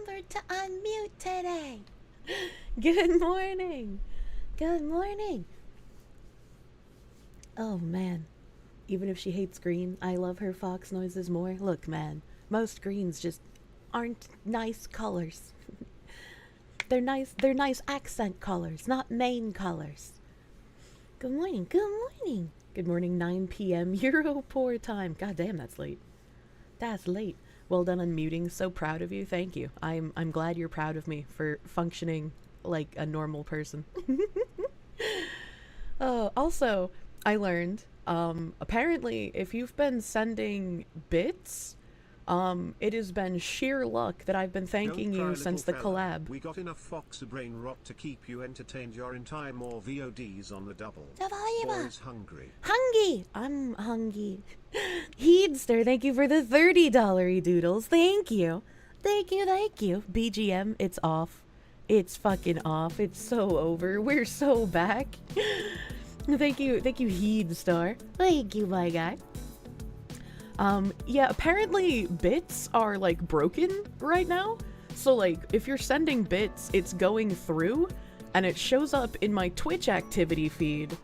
remembered to unmute today. Good morning. Good morning. Oh man. Even if she hates green, I love her fox noises more. Look, man, most greens just aren't nice colors. They're nice accent colors, not main colors. Good morning, good morning. Good morning, 9 p.m. Europort time. God damn, that's late. That's late. Well done unmuting. So proud of you. Thank you. I'm glad you're proud of me for functioning like a normal person. Oh, also, I learned, apparently, if you've been sending bits, it has been sheer luck that I've been thanking you since the collab. We got enough Foxy brain rot to keep you entertained your entire more VODs on the double. Boy's hungry. Hungry! I'm hungry. Heedster, thank you for the $30 doodles. Thank you. Thank you, thank you. BGM, it's off. It's fucking off. It's so over. We're so back. Thank you, Heedstar. Thank you, my guy. Yeah, apparently bits are, like, broken right now. So, like, if you're sending bits, it's going through, and it shows up in my Twitch activity feed,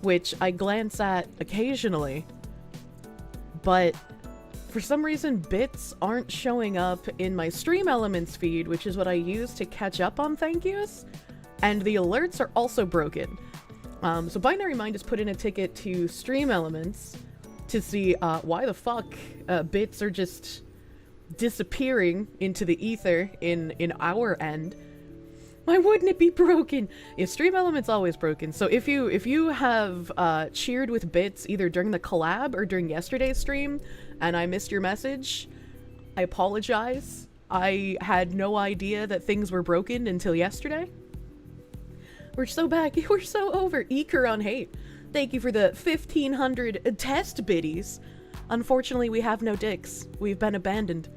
which I glance at occasionally. But for some reason, bits aren't showing up in my Stream Elements feed, which is what I use to catch up on thank yous. And the alerts are also broken. So Binary Mind has put in a ticket to Stream Elements to see why the fuck bits are just disappearing into the ether in our end. Why wouldn't it be broken? Yeah, Stream Element's always broken. So if you have cheered with bits either during the collab or during yesterday's stream and I missed your message, I apologize. I had no idea that things were broken until yesterday. We're so back. We're so over. Eker on hate. Thank you for the 1,500 test biddies. Unfortunately, we have no dicks. We've been abandoned.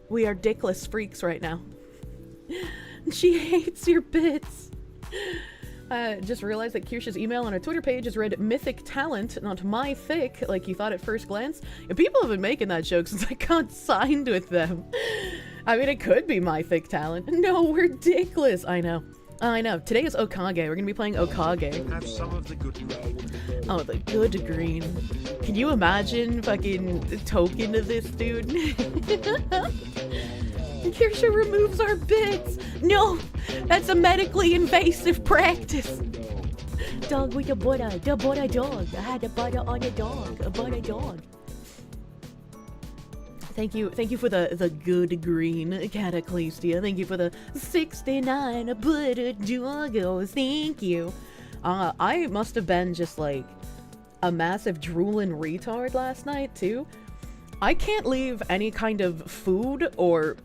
We are dickless freaks right now. She hates your bits. Just realized that Kirsche's email on her Twitter page is read Mythic Talent, not My Thick, like you thought at first glance. And people have been making that joke since I got signed with them. I mean, it could be My Thick Talent. No, we're dickless. I know. I know. Today is Okage. We're gonna be playing Okage. Have some of the good green. Oh, the good green. Can you imagine fucking token to this dude? Kirsche removes our bits. No, that's a medically invasive practice. Dog with a butter. The butter dog. I had a butter on a dog. A butter dog. Thank you for the good green Cataclystia. Thank you for the 69 butter doggos. Thank you. I must have been just like a massive drooling retard last night too. I can't leave any kind of food or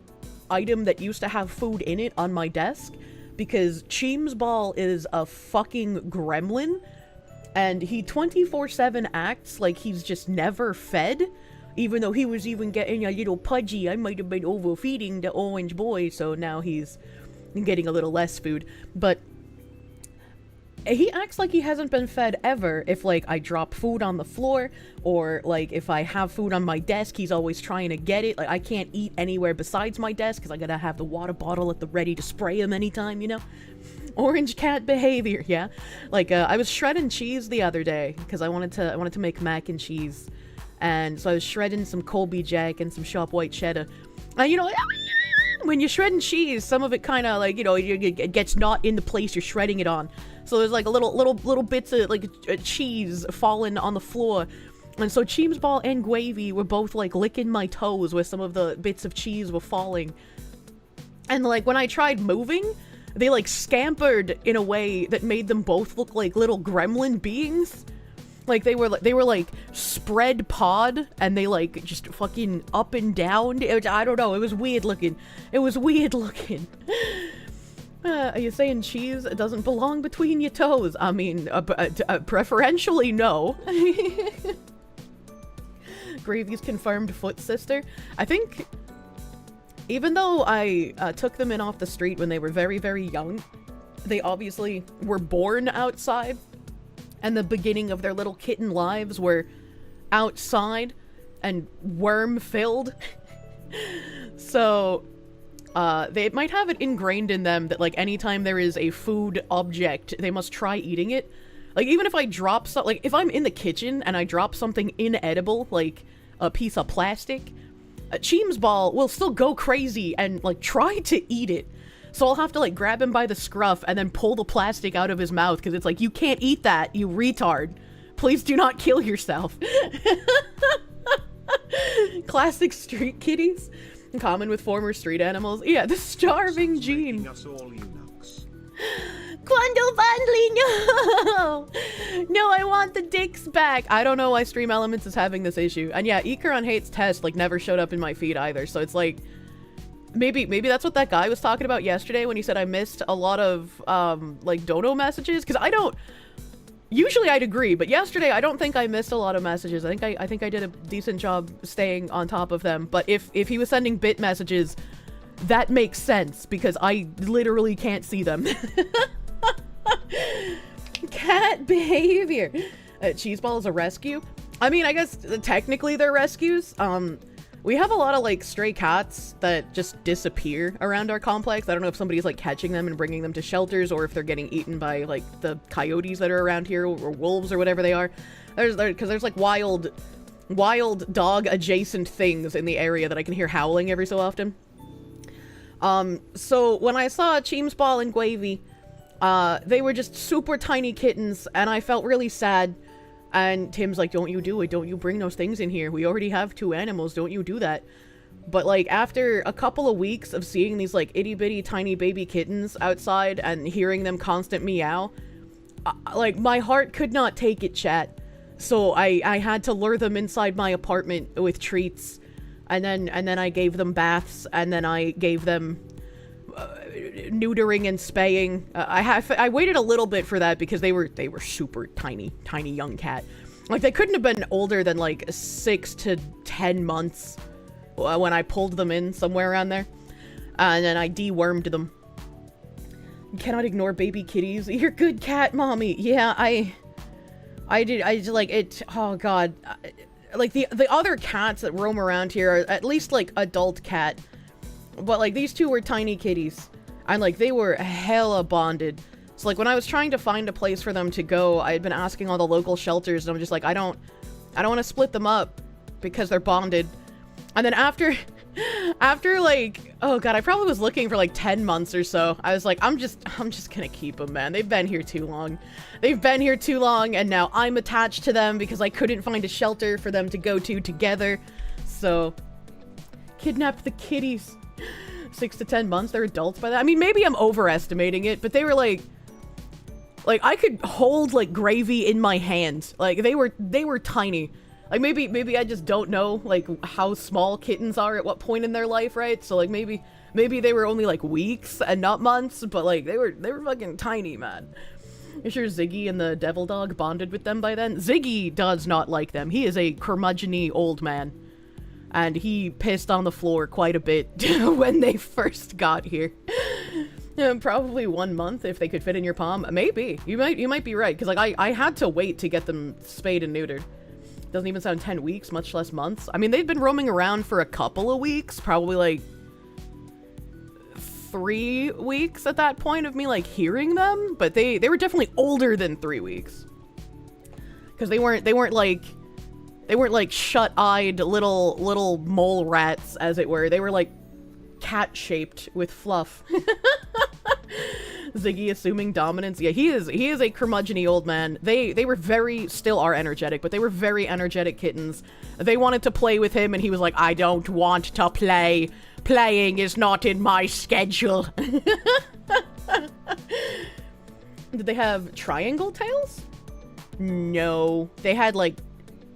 item that used to have food in it on my desk because Cheems Ball is a fucking gremlin and he 24/7 acts like he's just never fed. Even though he was even getting a little pudgy, I might have been overfeeding the orange boy, so now he's getting a little less food. But he acts like he hasn't been fed ever if, like, I drop food on the floor, or, like, if I have food on my desk, he's always trying to get it. Like, I can't eat anywhere besides my desk, because I gotta have the water bottle at the ready to spray him anytime, you know? Orange cat behavior, yeah? Like, I was shredding cheese the other day, because I wanted to make mac and cheese. And so I was shredding some Colby Jack and some sharp white cheddar. And you know, when you're shredding cheese, some of it kind of like, you know, it gets not in the place you're shredding it on. So there's like a little bits of like cheese falling on the floor. And so Cheems Ball and Gravy were both like licking my toes where some of the bits of cheese were falling. And like when I tried moving, they like scampered in a way that made them both look like little gremlin beings. Like they were like spread pod and they like just fucking up and down. I don't know. It was weird looking. Are you saying cheese doesn't belong between your toes? I mean, preferentially no. Gravy's confirmed foot sister. I think even though I took them in off the street when they were very, very young, they obviously were born outside. And the beginning of their little kitten lives were outside and worm-filled. So They might have it ingrained in them that, like, anytime there is a food object, they must try eating it. Like, even if I drop like, if I'm in the kitchen and I drop something inedible, like a piece of plastic, Cheem's ball will still go crazy and, like, try to eat it. So I'll have to, like, grab him by the scruff and then pull the plastic out of his mouth, because it's like, you can't eat that, you retard. Please do not kill yourself. Classic street kitties. Common with former street animals. Yeah, the starving gene. Quando Fondly, no! No, I want the dicks back. I don't know why Stream Elements is having this issue. And yeah, Ikaron Hates Test, like, never showed up in my feed either. So it's like, maybe that's what that guy was talking about yesterday when he said I missed a lot of, like, dono messages. Because I don't... Usually I'd agree, but yesterday I don't think I missed a lot of messages. I think I did a decent job staying on top of them. But if he was sending bit messages, that makes sense, because I literally can't see them. Cat behavior. Cheeseball is a rescue. I mean, I guess technically they're rescues. We have a lot of, like, stray cats that just disappear around our complex. I don't know if somebody's, like, catching them and bringing them to shelters, or if they're getting eaten by, like, the coyotes that are around here, or wolves, or whatever they are. Because there's, like, wild dog adjacent things in the area that I can hear howling every so often. So when I saw Cheem's Ball and Guavy, they were just super tiny kittens, and I felt really sad. And Tim's like, don't you do it, don't you bring those things in here, we already have 2 animals, don't you do that. But, like, after a couple of weeks of seeing these, like, itty-bitty tiny baby kittens outside and hearing them constant meow, like, my heart could not take it, chat. So I had to lure them inside my apartment with treats, and then I gave them baths, and then I gave them neutering and spaying. I waited a little bit for that because they were super tiny young cat. Like, they couldn't have been older than, like, 6 to 10 months when I pulled them in somewhere around there. And then I dewormed them. Cannot ignore baby kitties. You're good cat, mommy. Yeah, I did, like, it, oh god. Like, the other cats that roam around here are at least, like, adult cat. But, like, these 2 were tiny kitties. And, like, they were hella bonded. So, like, when I was trying to find a place for them to go, I had been asking all the local shelters, and I'm just like, I don't want to split them up because they're bonded. And then after, like, oh god, I probably was looking for, like, 10 months or so. I was like, I'm just gonna keep them, man. They've been here too long. They've been here too long, and now I'm attached to them because I couldn't find a shelter for them to go to together. So, kidnapped the kitties. 6 to 10 months, they're adults by that. I mean, maybe I'm overestimating it, but they were like I could hold, like, gravy in my hand. Like, they were tiny. Like, maybe I just don't know, like, how small kittens are at what point in their life, right? So, like, maybe they were only, like, weeks and not months, but, like, they were fucking tiny, man. You sure Ziggy and the devil dog bonded with them by then? Ziggy does not like them. He is a curmudgeon-y old man. And he pissed on the floor quite a bit when they first got here. Probably 1 month if they could fit in your palm. Maybe. You might be right. Because, like, I had to wait to get them spayed and neutered. Doesn't even sound 10 weeks, much less months. I mean, they've been roaming around for a couple of weeks. Probably, like, 3 weeks at that point of me, like, hearing them. But they were definitely older than 3 weeks. Because they weren't like shut-eyed little mole rats, as it were. They were like cat-shaped with fluff. Ziggy assuming dominance. Yeah, he is a curmudgeon-y old man. They were still are energetic, but they were very energetic kittens. They wanted to play with him, and he was like, I don't want to play. Playing is not in my schedule. Did they have triangle tails? No. They had, like,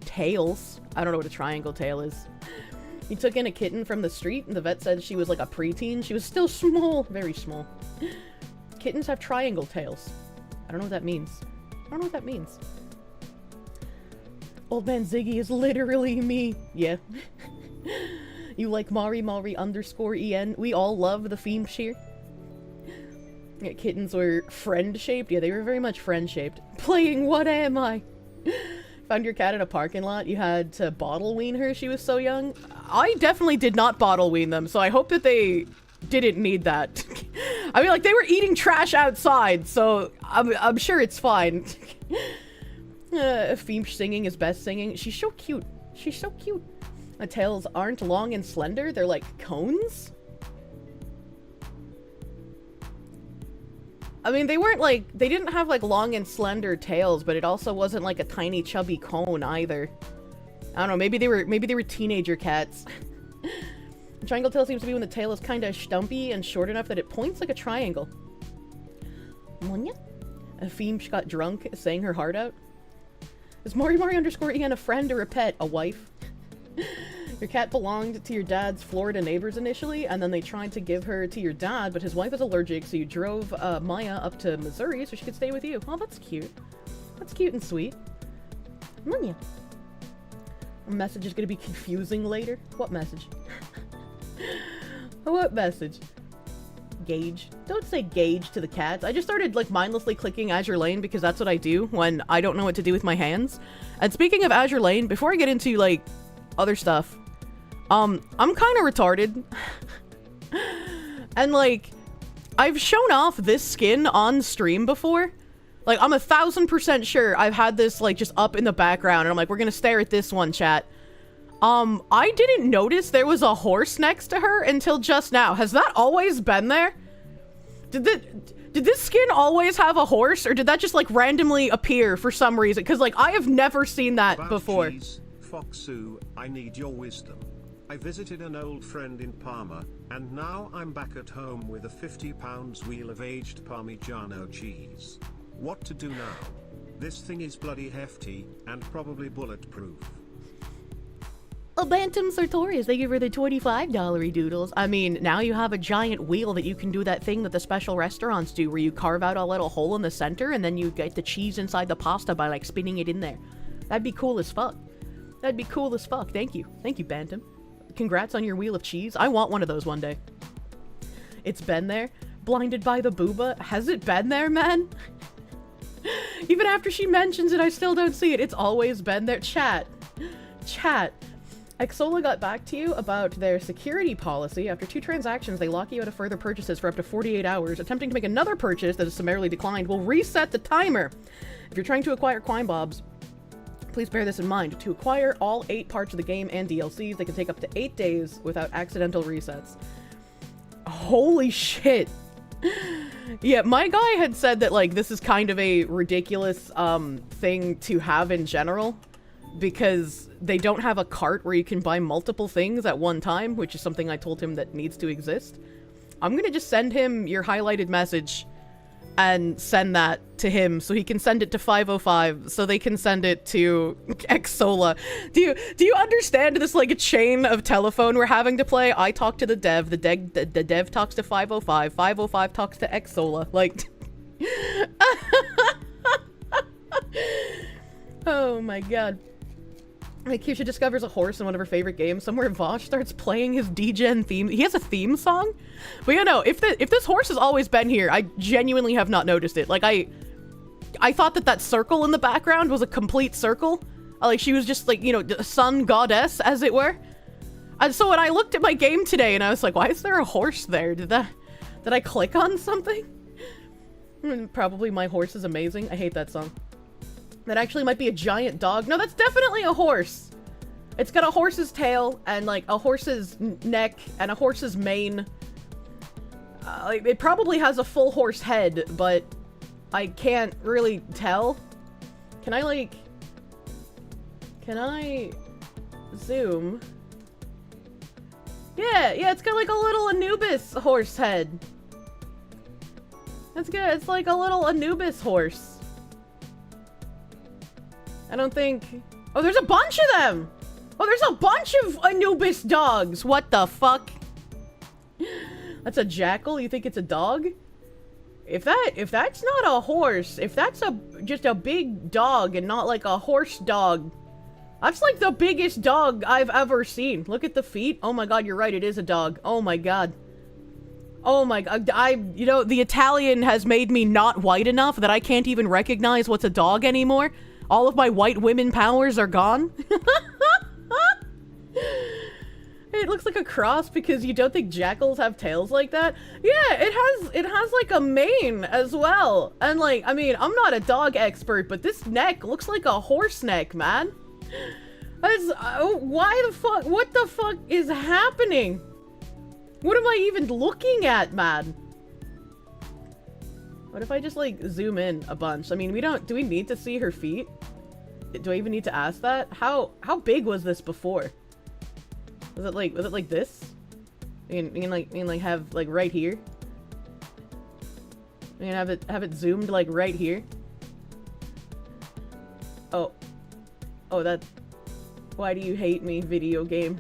tails. I don't know what a triangle tail is. He took in a kitten from the street, and the vet said she was like a preteen. She was still small. Very small. Kittens have triangle tails. I don't know what that means. Old man Ziggy is literally me. Yeah. You like Mari _en. We all love the theme cheer. Yeah, kittens were friend-shaped. Yeah, they were very much friend-shaped. Playing What Am I? Found your cat in a parking lot. You had to bottle wean her. She was so young. I definitely did not bottle wean them, so I hope that they didn't need that. I mean, like, they were eating trash outside, so I'm sure it's fine. Feemsh singing is best singing. She's so cute. She's so cute. The tails aren't long and slender. They're like cones. I mean, they weren't like, they didn't have like long and slender tails, but it also wasn't like a tiny chubby cone either. I don't know, maybe they were teenager cats. The triangle tail seems to be when the tail is kind of stumpy and short enough that it points like a triangle. Munya? A Feemsh got drunk, sang her heart out. Is Mori underscore Ian a friend or a pet? A wife? Your cat belonged to your dad's Florida neighbors initially, and then they tried to give her to your dad, but his wife is allergic, so you drove Maya up to Missouri so she could stay with you. Oh, that's cute. That's cute and sweet. Munya. A message is gonna be confusing later. What message? What message? Gauge. Don't say gauge to the cats. I just started like mindlessly clicking Azure Lane because that's what I do when I don't know what to do with my hands. And speaking of Azure Lane, before I get into like other stuff, I'm kind of retarded. And like, I've shown off this skin on stream before. Like, I'm 1000% sure I've had this like just up in the background and I'm like, we're gonna stare at this one, chat. I didn't notice there was a horse next to her until just now. Has that always been there? Did this skin always have a horse, or did that just like randomly appear for some reason? Because like, I have never seen that before. Foxu, I need your wisdom. I visited an old friend in Parma, and now I'm back at home with a 50 pounds wheel of aged Parmigiano cheese. What to do now? This thing is bloody hefty, and probably bulletproof. A Bantam Sartorius, thank you for the $25 doodles. I mean, now you have a giant wheel that you can do that thing that the special restaurants do, where you carve out a little hole in the center, and then you get the cheese inside the pasta by like spinning it in there. That'd be cool as fuck. That'd be cool as fuck. Thank you. Thank you, Bantam. Congrats on your wheel of cheese. I want one of those one day. It's been there. Blinded by the booba. Has it been there, man? Even after she mentions it, I still don't see it. It's always been there. Chat. Exola got back to you about their security policy. After 2 transactions, they lock you out of further purchases for up to 48 hours. Attempting to make another purchase that is summarily declined will reset the timer. If you're trying to acquire Quine Bobs, please bear this in mind. To acquire all 8 parts of the game and DLCs, they can take up to 8 days without accidental resets. Holy shit. Yeah, my guy had said that, like, this is kind of a ridiculous, thing to have in general, because they don't have a cart where you can buy multiple things at one time, which is something I told him that needs to exist. I'm gonna just send him your highlighted message and send that to him so he can send it to 505 so they can send it to Exola. Do you understand this like a chain of telephone we're having to play? I talk to the dev talks to 505, 505 talks to Exola. Like oh my god. Like, Kirsche discovers a horse in one of her favorite games. Somewhere Vosh starts playing his D-Gen theme. He has a theme song? But yeah, no, if this horse has always been here, I genuinely have not noticed it. Like, I thought that circle in the background was a complete circle. Like, she was just, like, you know, sun goddess, as it were. And so when I looked at my game today, and I was like, why is there a horse there? Did I click on something? Probably My Horse is Amazing. I hate that song. That actually might be a giant dog. No, that's definitely a horse. It's got a horse's tail and like a horse's neck and a horse's mane. Like, it probably has a full horse head, but I can't really tell. Can I zoom? Yeah, it's got like a little Anubis horse head. That's good. It's like a little Anubis horse. I don't think... Oh, there's a bunch of them! Oh, there's a bunch of Anubis dogs! What the fuck? That's a jackal? You think it's a dog? If that's not a horse, if that's just a big dog and not like a horse dog, that's like the biggest dog I've ever seen. Look at the feet. Oh my god, you're right, it is a dog. Oh my god. Oh my god, you know, the Italian has made me not white enough that I can't even recognize what's a dog anymore. All of my white women powers are gone. It it looks like a cross because you don't think jackals have tails like that? Yeah, it has like a mane as well. And like, I mean, I'm not a dog expert, but this neck looks like a horse neck, man. That's, why the fuck, what the fuck is happening? What am I even looking at, man? What if I just like zoom in a bunch? I mean, do we need to see her feet? Do I even need to ask that? How big was this before? Was it like this? I mean have like right here? I mean have it zoomed like right here? Oh, that, why do you hate me, video game?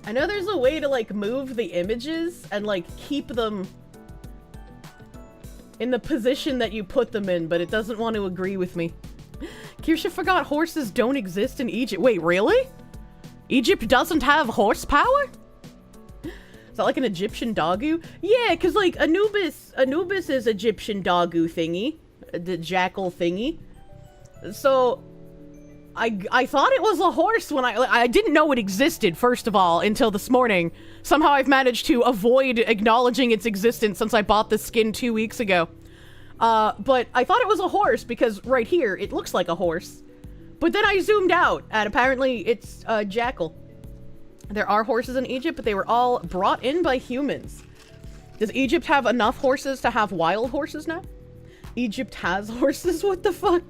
I know there's a way to like move the images and like keep them in the position that you put them in, but it doesn't want to agree with me. Kirsche forgot horses don't exist in Egypt. Wait, really? Egypt doesn't have horsepower? Is that like an Egyptian doggo? Yeah, because like Anubis is Egyptian doggo thingy. The jackal thingy. So I thought it was a horse when I didn't know it existed, first of all, until this morning. Somehow I've managed to avoid acknowledging its existence since I bought this skin 2 weeks ago. But I thought it was a horse because right here, it looks like a horse. But then I zoomed out, and apparently it's a jackal. There are horses in Egypt, but they were all brought in by humans. Does Egypt have enough horses to have wild horses now? Egypt has horses? What the fuck?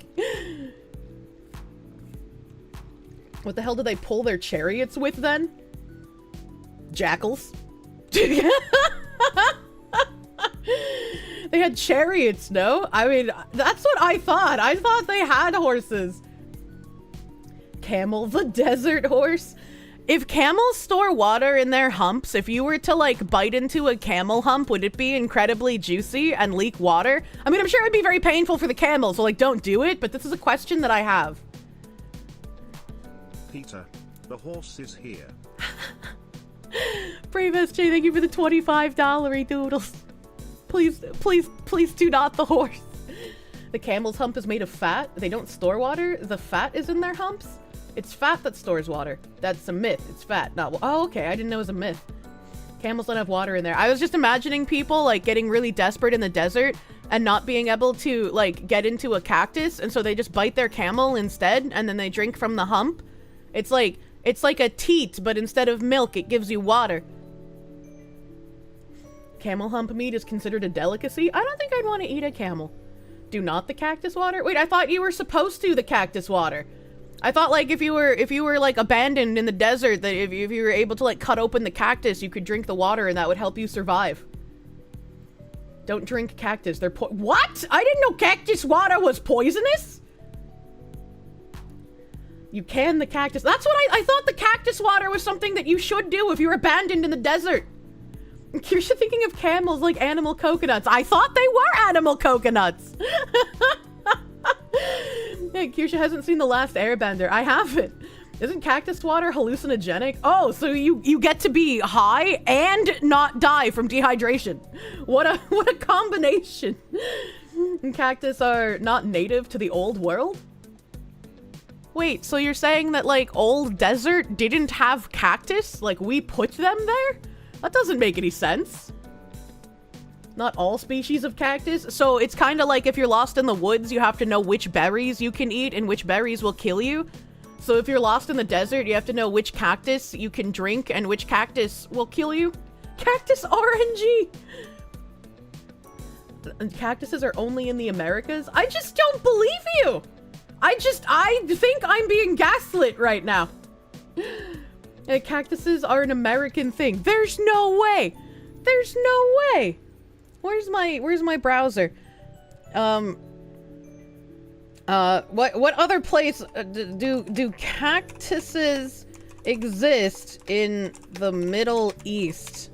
What the hell do they pull their chariots with then? Jackals? They had chariots, no? I mean, that's what I thought. I thought they had horses. Camel, the desert horse. If camels store water in their humps, if you were to like bite into a camel hump, would it be incredibly juicy and leak water? I mean, I'm sure it'd be very painful for the camel, so like don't do it, but this is a question that I have. Peter, the horse is here. Brave SJ, thank you for the $25 doodles. Please, please, please do not the horse. The camel's hump is made of fat. They don't store water. The fat is in their humps. It's fat that stores water. That's a myth. It's fat. Not. Oh, okay. I didn't know it was a myth. Camels don't have water in there. I was just imagining people like getting really desperate in the desert and not being able to like get into a cactus, and so they just bite their camel instead, and then they drink from the hump. It's like a teat, but instead of milk, it gives you water. Camel hump meat is considered a delicacy. I don't think I'd want to eat a camel. Do not the cactus water? Wait, I thought you were supposed to the cactus water. I thought like if you were like abandoned in the desert, that if you were able to like cut open the cactus, you could drink the water and that would help you survive. Don't drink cactus. They're what? I didn't know cactus water was poisonous. You can the cactus. That's what I thought the cactus water was something that you should do if you're abandoned in the desert. You're thinking of camels like animal coconuts. I thought they were animal coconuts. Yeah, Kirsche hasn't seen The Last Airbender. I haven't. Isn't cactus water hallucinogenic? Oh, so you get to be high and not die from dehydration. What a combination. And cactus are not native to the old world? Wait, so you're saying that like old desert didn't have cactus? Like we put them there? That doesn't make any sense. Not all species of cactus. So it's kind of like if you're lost in the woods, you have to know which berries you can eat and which berries will kill you. So if you're lost in the desert, you have to know which cactus you can drink and which cactus will kill you. Cactus RNG! Cactuses are only in the Americas? I just don't believe you! I think I'm being gaslit right now. Cactuses are an American thing. There's no way! There's no way! Where's my browser? What other place do cactuses exist in the Middle East?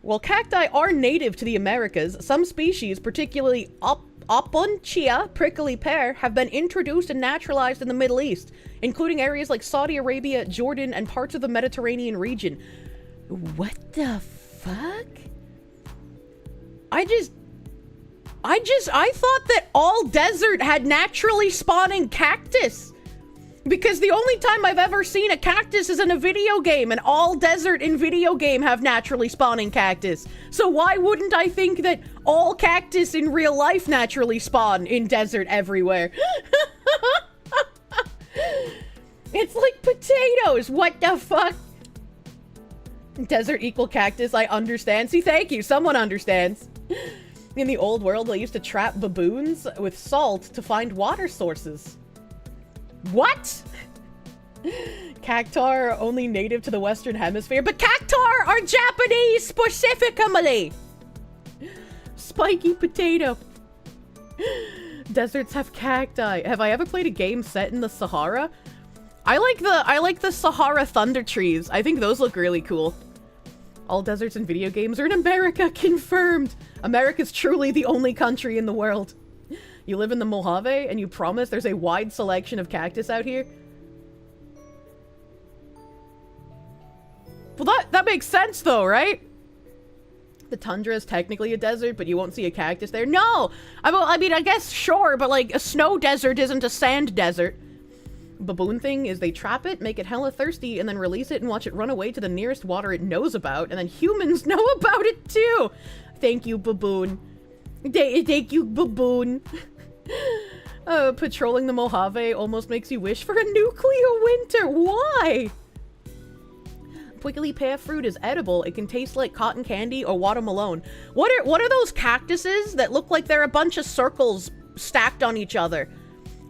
Well, cacti are native to the Americas. Some species, particularly Opuntia prickly pear, have been introduced and naturalized in the Middle East, including areas like Saudi Arabia, Jordan, and parts of the Mediterranean region. What the fuck? I thought that all desert had naturally spawning cactus. Because the only time I've ever seen a cactus is in a video game, and all desert in video game have naturally spawning cactus. So why wouldn't I think that all cactus in real life naturally spawn in desert everywhere? It's like potatoes, what the fuck? Desert equal cactus, I understand. See, thank you, someone understands. In the old world, they used to trap baboons with salt to find water sources. What? Cactar are only native to the Western Hemisphere, but cactar are Japanese specifically. Spiky potato. Deserts have cacti. Have I ever played a game set in the Sahara? I like the Sahara thunder trees. I think those look really cool. All deserts in video games are in America. Confirmed. America's truly the only country in the world. You live in the Mojave and you promise there's a wide selection of cactus out here? Well, that makes sense though, right? The tundra is technically a desert, but you won't see a cactus there. No! I mean, I guess sure, but like a snow desert isn't a sand desert. Baboon thing is they trap it, make it hella thirsty, and then release it and watch it run away to the nearest water it knows about, and then humans know about it too! Thank you, baboon. Thank you, baboon. Patrolling the Mojave almost makes you wish for a nuclear winter. Why? Prickly pear fruit is edible. It can taste like cotton candy or watermelon. What are those cactuses that look like they're a bunch of circles stacked on each other?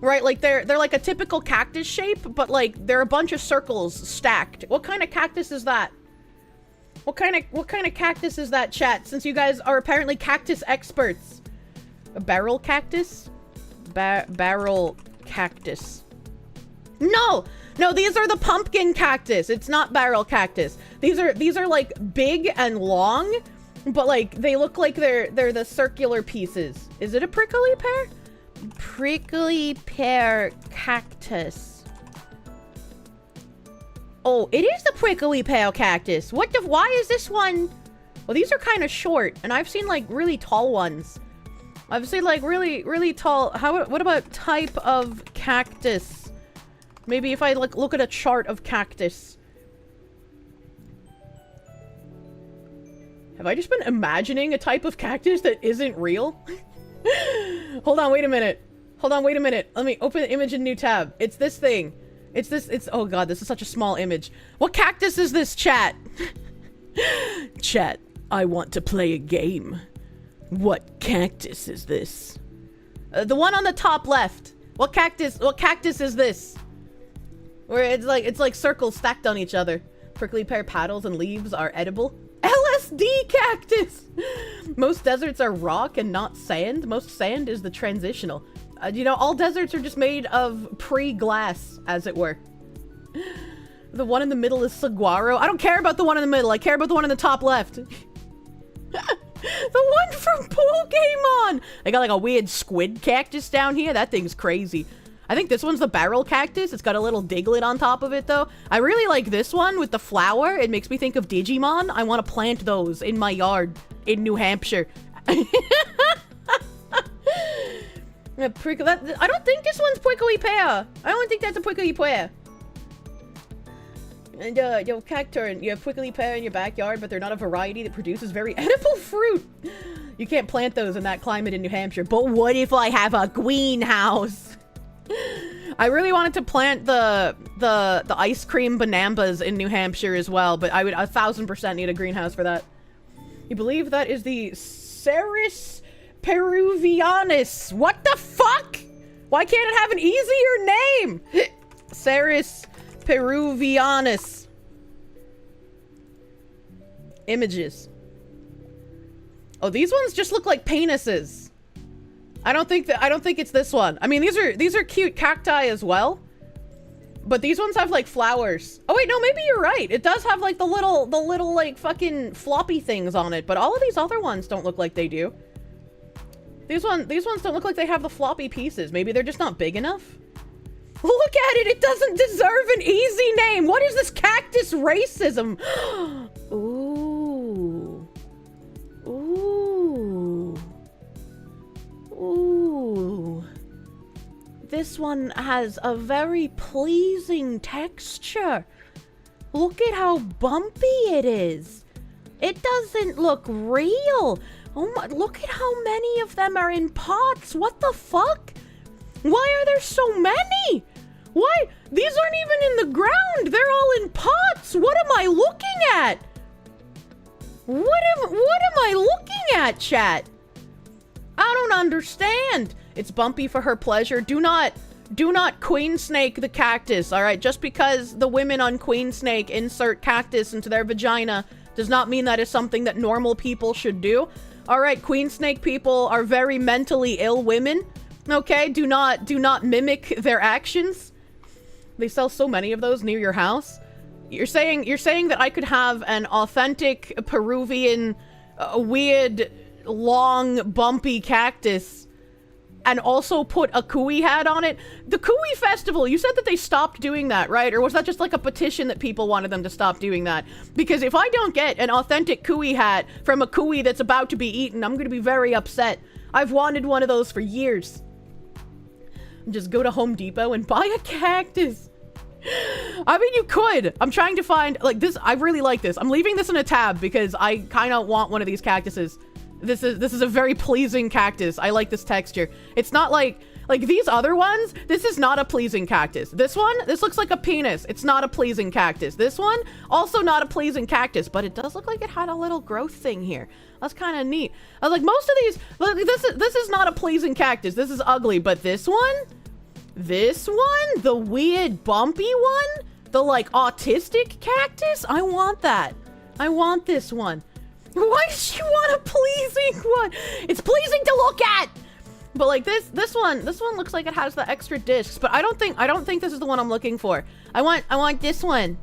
Right, like they're like a typical cactus shape, but like they're a bunch of circles stacked. What kind of cactus is that? What kind of cactus is that, chat? Since you guys are apparently cactus experts. A barrel cactus? Barrel cactus. No, these are the pumpkin cactus. It's not barrel cactus. These are like big and long, but like they look like they're the circular pieces. Is it a prickly pear? Prickly pear cactus. Oh, it is the prickly pear cactus. Why is this one? Well, these are kind of short, and I've seen like really tall ones. I've seen like really tall. What about type of cactus? Maybe if I look at a chart of cactus. Have I just been imagining a type of cactus that isn't real? Hold on, wait a minute. Let me open the image in new tab. It's this thing. Oh god, this is such a small image. What cactus is this, chat? Chat, I want to play a game. What cactus is this? The one on the top left. What cactus is this? Where it's like circles stacked on each other. Prickly pear petals and leaves are edible. LSD cactus! Most deserts are rock and not sand. Most sand is the transitional. You know, all deserts are just made of pre-glass, as it were. The one in the middle is saguaro. I don't care about the one in the middle. I care about the one in the top left. The one from Pokemon! They got like a weird squid cactus down here. That thing's crazy. I think this one's the barrel cactus. It's got a little diglet on top of it, though. I really like this one with the flower. It makes me think of Digimon. I want to plant those in my yard in New Hampshire. I don't think this one's prickly pear. I don't think that's a prickly pear. And, yo, Cacturn, you have prickly pear in your backyard, but they're not a variety that produces very edible fruit. You can't plant those in that climate in New Hampshire. But what if I have a greenhouse? I really wanted to plant the ice cream banambas in New Hampshire as well, but I would 1000% need a greenhouse for that. You believe that is the Ceres peruvianus? What the fuck? Why can't it have an easier name? Ceres peruvianus. Images. Oh, these ones just look like penises. I don't think it's this one. I mean, these are cute cacti as well. But these ones have like flowers. Oh wait, no, maybe you're right. It does have like the little like fucking floppy things on it, but all of these other ones don't look like they do. These ones don't look like they have the floppy pieces. Maybe they're just not big enough. Look at it, it doesn't deserve an easy name. What is this cactus racism? Ooh. Ooh. this one has a very pleasing texture. Look at how bumpy it is. It doesn't look real. Oh my, look at how many of them are in pots. What the fuck? Why are there so many? Why? These aren't even in the ground. They're all in pots. What am I looking at? What am I looking at, chat? I don't understand. It's bumpy for her pleasure. Do not queen snake the cactus, all right? Just because the women on Queen Snake insert cactus into their vagina does not mean that is something that normal people should do. All right, Queen Snake people are very mentally ill women. Okay, do not mimic their actions. They sell so many of those near your house. You're saying that I could have an authentic Peruvian weird long bumpy cactus and also put a Kui hat on it? The Kui festival, you said that they stopped doing that, right? Or was that just like a petition that people wanted them to stop doing that? Because if I don't get an authentic Kui hat from a Kui that's about to be eaten, I'm gonna be very upset. I've wanted one of those for years. Just go to Home Depot and buy a cactus. I mean, you could. I'm trying to find, like, this. I really like this. I'm leaving this in a tab because I kind of want one of these cactuses. This is a very pleasing cactus. I like this texture. It's not like these other ones. This is not a pleasing cactus. This one, this looks like a penis. It's not a pleasing cactus. This one, also not a pleasing cactus, but it does look like it had a little growth thing here. That's kind of neat. I was like, most of these, this is not a pleasing cactus. This is ugly, but this one, the weird bumpy one, the like autistic cactus, I want that. I want this one. Why does she want a pleasing one? It's pleasing to look at. But like this one looks like it has the extra discs, but I don't think this is the one I'm looking for. I want this one.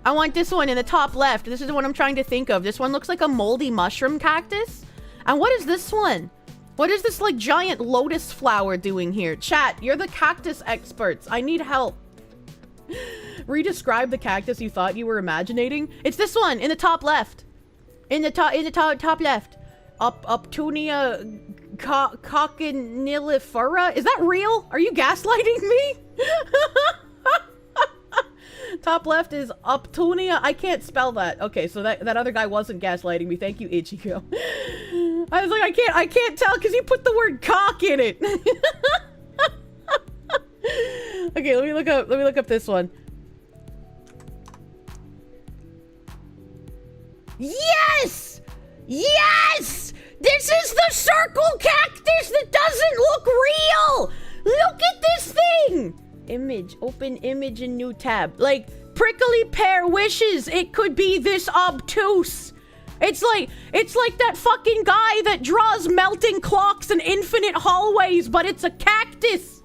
I want this one in the top left. This is the one I'm trying to think of. This one looks like a moldy mushroom cactus. And what is this one? What is this like giant lotus flower doing here? Chat, you're the cactus experts. I need help. Redescribe the cactus you thought you were imagining. It's this one in the top left. In the top left. Uptunia coccinellifera. Is that real? Are you gaslighting me? Top left is Uptunia. I can't spell that. Okay, so that other guy wasn't gaslighting me. Thank you, Ichigo. I was like, I can't tell because you put the word cock in it. Okay, let me look up this one. Yes! Yes! This is the circle cactus that doesn't look real! Look at this thing! Image, open image in new tab. Like, prickly pear wishes it could be this obtuse. It's like that fucking guy that draws melting clocks and infinite hallways, but it's a cactus.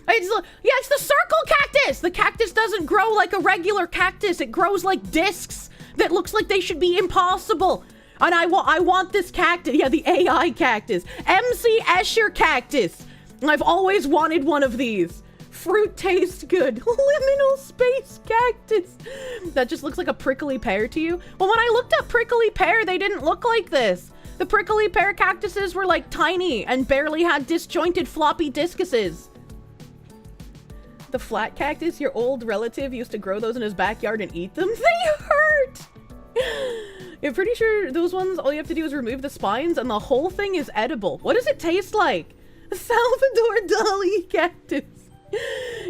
It's the circle cactus! The cactus doesn't grow like a regular cactus. It grows like discs that looks like they should be impossible. And I want this cactus. Yeah, the AI cactus. MC Escher cactus. I've always wanted one of these. Fruit tastes good. Liminal space cactus. That just looks like a prickly pear to you? Well, when I looked up prickly pear, they didn't look like this. The prickly pear cactuses were like tiny and barely had disjointed floppy discuses. The flat cactus, your old relative used to grow those in his backyard and eat them. They hurt! I'm pretty sure those ones, all you have to do is remove the spines and the whole thing is edible. What does it taste like? Salvador Dali cactus.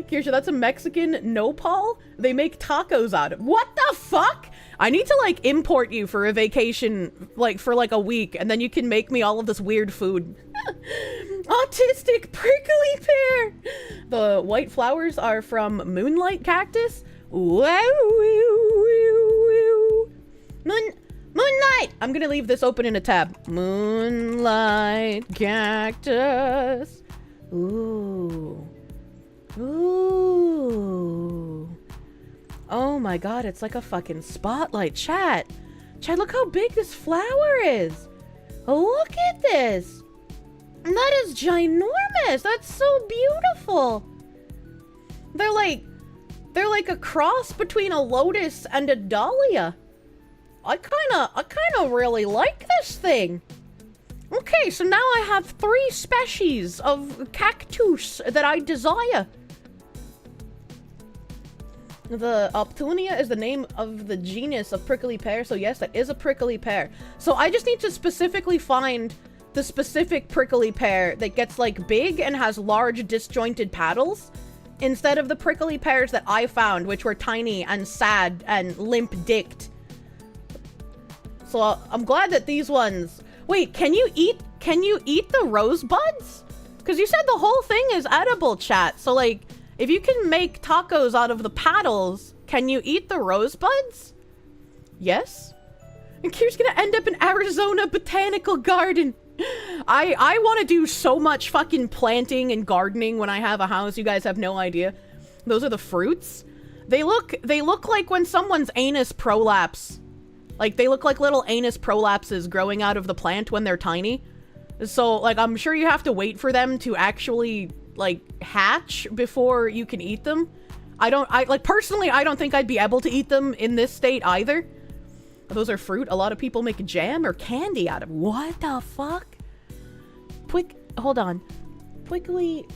Kirsche, that's a Mexican nopal? They make tacos out of. What the fuck? I need to like import you for a vacation, like for like a week, and then you can make me all of this weird food. Autistic prickly pear. The white flowers are from Moonlight cactus. Moonlight! I'm gonna leave this open in a tab. Moonlight cactus. Ooh. Ooh. Oh my god, it's like a fucking spotlight. Chat, look how big this flower is. Look at this. That is ginormous. That's so beautiful. They're like a cross between a lotus and a dahlia. I kinda really like this thing. Okay, so now I have 3 species of cactus that I desire. The Optunia is the name of the genus of prickly pear, so yes, that is a prickly pear. So I just need to specifically find the specific prickly pear that gets, like, big and has large disjointed petals, instead of the prickly pears that I found, which were tiny and sad and limp-dicked. So I'm glad that these ones... Wait, can you eat the rosebuds? Because you said the whole thing is edible, chat. So, like, if you can make tacos out of the petals, can you eat the rosebuds? Yes? And Kira's gonna end up in Arizona Botanical Garden. I want to do so much fucking planting and gardening when I have a house. You guys have no idea. Those are the fruits. They look like when someone's anus prolapse. Like, they look like little anus prolapses growing out of the plant when they're tiny. So, like, I'm sure you have to wait for them to actually, like, hatch before you can eat them. Personally, I don't think I'd be able to eat them in this state either. Those are fruit. A lot of people make jam or candy out of. What the fuck? Hold on. Prickly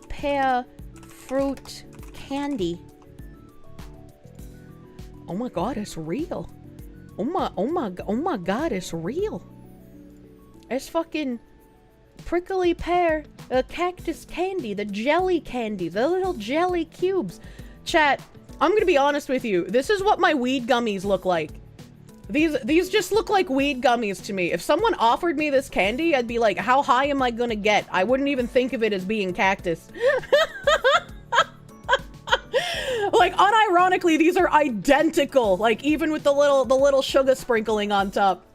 pear fruit candy. Oh my god, it's real. Oh my god, it's real. It's fucking prickly pear cactus candy, the jelly candy, the little jelly cubes. Chat, I'm gonna be honest with you. This is what my weed gummies look like. These just look like weed gummies to me. If someone offered me this candy, I'd be like, how high am I gonna get? I wouldn't even think of it as being cactus. Like, unironically, these are identical. Like, even with the little sugar sprinkling on top.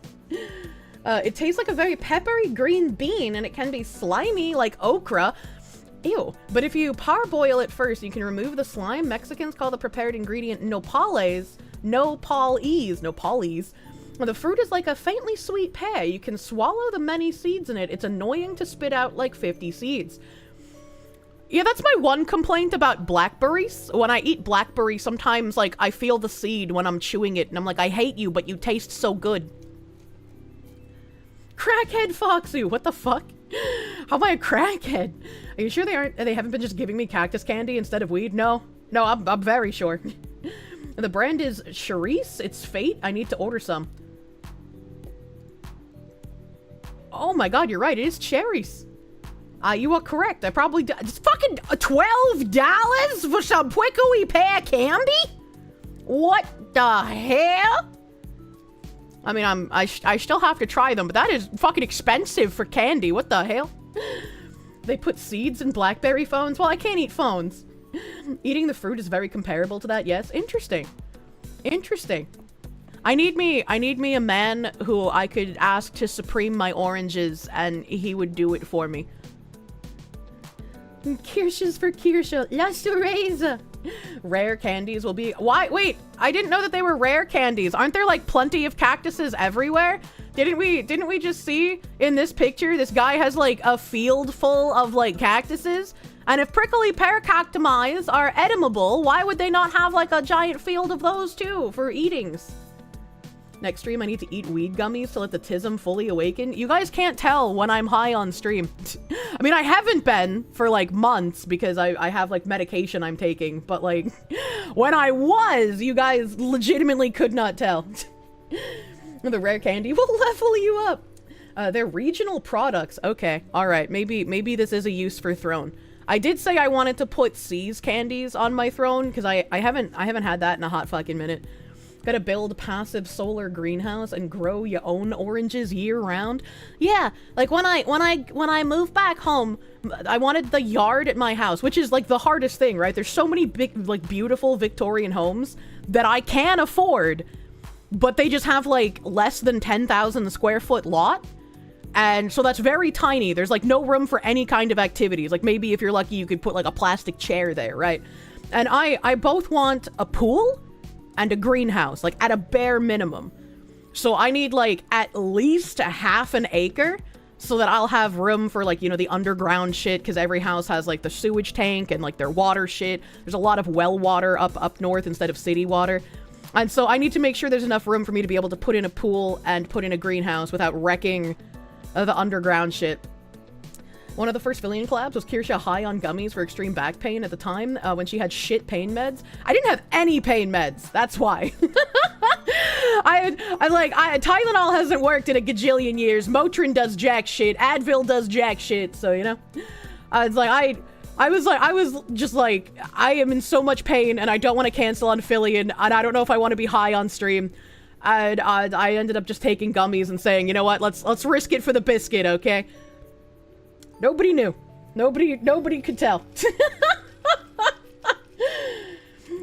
It tastes like a very peppery green bean, and it can be slimy like okra. Ew. But if you parboil it first, you can remove the slime. Mexicans call the prepared ingredient nopales. Nopalese. The fruit is like a faintly sweet pear. You can swallow the many seeds in it. It's annoying to spit out like 50 seeds. Yeah, that's my one complaint about blackberries. When I eat blackberry, sometimes, like, I feel the seed when I'm chewing it, and I'm like, I hate you, but you taste so good. Crackhead Foxu, what the fuck? How am I a crackhead? Are you sure they haven't been just giving me cactus candy instead of weed? No, I'm very sure. The brand is Charisse. It's fate. I need to order some. Oh my god, you're right. It is cherries. You are correct. I probably it's fucking $12 for some prickly pear candy? What the hell? I mean, I still have to try them, but that is fucking expensive for candy. What the hell? They put seeds in BlackBerry phones? Well, I can't eat phones. Eating the fruit is very comparable to that. Yes, interesting. Interesting. I need me a man who I could ask to supreme my oranges, and he would do it for me. Kirsches for Kirsche. La Cereza. Rare candies will be... Why? Wait, I didn't know that they were rare candies. Aren't there, like, plenty of cactuses everywhere? Didn't we just see in this picture, this guy has, like, a field full of, like, cactuses? And if prickly pear cacti are edible, why would they not have, like, a giant field of those, too, for eatings? Next stream, I need to eat weed gummies to let the tism fully awaken. You guys can't tell when I'm high on stream. I mean, I haven't been for, like, months because I have, like, medication I'm taking. But, like, when I was, you guys legitimately could not tell. The rare candy will level you up. They're regional products. Okay, all right. Maybe this is a use for throne. I did say I wanted to put C's candies on my throne because I haven't had that in a hot fucking minute. Gotta build passive solar greenhouse and grow your own oranges year round. Yeah, like when I moved back home, I wanted the yard at my house, which is like the hardest thing, right? There's so many big, like, beautiful Victorian homes that I can afford, but they just have like less than 10,000 square foot lot. And so that's very tiny. There's like no room for any kind of activities. Like maybe if you're lucky, you could put like a plastic chair there, right? And I both want a pool and a greenhouse, like at a bare minimum. So I need like at least a half an acre so that I'll have room for, like, you know, the underground shit, because every house has like the sewage tank and like their water shit. There's a lot of well water up north instead of city water. And so I need to make sure there's enough room for me to be able to put in a pool and put in a greenhouse without wrecking the underground shit. One of the first Fillion collabs was Kirsche high on gummies for extreme back pain at the time when she had shit pain meds. I didn't have any pain meds. That's why. Tylenol hasn't worked in a gajillion years. Motrin does jack shit. Advil does jack shit. So, you know, I was just like, I am in so much pain and I don't want to cancel on Fillion and I don't know if I want to be high on stream. And I ended up just taking gummies and saying, you know what, let's risk it for the biscuit, okay? Nobody knew. Nobody could tell.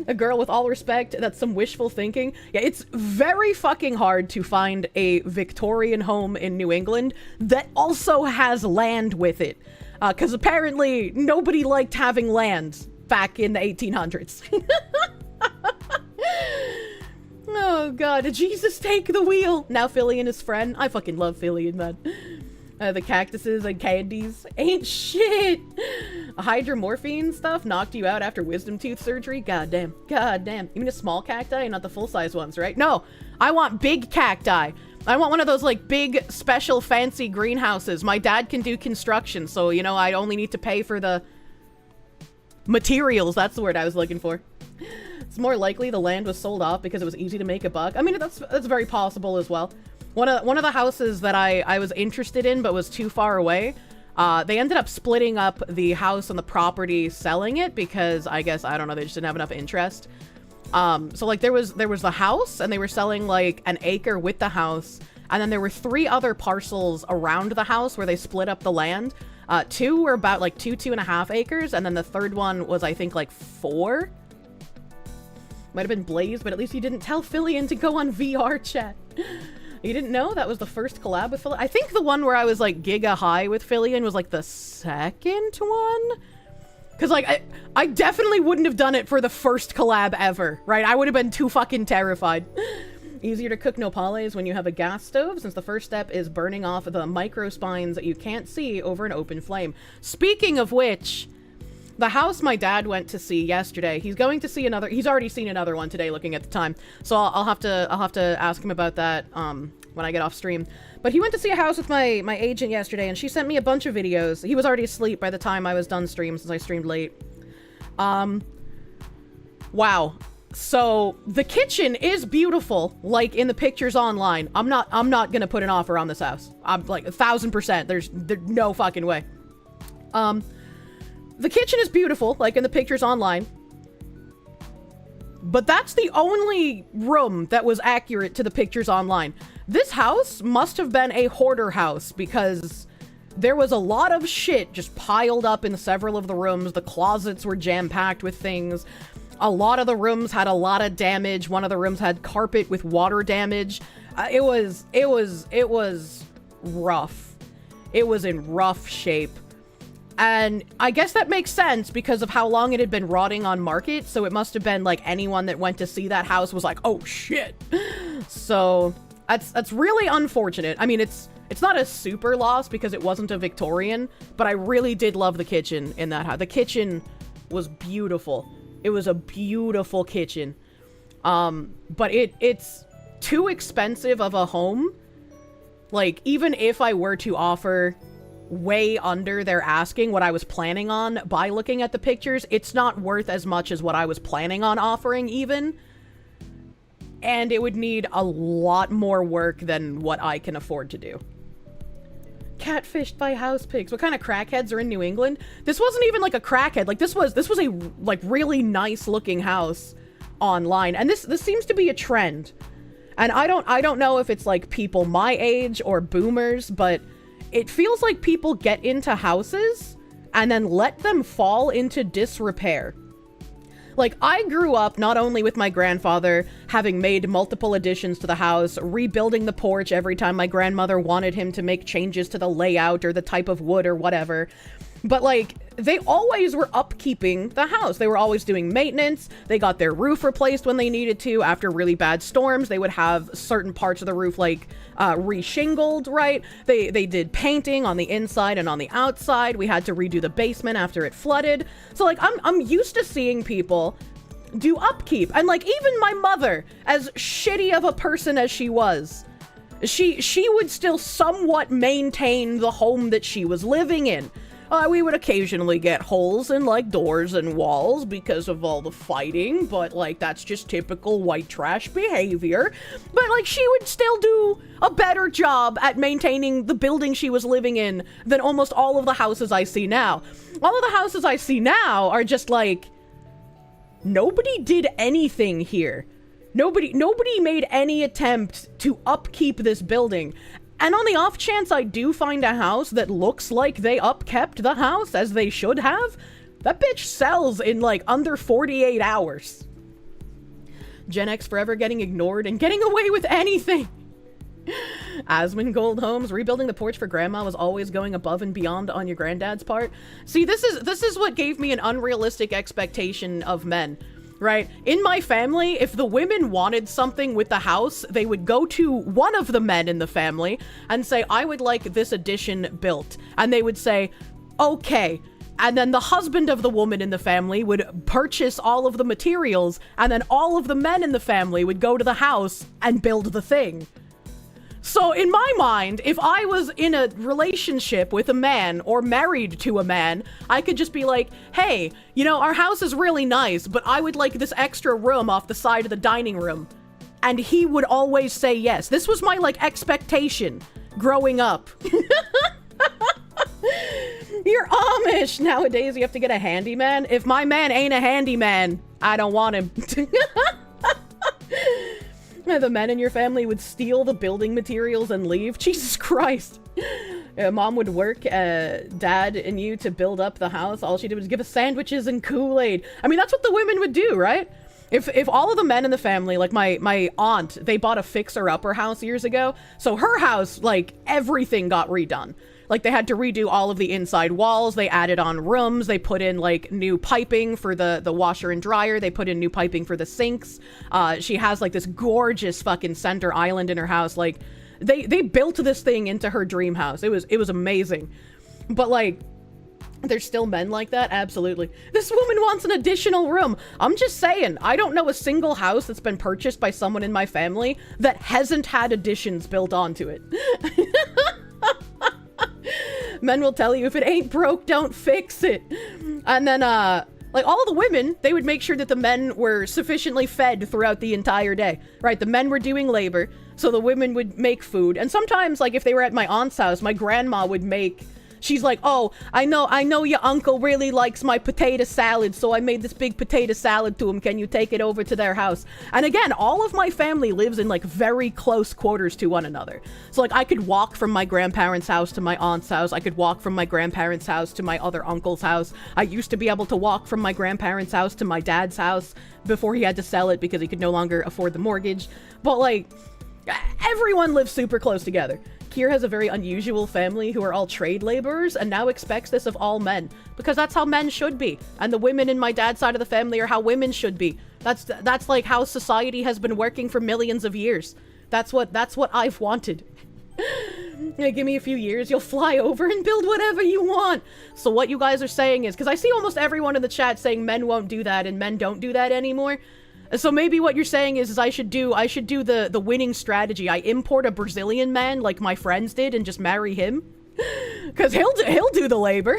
A girl, with all respect, that's some wishful thinking. Yeah, it's very fucking hard to find a Victorian home in New England that also has land with it. Because apparently nobody liked having land back in the 1800s. Oh god, did Jesus take the wheel? Now Fillion is friend. I fucking love Fillion, man. The cactuses and candies ain't shit. Hydromorphine stuff knocked you out after wisdom tooth surgery? God damn. God damn. You mean a small cacti and not the full-size ones, right? No, I want big cacti. I want one of those, like, big, special, fancy greenhouses. My dad can do construction, so, you know, I only need to pay for the materials. That's the word I was looking for. It's more likely the land was sold off because it was easy to make a buck. I mean, that's very possible as well. One of the houses that I was interested in but was too far away, they ended up splitting up the house and the property, selling it because I guess, I don't know, they just didn't have enough interest. So like there was the house and they were selling like an acre with the house. And then there were 3 other parcels around the house where they split up the land. 2 were about like 2.5 acres. And then the third one was, I think, like 4. Might have been Blaze, but at least you didn't tell Fillion to go on VR chat. You didn't know that was the first collab with Fillion? I think the one where I was like giga high with Fillion was like the second one. Because, like, I definitely wouldn't have done it for the first collab ever, right? I would have been too fucking terrified. Easier to cook nopales when you have a gas stove, since the first step is burning off the microspines that you can't see over an open flame. Speaking of which, the house my dad went to see yesterday, he's going to see another, he's already seen another one today looking at the time. So I'll have to ask him about that when I get off stream. But he went to see a house with my agent yesterday, and she sent me a bunch of videos. He was already asleep by the time I was done stream, since I streamed late. Wow. So the kitchen is beautiful, like in the pictures online. I'm not gonna put an offer on this house. I'm like 1000%. There's no fucking way. The kitchen is beautiful, like in the pictures online. But that's the only room that was accurate to the pictures online. This house must have been a hoarder house because there was a lot of shit just piled up in several of the rooms. The closets were jam-packed with things. A lot of the rooms had a lot of damage. One of the rooms had carpet with water damage. It was rough. It was in rough shape. And I guess that makes sense because of how long it had been rotting on market. So it must have been like anyone that went to see that house was like, oh shit. So that's really unfortunate. I mean, it's not a super loss because it wasn't a Victorian, but I really did love the kitchen in that house. The kitchen was beautiful. It was a beautiful kitchen. But it's too expensive of a home. Like, even if I were to offer way under their asking what I was planning on by looking at the pictures, it's not worth as much as what I was planning on offering even. And it would need a lot more work than what I can afford to do. Catfished by house pigs. What kind of crackheads are in New England? This wasn't even like a crackhead. Like this was a like really nice looking house online. And this seems to be a trend. And I don't know if it's like people my age or boomers, but it feels like people get into houses and then let them fall into disrepair. Like, I grew up not only with my grandfather having made multiple additions to the house, rebuilding the porch every time my grandmother wanted him to make changes to the layout or the type of wood or whatever, but like, they always were upkeeping the house. They were always doing maintenance. They got their roof replaced when they needed to. After really bad storms, they would have certain parts of the roof like re-shingled, right? They did painting on the inside and on the outside. We had to redo the basement after it flooded. So like, I'm used to seeing people do upkeep. And like, even my mother, as shitty of a person as she was, she would still somewhat maintain the home that she was living in. We would occasionally get holes in, like, doors and walls because of all the fighting, but, like, that's just typical white trash behavior. But, like, she would still do a better job at maintaining the building she was living in than almost all of the houses I see now. All of the houses I see now are just, like, nobody did anything here. Nobody made any attempt to upkeep this building. And on the off chance I do find a house that looks like they upkept the house as they should have, that bitch sells in like under 48 hours. Gen X forever getting ignored and getting away with anything. Asmongold Homes, rebuilding the porch for grandma was always going above and beyond on your granddad's part. See, this is what gave me an unrealistic expectation of men. Right? In my family, if the women wanted something with the house, they would go to one of the men in the family and say, I would like this addition built. And they would say, okay. And then the husband of the woman in the family would purchase all of the materials, and then all of the men in the family would go to the house and build the thing. So in my mind, if I was in a relationship with a man or married to a man, I could just be like, hey, you know, our house is really nice, but I would like this extra room off the side of the dining room. And he would always say yes. This was my, like, expectation growing up. You're Amish. Nowadays, you have to get a handyman. If my man ain't a handyman, I don't want him. The men in your family would steal the building materials and leave. Jesus Christ. Mom would work, dad and you to build up the house. All she did was give us sandwiches and Kool-Aid. I mean, that's what the women would do, right? If all of the men in the family, like my aunt, they bought a fixer-upper house years ago. So her house, like, everything got redone. Like, they had to redo all of the inside walls. They added on rooms. They put in, like, new piping for the washer and dryer. They put in new piping for the sinks. She has, like, this gorgeous fucking center island in her house. Like, they built this thing into her dream house. It was amazing. But, like, there's still men like that? Absolutely. This woman wants an additional room. I'm just saying, I don't know a single house that's been purchased by someone in my family that hasn't had additions built onto it. Men will tell you, if it ain't broke, don't fix it. And then, like, all the women, they would make sure that the men were sufficiently fed throughout the entire day. Right, the men were doing labor, so the women would make food. And sometimes, like, if they were at my aunt's house, my grandma would make... She's like, oh, I know your uncle really likes my potato salad, so I made this big potato salad to him. Can you take it over to their house? And again, all of my family lives in, like, very close quarters to one another. So, like, I could walk from my grandparents' house to my aunt's house. I could walk from my grandparents' house to my other uncle's house. I used to be able to walk from my grandparents' house to my dad's house before he had to sell it because he could no longer afford the mortgage. But, like, everyone lives super close together. Kier has a very unusual family who are all trade laborers and now expects this of all men because that's how men should be. And the women in my dad's side of the family are how women should be. That's like how society has been working for millions of years. That's what I've wanted. Yeah, give me a few years, you'll fly over and build whatever you want. So what you guys are saying is, because I see almost everyone in the chat saying men won't do that and men don't do that anymore. So maybe what you're saying is I should do the winning strategy. I import a Brazilian man like my friends did and just marry him. Because he'll do the labor.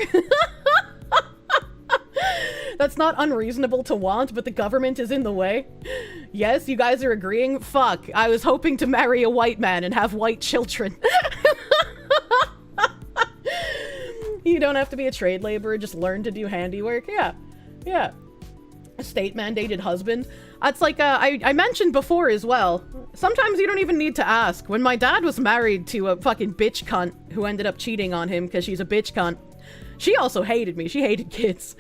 That's not unreasonable to want, but the government is in the way. Yes, you guys are agreeing? Fuck, I was hoping to marry a white man and have white children. You don't have to be a trade laborer, just learn to do handiwork. Yeah. A state-mandated husband. That's like, I mentioned before as well. Sometimes you don't even need to ask. When my dad was married to a fucking bitch cunt who ended up cheating on him because she's a bitch cunt, she also hated me. She hated kids.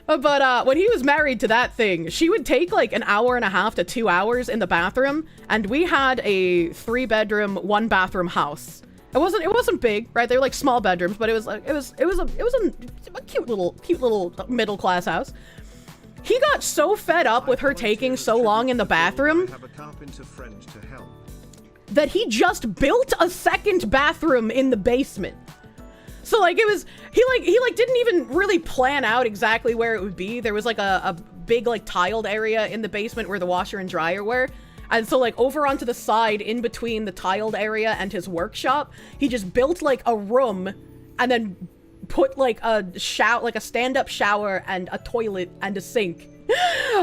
But when he was married to that thing, she would take like an hour and a half to 2 hours in the bathroom, and we had a 3-bedroom, 1-bathroom house. It wasn't big, right? They were like small bedrooms, but it was a cute little middle class house. He got so fed up with her taking so long in the bathroom that he just built a second bathroom in the basement. So like he didn't even really plan out exactly where it would be. There was like a big, like, tiled area in the basement where the washer and dryer were. And so, like, over onto the side, in between the tiled area and his workshop, he just built, like, a room and then put, like, a stand-up shower and a toilet and a sink.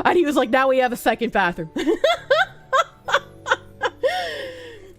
And he was like, now we have a second bathroom.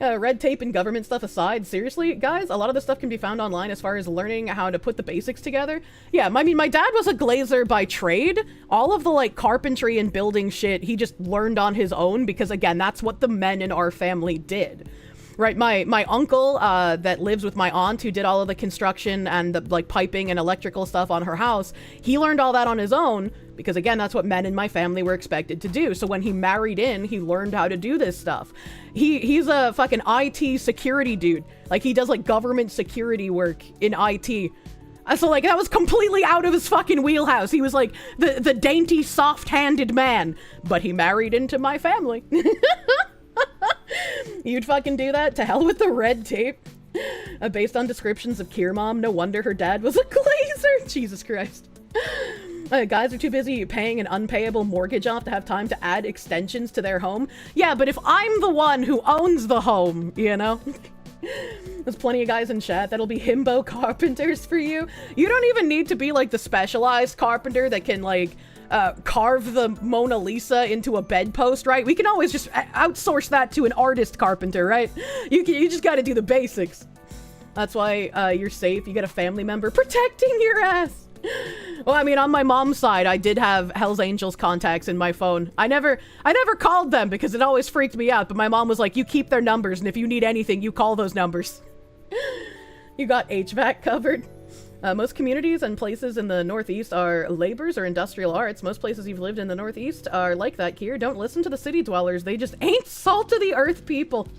Red tape and government stuff aside, seriously, guys, a lot of this stuff can be found online as far as learning how to put the basics together. Yeah, I mean, my dad was a glazer by trade. All of the, like, carpentry and building shit, he just learned on his own because, again, that's what the men in our family did. Right, my uncle that lives with my aunt who did all of the construction and the, like, piping and electrical stuff on her house, he learned all that on his own because, again, that's what men in my family were expected to do. So when he married in, he learned how to do this stuff. He's a fucking IT security dude. Like, he does, like, government security work in IT. So, like, that was completely out of his fucking wheelhouse. He was, like, the dainty, soft-handed man. But he married into my family. You'd fucking do that? To hell with the red tape. Based on descriptions of Kier Mom, no wonder her dad was a glazer. Jesus Christ. Guys are too busy paying an unpayable mortgage off to have time to add extensions to their home. Yeah, but if I'm the one who owns the home, you know? There's plenty of guys in chat that'll be himbo carpenters for you. You don't even need to be, like, the specialized carpenter that can, like, carve the Mona Lisa into a bedpost, right? We can always just outsource that to an artist carpenter, right? You just gotta do the basics. That's why you're safe. You got a family member protecting your ass. Well, I mean, on my mom's side, I did have Hell's Angels contacts in my phone. I never called them because it always freaked me out, but my mom was like, you keep their numbers, and if you need anything, you call those numbers. You got HVAC covered. Most communities and places in the Northeast are labors or industrial arts. Most places you've lived in the Northeast are like that, Kier. Don't listen to the city dwellers. They just ain't salt of the earth people.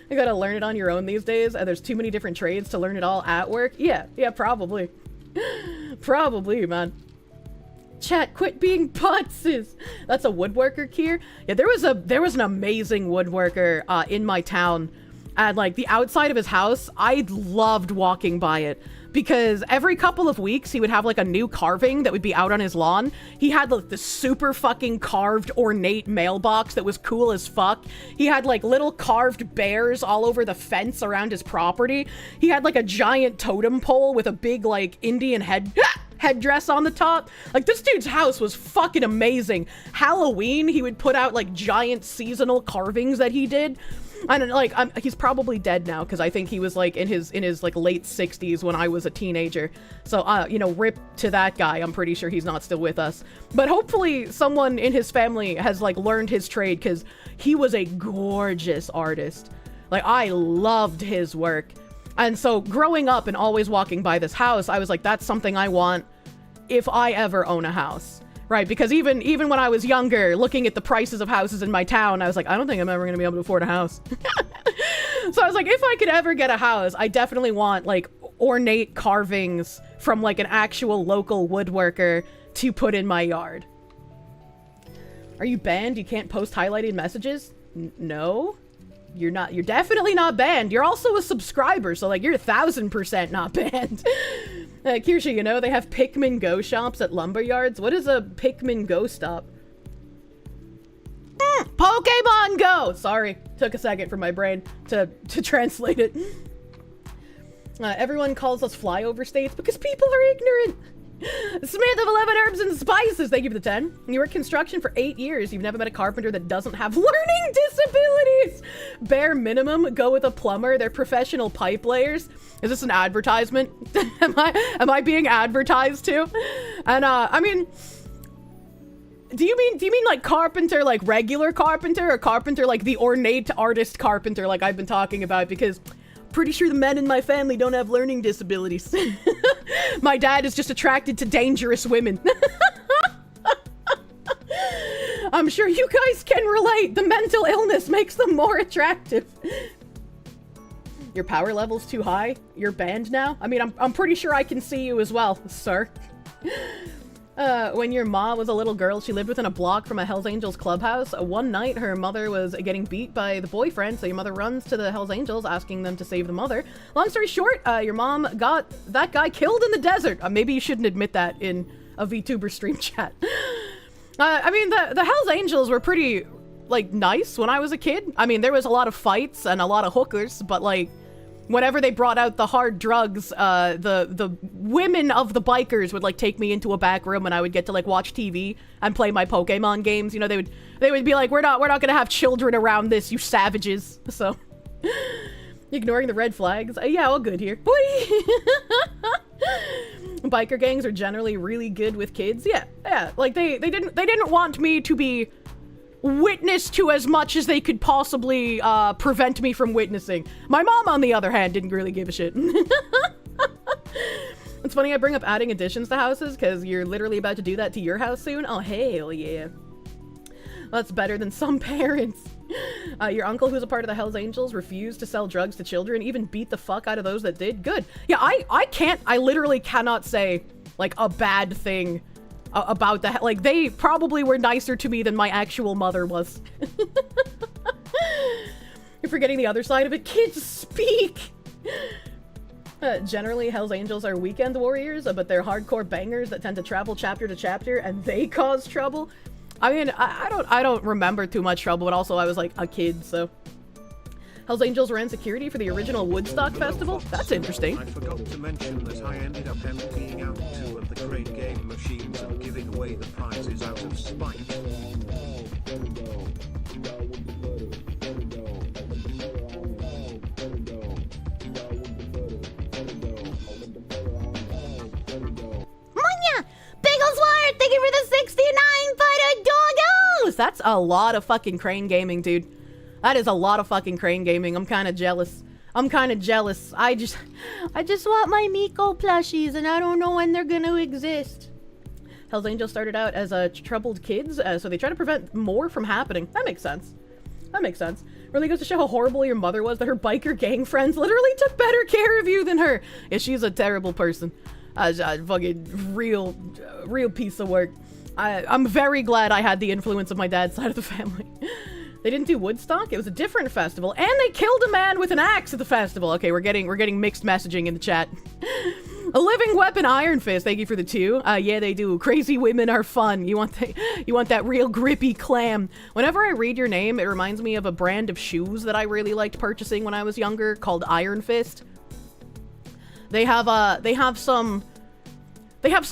You gotta learn it on your own these days, and there's too many different trades to learn it all at work. Yeah, probably. Probably, man. Chat, quit being putzes. That's a woodworker, Kier. Yeah, there was an amazing woodworker in my town. And, like, the outside of his house, I loved walking by it. Because every couple of weeks, he would have, like, a new carving that would be out on his lawn. He had, like, this super fucking carved, ornate mailbox that was cool as fuck. He had, like, little carved bears all over the fence around his property. He had, like, a giant totem pole with a big, like, Indian headdress on the top. Like, this dude's house was fucking amazing. Halloween, he would put out, like, giant seasonal carvings that he did. And, like, he's probably dead now because I think he was, like, in his like late 60s when I was a teenager. So, you know, rip to that guy. I'm pretty sure he's not still with us. But hopefully someone in his family has, like, learned his trade because he was a gorgeous artist. Like, I loved his work. And so growing up and always walking by this house, I was like, that's something I want if I ever own a house. Right, because even when I was younger, looking at the prices of houses in my town, I was like, I don't think I'm ever going to be able to afford a house. So I was like, if I could ever get a house, I definitely want, like, ornate carvings from, like, an actual local woodworker to put in my yard. Are you banned? You can't post highlighted messages? No. You're not. You're definitely not banned. You're also a subscriber, so, like, you're 1000% not banned. Kirsche, you know, they have Pikmin Go shops at lumber yards. What is a Pikmin Go stop? Pokemon Go! Sorry, took a second for my brain to translate it. Everyone calls us flyover states because people are ignorant. Smith of 11 Herbs and Spices, thank you for the 10. You worked construction for 8 years. You've never met a carpenter that doesn't have learning disabilities. Bare minimum, go with a plumber. They're professional pipe layers. Is this an advertisement? Am I being advertised to? And I mean, do you mean like carpenter, like regular carpenter, or carpenter like the ornate artist carpenter like I've been talking about? Because pretty sure the men in my family don't have learning disabilities. My dad is just attracted to dangerous women. I'm sure you guys can relate. The mental illness makes them more attractive. Your power level's too high? You're banned now? I mean, I'm pretty sure I can see you as well, sir. When your ma was a little girl, she lived within a block from a Hells Angels clubhouse. One night, her mother was getting beat by the boyfriend, so your mother runs to the Hells Angels asking them to save the mother. Long story short, your mom got that guy killed in the desert. Maybe you shouldn't admit that in a VTuber stream chat. I mean, the Hells Angels were pretty, like, nice when I was a kid. I mean, there was a lot of fights and a lot of hookers, but, like, whenever they brought out the hard drugs, the women of the bikers would, like, take me into a back room and I would get to, like, watch TV and play my Pokemon games. You know, they would be like, we're not gonna have children around this, you savages. So, ignoring the red flags. Yeah, all good here. Biker gangs are generally really good with kids. Yeah. Like, they didn't want me to be witness to as much as they could possibly prevent me from witnessing. My mom, on the other hand, didn't really give a shit. It's funny I bring up adding additions to houses because you're literally about to do that to your house soon. Oh, hell yeah. That's better than some parents. Your uncle, who's a part of the Hells Angels, refused to sell drugs to children, even beat the fuck out of those that did. Good. Yeah, I literally cannot say, like, a bad thing about that. Like, they probably were nicer to me than my actual mother was. You're forgetting the other side of it. Kids speak! Generally, Hells Angels are weekend warriors, but they're hardcore bangers that tend to travel chapter to chapter, and they cause trouble. I mean, I don't remember too much trouble, but also I was, like, a kid, so... Hells Angels ran security for the original Woodstock Festival? That's interesting. I forgot to mention that I ended up emptying out 2 of the crate game machines and giving away the prizes out of spite. Munya! Bigglesworth, thank you for the 69 butter doggos! That's a lot of fucking crane gaming, dude. That is a lot of fucking crane gaming. I'm kind of jealous. I just want my Miko plushies, and I don't know when they're gonna exist. Hells Angels started out as troubled kids, so they try to prevent more from happening. That makes sense. Really goes to show how horrible your mother was, that her biker gang friends literally took better care of you than her. Yeah, she's a terrible person. Fucking real piece of work. I'm very glad I had the influence of my dad's side of the family. They didn't do Woodstock. It was a different festival, and they killed a man with an axe at the festival. Okay, we're getting mixed messaging in the chat. A living weapon, Iron Fist. Thank you for the 2. Yeah, they do. Crazy women are fun. You want that real grippy clam. Whenever I read your name, it reminds me of a brand of shoes that I really liked purchasing when I was younger called Iron Fist. They have some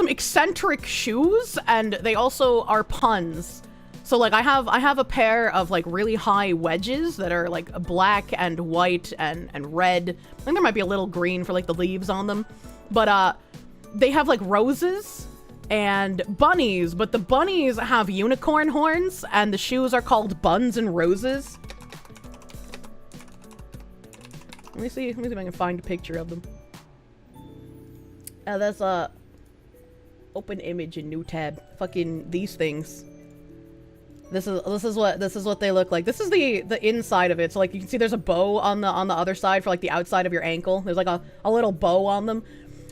eccentric shoes, and they also are puns. So, like, I have a pair of, like, really high wedges that are, like, black and white and red. I think there might be a little green for, like, the leaves on them. But, they have, like, roses and bunnies, but the bunnies have unicorn horns, and the shoes are called Buns and Roses. Let me see if I can find a picture of them. That's, open image in new tab. Fucking these things. This is what they look like. This is the inside of it. So, like, you can see there's a bow on the other side for, like, the outside of your ankle. There's like a little bow on them.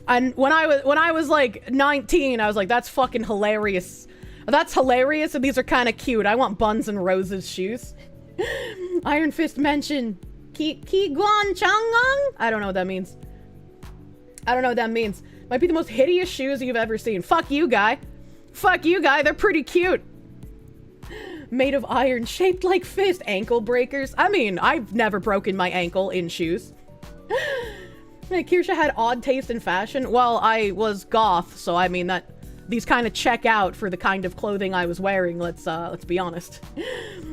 And when I was like 19, I was like, that's fucking hilarious. That's hilarious, and these are kind of cute. I want Buns and Roses shoes. Iron Fist mentioned Ki Guan Changang? I don't know what that means. Might be the most hideous shoes you've ever seen. Fuck you, guy. They're pretty cute. Made of iron, shaped like fist. Ankle breakers. I mean, I've never broken my ankle in shoes. Kirsche had odd taste in fashion. Well, I was goth, so I mean that these kind of check out for the kind of clothing I was wearing. Let's be honest.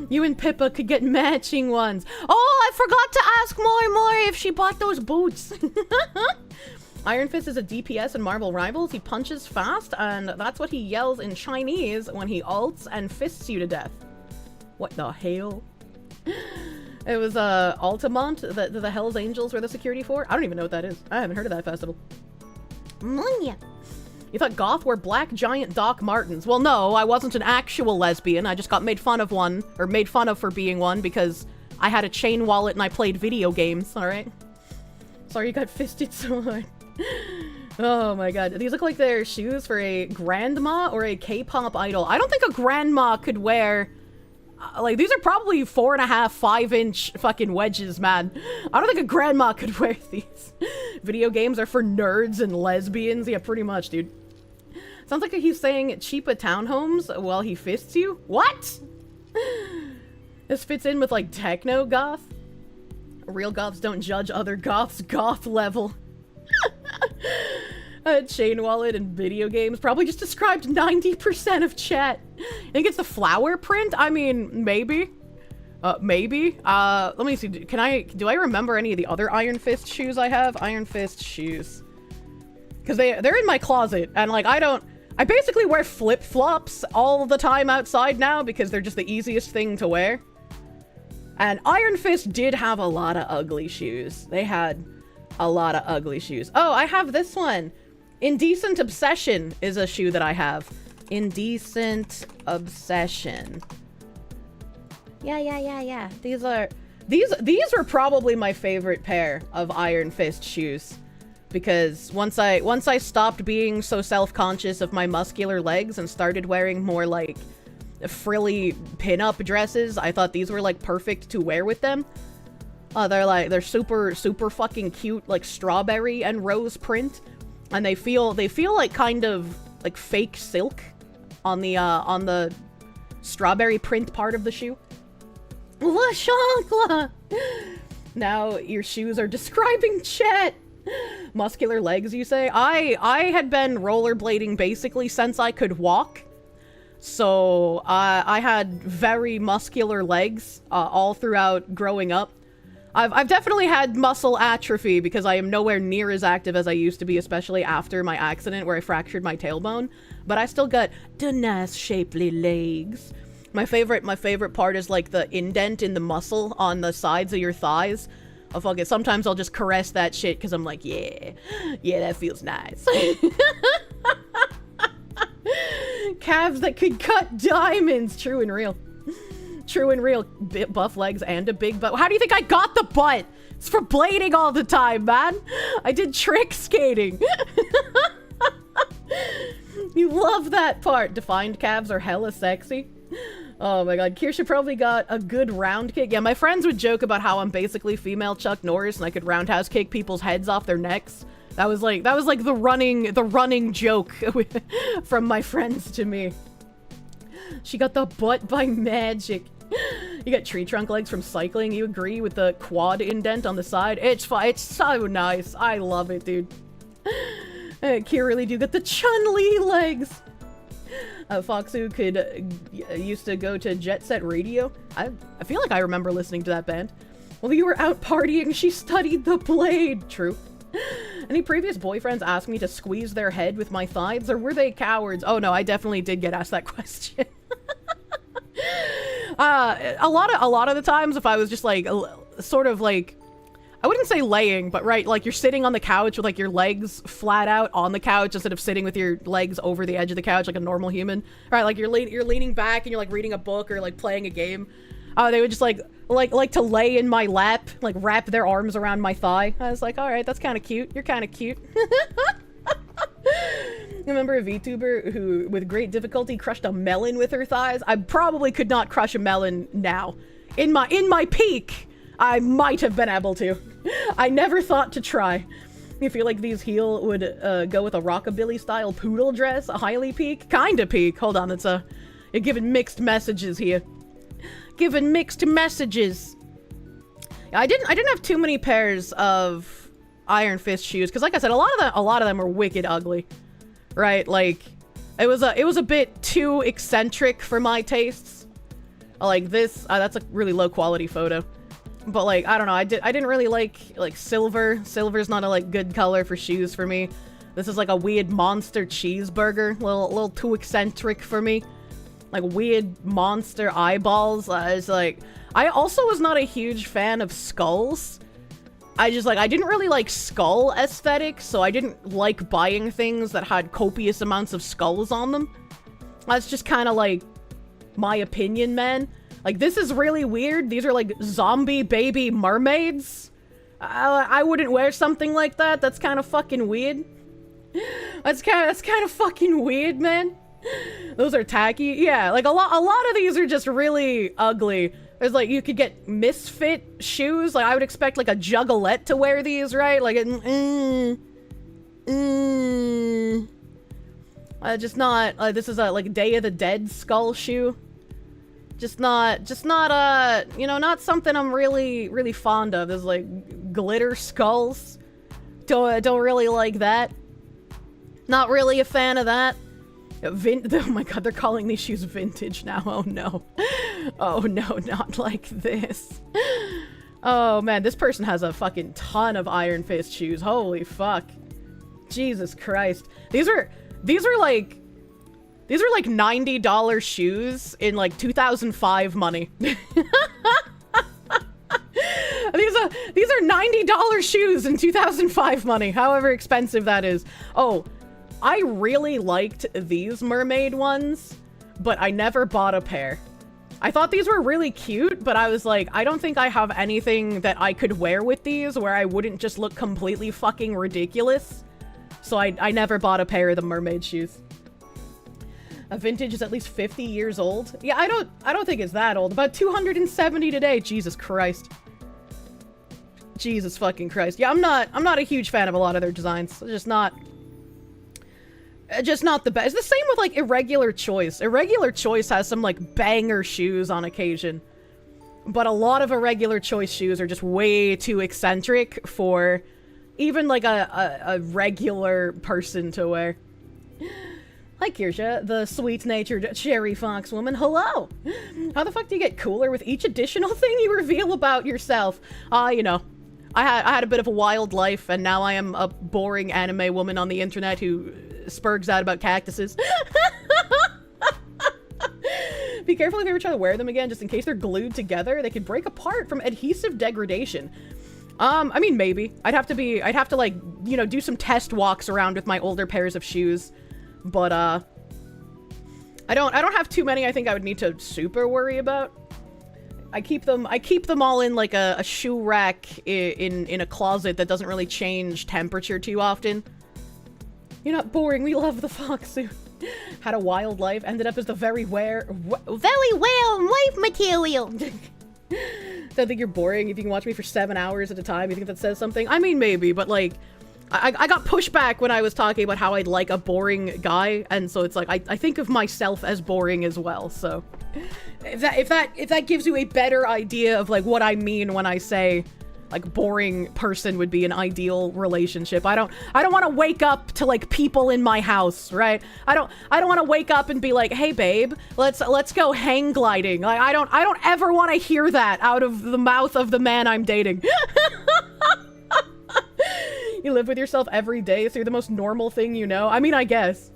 You and Pippa could get matching ones. Oh, I forgot to ask More if she bought those boots. Iron Fist is a DPS in Marvel Rivals. He punches fast, and that's what he yells in Chinese when he ults and fists you to death. What the hell? It was Altamont that the Hells Angels were the security for. I don't even know what that is. I haven't heard of that festival. You thought goth were black giant Doc Martens. Well, no, I wasn't an actual lesbian. I just got made fun of for being one because I had a chain wallet and I played video games, alright? Sorry you got fisted so hard. Oh my god. These look like they're shoes for a grandma or a K-pop idol. I don't think a grandma could wear... like, these are probably 4.5, 5-inch fucking wedges, man. I don't think a grandma could wear these. Video games are for nerds and lesbians. Yeah, pretty much, dude. Sounds like he's saying cheaper townhomes while he fists you. What? This fits in with like techno goth. Real goths don't judge other goths goth level. Chain wallet and video games probably just described 90% of chat. I think it's the flower print. I mean, maybe. Maybe. Let me see. Do I remember any of the other Iron Fist shoes I have? Iron Fist shoes. Because they're in my closet, and like I basically wear flip-flops all the time outside now because they're just the easiest thing to wear. And Iron Fist did have a lot of ugly shoes. They had a lot of ugly shoes. Oh, I have this one. Indecent Obsession is a shoe that I have. Indecent Obsession. Yeah. These were probably my favorite pair of Iron Fist shoes. Because once I stopped being so self-conscious of my muscular legs and started wearing more like frilly pin-up dresses, I thought these were like perfect to wear with them. They're super fucking cute, like strawberry and rose print, and they feel like kind of like fake silk on the strawberry print part of the shoe. La chancla! Now your shoes are describing chat. Muscular legs, you say? I had been rollerblading basically since I could walk. So I had very muscular legs all throughout growing up. I've definitely had muscle atrophy because I am nowhere near as active as I used to be, especially after my accident where I fractured my tailbone. But I still got the nice shapely legs. My favorite part is like the indent in the muscle on the sides of your thighs. Oh, fuck it. Sometimes I'll just caress that shit because I'm like, yeah, that feels nice. Calves that could cut diamonds. True and real. True and real. Buff legs and a big butt. How do you think I got the butt? It's for blading all the time, man. I did trick skating. You love that part. Defined calves are hella sexy. Oh my god, Kirsche probably got a good round kick. Yeah, my friends would joke about how I'm basically female Chuck Norris and I could roundhouse kick people's heads off their necks. That was like the running joke from my friends to me. She got the butt by magic. You got tree trunk legs from cycling. You agree with the quad indent on the side? It's fine. It's so nice. I love it, dude. Kira really do get the Chun-Li legs. Foxu used to go to Jet Set Radio. I feel like I remember listening to that band. While you were out partying, she studied the blade. True. Any previous boyfriends asked me to squeeze their head with my thighs, or were they cowards? Oh no, I definitely did get asked that question. A lot of the times, if I was just like sort of like, I wouldn't say laying, but right, like you're sitting on the couch with like your legs flat out on the couch instead of sitting with your legs over the edge of the couch like a normal human. Right, like you're leaning back and you're like reading a book or like playing a game. They would just like to lay in my lap, like wrap their arms around my thigh. I was like, all right, that's kind of cute. You're kind of cute. Remember a VTuber who, with great difficulty, crushed a melon with her thighs? I probably could not crush a melon now. In my peak, I might have been able to. I never thought to try. You feel like these heel would go with a rockabilly style poodle dress? A highly peak? Kinda peak. Hold on, you're giving mixed messages here. Giving mixed messages. I didn't have too many pairs of Iron Fist shoes because, like I said, a lot of them were wicked ugly. Right? Like it was a bit too eccentric for my tastes. Like this, that's a really low quality photo. But like, I don't know, I didn't really like silver. Silver's not a like good color for shoes for me. This is like a weird monster cheeseburger, little too eccentric for me. Like weird monster eyeballs. It's like, I also was not a huge fan of skulls. I didn't really like skull aesthetics, so I didn't like buying things that had copious amounts of skulls on them. That's just kind of like my opinion, man. Like, this is really weird. These are like zombie baby mermaids. I wouldn't wear something like that. That's kind of fucking weird. That's kind of fucking weird, man. Those are tacky. Yeah, like a lot of these are just really ugly. There's like, you could get misfit shoes. Like, I would expect like a juggalette to wear these, right? Like, Just not, this is a, like, Day of the Dead skull shoe. Just not, you know, not something I'm really fond of. There's, like, glitter skulls. Don't really like that. Not really a fan of that. Oh my god, they're calling these shoes vintage now. Oh no. Oh no, not like this. Oh man, this person has a fucking ton of Iron Fist shoes. Holy fuck. Jesus Christ. These are like $90 shoes in like 2005 money. These are $90 shoes in 2005 money, however expensive that is. Oh, I really liked these mermaid ones, but I never bought a pair. I thought these were really cute, but I was like, I don't think I have anything that I could wear with these where I wouldn't just look completely fucking ridiculous. So I never bought a pair of the mermaid shoes. A vintage is at least 50 years old. Yeah, I don't think it's that old. About 270 today. Jesus Christ. Jesus fucking Christ. Yeah, I'm not a huge fan of a lot of their designs. Just not the best. It's the same with like Irregular Choice. Irregular Choice has some like banger shoes on occasion, but a lot of Irregular Choice shoes are just way too eccentric for even like a regular person to wear. Hi Kirsche, the sweet-natured cherry fox woman. Hello! How the fuck do you get cooler with each additional thing you reveal about yourself? You know, I had a bit of a wild life, and now I am a boring anime woman on the internet who spurgs out about cactuses. Be careful if you ever try to wear them again, just in case they're glued together. They could break apart from adhesive degradation. I mean, maybe. I'd have to like, you know, do some test walks around with my older pairs of shoes. But, I don't have too many I think I would need to super worry about. I keep them all in like a shoe rack in a closet that doesn't really change temperature too often. You're not boring, we love the fox suit. Had a wild life, ended up as the very well wife material. Don't think you're boring if you can watch me for 7 hours at a time. You think that says something? I mean, maybe, but like, I got pushback when I was talking about how I'd like a boring guy, and so it's like, I think of myself as boring as well, so. If that gives you a better idea of like what I mean when I say like boring person would be an ideal relationship. I don't want to wake up to like people in my house, right? I don't want to wake up and be like, "Hey babe, let's go hang gliding." Like I don't ever want to hear that out of the mouth of the man I'm dating. You live with yourself every day, so you're the most normal thing you know. I mean, I guess.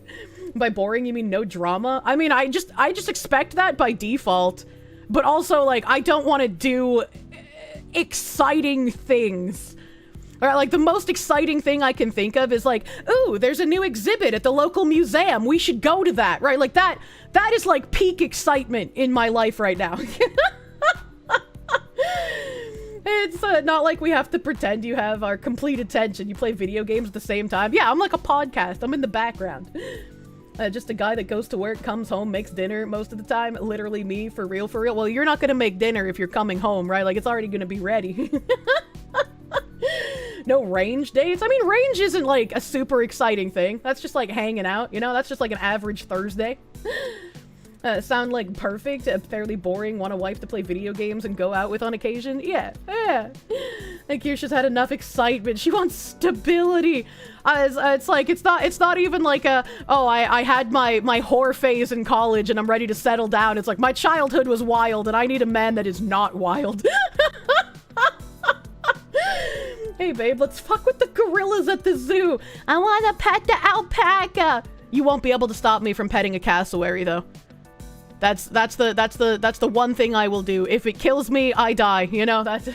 By boring, you mean no drama? I mean, I just expect that by default. But also, like, I don't want to do exciting things. Or, like, the most exciting thing I can think of is, like, ooh, there's a new exhibit at the local museum. We should go to that, right? Like, that is, like, peak excitement in my life right now. It's not like we have to pretend you have our complete attention. You play video games at the same time. Yeah, I'm like a podcast. I'm in the background. Just a guy that goes to work, comes home, makes dinner most of the time. Literally me, for real, for real. Well, you're not gonna make dinner if you're coming home, right? Like, it's already gonna be ready. No range dates? I mean, range isn't, like, a super exciting thing. That's just, like, hanging out, you know? That's just, like, an average Thursday. Sound like perfect, fairly boring, want a wife to play video games and go out with on occasion? Yeah. And Kirsche's had enough excitement. She wants stability. It's like, it's not even like a, oh, I had my whore phase in college and I'm ready to settle down. It's like, my childhood was wild and I need a man that is not wild. Hey babe, let's fuck with the gorillas at the zoo. I want to pet the alpaca. You won't be able to stop me from petting a cassowary though. That's the one thing I will do. If it kills me, I die, you know? That's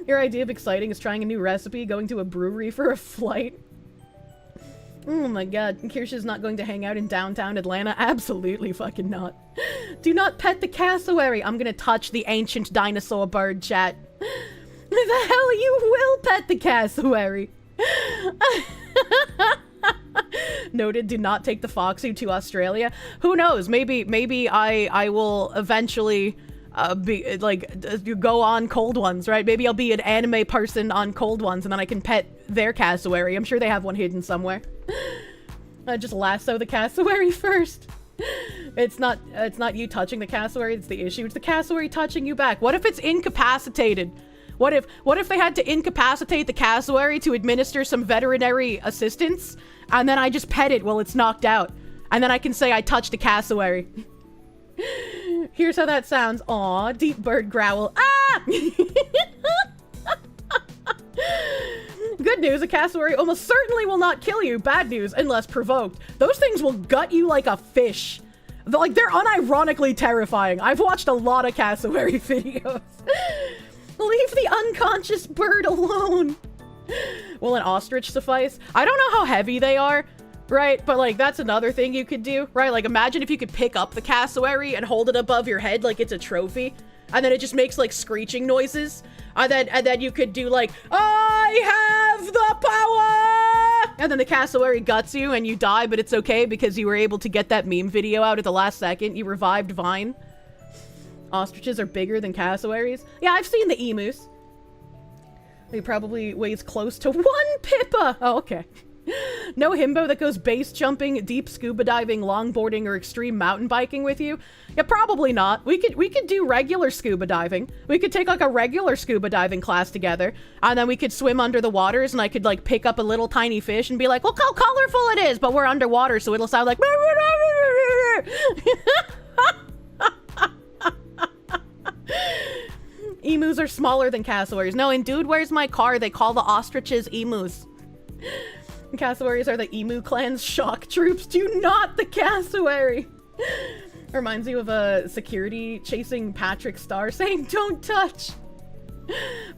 Your idea of exciting is trying a new recipe, going to a brewery for a flight. Oh my god, Kirsche's not going to hang out in downtown Atlanta? Absolutely fucking not. Do not pet the cassowary. I'm gonna touch the ancient dinosaur bird, chat. The hell you will pet the cassowary. Noted, do not take the Foxy to Australia. Who knows? Maybe I will eventually be like go on Cold Ones, right? Maybe I'll be an anime person on Cold Ones and then I can pet their cassowary. I'm sure they have one hidden somewhere. Just lasso the cassowary first. It's not you touching the cassowary that's the issue. It's the cassowary touching you back. What if it's incapacitated? What if they had to incapacitate the cassowary to administer some veterinary assistance, and then I just pet it while it's knocked out, and then I can say I touched a cassowary. Here's how that sounds. Aw, deep bird growl. Ah! Good news, a cassowary almost certainly will not kill you. Bad news, unless provoked. Those things will gut you like a fish. Like, they're unironically terrifying. I've watched a lot of cassowary videos. Leave the unconscious bird alone. Will an ostrich suffice? I don't know how heavy they are, right? But, like, that's another thing you could do, right? Like, imagine if you could pick up the cassowary and hold it above your head like it's a trophy, and then it just makes, like, screeching noises. And then you could do, like, I have the power! And then the cassowary guts you and you die, but it's okay because you were able to get that meme video out at the last second. You revived Vine. Ostriches are bigger than cassowaries. Yeah, I've seen the emus. He probably weighs close to 1 pippa. Oh, okay. No himbo that goes base jumping, deep scuba diving, longboarding, or extreme mountain biking with you? Yeah, probably not. We could do regular scuba diving. We could take like a regular scuba diving class together, and then we could swim under the waters, and I could like pick up a little tiny fish and be like, look how colorful it is, but we're underwater, so it'll sound like emus are smaller than cassowaries. No, in Dude, Where's My Car, they call the ostriches emus. Cassowaries are the emu clan's shock troops. Do not the cassowary. Reminds you of a security chasing Patrick Star saying, don't touch.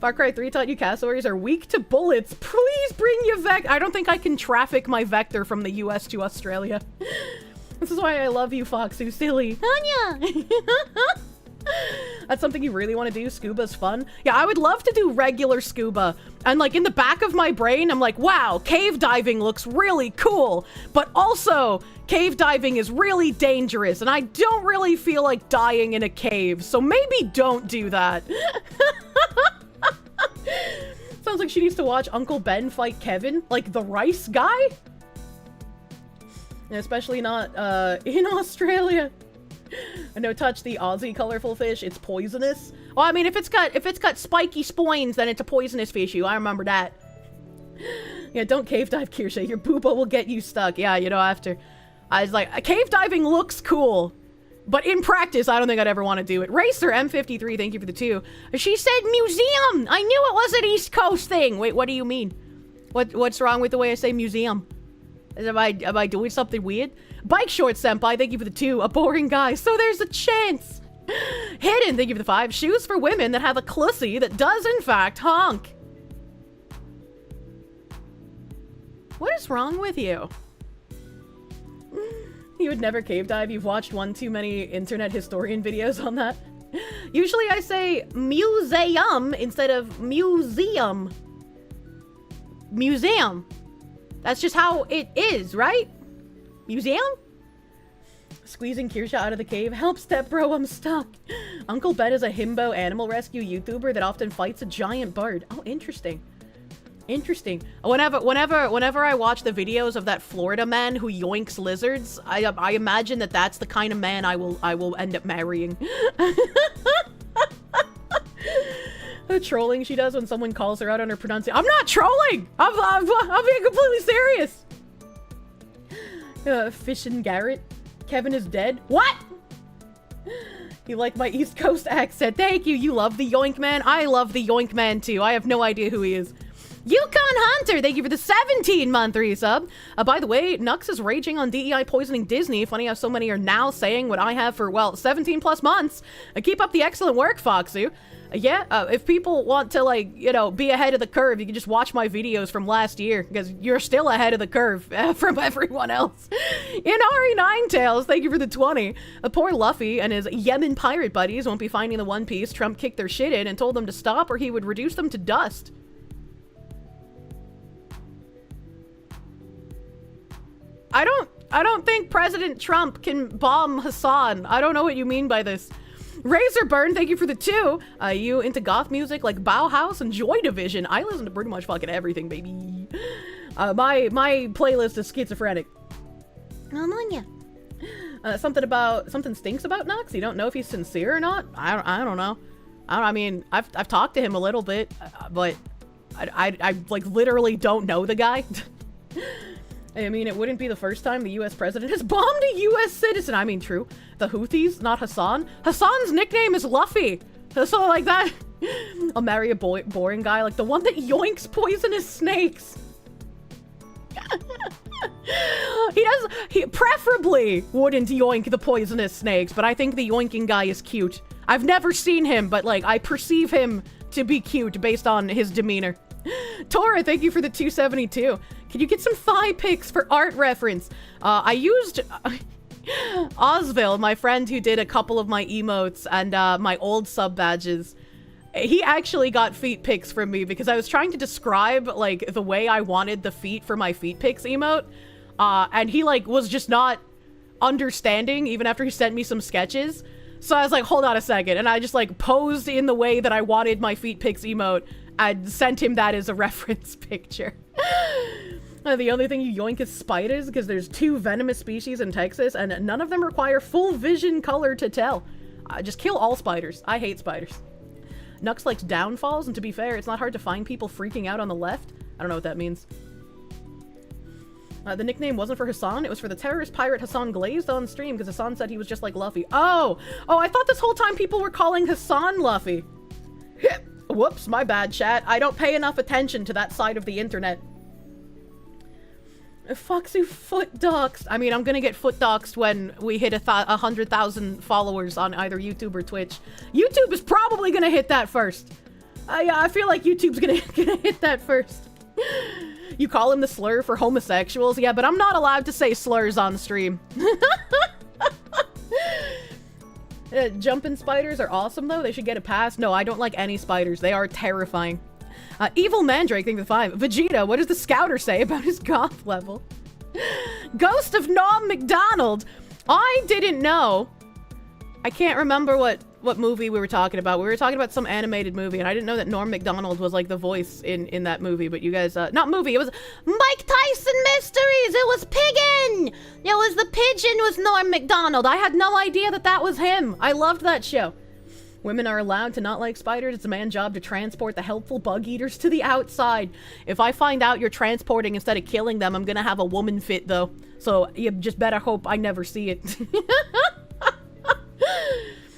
Far Cry 3 taught you cassowaries are weak to bullets. Please bring your vector. I don't think I can traffic my vector from the US to Australia. This is why I love you, Foxu. Silly. Anya! That's something you really want to do? Scuba's fun? Yeah, I would love to do regular scuba. And like in the back of my brain, I'm like, wow, cave diving looks really cool. But also, cave diving is really dangerous. And I don't really feel like dying in a cave. So maybe don't do that. Sounds like she needs to watch Uncle Ben fight Kevin. Like the rice guy? And especially not in Australia. No touch the Aussie colorful fish. It's poisonous. Well, I mean, if it's got spiky spines, then it's a poisonous fish. I remember that. Yeah, don't cave dive, Kirsche. Your booba will get you stuck. Yeah, you know, after. I was like, cave diving looks cool, but in practice, I don't think I'd ever want to do it. Racer M53, thank you for the 2. She said museum. I knew it was an East Coast thing. Wait, what do you mean? What's wrong with the way I say museum? Am I doing something weird? Bike short senpai, thank you for the 2. A boring guy, so there's a chance. Hidden, thank you for the 5. Shoes for women that have a clussy that does in fact honk. What is wrong with you? You would never cave dive. You've watched one too many internet historian videos on that. Usually I say museum instead of museum. Museum. That's just how it is, right? Museum? Squeezing Kirsche out of the cave. Help, step bro, I'm stuck. Uncle Ben is a himbo animal rescue YouTuber that often fights a giant bird. Oh, interesting. Interesting. Whenever I watch the videos of that Florida man who yoinks lizards, I imagine that that's the kind of man I will end up marrying. The trolling she does when someone calls her out on her pronunciation. I'm not trolling! I'm being completely serious! Fish and Garrett. Kevin is dead. What? You like my East Coast accent. Thank you. You love the Yoink Man. I love the Yoink Man too. I have no idea who he is. Yukon Hunter, thank you for the 17-month resub. By the way, Nux is raging on DEI poisoning Disney. Funny how so many are now saying what I have for, well, 17 plus months. Keep up the excellent work, Foxu. If people want to, like, you know, be ahead of the curve, you can just watch my videos from last year, because you're still ahead of the curve from everyone else. Inari Ninetails, thank you for the 20. Poor Luffy and his Yemen pirate buddies won't be finding the One Piece. Trump kicked their shit in and told them to stop or he would reduce them to dust. I don't think President Trump can bomb Hassan. I don't know what you mean by this. Razorburn, thank you for the 2. You into goth music like Bauhaus and Joy Division? I listen to pretty much fucking everything, baby. My playlist is schizophrenic. Ammonia. Something stinks about Nux. You don't know if he's sincere or not. I don't know. I mean, I've talked to him a little bit, but I like literally don't know the guy. I mean, it wouldn't be the first time the U.S. president has bombed a U.S. citizen. I mean, true. The Houthis, not Hassan. Hassan's nickname is Luffy. So like that. I'll marry a boring guy, like the one that yoinks poisonous snakes. He preferably wouldn't yoink the poisonous snakes, but I think the yoinking guy is cute. I've never seen him, but like I perceive him to be cute based on his demeanor. Tora, thank you for the 272. Can you get some thigh pics for art reference? I used Osville, my friend who did a couple of my emotes and my old sub badges. He actually got feet pics from me because I was trying to describe like the way I wanted the feet for my feet pics emote. And he like was just not understanding even after he sent me some sketches. So I was like, hold on a second. And I just like posed in the way that I wanted my feet pics emote and sent him that as a reference picture. The only thing you yoink is spiders because there's 2 venomous species in Texas and none of them require full vision color to tell. Just kill all spiders. I hate spiders. Nux likes downfalls, and to be fair, it's not hard to find people freaking out on the left. I don't know what that means. The nickname wasn't for Hassan, it was for the terrorist pirate Hassan Glazed on stream, because Hassan said he was just like Luffy. Oh, I thought this whole time people were calling Hassan Luffy. Whoops, my bad, chat. I don't pay enough attention to that side of the internet. Foxy foot doxed. I mean, I'm gonna get foot doxed when we hit 100,000 followers on either YouTube or Twitch. YouTube is probably gonna hit that first. Yeah, I feel like YouTube's gonna hit that first. You call him the slur for homosexuals? Yeah, but I'm not allowed to say slurs on stream. Jumping spiders are awesome, though. They should get a pass. No, I don't like any spiders. They are terrifying. Evil Mandrake, thank you for the 5. Vegeta, what does the scouter say about his goth level? Ghost of Norm MacDonald. I didn't know. I can't remember what movie we were talking about. We were talking about some animated movie, and I didn't know that Norm MacDonald was like the voice in that movie. But you guys, not movie, it was Mike Tyson Mysteries. It was Piggin. It was the pigeon was Norm MacDonald. I had no idea that was him. I loved that show. Women are allowed to not like spiders. It's a man's job to transport the helpful bug eaters to the outside. If I find out you're transporting instead of killing them, I'm gonna have a woman fit, though. So you just better hope I never see it.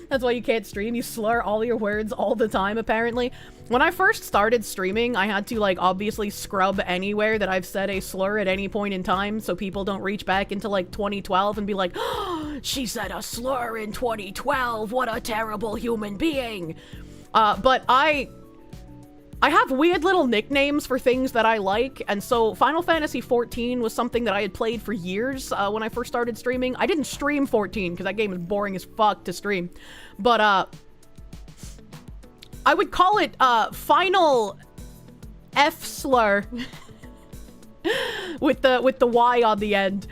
That's why you can't stream. You slur all your words all the time, apparently. When I first started streaming, I had to, like, obviously scrub anywhere that I've said a slur at any point in time so people don't reach back into, like, 2012 and be like, oh, she said a slur in 2012. What a terrible human being. But I have weird little nicknames for things that I like, and so Final Fantasy XIV was something that I had played for years when I first started streaming. I didn't stream 14 because that game is boring as fuck to stream, but I would call it Final F slur with the Y on the end.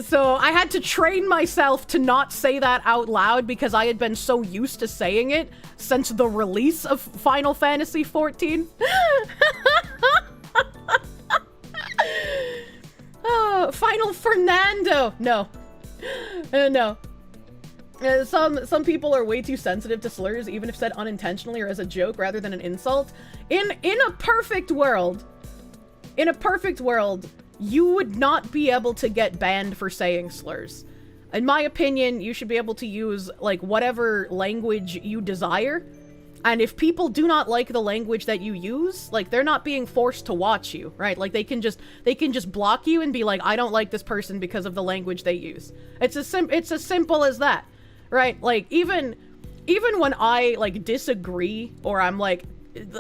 So I had to train myself to not say that out loud because I had been so used to saying it since the release of Final Fantasy XIV. Oh, Final Fernando. No. No. Some people are way too sensitive to slurs, even if said unintentionally or as a joke rather than an insult. In a perfect world, you would not be able to get banned for saying slurs. In my opinion, you should be able to use, like, whatever language you desire. And if people do not like the language that you use, like, they're not being forced to watch you, right? Like, they can just block you and be like, I don't like this person because of the language they use. It's as simple as that, right? Like, even when I, like, disagree, or I'm like,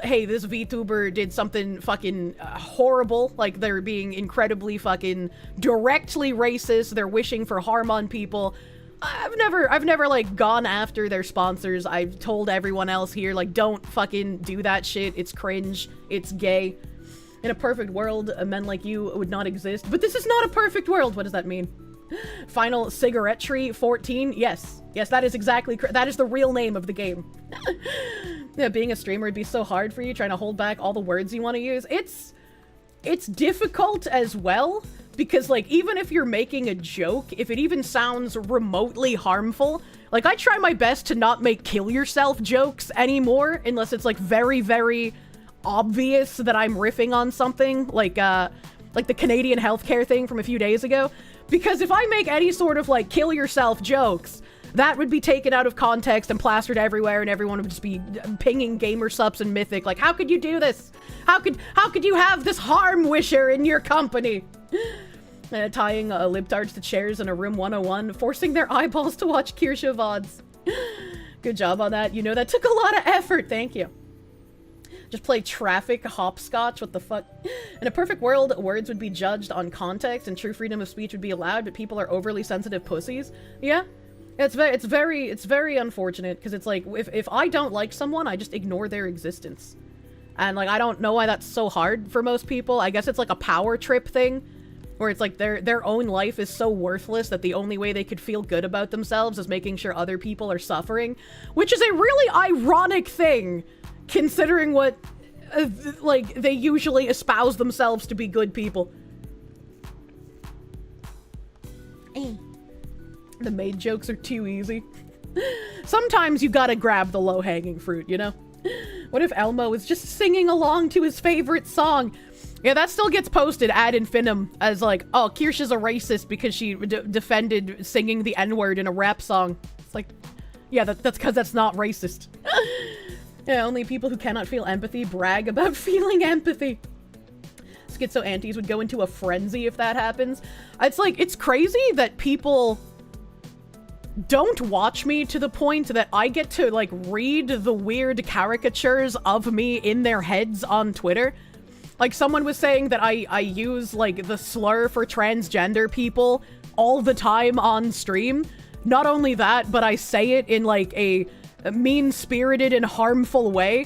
hey, this VTuber did something fucking horrible, like they're being incredibly fucking directly racist, they're wishing for harm on people. I've never like gone after their sponsors. I've told everyone else here, like, don't fucking do that shit. It's cringe. It's gay. In a perfect world, men like you would not exist. But this is not a perfect world. What does that mean? Final Cigarette Tree 14? Yes. Yes, that is exactly that is the real name of the game. Yeah, being a streamer would be so hard for you, trying to hold back all the words you want to use. It's difficult as well, Because, like, even if you're making a joke, if it even sounds remotely harmful, like, I try my best to not make kill yourself jokes anymore, unless it's, like, very, very obvious that I'm riffing on something, like the Canadian healthcare thing from a few days ago. Because if I make any sort of, like, kill yourself jokes, that would be taken out of context and plastered everywhere, and everyone would just be pinging gamer subs and Mythic, like, how could you do this? How could you have this harm wisher in your company? Tying libtards to chairs in a room 101, forcing their eyeballs to watch Kirsche VoDs. Good job on that. You know, that took a lot of effort. Thank you. Just play traffic hopscotch. What the fuck? In a perfect world, words would be judged on context and true freedom of speech would be allowed, but people are overly sensitive pussies. Yeah. It's very unfortunate, because it's like, if I don't like someone, I just ignore their existence. And, like, I don't know why that's so hard for most people. I guess it's like a power trip thing, where it's like their own life is so worthless that the only way they could feel good about themselves is making sure other people are suffering. Which is a really ironic thing, considering what, like, they usually espouse themselves to be good people. The maid jokes are too easy. Sometimes you gotta grab the low-hanging fruit, you know? What if Elmo is just singing along to his favorite song? Yeah, that still gets posted ad infinitum as like, oh, Kirsche is a racist because she defended singing the N-word in a rap song. It's like, yeah, that's because that's not racist. Yeah, only people who cannot feel empathy brag about feeling empathy. Schizo aunties would go into a frenzy if that happens. It's like, it's crazy that people don't watch me to the point that I get to, like, read the weird caricatures of me in their heads on Twitter. Like, someone was saying that I use, like, the slur for transgender people all the time on stream. Not only that, but I say it in, like, a mean-spirited and harmful way.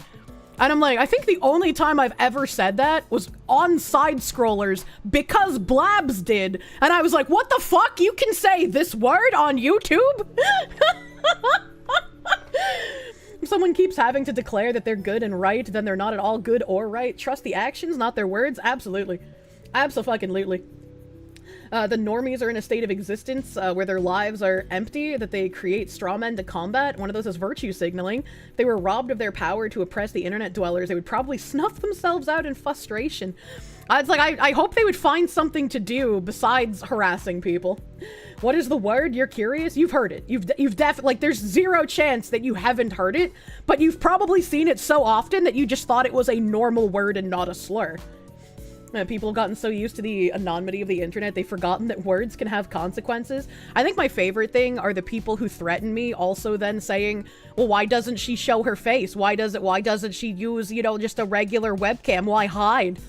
And I'm like, I think the only time I've ever said that was on side-scrollers because Blabs did. And I was like, what the fuck? You can say this word on YouTube? If someone keeps having to declare that they're good and right, then they're not at all good or right. Trust the actions, not their words. Absolutely. Abso-fucking-lutely. The normies are in a state of existence where their lives are empty, that they create straw men to combat. One of those is virtue signaling. If they were robbed of their power to oppress the internet dwellers, they would probably snuff themselves out in frustration. It's like, I hope they would find something to do besides harassing people. What is the word? You're curious? You've heard it. You've definitely, like, there's zero chance that you haven't heard it, but you've probably seen it so often that you just thought it was a normal word and not a slur. People have gotten so used to the anonymity of the internet, they've forgotten that words can have consequences. I think my favorite thing are the people who threaten me also then saying, well, why doesn't she show her face? Why doesn't she use, you know, just a regular webcam? Why hide?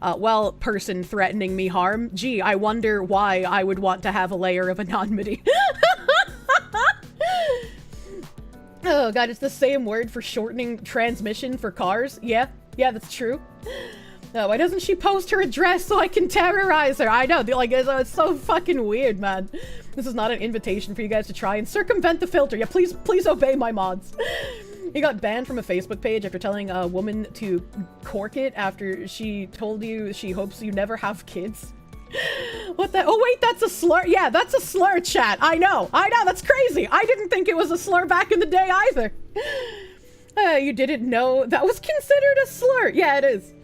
Well, person threatening me harm. Gee, I wonder why I would want to have a layer of anonymity. Oh god, it's the same word for shortening transmission for cars. Yeah, that's true. Why doesn't she post her address so I can terrorize her? I know, like, it's so fucking weird, man. This is not an invitation for you guys to try and circumvent the filter. Yeah, please obey my mods. He got banned from a Facebook page after telling a woman to cork it after she told you she hopes you never have kids. What the? Oh wait, that's a slur. Yeah, that's a slur, chat. I know, that's crazy. I didn't think it was a slur back in the day either. You didn't know that was considered a slur. Yeah, it is.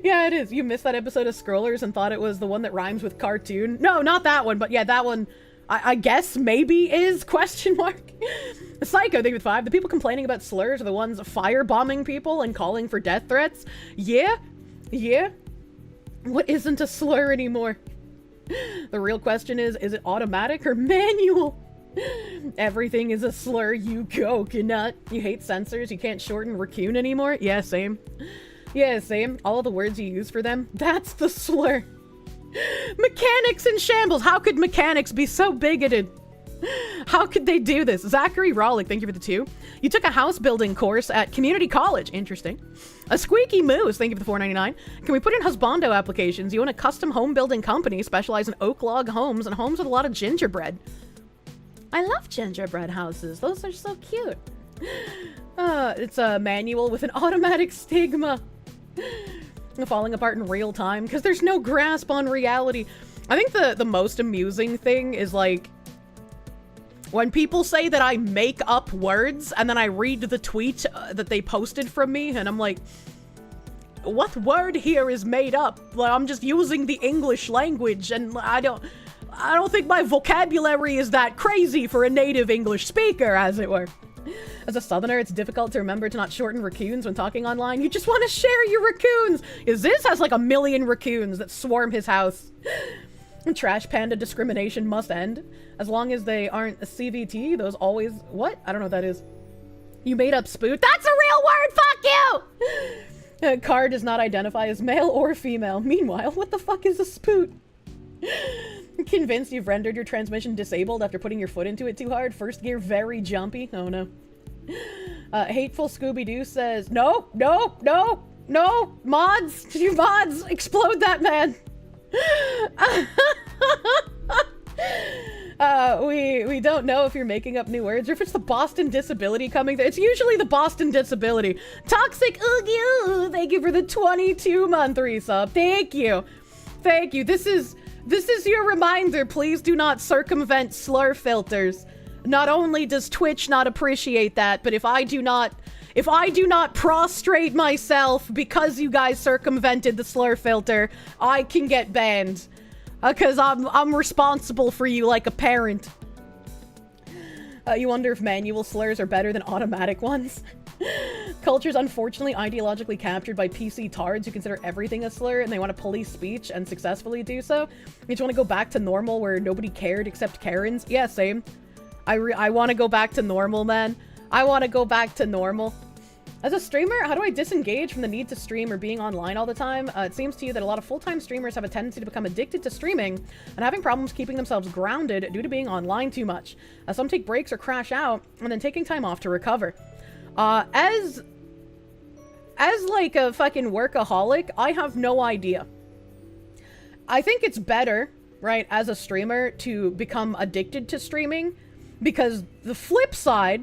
Yeah, it is. You missed that episode of Scrollers and thought it was the one that rhymes with cartoon. No, not that one, but yeah, that one, I guess maybe is, question mark. Psycho, thing with 5. The people complaining about slurs are the ones firebombing people and calling for death threats. Yeah. What isn't a slur anymore? The real question is it automatic or manual? Everything is a slur, you coconut. You hate censors, you can't shorten raccoon anymore? Yeah, same. Yeah, same. All the words you use for them, that's the slur. Mechanics in shambles. How could mechanics be so bigoted? How could they do this? Zachary Rawlick, thank you for the 2. You took a house building course at community college. Interesting. A Squeaky Moose, thank you for the $4.99. Can we put in husbando applications? You own a custom home building company specialized in oak log homes and homes with a lot of gingerbread. I love gingerbread houses. Those are so cute. It's a manual with an automatic stigma. Falling apart in real time because there's no grasp on reality. I think the most amusing thing is, like, when people say that I make up words, and then I read the tweet that they posted from me, and I'm like, what word here is made up? Like, I'm just using the English language, and I don't think my vocabulary is that crazy for a native English speaker, as it were. As a southerner, it's difficult to remember to not shorten raccoons when talking online. You just want to share your raccoons! This has like 1 million raccoons that swarm his house. Trash panda discrimination must end. As long as they aren't a CVT, those always... What? I don't know what that is. You made up spoot. That's a real word! Fuck you! Car does not identify as male or female. Meanwhile, what the fuck is a spoot? Convinced you've rendered your transmission disabled after putting your foot into it too hard? First gear very jumpy? Oh no. Hateful Scooby-Doo says, no, no, no, no, mods, you mods, explode that man. We don't know if you're making up new words or if it's the Boston Disability coming. It's usually the Boston Disability. Toxic Oogie, thank you for the 22-month resub. Thank you. Thank you. This is your reminder. Please do not circumvent slur filters. Not only does Twitch not appreciate that, but if I do not prostrate myself because you guys circumvented the slur filter, I can get banned. Because I'm responsible for you like a parent. You wonder if manual slurs are better than automatic ones? Culture's unfortunately ideologically captured by PC tards who consider everything a slur and they want to police speech and successfully do so. You just want to go back to normal where nobody cared except Karens? Yeah, same. I want to go back to normal, man. I want to go back to normal. As a streamer, how do I disengage from the need to stream or being online all the time? It seems to you that a lot of full-time streamers have a tendency to become addicted to streaming and having problems keeping themselves grounded due to being online too much. Some take breaks or crash out and then taking time off to recover. As like a fucking workaholic, I have no idea. I think it's better, right, as a streamer to become addicted to streaming, because the flip side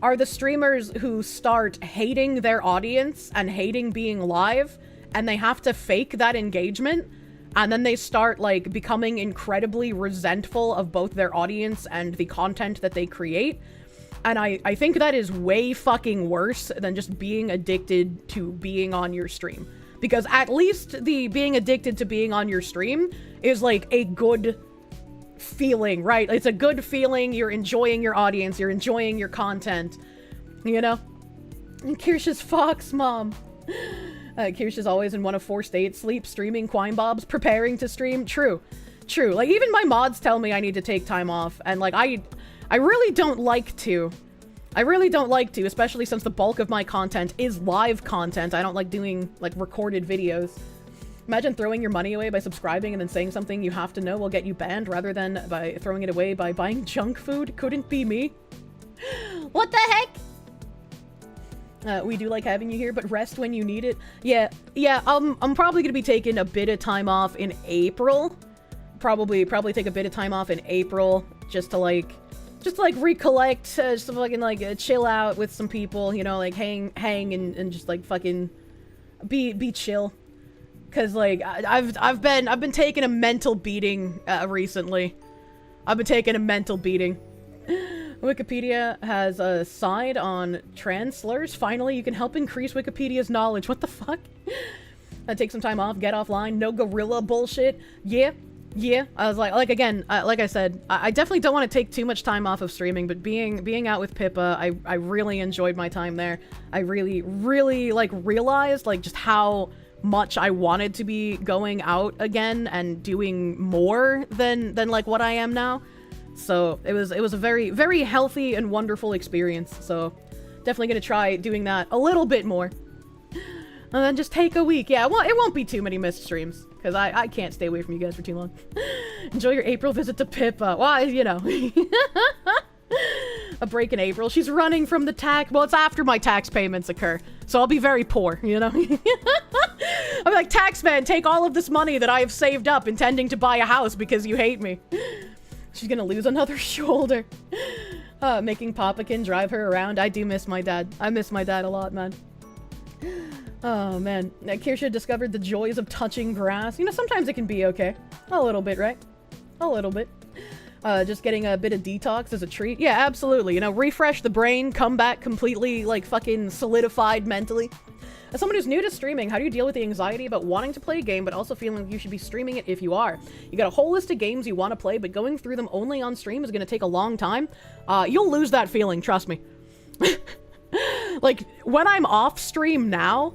are the streamers who start hating their audience and hating being live, and they have to fake that engagement, and then they start, like, becoming incredibly resentful of both their audience and the content that they create. And I think that is way fucking worse than just being addicted to being on your stream. Because at least the being addicted to being on your stream is, like, a good feeling, right? It's a good feeling. You're enjoying your audience. You're enjoying your content. You know? And Kirsche's Fox Mom. Kirsche's always in one of 4 states. Sleep, streaming, Quine Bobs, preparing to stream. True. True. Like, even my mods tell me I need to take time off. And, like, I really don't like to. I really don't like to, especially since the bulk of my content is live content. I don't like doing, like, recorded videos. Imagine throwing your money away by subscribing and then saying something you have to know will get you banned rather than by throwing it away by buying junk food. Couldn't be me. What the heck? We do like having you here, but rest when you need it. Yeah, I'm probably gonna be taking a bit of time off in April. Probably take a bit of time off in April just to recollect, just to fucking, like, chill out with some people, you know, like, hang and just, like, fucking be chill. Cause, like, I've been taking a mental beating, recently. I've been taking a mental beating. Wikipedia has a side on trans slurs. Finally, you can help increase Wikipedia's knowledge. What the fuck? Take some time off, get offline, no gorilla bullshit. Yeah. I was like again, like I said, I definitely don't want to take too much time off of streaming, but being out with Pippa, I really enjoyed my time there. I really, like, realized, like, just how much I wanted to be going out again and doing more than like what I am now. So it was a very, very healthy and wonderful experience. So definitely gonna try doing that a little bit more. And then just take a week. Yeah, well, it won't be too many missed streams, because I can't stay away from you guys for too long. Enjoy your April visit to Pippa. Well, you know. A break in April. She's running from the tax. Well, it's after my tax payments occur, so I'll be very poor, you know? I'll be like, taxman, take all of this money that I have saved up intending to buy a house because you hate me. She's gonna lose another shoulder. Making Papakin drive her around. I do miss my dad. I miss my dad a lot, man. Oh, man. Kirsche discovered the joys of touching grass. You know, sometimes it can be okay. A little bit, right? A little bit. Just getting a bit of detox is a treat. Yeah, absolutely. You know, refresh the brain, come back completely, like, fucking solidified mentally. As someone who's new to streaming, how do you deal with the anxiety about wanting to play a game but also feeling like you should be streaming it if you are? You got a whole list of games you want to play, but going through them only on stream is going to take a long time. You'll lose that feeling, trust me. Like, when I'm off stream now,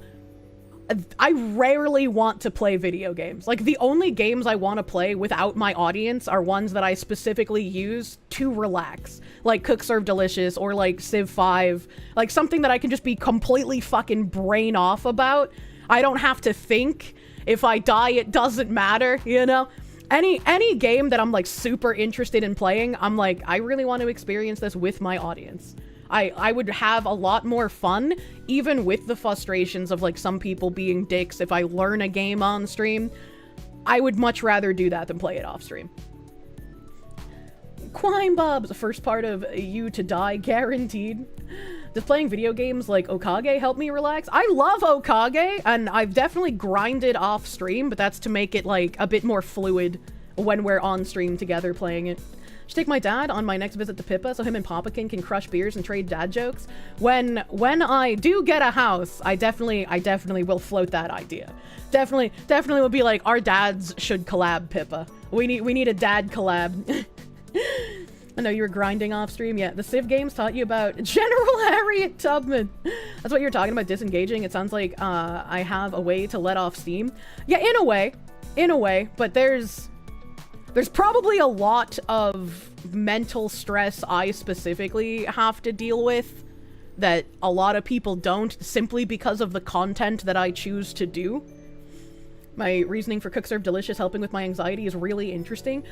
I rarely want to play video games. Like, the only games I want to play without my audience are ones that I specifically use to relax. Like Cook Serve Delicious or like Civ 5. Like, something that I can just be completely fucking brain off about. I don't have to think. If I die, it doesn't matter, you know? Any game that I'm like super interested in playing, I'm like, I really want to experience this with my audience. I would have a lot more fun, even with the frustrations of, like, some people being dicks. If I learn a game on stream, I would much rather do that than play it off stream. Quine Bob's the first part of You to Die guaranteed. Does playing video games like Okage help me relax? I love Okage, and I've definitely grinded off stream, but that's to make it, like, a bit more fluid when we're on stream together playing it. Should take my dad on my next visit to Pippa so him and Papakin can crush beers and trade dad jokes. When I do get a house, I definitely will float that idea. Definitely will be like, our dads should collab, Pippa. We need a dad collab. I know you were grinding off stream. Yeah, the Civ games taught you about General Harriet Tubman. That's what you're talking about, disengaging. It sounds like I have a way to let off steam. Yeah, in a way, but there's probably a lot of mental stress I specifically have to deal with that a lot of people don't, simply because of the content that I choose to do. My reasoning for Cook Serve Delicious helping with my anxiety is really interesting.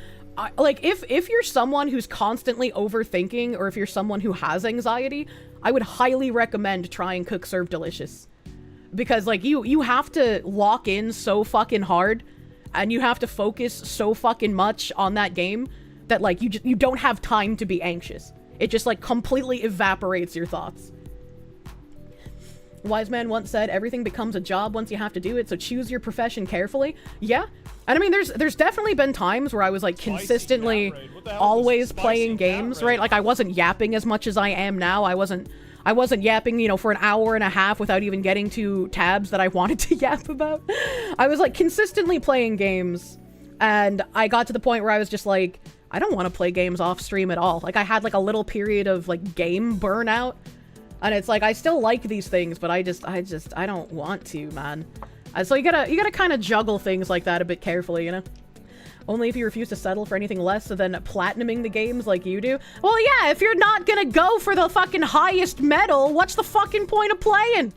Like, if you're someone who's constantly overthinking, or if you're someone who has anxiety, I would highly recommend trying Cook Serve Delicious. Because, like, you have to lock in so fucking hard, and you have to focus so fucking much on that game that, like, you don't have time to be anxious. It just, like, completely evaporates your thoughts. A wise man once said, everything becomes a job once you have to do it, so choose your profession carefully. Yeah. And I mean, there's definitely been times where I was, like, consistently always playing games, right? Like, I wasn't yapping as much as I am now. I wasn't yapping, you know, for an hour and a half without even getting to tabs that I wanted to yap about. I was, like, consistently playing games, and I got to the point where I was just like, I don't want to play games off stream at all. Like, I had, like, a little period of, like, game burnout, and it's like, I still like these things, but I don't want to, man. So you gotta kind of juggle things like that a bit carefully, you know? Only if you refuse to settle for anything less than platinuming the games like you do. Well, yeah, if you're not gonna go for the fucking highest medal, what's the fucking point of playing?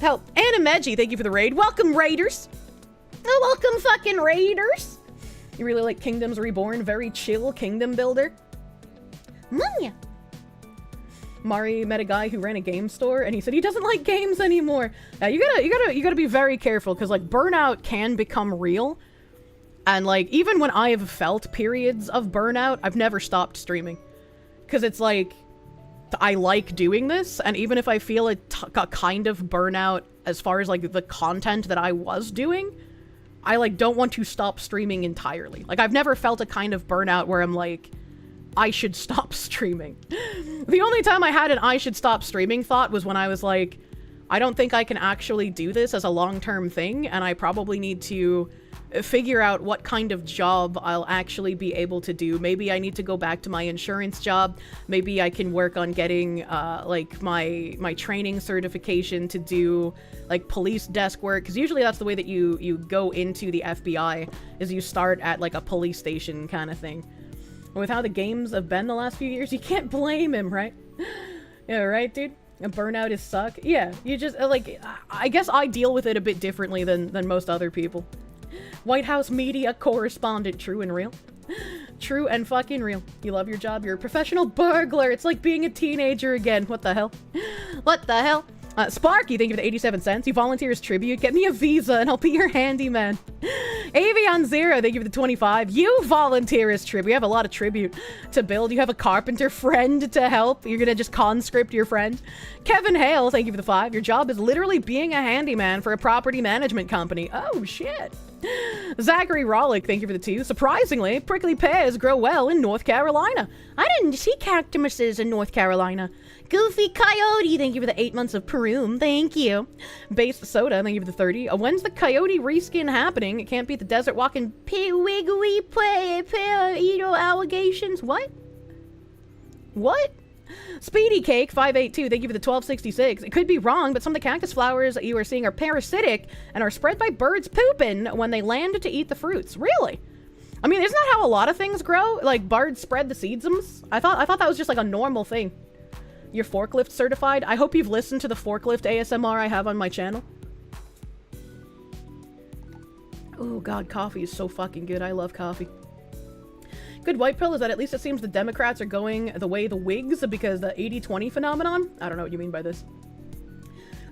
Hell, Animeji, thank you for the raid. Welcome, Raiders. Oh, welcome, fucking Raiders. You really like Kingdoms Reborn? Very chill kingdom builder. Yeah. Mari met a guy who ran a game store, and he said he doesn't like games anymore. You gotta be very careful, because, like, burnout can become real. And, like, even when I have felt periods of burnout, I've never stopped streaming. Because it's like, I like doing this, and even if I feel a kind of burnout as far as, like, the content that I was doing, I, like, don't want to stop streaming entirely. Like, I've never felt a kind of burnout where I'm like, I should stop streaming. The only time I had an I should stop streaming thought was when I was like, I don't think I can actually do this as a long-term thing, and I probably need to figure out what kind of job I'll actually be able to do. Maybe I need to go back to my insurance job. Maybe I can work on getting, like, my training certification to do, like, police desk work, because usually that's the way that you go into the FBI, is you start at, like, a police station kind of thing. With how the games have been the last few years, you can't blame him, right? Yeah, right, dude? A burnout is suck. Yeah, you just, like, I guess I deal with it a bit differently than most other people. White House media correspondent, true and real. True and fucking real. You love your job, you're a professional burglar. It's like being a teenager again. What the hell? What the hell? Sparky, thank you for the 87 cents. You volunteer as tribute. Get me a visa and I'll be your handyman. Avion Zero, thank you for the 25. You volunteer as tribute. We have a lot of tribute to build. You have a carpenter friend to help. You're gonna just conscript your friend. Kevin Hale, thank you for the 5. Your job is literally being a handyman for a property management company. Oh, shit. Zachary Rollick, thank you for the 2. Surprisingly, prickly pears grow well in North Carolina. I didn't see cactuses in North Carolina. Goofy Coyote, thank you for the 8 months of Perum. Thank you. Base Soda, thank you for the 30. When's the Coyote reskin happening? It can't beat the desert walking wiggly allegations. What? What? Speedy Cake 582, thank you for the 1266. It could be wrong, but some of the cactus flowers that you are seeing are parasitic and are spread by birds pooping when they land to eat the fruits. Really? I mean, isn't that how a lot of things grow? Like birds spread the seedsoms? I thought that was just like a normal thing. You're forklift certified? I hope you've listened to the forklift ASMR I have on my channel. Oh god, coffee is so fucking good. I love coffee. Good white pill is that at least it seems the Democrats are going the way the Whigs because the 80-20 phenomenon? I don't know what you mean by this.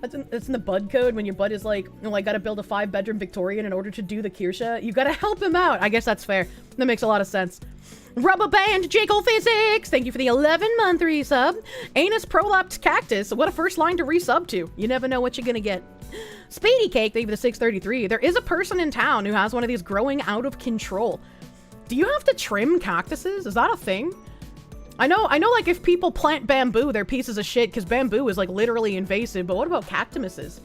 That's in the bud code when your bud is like, oh, I gotta build a 5-bedroom Victorian in order to do the Kirsche. You gotta help him out. I guess that's fair. That makes a lot of sense. Rubber Band Jackal Physics, thank you for the 11-month resub. Anus Prolapsed Cactus, what a first line to resub to. You never know what you're gonna get. Speedy Cake, thank you for the 633. There is a person in town who has one of these growing out of control. Do you have to trim cactuses? Is that a thing? I know like if people plant bamboo, they're pieces of shit because bamboo is like literally invasive, but what about cactuses?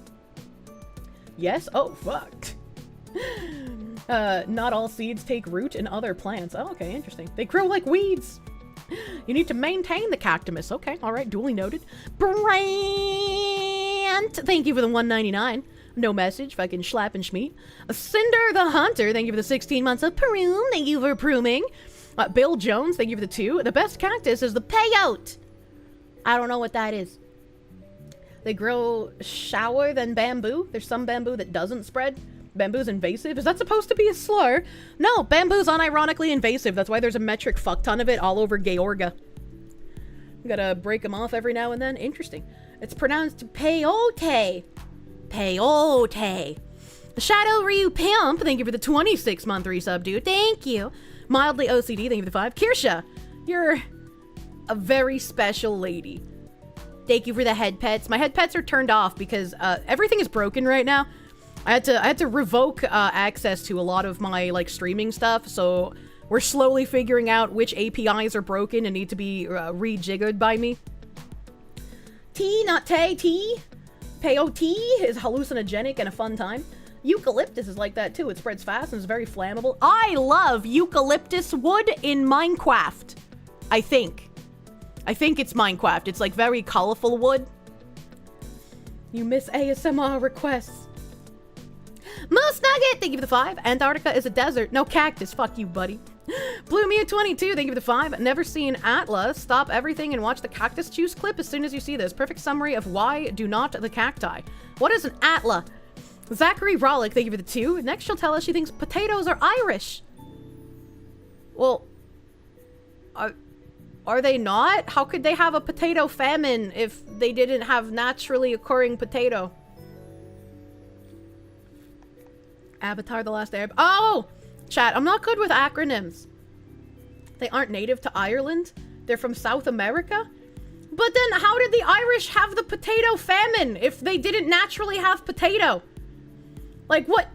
Yes? Oh, fuck. Not all seeds take root in other plants. Oh, okay, interesting. They grow like weeds. You need to maintain the cactus. Okay, all right, duly noted. Brant, thank you for the 199. No message, fucking schlap and schmeat. Cinder the Hunter, thank you for the 16 months of Perum. Thank you for pruning. Bill Jones, thank you for the 2. The best cactus is the peyote. I don't know what that is. They grow shallower than bamboo. There's some bamboo that doesn't spread. Bamboo's invasive. Is that supposed to be a slur? No, bamboo's unironically invasive. That's why there's a metric fuck ton of it all over Georgia. Gotta break them off every now and then. Interesting. It's pronounced peyote. Peyote. Shadow Ryu Pimp, thank you for the 26-month resub, dude. Thank you. Mildly OCD, thank you for the 5. Kirsche, you're a very special lady. Thank you for the head pets. My head pets are turned off because everything is broken right now. I had to revoke access to a lot of my like streaming stuff, so we're slowly figuring out which APIs are broken and need to be rejiggered by me. Tea, not tay, tea. Peyote is hallucinogenic and a fun time. Eucalyptus is like that too. It spreads fast and is very flammable. I love eucalyptus wood in Minecraft. I think it's Minecraft. It's like very colorful wood. You miss ASMR requests. Moose Nugget, thank you for the 5. Antarctica is a desert. No cactus. Fuck you, buddy. Blue Mew 22, thank you for the 5. Never seen Atlas. Stop everything and watch the cactus juice clip as soon as you see this. Perfect summary of why do not the cacti. What is an Atla? Zachary Rollick, thank you for the 2. Next she'll tell us she thinks potatoes are Irish. Well, are they not? How could they have a potato famine if they didn't have naturally occurring potato? Avatar The Last Airbender. Oh! Chat, I'm not good with acronyms. They aren't native to Ireland. They're from South America. But then how did the Irish have the potato famine if they didn't naturally have potato? Like, what?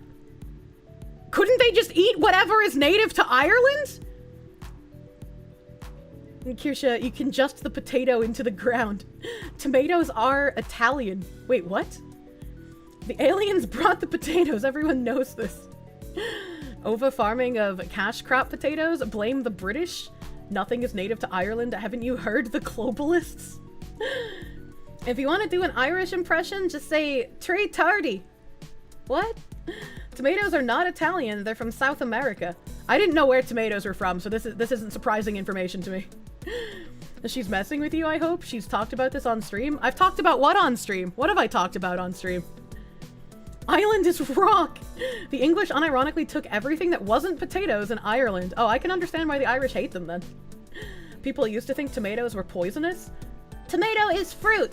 Couldn't they just eat whatever is native to Ireland? And Kirsche, you can just the potato into the ground. Tomatoes are Italian. Wait, what? The aliens brought the potatoes. Everyone knows this. Over farming of cash crop potatoes. Blame the British. Nothing is native to Ireland. Haven't you heard the globalists? If you want to do an Irish impression, just say Trey Tardy. What? Tomatoes are not Italian. They're from South America. I didn't know where tomatoes were from, so this isn't surprising information to me. She's messing with you, I hope. She's talked about this on stream. I've talked about what on stream? What have I talked about on stream? Ireland is rock! The English unironically took everything that wasn't potatoes in Ireland. Oh, I can understand why the Irish hate them then. People used to think tomatoes were poisonous. Tomato is fruit!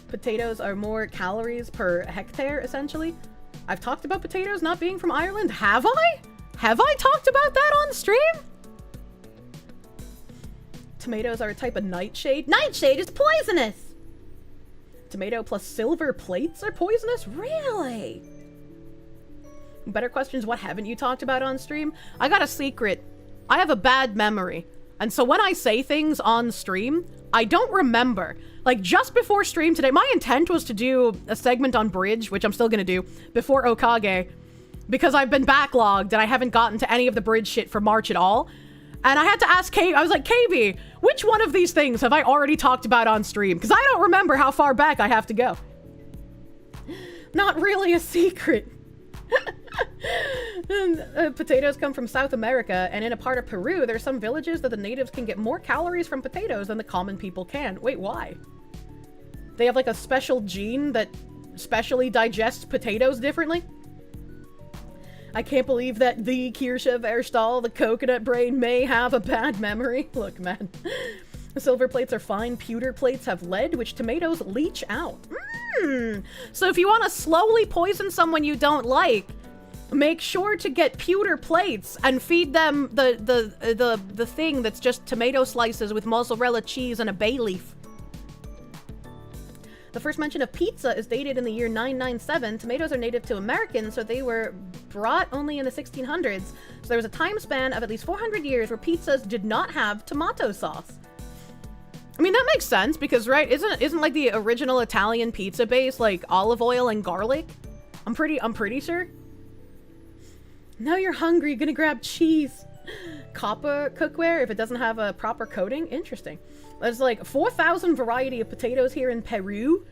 Potatoes are more calories per hectare, essentially. I've talked about potatoes not being from Ireland. Have I? Have I talked about that on stream? Tomatoes are a type of nightshade. Nightshade is poisonous! Tomato plus silver plates are poisonous? Really? Better questions, what haven't you talked about on stream? I got a secret. I have a bad memory. And so when I say things on stream, I don't remember. Like, just before stream today, my intent was to do a segment on Bridge, which I'm still gonna do, before Okage, because I've been backlogged and I haven't gotten to any of the Bridge shit for March at all. And I had to ask KB, I was like, KB, which one of these things have I already talked about on stream? Because I don't remember how far back I have to go. Not really a secret. Potatoes come from South America, and in a part of Peru, there's some villages that the natives can get more calories from potatoes than the common people can. Wait, why? They have like a special gene that specially digests potatoes differently? I can't believe that the Kirsche Verstal, the coconut brain, may have a bad memory. Look, man. Silver plates are fine. Pewter plates have lead, which tomatoes leach out. So if you want to slowly poison someone you don't like, make sure to get pewter plates and feed them the thing that's just tomato slices with mozzarella cheese and a bay leaf. The first mention of pizza is dated in the year 997. Tomatoes are native to Americans, so they were brought only in the 1600s. So there was a time span of at least 400 years where pizzas did not have tomato sauce. I mean, that makes sense because, right, isn't like the original Italian pizza base like olive oil and garlic? I'm pretty sure. Now you're hungry, gonna grab cheese. Copper cookware if it doesn't have a proper coating. Interesting. There's like 4,000 variety of potatoes here in Peru.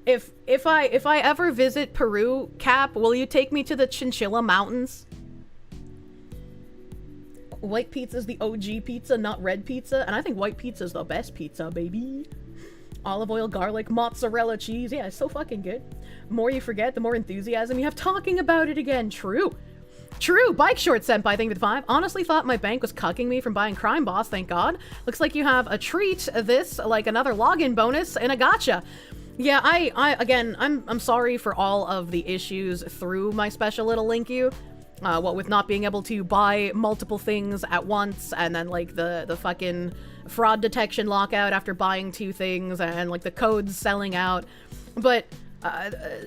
If I ever visit Peru, Cap, will you take me to the Chinchilla Mountains? White pizza is the OG pizza, not red pizza. And I think white pizza is the best pizza, baby. Olive oil, garlic, mozzarella cheese. Yeah, it's so fucking good. The more you forget, the more enthusiasm you have talking about it again. True. True. Bike short senpai, thank you for the 5. Honestly thought my bank was cucking me from buying Crime Boss, thank God. Looks like you have a treat, this, like another login bonus, and a gacha. Yeah, again, I'm sorry for all of the issues through my special little link you. What with not being able to buy multiple things at once, and then like the fucking fraud detection lockout after buying 2 things, and like the codes selling out. But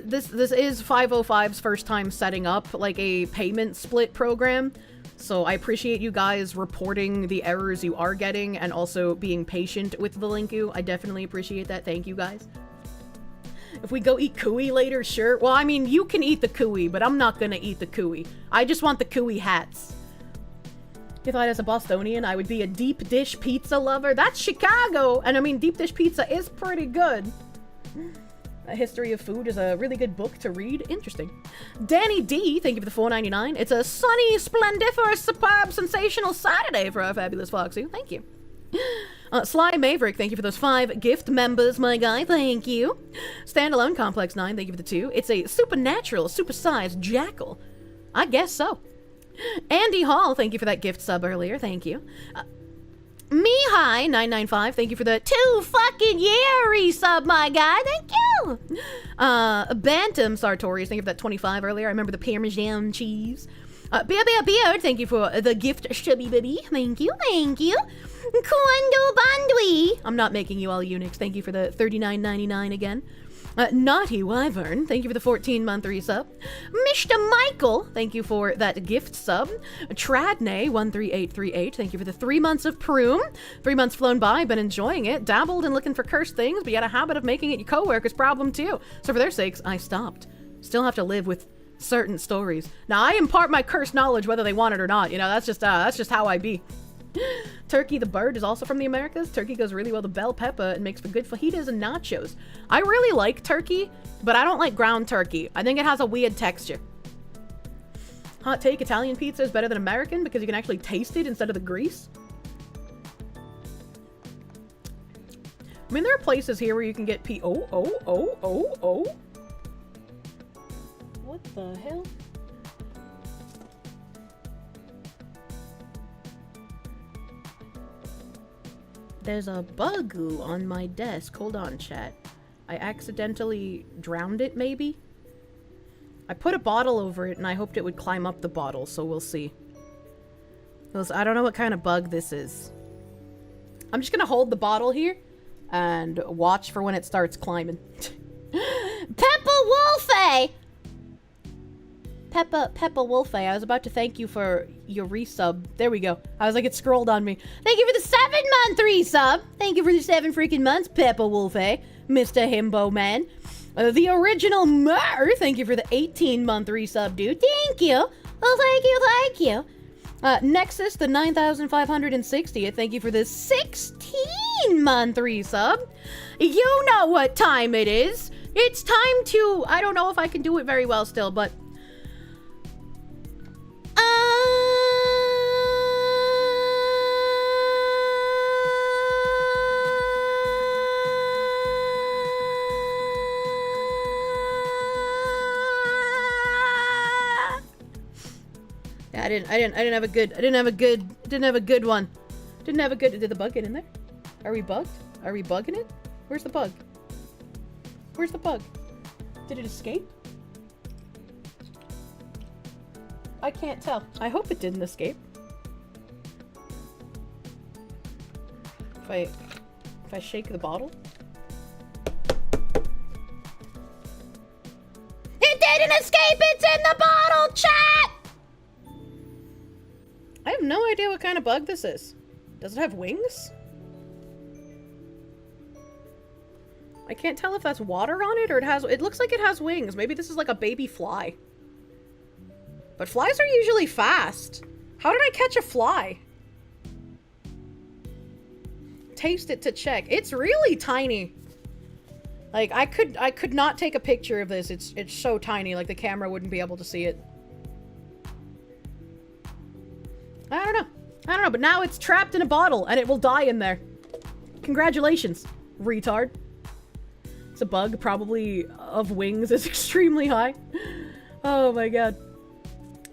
this is 505's first time setting up like a payment split program. So I appreciate you guys reporting the errors you are getting and also being patient with the linku. I definitely appreciate that. Thank you guys. If we go eat cuy later, sure. Well, I mean, you can eat the cuy, but I'm not gonna eat the cuy. I just want the cuy hats. If I was a Bostonian, I would be a deep dish pizza lover. That's Chicago! And I mean, deep dish pizza is pretty good. A History of Food is a really good book to read. Interesting. Danny D, thank you for the $4.99. It's a sunny, splendiferous, superb, sensational Saturday for our fabulous Foxy. Thank you. Sly Maverick, thank you for those 5 gift members, my guy. Thank you. Standalone Complex 9, thank you for the 2. It's a supernatural, supersized jackal. I guess so. Andy Hall, thank you for that gift sub earlier. Thank you. Mihai 995, thank you for the 2 fucking year sub, my guy. Thank you. Bantam Sartorius, thank you for that 25 earlier. I remember the Parmesan cheese. Beard, thank you for the gift, Chubby Baby. Thank you, thank you. Kwando Bandwi. I'm not making you all eunuchs. Thank you for the $39.99 again. Naughty Wyvern, thank you for the 14-month resub. Mr. Michael, thank you for that gift sub. Tradney13838, thank you for the 3 months of Prune. 3 months flown by, been enjoying it. Dabbled in looking for cursed things, but you had a habit of making it your coworker's problem too. So for their sakes, I stopped. Still have to live with certain stories. Now, I impart my cursed knowledge whether they want it or not. You know, that's just how I be. Turkey the bird is also from the Americas. Turkey goes really well to bell pepper and makes for good fajitas and nachos. I really like turkey, but I don't like ground turkey. I think it has a weird texture. Hot take, Italian pizza is better than American because you can actually taste it instead of the grease. I mean, there are places here where you can get oh. What the hell? There's a bug on my desk. Hold on, chat. I accidentally drowned it, maybe? I put a bottle over it and I hoped it would climb up the bottle, so we'll see. I don't know what kind of bug this is. I'm just gonna hold the bottle here and watch for when it starts climbing. Peppa Wolfie! Peppa Wolfie, I was about to thank you for your resub. There we go. I was like, it scrolled on me. Thank you for the 7-month resub! Thank you for the 7 freaking months, Peppa Wolfie. Mr. Himbo Man. The original Mer, thank you for the 18-month resub, dude. Thank you! Oh, thank you. Nexus, the 9,560th, thank you for the 16-month resub. You know what time it is. It's time to... I don't know if I can do it very well still, but... I didn't have a good one. Did the bug get in there? Are we bugged? Are we bugging it? Where's the bug? Where's the bug? Did it escape? I can't tell. I hope it didn't escape. If I shake the bottle. It didn't escape! It's in the bottle, chat! I have no idea what kind of bug this is. Does it have wings? I can't tell if that's water on it or it looks like it has wings. Maybe this is like a baby fly. But flies are usually fast. How did I catch a fly? Taste it to check. It's really tiny. Like I could not take a picture of this. It's so tiny, like the camera wouldn't be able to see it. I don't know, but now it's trapped in a bottle and it will die in there. Congratulations, retard. It's a bug, probably of wings, is extremely high. Oh my god.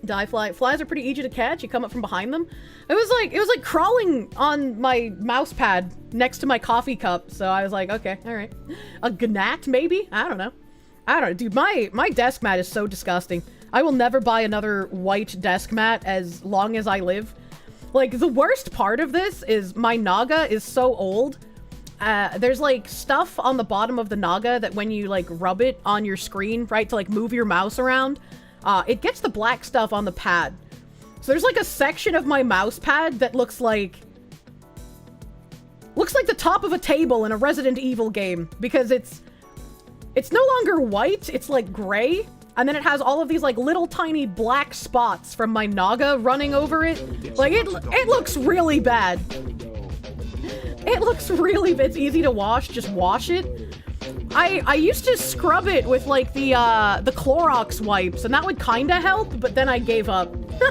Die fly. Flies are pretty easy to catch. You come up from behind them. It was like crawling on my mouse pad next to my coffee cup. So I was like, okay, all right. A gnat, maybe? I don't know. Dude, my desk mat is so disgusting. I will never buy another white desk mat as long as I live. Like, the worst part of this is my Naga is so old. There's, like, stuff on the bottom of the Naga that when you, like, rub it on your screen, right, to, like, move your mouse around, it gets the black stuff on the pad. So there's, like, a section of my mouse pad that looks like the top of a table in a Resident Evil game, because it's no longer white, it's, like, gray. And then it has all of these, like, little tiny black spots from my Naga running over it. Like, it looks really bad. It looks really bad. It's easy to wash. Just wash it. I used to scrub it with, like, the Clorox wipes, and that would kinda help, but then I gave up. then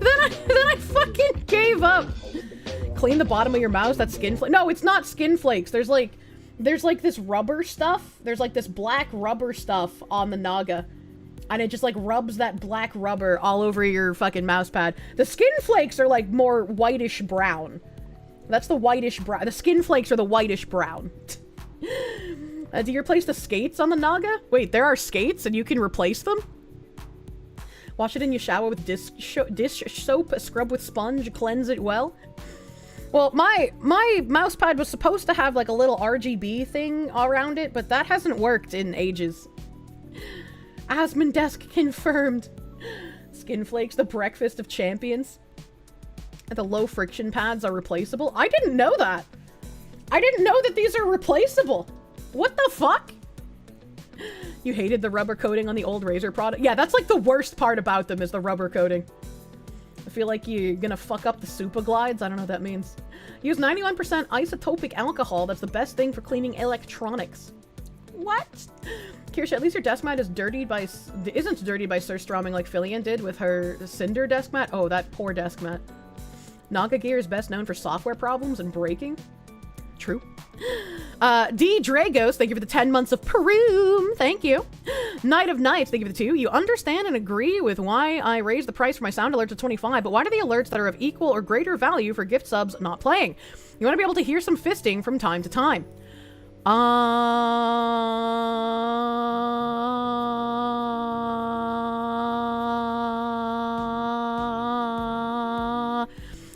I fucking gave up. Clean the bottom of your mouse? That's skin flakes. No, it's not skin flakes. There's like this rubber stuff. There's like this black rubber stuff on the Naga. And it just like rubs that black rubber all over your fucking mouse pad. The skin flakes are like more whitish brown. That's the whitish brown. The skin flakes are the whitish brown. Do you replace the skates on the Naga? Wait, there are skates and you can replace them? Wash it in your shower with dish soap, scrub with sponge, cleanse it well. Well, my mouse pad was supposed to have like a little RGB thing around it, but that hasn't worked in ages. Asmon desk confirmed. Skin flakes, the breakfast of champions. And the low friction pads are replaceable. I didn't know that. I didn't know that these are replaceable. What the fuck? You hated the rubber coating on the old Razer product? Yeah, that's like the worst part about them is the rubber coating. I feel like you're gonna fuck up the super glides. I don't know what that means. Use 91% isotopic alcohol. That's the best thing for cleaning electronics. What? Kirsche, at least your desk mat isn't dirtied by surströmming like Filian did with her Cinder desk mat. Oh, that poor desk mat. Naga Gear is best known for software problems and breaking. True. D. Dragos, thank you for the 10 months of Peru. Thank you. Night of Nights, thank you for the 2. You understand and agree with why I raised the price for my sound alerts to 25, but why do the alerts that are of equal or greater value for gift subs not playing? You want to be able to hear some fisting from time to time.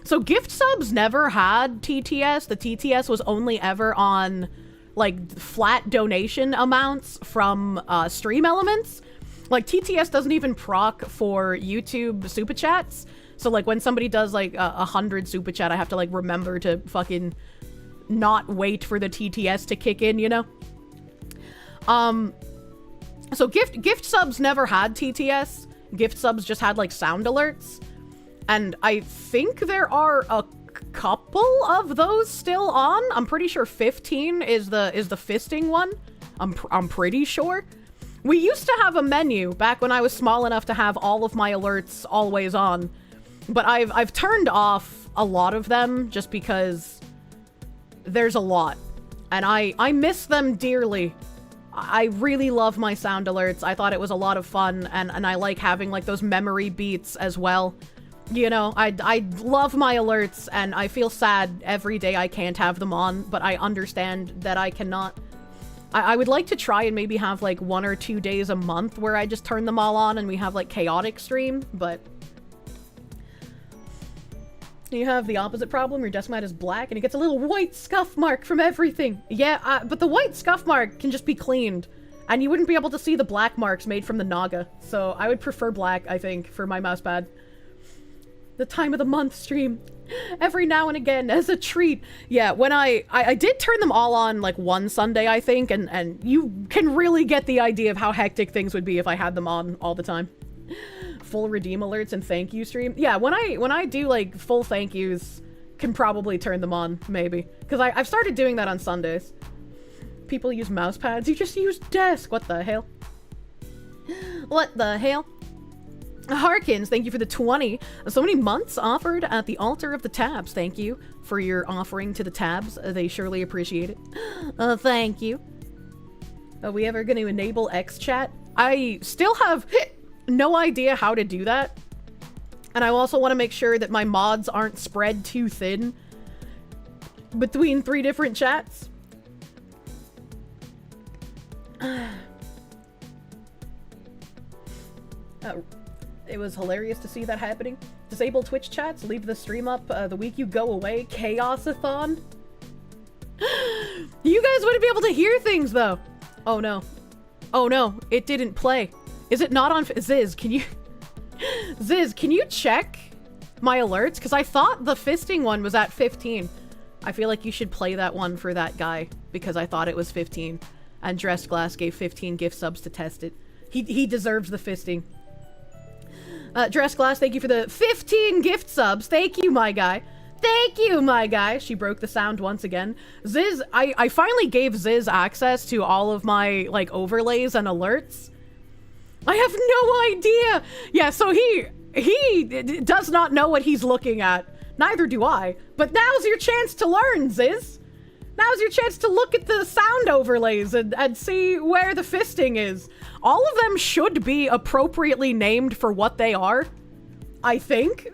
So gift subs never had TTS. The TTS was only ever on, like, flat donation amounts from stream elements. Like, TTS doesn't even proc for YouTube super chats. So, like, when somebody does, like, 100 super chat, I have to, like, remember to fucking not wait for the TTS to kick in, you know? So gift subs never had TTS. Gift subs just had, like, sound alerts. And I think there are a couple of those still on. I'm pretty sure 15 is the fisting one. I'm pretty sure. We used to have a menu back when I was small enough to have all of my alerts always on. But I've turned off a lot of them just because there's a lot. And I miss them dearly. I really love my sound alerts. I thought it was a lot of fun, and I like having, like, those memory beats as well. You know, I love my alerts, and I feel sad every day I can't have them on, but I understand that I cannot. I would like to try and maybe have, like, 1 or 2 days a month where I just turn them all on and we have, like, chaotic stream, but... You have the opposite problem. Your desk mat is black and it gets a little white scuff mark from everything. Yeah, but the white scuff mark can just be cleaned, and you wouldn't be able to see the black marks made from the naga, so I would prefer black, I think, for my mousepad. The time of the month stream. Every now and again, as a treat. Yeah, when I did turn them all on, like, one Sunday, I think, and you can really get the idea of how hectic things would be if I had them on all the time. Full redeem alerts and thank you stream. Yeah, when I do, like, full thank yous, can probably turn them on, maybe. Because I've started doing that on Sundays. People use mouse pads. You just use desk. What the hell? What the hell? Harkins, thank you for the 20. So many months offered at the altar of the tabs. Thank you for your offering to the tabs. They surely appreciate it. Thank you. Are we ever going to enable X-Chat? I still have no idea how to do that. And I also want to make sure that my mods aren't spread too thin between 3 different chats. It was hilarious to see that happening. Disable Twitch chats, leave the stream up the week you go away. Chaos-a-thon. You guys wouldn't be able to hear things, though. Oh, no. Oh, no. It didn't play. Is it not on... Ziz, can you... Ziz, can you check my alerts? Because I thought the fisting one was at 15. I feel like you should play that one for that guy, because I thought it was 15. And Dressed Glass gave 15 gift subs to test it. He deserves the fisting. Dressed Glass, thank you for the 15 gift subs. Thank you, my guy. Thank you, my guy. She broke the sound once again. Ziz, I finally gave Ziz access to all of my, like, overlays and alerts. I have no idea. Yeah, so he does not know what he's looking at. Neither do I. But now's your chance to learn, Ziz. Now's your chance to look at the sound overlays and see where the fisting is. All of them should be appropriately named for what they are. I think.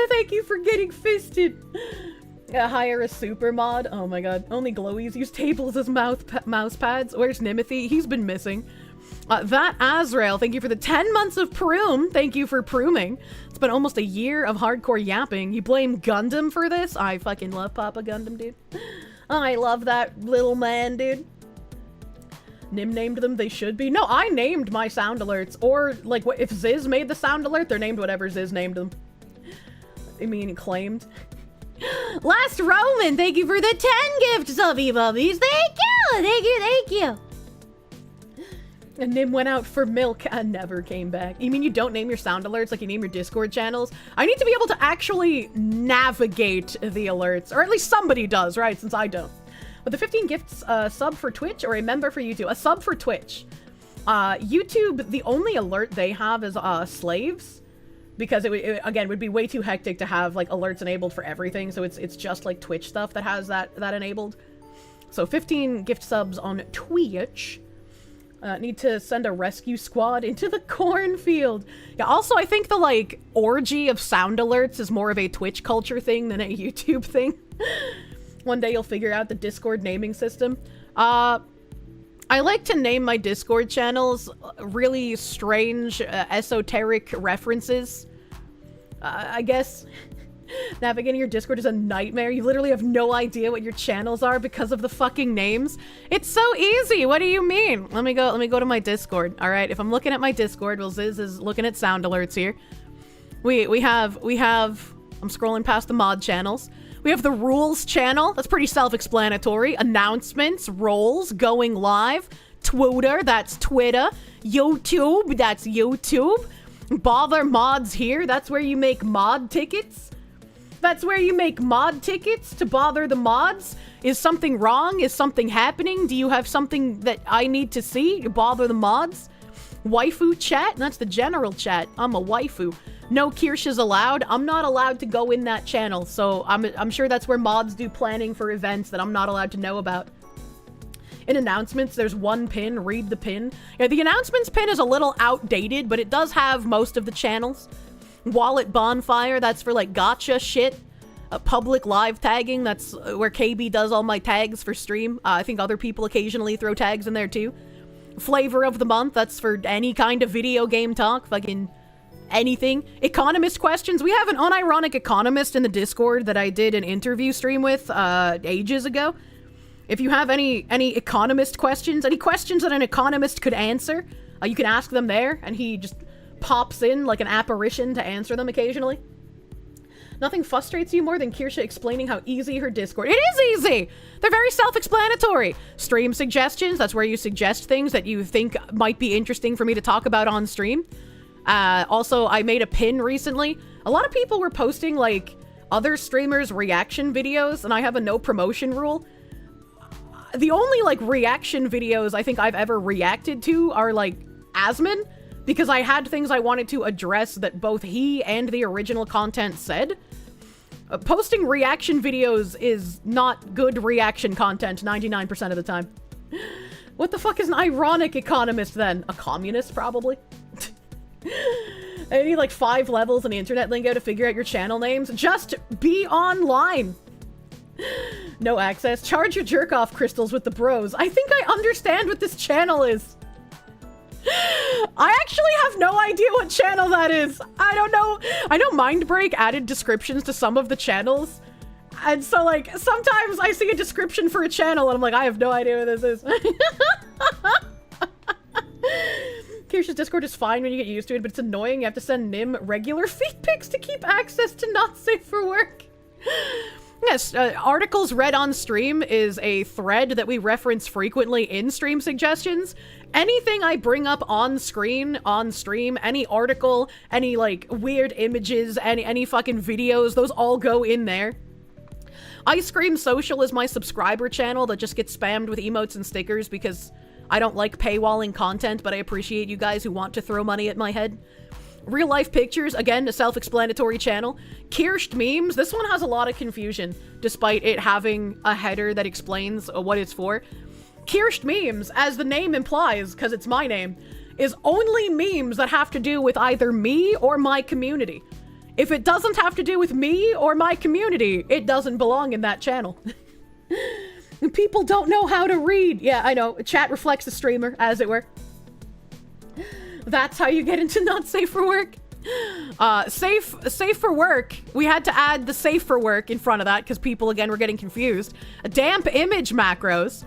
Thank you for getting fisted. Hire a super mod. Oh my god. Only glowies use tables as mouse pads. Where's Nimothy? He's been missing. That Azrael, thank you for the 10 months of Proom. Thank you for Prooming. It's been almost a year of hardcore yapping. You blame Gundam for this? I fucking love Papa Gundam, dude. I love that little man, dude. Nim named them, they should be. No, I named my sound alerts. Or, like, if Ziz made the sound alert, they're named whatever Ziz named them. I mean, claimed. Last Roman, thank you for the 10 gifts, Subby Bubbies. Thank you, thank you, thank you. And Nim went out for milk and never came back. You mean you don't name your sound alerts like you name your Discord channels? I need to be able to actually navigate the alerts. Or at least somebody does, right? Since I don't. With the 15 gifts, sub for Twitch or a member for YouTube? A sub for Twitch. YouTube, the only alert they have is slaves. Because it again, would be way too hectic to have, like, alerts enabled for everything. So it's just, like, Twitch stuff that has that enabled. So 15 gift subs on Twitch. Need to send a rescue squad into the cornfield. Yeah, also, I think the, like, orgy of sound alerts is more of a Twitch culture thing than a YouTube thing. One day you'll figure out the Discord naming system. I like to name my Discord channels really strange, esoteric references. I guess navigating your Discord is a nightmare. You literally have no idea what your channels are because of the fucking names. It's so easy. What do you mean? Let me go to my Discord. All right, if I'm looking at my Discord, well, Ziz is looking at sound alerts here. We have, I'm scrolling past the mod channels. We have the rules channel. That's pretty self-explanatory. Announcements, roles, going live, Twitter, that's Twitter, YouTube, that's YouTube. Bother mods here. That's where you make mod tickets. That's where you make mod tickets to bother the mods. Is something wrong? Is something happening? Do you have something that I need to see? You bother the mods. Waifu chat? That's the general chat. I'm a waifu. No Kirsches allowed. I'm not allowed to go in that channel, so I'm sure that's where mods do planning for events that I'm not allowed to know about. In announcements, there's one pin. Read the pin. Yeah, the announcements pin is a little outdated, but it does have most of the channels. Wallet bonfire, that's for like gotcha shit. Public live tagging, that's where KB does all my tags for stream. I think other people occasionally throw tags in there too. Flavor of the month, that's for any kind of video game talk. Fucking anything. Economist questions. We have an unironic economist in the Discord that I did an interview stream with ages ago. If you have any economist questions, any questions that an economist could answer, you can ask them there, and he just pops in like an apparition to answer them occasionally. Nothing frustrates you more than Kirsche explaining how easy her Discord. It is easy! They're very self-explanatory. Stream suggestions, that's where you suggest things that you think might be interesting for me to talk about on stream. Also, I made a pin recently. A lot of people were posting, like, other streamers' reaction videos, and I have a no promotion rule. The only, like, reaction videos I think I've ever reacted to are, like, Asmin, because I had things I wanted to address that both he and the original content said. Posting reaction videos is not good reaction content 99% of the time. What the fuck is an ironic economist, then? A communist, probably? I need like 5 levels in the internet lingo to figure out your channel names. Just be online. No access. Charge your jerk-off crystals with the bros. I think I understand what this channel is. I actually have no idea what channel that is. I don't know. I know Mindbreak added descriptions to some of the channels. And so, like, sometimes I see a description for a channel and I'm like, I have no idea what this is. Kirsche's Discord is fine when you get used to it, but it's annoying. You have to send Nim regular feed pics to keep access to not safe for work. Yes, articles read on stream is a thread that we reference frequently in stream suggestions. Anything I bring up on screen, on stream, any article, any like weird images, any fucking videos, those all go in there. Ice Cream Social is my subscriber channel that just gets spammed with emotes and stickers because I don't like paywalling content, but I appreciate you guys who want to throw money at my head. Real Life Pictures, again, a self-explanatory channel. Kirsche Memes, this one has a lot of confusion, despite it having a header that explains what it's for. Kirsche Memes, as the name implies, because it's my name, is only memes that have to do with either me or my community. If it doesn't have to do with me or my community, it doesn't belong in that channel. People don't know how to read. Yeah, I know. Chat reflects the streamer, as it were. That's how you get into not safe for work. Safe for work. We had to add the safe for work in front of that because people, again, were getting confused. Damp image macros.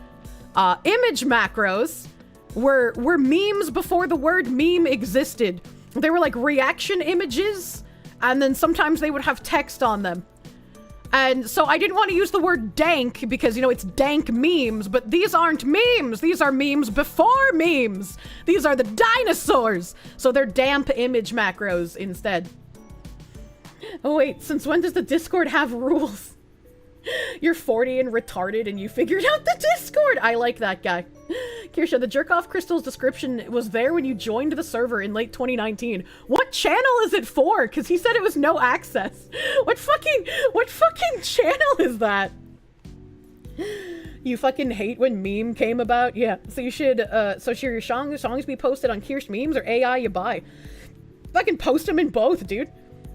Image macros were memes before the word meme existed. They were like reaction images, and then sometimes they would have text on them. And so I didn't want to use the word dank because, you know, it's dank memes, but these aren't memes. These are memes before memes. These are the dinosaurs. So they're damp image macros instead. Oh wait, since when does the Discord have rules? You're 40 and retarded and you figured out the Discord. I like that guy. Kirsche, the jerk-off crystals description was there when you joined the server in late 2019. What channel is it for? Because he said it was no access. What fucking channel is that? You fucking hate when meme came about? Yeah, so you should, so should your songs be posted on Kirsche Memes or AI you buy? Fucking post them in both, dude.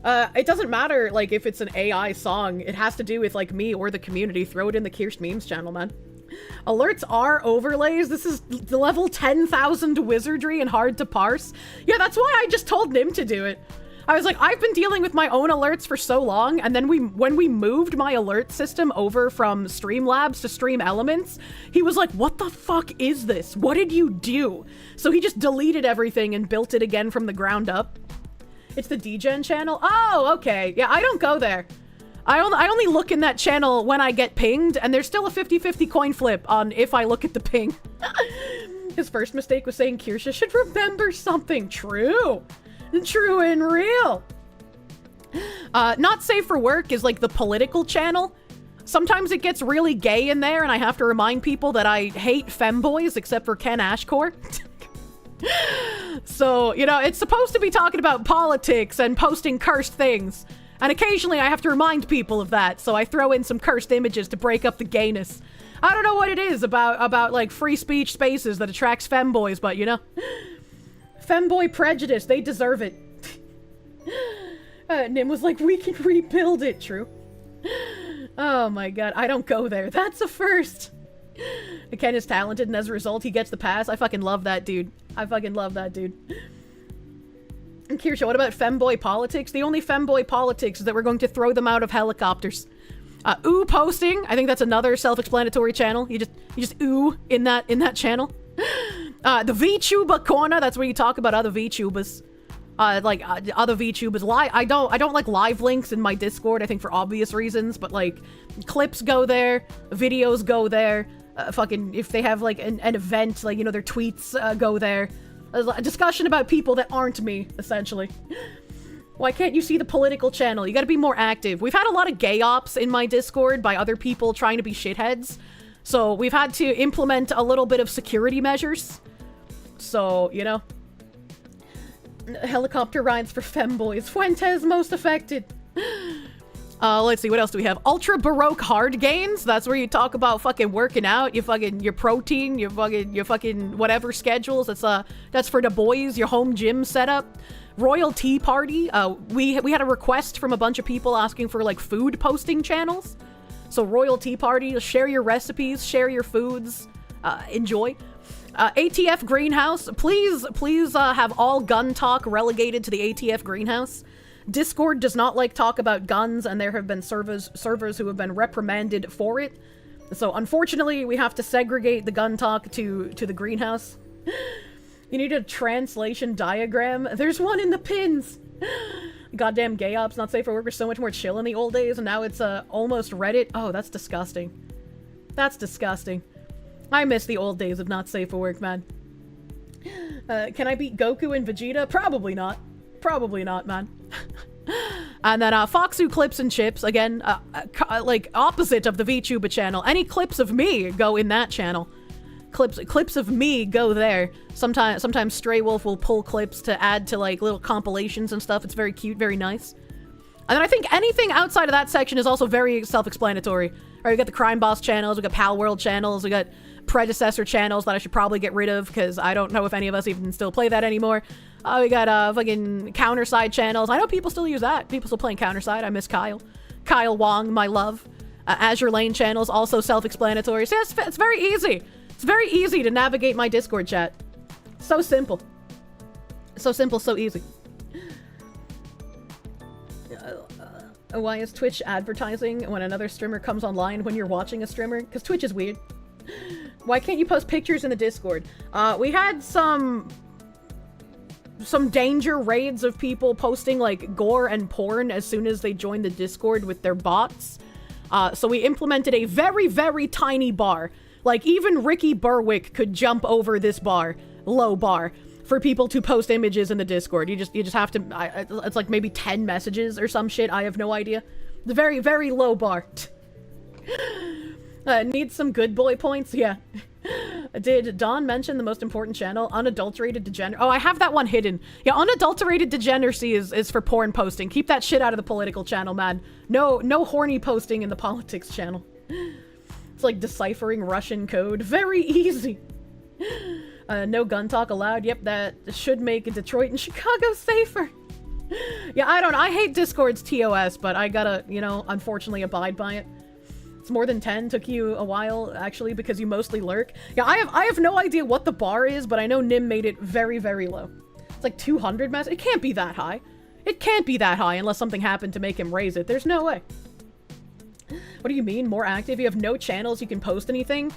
It doesn't matter, like, if it's an AI song. It has to do with, like, me or the community. Throw it in the Kirsche Memes channel, man. Alerts are overlays. This is the level 10,000 wizardry and hard to parse. Yeah, that's why I just told Nim to do it. I was like, I've been dealing with my own alerts for so long, and then when we moved my alert system over from Streamlabs to Stream Elements, he was like, what the fuck is this? What did you do? So he just deleted everything and built it again from the ground up. It's the DGen channel? Oh, okay. Yeah, I don't go there. I only look in that channel when I get pinged, and there's still a 50-50 coin flip on if I look at the ping. His first mistake was saying Kirsche should remember something. True. True and real. Not safe for work is like the political channel. Sometimes it gets really gay in there, and I have to remind people that I hate femboys except for Ken Ashcore. So, you know, it's supposed to be talking about politics and posting cursed things. And occasionally I have to remind people of that, so I throw in some cursed images to break up the gayness. I don't know what it is about like free speech spaces that attracts femboys, but you know. Femboy prejudice, they deserve it. Nim was like, we can rebuild it. True. Oh my god, I don't go there. That's a first. Ken is talented, and as a result, he gets the pass. I fucking love that dude. I fucking love that dude. And Kirsche, what about femboy politics? The only femboy politics is that we're going to throw them out of helicopters. Ooh posting. I think that's another self-explanatory channel. You just ooh in that channel. The VTuber corner, that's where you talk about other VTubers. Other VTubers. I don't like live links in my Discord, I think for obvious reasons, but like clips go there, videos go there, fucking if they have like an event, like, you know, their tweets go there. There's a discussion about people that aren't me, essentially. Why can't you see the political channel? You gotta be more active. We've had a lot of gay ops in my Discord by other people trying to be shitheads. So we've had to implement a little bit of security measures. So, you know. Helicopter rides for femboys. Fuentes most affected. Let's see, what else do we have? Ultra Baroque hard gains. That's where you talk about fucking working out, your protein, your fucking whatever schedules. That's for the boys, your home gym setup. Royal Tea Party. We had a request from a bunch of people asking for like food posting channels. So Royal Tea Party, share your recipes, share your foods, enjoy. ATF Greenhouse, please have all gun talk relegated to the ATF Greenhouse. Discord does not like talk about guns, and there have been servers who have been reprimanded for it. So unfortunately, we have to segregate the gun talk to the greenhouse. You need a translation diagram. There's one in the pins. Goddamn gay ops, not safe for work, were so much more chill in the old days, and now it's almost Reddit. Oh, that's disgusting. That's disgusting. I miss the old days of not safe for work, man. Can I beat Goku and Vegeta? Probably not. Probably not, man. And then Foxu Clips and Chips, again, like opposite of the VTuber channel. Any clips of me go in that channel. Clips of me go there. Sometimes Stray Wolf will pull clips to add to like little compilations and stuff. It's very cute, very nice. And then I think anything outside of that section is also very self-explanatory. All right, we got the Crime Boss channels, we got Pal World channels, we got predecessor channels that I should probably get rid of because I don't know if any of us even still play that anymore. We got fucking Counterside channels. I know people still use that. People still playing Counterside. I miss Kyle. Kyle Wong, my love. Azure Lane channels, also self-explanatory. So yeah, it's very easy. It's very easy to navigate my Discord chat. So simple. So simple, so easy. Why is Twitch advertising when another streamer comes online when you're watching a streamer? Because Twitch is weird. Why can't you post pictures in the Discord? We had some danger raids of people posting like gore and porn as soon as they joined the Discord with their bots. So we implemented a very, very tiny bar. Like even Ricky Berwick could jump over this bar, low bar, for people to post images in the Discord. You just have to, it's like maybe 10 messages or some shit. I have no idea. The very, very low bar. Need some good boy points? Yeah. Did Dawn mention the most important channel? Unadulterated degener- Oh, I have that one hidden. Yeah, unadulterated degeneracy is for porn posting. Keep that shit out of the political channel, man. No horny posting in the politics channel. It's like deciphering Russian code. Very easy. No gun talk allowed. Yep, that should make Detroit and Chicago safer. Yeah, I hate Discord's TOS, but I gotta, you know, unfortunately abide by it. It's more than 10. Took you a while, actually, because you mostly lurk. Yeah, I have no idea what the bar is, but I know Nim made it very, very low. It's like 200 messages. It can't be that high. It can't be that high unless something happened to make him raise it. There's no way. What do you mean, more active? You have no channels, you can post anything?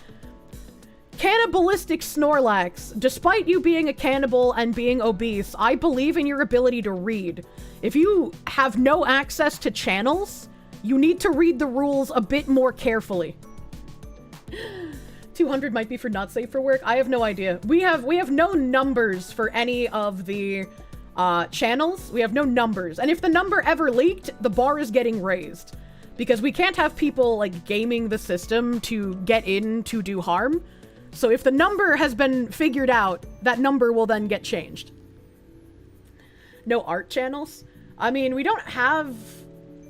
Cannibalistic Snorlax, despite you being a cannibal and being obese, I believe in your ability to read. If you have no access to channels, you need to read the rules a bit more carefully. 200 might be for not safe for work. I have no idea. We have no numbers for any of the channels. We have no numbers. And if the number ever leaked, the bar is getting raised. Because we can't have people, like, gaming the system to get in to do harm. So if the number has been figured out, that number will then get changed. No art channels? I mean, we have,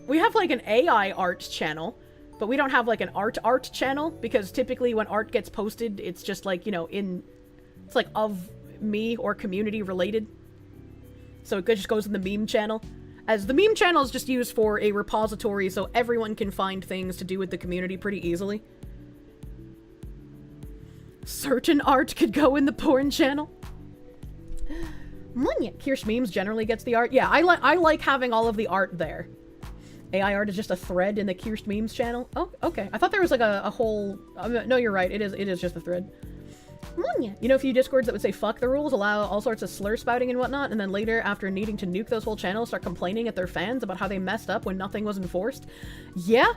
like, an AI art channel, but we don't have, like, an art channel, because typically when art gets posted, it's just, like, you know, it's, like, of me or community related. So it just goes in the meme channel. As the meme channel is just used for a repository so everyone can find things to do with the community pretty easily. Certain art could go in the porn channel. Kirsche memes generally gets the art. Yeah, I like having all of the art there. AI art is just a thread in the Kirsche memes channel. Oh, okay. I thought there was like a whole... no, you're right. It is just a thread. You know, a few discords that would say fuck the rules, allow all sorts of slur spouting and whatnot, and then later, after needing to nuke those whole channels, start complaining at their fans about how they messed up when nothing was enforced. Yeah,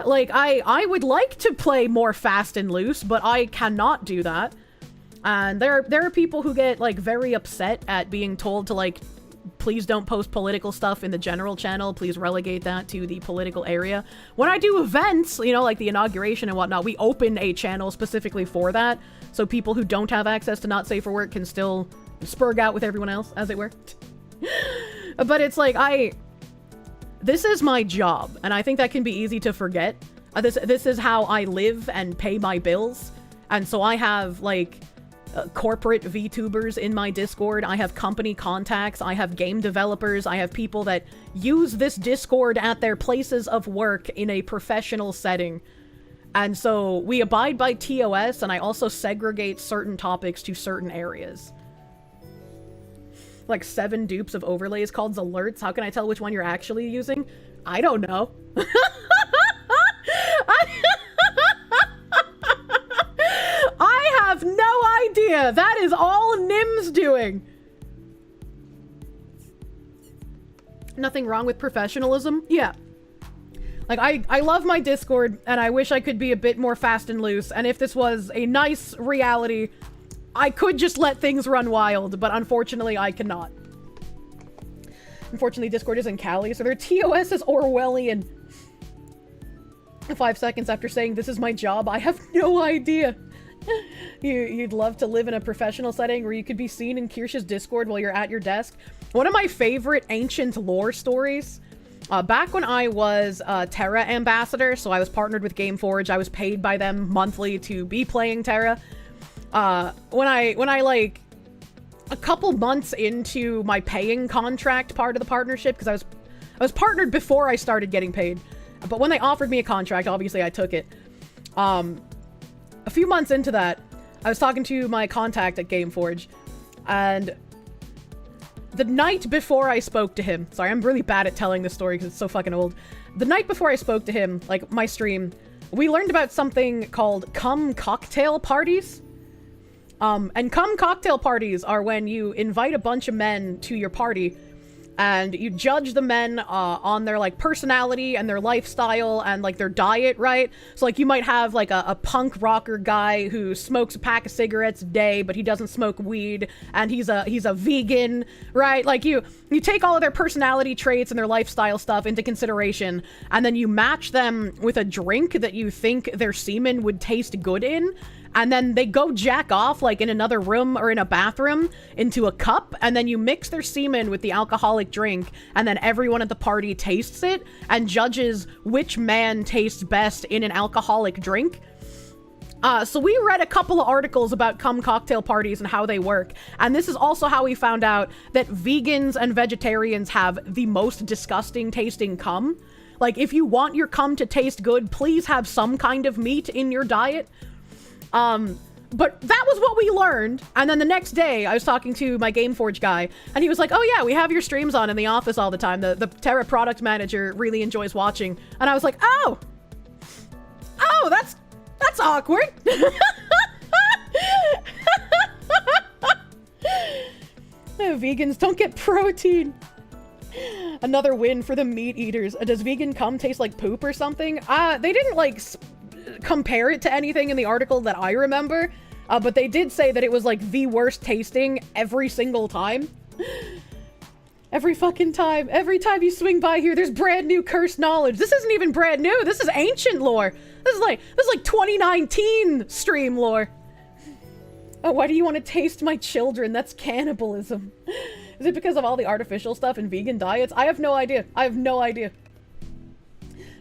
like, I would like to play more fast and loose, but I cannot do that. And there are people who get, like, very upset at being told to, like, please don't post political stuff in the general channel, please relegate that to the political area. When I do events, you know, like the inauguration and whatnot, we open a channel specifically for that, so people who don't have access to Not Safe for Work can still spurg out with everyone else, as it were. But it's like, this is my job, and I think that can be easy to forget. This is how I live and pay my bills, and so I have, like, corporate VTubers in my Discord, I have company contacts, I have game developers, I have people that use this Discord at their places of work in a professional setting. And so we abide by TOS, and I also segregate certain topics to certain areas. Like 7 dupes of overlays called alerts. How can I tell which one you're actually using? I don't know. I have no idea. That is all Nim's doing. Nothing wrong with professionalism? Yeah. Like, I love my Discord, and I wish I could be a bit more fast and loose, and if this was a nice reality, I could just let things run wild, but unfortunately I cannot. Unfortunately, Discord is in Cali, so their TOS is Orwellian. 5 seconds after saying, this is my job, I have no idea. You'd love to live in a professional setting where you could be seen in Kirsche's Discord while you're at your desk. One of my favorite ancient lore stories, back when I was Terra ambassador, so I was partnered with Gameforge, I was paid by them monthly to be playing Terra. When I like, a couple months into my paying contract part of the partnership, because I was partnered before I started getting paid, but when they offered me a contract, obviously I took it. A few months into that, I was talking to my contact at Gameforge, and the night before I spoke to him, sorry, I'm really bad at telling this story because it's so fucking old. The night before I spoke to him, like my stream, we learned about something called cum cocktail parties. And cum cocktail parties are when you invite a bunch of men to your party, and you judge the men on their, like, personality and their lifestyle and, like, their diet, right? So, like, you might have, like, a punk rocker guy who smokes a pack of cigarettes a day, but he doesn't smoke weed, and he's a vegan, right? Like, you take all of their personality traits and their lifestyle stuff into consideration, and then you match them with a drink that you think their semen would taste good in, and then they go jack off, like, in another room or in a bathroom into a cup, and then you mix their semen with the alcoholic drink, and then everyone at the party tastes it and judges which man tastes best in an alcoholic drink. So we read a couple of articles about cum cocktail parties and how they work, and this is also how we found out that vegans and vegetarians have the most disgusting tasting cum. Like, if you want your cum to taste good, please have some kind of meat in your diet. But that was what we learned. And then the next day, I was talking to my Gameforge guy, and he was like, oh yeah, we have your streams on in the office all the time. The Terra product manager really enjoys watching. And I was like, oh, that's awkward. Vegans don't get protein. Another win for the meat eaters. Does vegan cum taste like poop or something? They didn't like compare it to anything in the article that I remember, but they did say that it was like the worst tasting every single time. Every fucking time. Every time you swing by here, there's brand new cursed knowledge. This isn't even brand new. This is ancient lore. This is like 2019 stream lore. Oh, why do you want to taste my children? That's cannibalism. Is it because of all the artificial stuff in vegan diets? I have no idea. I have no idea.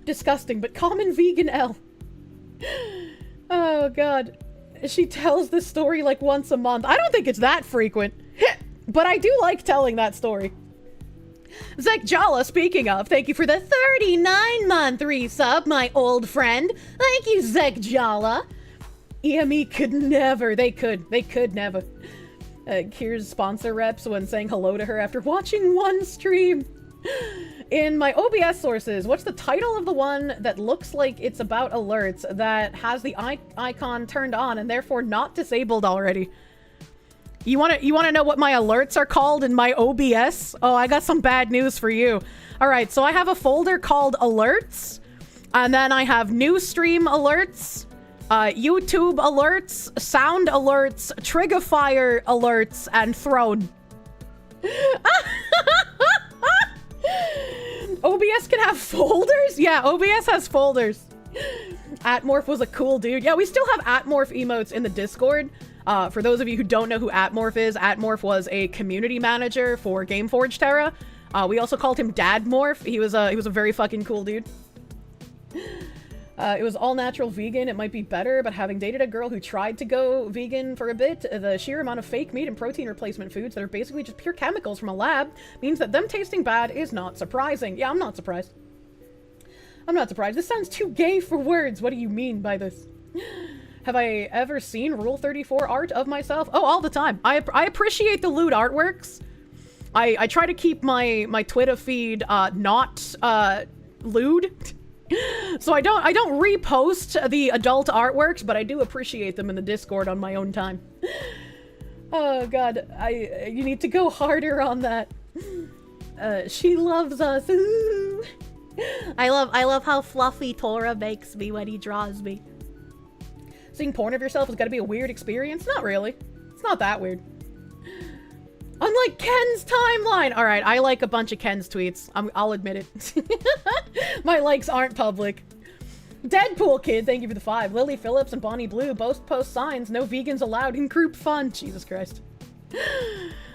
Disgusting, but common vegan L. Oh god. She tells this story like once a month. I don't think it's that frequent. But I do like telling that story. Zek Jala, speaking of, thank you for the 39-month resub, my old friend. Thank you, Zek Jala. EME could never. They could never. Kier's sponsor reps when saying hello to her after watching one stream. In my OBS sources, what's the title of the one that looks like it's about alerts that has the icon turned on and therefore not disabled already? You wanna know what my alerts are called in my OBS? Oh, I got some bad news for you. All right, so I have a folder called alerts, and then I have new stream alerts, YouTube alerts, sound alerts, Triggerfire alerts, and Throne. OBS can have folders? Yeah, OBS has folders. Atmorph was a cool dude. Yeah, we still have Atmorph emotes in the Discord. For those of you who don't know who Atmorph is, Atmorph was a community manager for Gameforge Terra. We also called him Dadmorph. He was a very fucking cool dude. It was all natural vegan. It might be better, but having dated a girl who tried to go vegan for a bit, the sheer amount of fake meat and protein replacement foods that are basically just pure chemicals from a lab means that them tasting bad is not surprising. Yeah, I'm not surprised. I'm not surprised. This sounds too gay for words. What do you mean by this? Have I ever seen Rule 34 art of myself? Oh, all the time. I appreciate the lewd artworks. I try to keep my Twitter feed not lewd. So I don't repost the adult artworks, but I do appreciate them in the Discord on my own time. Oh god, you need to go harder on that. She loves us. Ooh. I love how fluffy Tora makes me when he draws me. Seeing porn of yourself has got to be a weird experience? Not really. It's not that weird. Unlike Ken's timeline! Alright, I like a bunch of Ken's tweets. I'll admit it. My likes aren't public. Deadpool Kid, thank you for the 5. Lily Phillips and Bonnie Blue both post signs. No vegans allowed in group fun. Jesus Christ.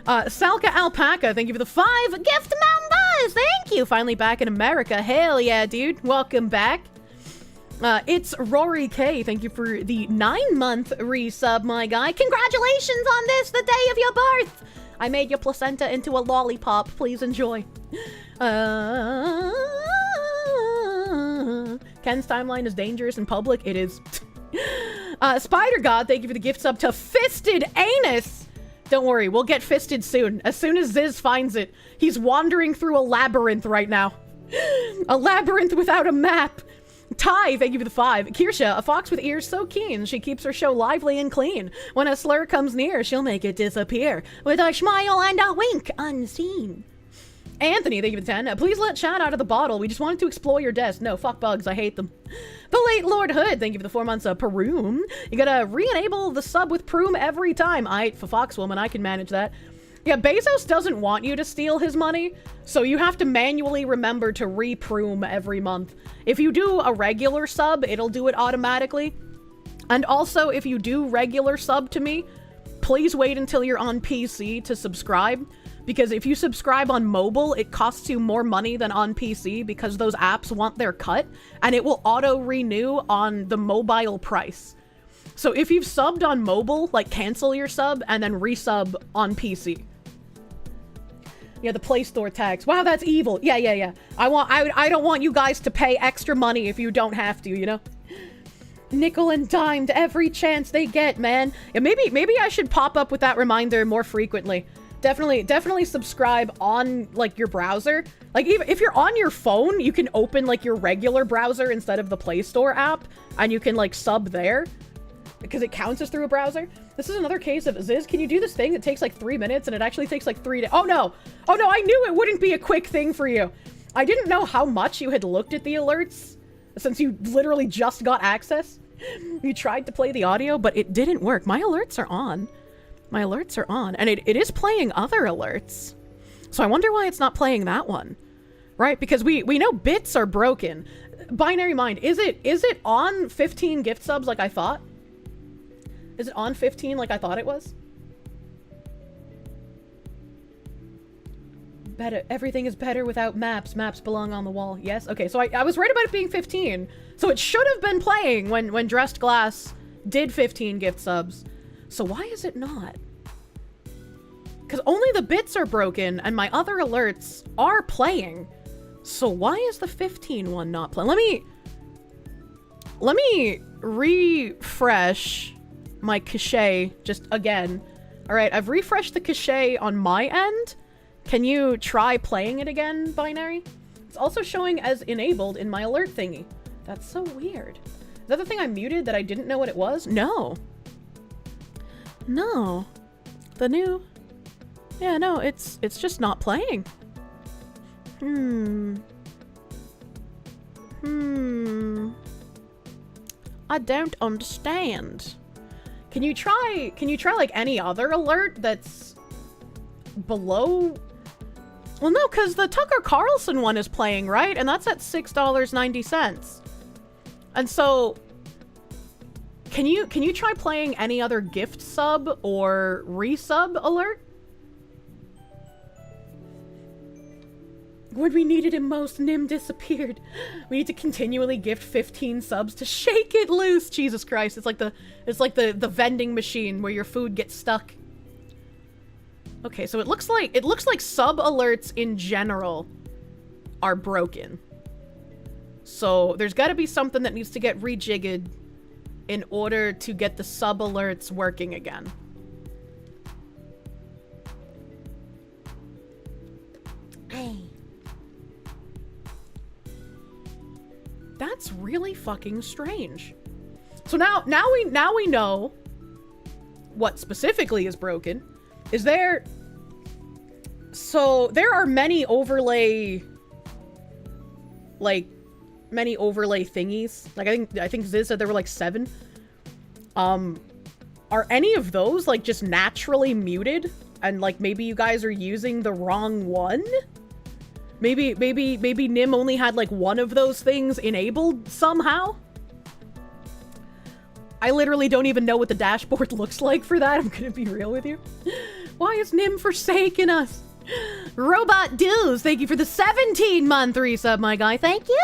Salka Alpaca, thank you for the 5 gift members! Thank you! Finally back in America. Hell yeah, dude. Welcome back. It's Rory K. Thank you for the 9-month resub, my guy. Congratulations on this, the day of your birth! I made your placenta into a lollipop. Please enjoy. Ken's timeline is dangerous in public. It is. Spider God, thank you for the gift sub to Fisted Anus. Don't worry, we'll get fisted soon. As soon as Ziz finds it. He's wandering through a labyrinth right now. A labyrinth without a map. Ty, thank you for the 5. Kirsche, a fox with ears so keen, she keeps her show lively and clean. When a slur comes near, she'll make it disappear. With a smile and a wink, unseen. Anthony, thank you for the 10. Please let chat out of the bottle. We just wanted to explore your desk. No, fuck bugs, I hate them. The late Lord Hood, thank you for the 4 months of Paroom. You gotta re-enable the sub with Proom every time. For Foxwoman, I can manage that. Yeah, Bezos doesn't want you to steal his money, so you have to manually remember to re-proom every month. If you do a regular sub, it'll do it automatically. And also, if you do regular sub to me, please wait until you're on PC to subscribe. Because if you subscribe on mobile, it costs you more money than on PC because those apps want their cut, and it will auto-renew on the mobile price. So if you've subbed on mobile, like cancel your sub and then resub on PC. Yeah, the Play Store tax. Wow, that's evil. Yeah. I don't want you guys to pay extra money if you don't have to, you know? nickel and dimed every chance they get, man. Yeah, maybe I should pop up with that reminder more frequently. Definitely subscribe on, like, your browser. Like, even if you're on your phone, you can open, like, your regular browser instead of the Play Store app, and you can, like, sub there, because it counts as through a browser. This is another case of, Ziz, can you do this thing that takes, like, 3 minutes, and it actually takes, like, 3 days? Oh, no! Oh, no, I knew it wouldn't be a quick thing for you! I didn't know how much you had looked at the alerts, since you literally just got access. You tried to play the audio, but it didn't work. My alerts are on. My alerts are on, and it is playing other alerts. So I wonder why it's not playing that one, right? Because we know bits are broken. Binary Mind, is it on 15 gift subs like I thought? Is it on 15 like I thought it was? Better, everything is better without maps. Maps belong on the wall. Yes. Okay, so I was right about it being 15. So it should have been playing when Dressed Glass did 15 gift subs. So why is it not? Because only the bits are broken and my other alerts are playing. So why is the 15 one not playing? Let me refresh my cache just again. All right, I've refreshed the cache on my end. Can you try playing it again, Binary? It's also showing as enabled in my alert thingy. That's so weird. Is that the thing I muted that I didn't know what it was? No. No. The new... Yeah, no, it's just not playing. I don't understand. Can you try like any other alert that's below? Well, no, because the Tucker Carlson one is playing, right? And that's at $6.90. And so, can you try playing any other gift sub or resub alert? When we needed him most, Nim disappeared. We need to continually gift 15 subs to shake it loose. Jesus Christ, it's like the vending machine where your food gets stuck. Okay, so it looks like sub alerts in general are broken. So there's got to be something that needs to get rejigged in order to get the sub alerts working again. Hey. That's really fucking strange. So now we know what specifically is broken. Is there... So there are many overlay... Like, many overlay thingies. Like, I think Ziz said there were like 7. Are any of those like just naturally muted? And like maybe you guys are using the wrong one? Maybe Nim only had like one of those things enabled somehow? I literally don't even know what the dashboard looks like for that. I'm gonna be real with you. Why is Nim forsaking us? Robot Doos, thank you for the 17-month resub, my guy. Thank you.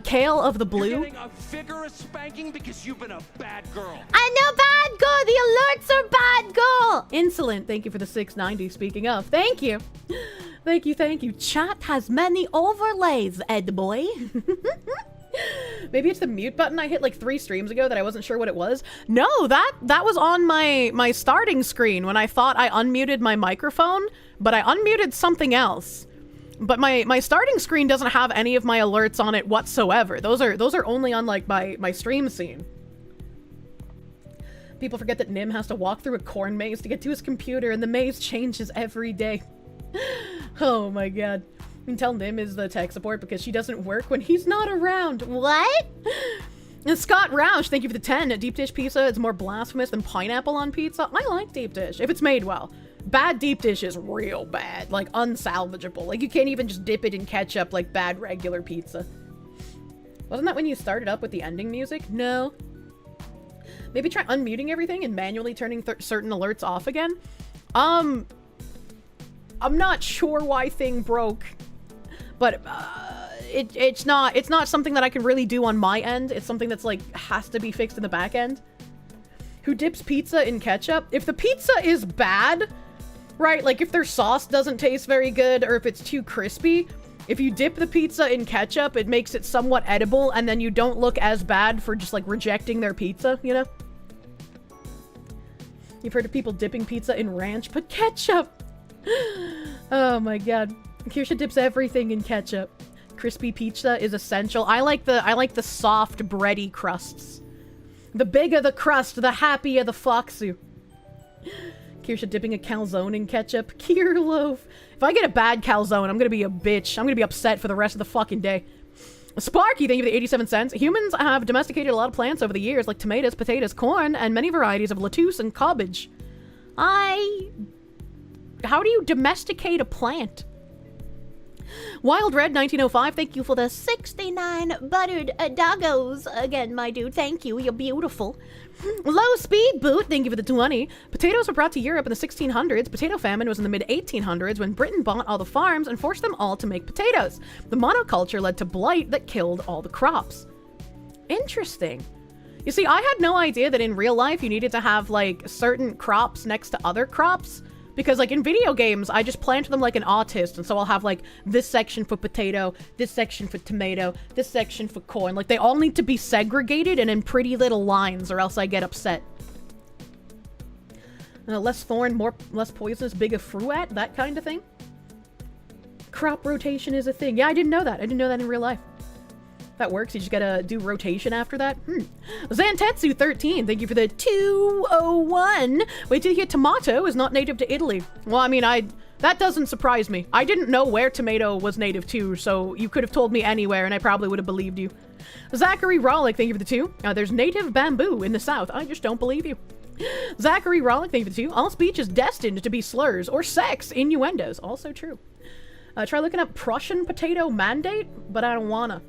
Kale of the Blue. You're getting a vigorous spanking because you've been a bad girl. I know, bad girl. The alerts are bad girl. Insolent, thank you for the 690. Speaking of, thank you. Thank you. Chat has many overlays, Ed boy. Maybe it's the mute button I hit like 3 streams ago that I wasn't sure what it was. No, that was on my starting screen when I thought I unmuted my microphone, but I unmuted something else. But my starting screen doesn't have any of my alerts on it whatsoever. Those are only on like my stream scene. People forget that Nim has to walk through a corn maze to get to his computer, and the maze changes every day. Oh my god. You can tell Nim is the tech support because she doesn't work when he's not around. What? And Scott Roush, thank you for the 10. Deep dish pizza is more blasphemous than pineapple on pizza. I like deep dish, if it's made well. Bad deep dish is real bad, like unsalvageable. Like you can't even just dip it in ketchup like bad regular pizza. Wasn't that when you started up with the ending music? No. Maybe try unmuting everything and manually turning certain alerts off again. I'm not sure why thing broke. But it's not something that I can really do on my end. It's something that's like has to be fixed in the back end. Who dips pizza in ketchup? If the pizza is bad, right? Like if their sauce doesn't taste very good or if it's too crispy, If you dip the pizza in ketchup, it makes it somewhat edible, and then you don't look as bad for just, like, rejecting their pizza, you know? You've heard of people dipping pizza in ranch, but ketchup! Oh my god. Kirsche dips everything in ketchup. Crispy pizza is essential. I like the soft, bready crusts. The bigger the crust, the happier the foxu. Kirsche dipping a calzone in ketchup. Kier loaf. If I get a bad calzone, I'm gonna be a bitch. I'm gonna be upset for the rest of the fucking day. Sparky, thank you for the 87 cents. Humans have domesticated a lot of plants over the years, like tomatoes, potatoes, corn, and many varieties of lettuce and cabbage. How do you domesticate a plant? Wild Red 1905, thank you for the 69 buttered doggos. Again, my dude, thank you. You're beautiful. Low Speed Boot, thank you for the 20. Potatoes were brought to Europe in the 1600s. Potato famine was in the mid-1800s when Britain bought all the farms and forced them all to make potatoes. The monoculture led to blight that killed all the crops. Interesting. You see, I had no idea that in real life you needed to have, like, certain crops next to other crops. Because, like, in video games, I just plant them like an autist, and so I'll have, like, this section for potato, this section for tomato, this section for corn. Like, they all need to be segregated and in pretty little lines, or else I get upset. Less thorn, less poisonous, bigger fruit, that kind of thing. Crop rotation is a thing. Yeah, I didn't know that. I didn't know that in real life. That works. You just gotta do rotation after that. Zantetsu 13, thank you for the 201. Wait till you hear tomato is not native to Italy. Well, I mean, that doesn't surprise me. I didn't know where tomato was native to, so you could have told me anywhere and I probably would have believed you. Zachary Rollick, thank you for the 2. There's native bamboo in the south. I just don't believe you. Zachary Rollick, thank you for the 2. All speech is destined to be slurs or sex innuendos. Also true. Try looking up Prussian potato mandate, but I don't wanna.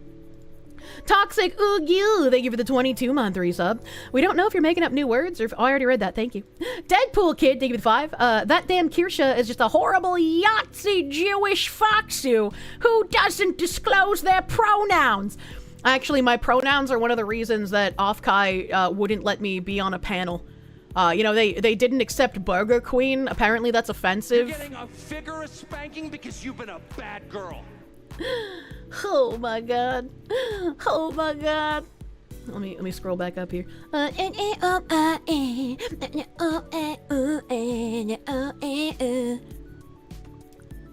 Toxic Oogie, thank you for the 22-month resub. We don't know if you're making up new words or if I already read that, thank you. Deadpool Kid, thank you for the 5. That damn Kirsche is just a horrible Yahtzee Jewish foxu who doesn't disclose their pronouns. Actually, my pronouns are one of the reasons that Offkai wouldn't let me be on a panel. You know, they didn't accept Burger Queen. Apparently that's offensive. You're getting a vigorous spanking because you've been a bad girl. Oh my god. Oh my god. Let me scroll back up here. I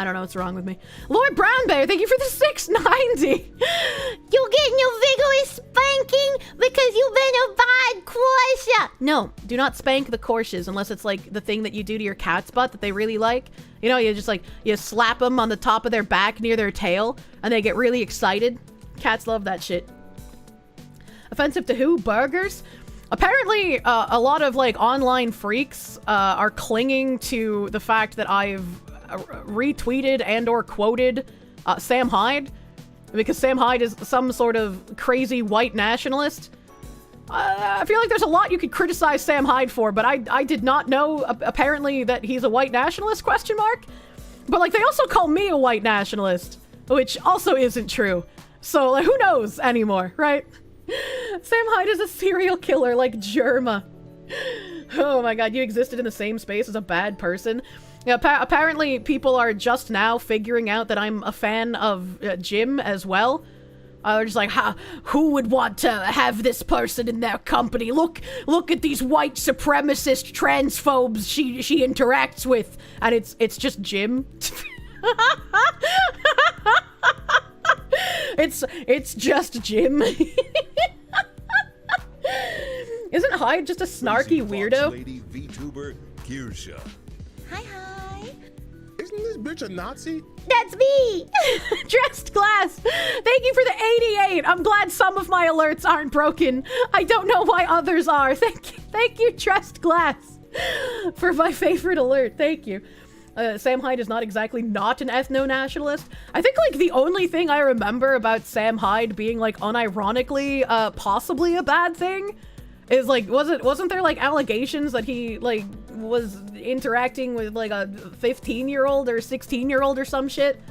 don't know what's wrong with me. Lord Brown Bear, thank you for the 690. You're getting your vigorous spanking because you've been a bad Kirsche. No, do not spank the Kirsches unless it's like the thing that you do to your cat's butt that they really like. You know, you just like, you slap them on the top of their back near their tail and they get really excited. Cats love that shit. Offensive to who? Burgers? Apparently, a lot of like online freaks are clinging to the fact that I've retweeted and or quoted Sam Hyde because Sam Hyde is some sort of crazy white nationalist. I feel like there's a lot you could criticize Sam Hyde for, but I did not know apparently that he's a white nationalist, question mark. But like they also call me a white nationalist, which also isn't true. So like, who knows anymore, right? Sam Hyde is a serial killer like Germa. Oh my god, you existed in the same space as a bad person. Yeah, apparently people are just now figuring out that I'm a fan of Jim as well. They're just like, who would want to have this person in their company? Look at these white supremacist transphobes she interacts with. And it's just Jim. It's just Jim. Isn't Hyde just a snarky weirdo? Lady VTuber Kirsche. Hi. Isn't this bitch a Nazi? That's me! Dressed Glass, thank you for the 88. I'm glad some of my alerts aren't broken. I don't know why others are. Thank you, Dressed Glass, for my favorite alert. Thank you. Sam Hyde is not exactly not an ethno-nationalist. I think, like, the only thing I remember about Sam Hyde being, like, unironically, possibly a bad thing is, like, wasn't there, like, allegations that he, like, was interacting with, like, a 15-year-old or 16-year-old or some shit?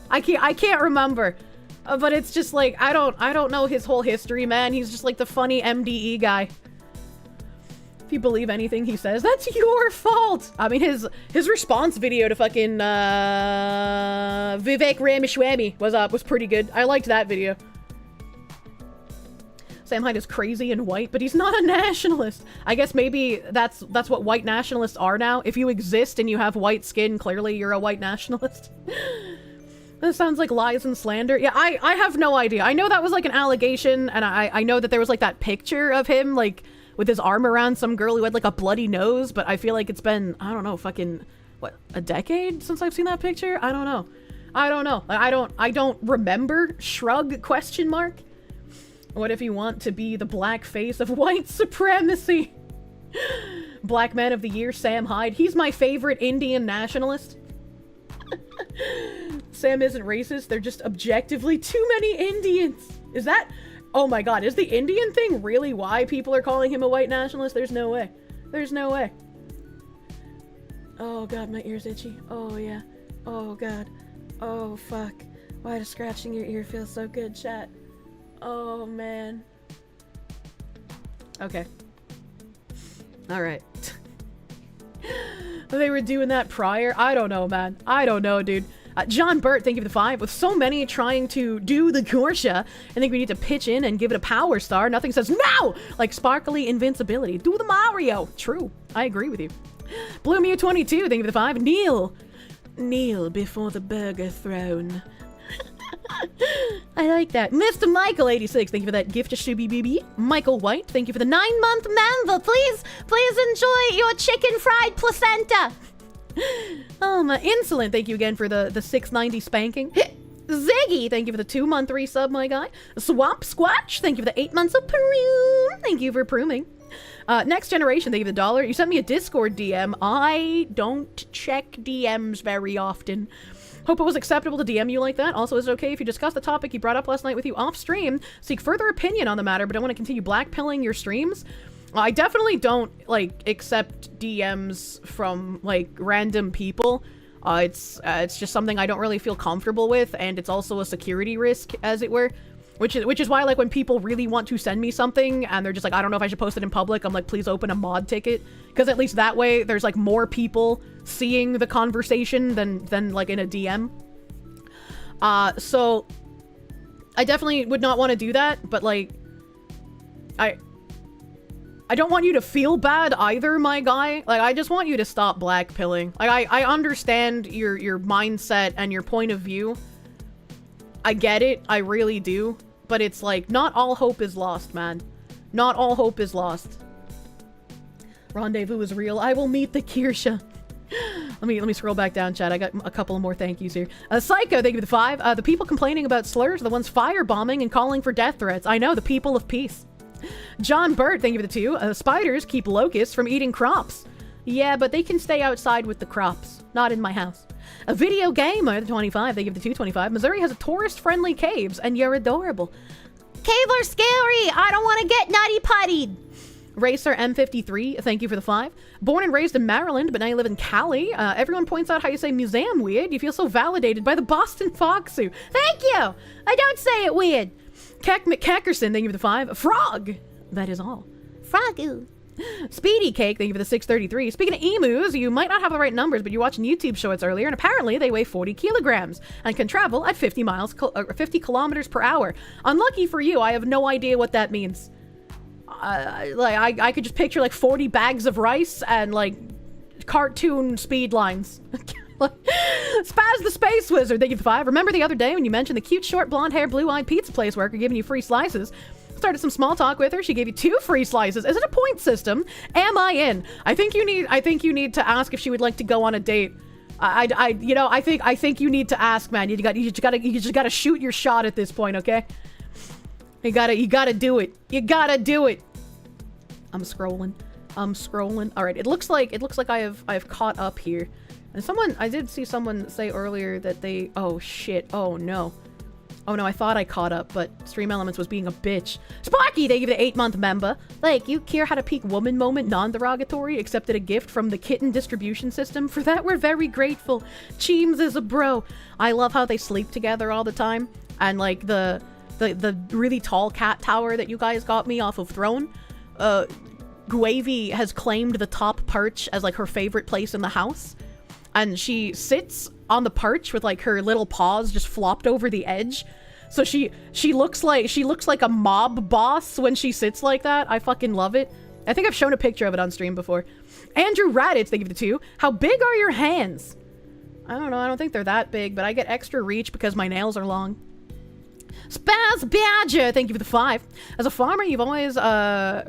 I can't remember. But it's just, like, I don't know his whole history, man. He's just, like, the funny MDE guy. If you believe anything he says, that's your fault. I mean, his response video to fucking Vivek Ramaswamy was pretty good. I liked that video. Sam Hyde is crazy and white, but he's not a nationalist. I guess maybe that's what white nationalists are now. If you exist and you have white skin, clearly you're a white nationalist. That sounds like lies and slander. Yeah, I have no idea. I know that was like an allegation, and I know that there was like that picture of him like with his arm around some girl who had like a bloody nose, but I feel like it's been, I don't know, fucking, what, a decade since I've seen that picture? I don't know. I don't remember. Shrug, question mark. What if you want to be the black face of white supremacy? Black Man of the Year, Sam Hyde. He's my favorite Indian nationalist. Sam isn't racist, they're just objectively too many Indians. Is that... Oh my god, is the Indian thing really why people are calling him a white nationalist? There's no way. There's no way. Oh god, my ear's itchy. Oh yeah. Oh god. Oh fuck. Why does scratching your ear feel so good, chat? Oh man. Okay. Alright. They were doing that prior? I don't know, man. I don't know, dude. John Burt, thank you for the 5. With so many trying to do the Kirsche, I think we need to pitch in and give it a power star. Nothing says no! Like sparkly invincibility. Do the Mario! True. I agree with you. Blue Mew 22, thank you for the 5. Kneel. Kneel before the burger throne. I like that. Mr. Michael 86, thank you for that gift to Shubi BB. Michael White, thank you for the 9-month member. Please enjoy your chicken fried placenta. Insolent, thank you again for the 690 spanking. Ziggy, thank you for the 2-month resub, my guy. Swamp Squatch, thank you for the 8 months of Peru. Thank you for pruning. Next Generation, thank you for the $1. You sent me a Discord DM. I don't check DMs very often. Hope it was acceptable to DM you like that. Also, is it okay if you discuss the topic you brought up last night with you off stream? Seek further opinion on the matter, but don't want to continue blackpilling your streams? I definitely don't, like, accept DMs from, like, random people. It's just something I don't really feel comfortable with, and it's also a security risk, as it were. Which is why, like, when people really want to send me something, and they're just like, I don't know if I should post it in public, I'm like, please open a mod ticket. Because at least that way, there's, like, more people seeing the conversation than like, in a DM. So, I definitely would not want to do that, but, like, I don't want you to feel bad either, my guy. Like, I just want you to stop blackpilling. Like, I understand your mindset and your point of view. I get it, I really do. But it's like, not all hope is lost, man. Not all hope is lost. Rendezvous is real. I will meet the Kirsche. Let me scroll back down, chat. I got a couple of more thank yous here. Psycho, thank you for the 5. The people complaining about slurs are the ones firebombing and calling for death threats. I know, the people of peace. John Burt, thank you for the 2. Spiders keep locusts from eating crops. Yeah, but they can stay outside with the crops. Not in my house. A video gamer, the 25, they give the 225. Missouri has a tourist-friendly caves, and you're adorable. Caves are scary! I don't want to get nutty-puttied! Racer M53, thank you for the 5. Born and raised in Maryland, but now you live in Cali. Everyone points out how you say museum weird. You feel so validated by the Boston Foxu. Thank you! I don't say it weird. Keck McKeckerson, thank you for the 5. Frog! That is all. Frogoo. Speedy Cake, thank you for the 633. Speaking of emus, you might not have the right numbers, but you're watching YouTube shorts earlier, and apparently they weigh 40 kilograms and can travel at 50 kilometers per hour. Unlucky for you, I have no idea what that means. I could just picture like 40 bags of rice and like cartoon speed lines. Spaz the Space Wizard, thank you for the 5. Remember the other day when you mentioned the cute short blonde hair blue-eyed pizza place worker giving you free slices? Started some small talk with her. She gave you 2 free slices. Is it a point system? Am I in? I think you need to ask if she would like to go on a date. I think you need to ask, man. You just gotta shoot your shot at this point, okay? You gotta do it. You gotta do it. I'm scrolling. All right. It looks like I have caught up here. And I did see someone say earlier that they, oh shit. Oh no, I thought I caught up, but Stream Elements was being a bitch. Sparky, they give you the 8-month member. Like, you care how to peak woman moment, non-derogatory, accepted a gift from the kitten distribution system. For that, we're very grateful. Cheems is a bro. I love how they sleep together all the time. And, like, the really tall cat tower that you guys got me off of Throne. Guavy has claimed the top perch as like her favorite place in the house. And she sits on the perch with like her little paws just flopped over the edge. So she looks like a mob boss when she sits like that. I fucking love it. I think I've shown a picture of it on stream before. Andrew Raditz, thank you for the 2. How big are your hands? I don't know, I don't think they're that big, but I get extra reach because my nails are long. Spaz Badger, thank you for the 5. As a farmer, you've always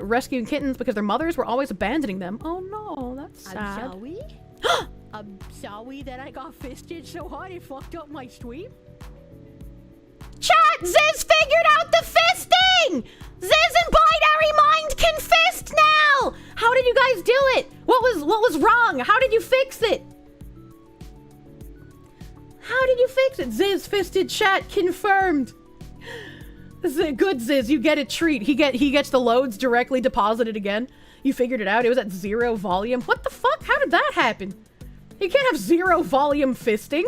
rescued kittens because their mothers were always abandoning them. Oh no, that's sad. I'm sorry. I'm sorry that I got fisted so hard it fucked up my stream. Chat! Ziz figured out the fisting! Ziz and Binary Mind can fist now! How did you guys do it? What was wrong? How did you fix it? How did you fix it? Ziz fisted, chat confirmed. Good Ziz, you get a treat. He gets the loads directly deposited again. You figured it out. It was at 0 volume. What the fuck? How did that happen? You can't have 0 volume fisting.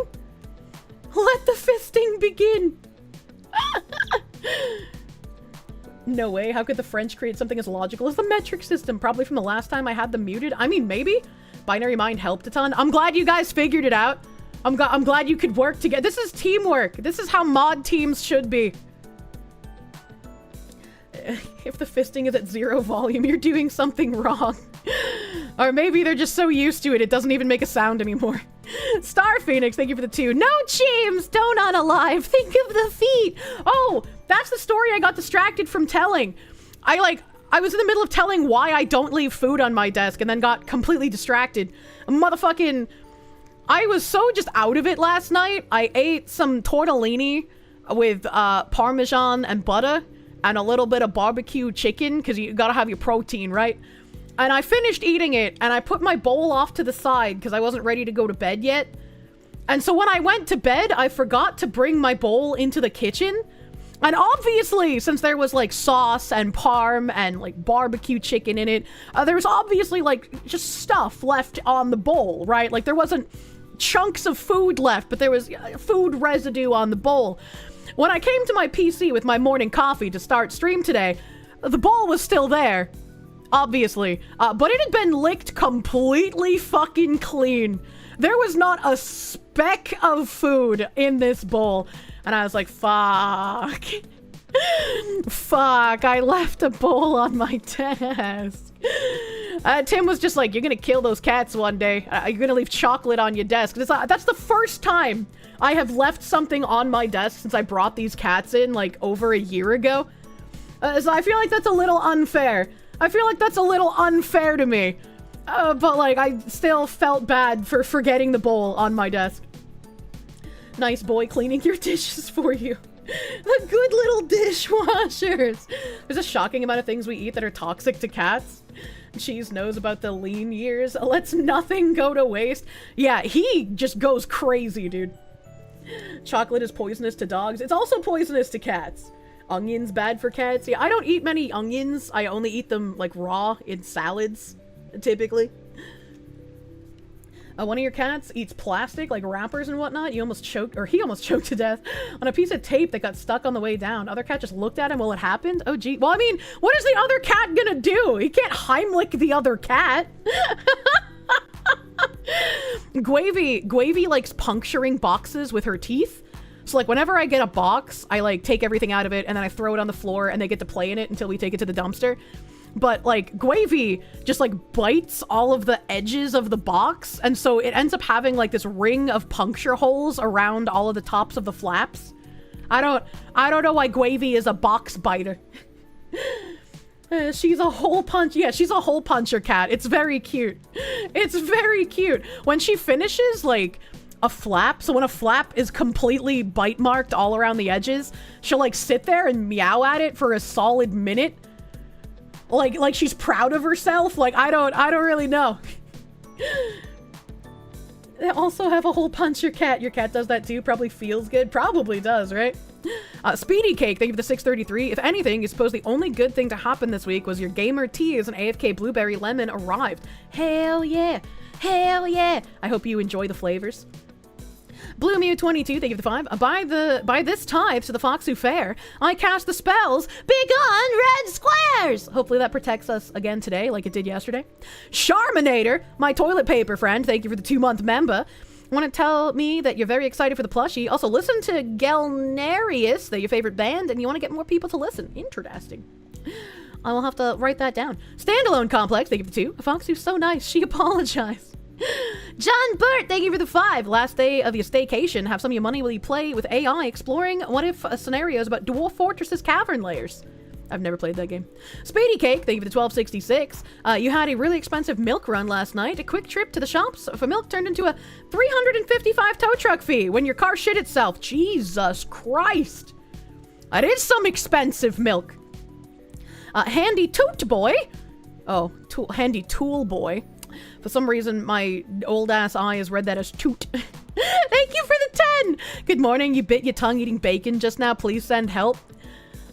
Let the fisting begin. No way. How could the French create something as logical as the metric system? Probably from the last time I had them muted. I mean, maybe. Binary Mind helped a ton. I'm glad you guys figured it out. I'm glad you could work together. This is teamwork. This is how mod teams should be. If the fisting is at 0 volume, you're doing something wrong. Or maybe they're just so used to it, it doesn't even make a sound anymore. Star Phoenix, thank you for the 2. No, James, don't unalive. Think of the feet. Oh, that's the story I got distracted from telling. I was in the middle of telling why I don't leave food on my desk and then got completely distracted. Motherfucking... I was so just out of it last night. I ate some tortellini with Parmesan and butter and a little bit of barbecue chicken because you gotta have your protein, right? And I finished eating it and I put my bowl off to the side because I wasn't ready to go to bed yet. And so when I went to bed, I forgot to bring my bowl into the kitchen. And obviously, since there was like sauce and parm and like barbecue chicken in it, there was obviously like just stuff left on the bowl, right? Like there wasn't chunks of food left, but there was food residue on the bowl. When I came to my PC with my morning coffee to start stream today, the bowl was still there, obviously, but it had been licked completely fucking clean. There was not a speck of food in this bowl, and I was like, fuck. Fuck, I left a bowl on my desk. Tim was just like, you're gonna kill those cats one day. You're gonna leave chocolate on your desk. That's the first time I have left something on my desk since I brought these cats in, like, over a year ago. So I feel like that's a little unfair. I feel like that's a little unfair to me. But, like, I still felt bad for forgetting the bowl on my desk. Nice boy cleaning your dishes for you. The good little dishwashers. There's a shocking amount of things we eat that are toxic to cats. Cheese knows about the lean years. Lets nothing go to waste. Yeah, he just goes crazy, dude. Chocolate is poisonous to dogs. It's also poisonous to cats. Onions bad for cats. Yeah, I don't eat many onions. I only eat them, like, raw in salads, typically. One of your cats eats plastic, like wrappers and whatnot. He almost choked to death on a piece of tape that got stuck on the way down. Other cat just looked at him while it happened. Oh, gee. Well, I mean, what is the other cat gonna do? He can't Heimlich the other cat. Guavy likes puncturing boxes with her teeth. So, like, whenever I get a box, I, like, take everything out of it, and then I throw it on the floor, and they get to play in it until we take it to the dumpster. But, like, Guavy just, like, bites all of the edges of the box, and so it ends up having, like, this ring of puncture holes around all of the tops of the flaps. I don't know why Guavy is a box biter. She's a hole punch. Yeah, she's a hole puncher cat. It's very cute. It's very cute. When she finishes, like, a flap, so when a flap is completely bite marked all around the edges, she'll, like, sit there and meow at it for a solid minute. Like she's proud of herself. Like, I don't really know. They also have a hole puncher cat. Your cat does that too. Probably feels good. Probably does, right? Speedy Cake, thank you for the 633. If anything, you suppose the only good thing to happen this week was your gamer teas and AFK Blueberry Lemon arrived. Hell yeah. Hell yeah. I hope you enjoy the flavors. Blue Mew 22, thank you for the 5. By this tithe to the Foxu Fair, I cast the spells, begone red squares! Hopefully that protects us again today, like it did yesterday. Charminator, my toilet paper friend, thank you for the 2-month member. Want to tell me that you're very excited for the plushie. Also, listen to Gelnarius, they're your favorite band, and you want to get more people to listen. Interesting. I will have to write that down. Standalone Complex, thank you for the 2. Foxu's so nice, she apologized. John Burt, thank you for the 5. Last day of your staycation. Have some of your money while you play with AI exploring what if scenarios about Dwarf Fortress's cavern layers. I've never played that game. Speedy Cake, thank you for the 1266. You had a really expensive milk run last night. A quick trip to the shops for milk turned into a 355 tow truck fee when your car shit itself. Jesus Christ. That is some expensive milk. Handy Toot Boy. Oh, Handy Tool Boy. For some reason, my old-ass eye has read that as toot. Thank you for the 10! Good morning, you bit your tongue eating bacon just now. Please send help.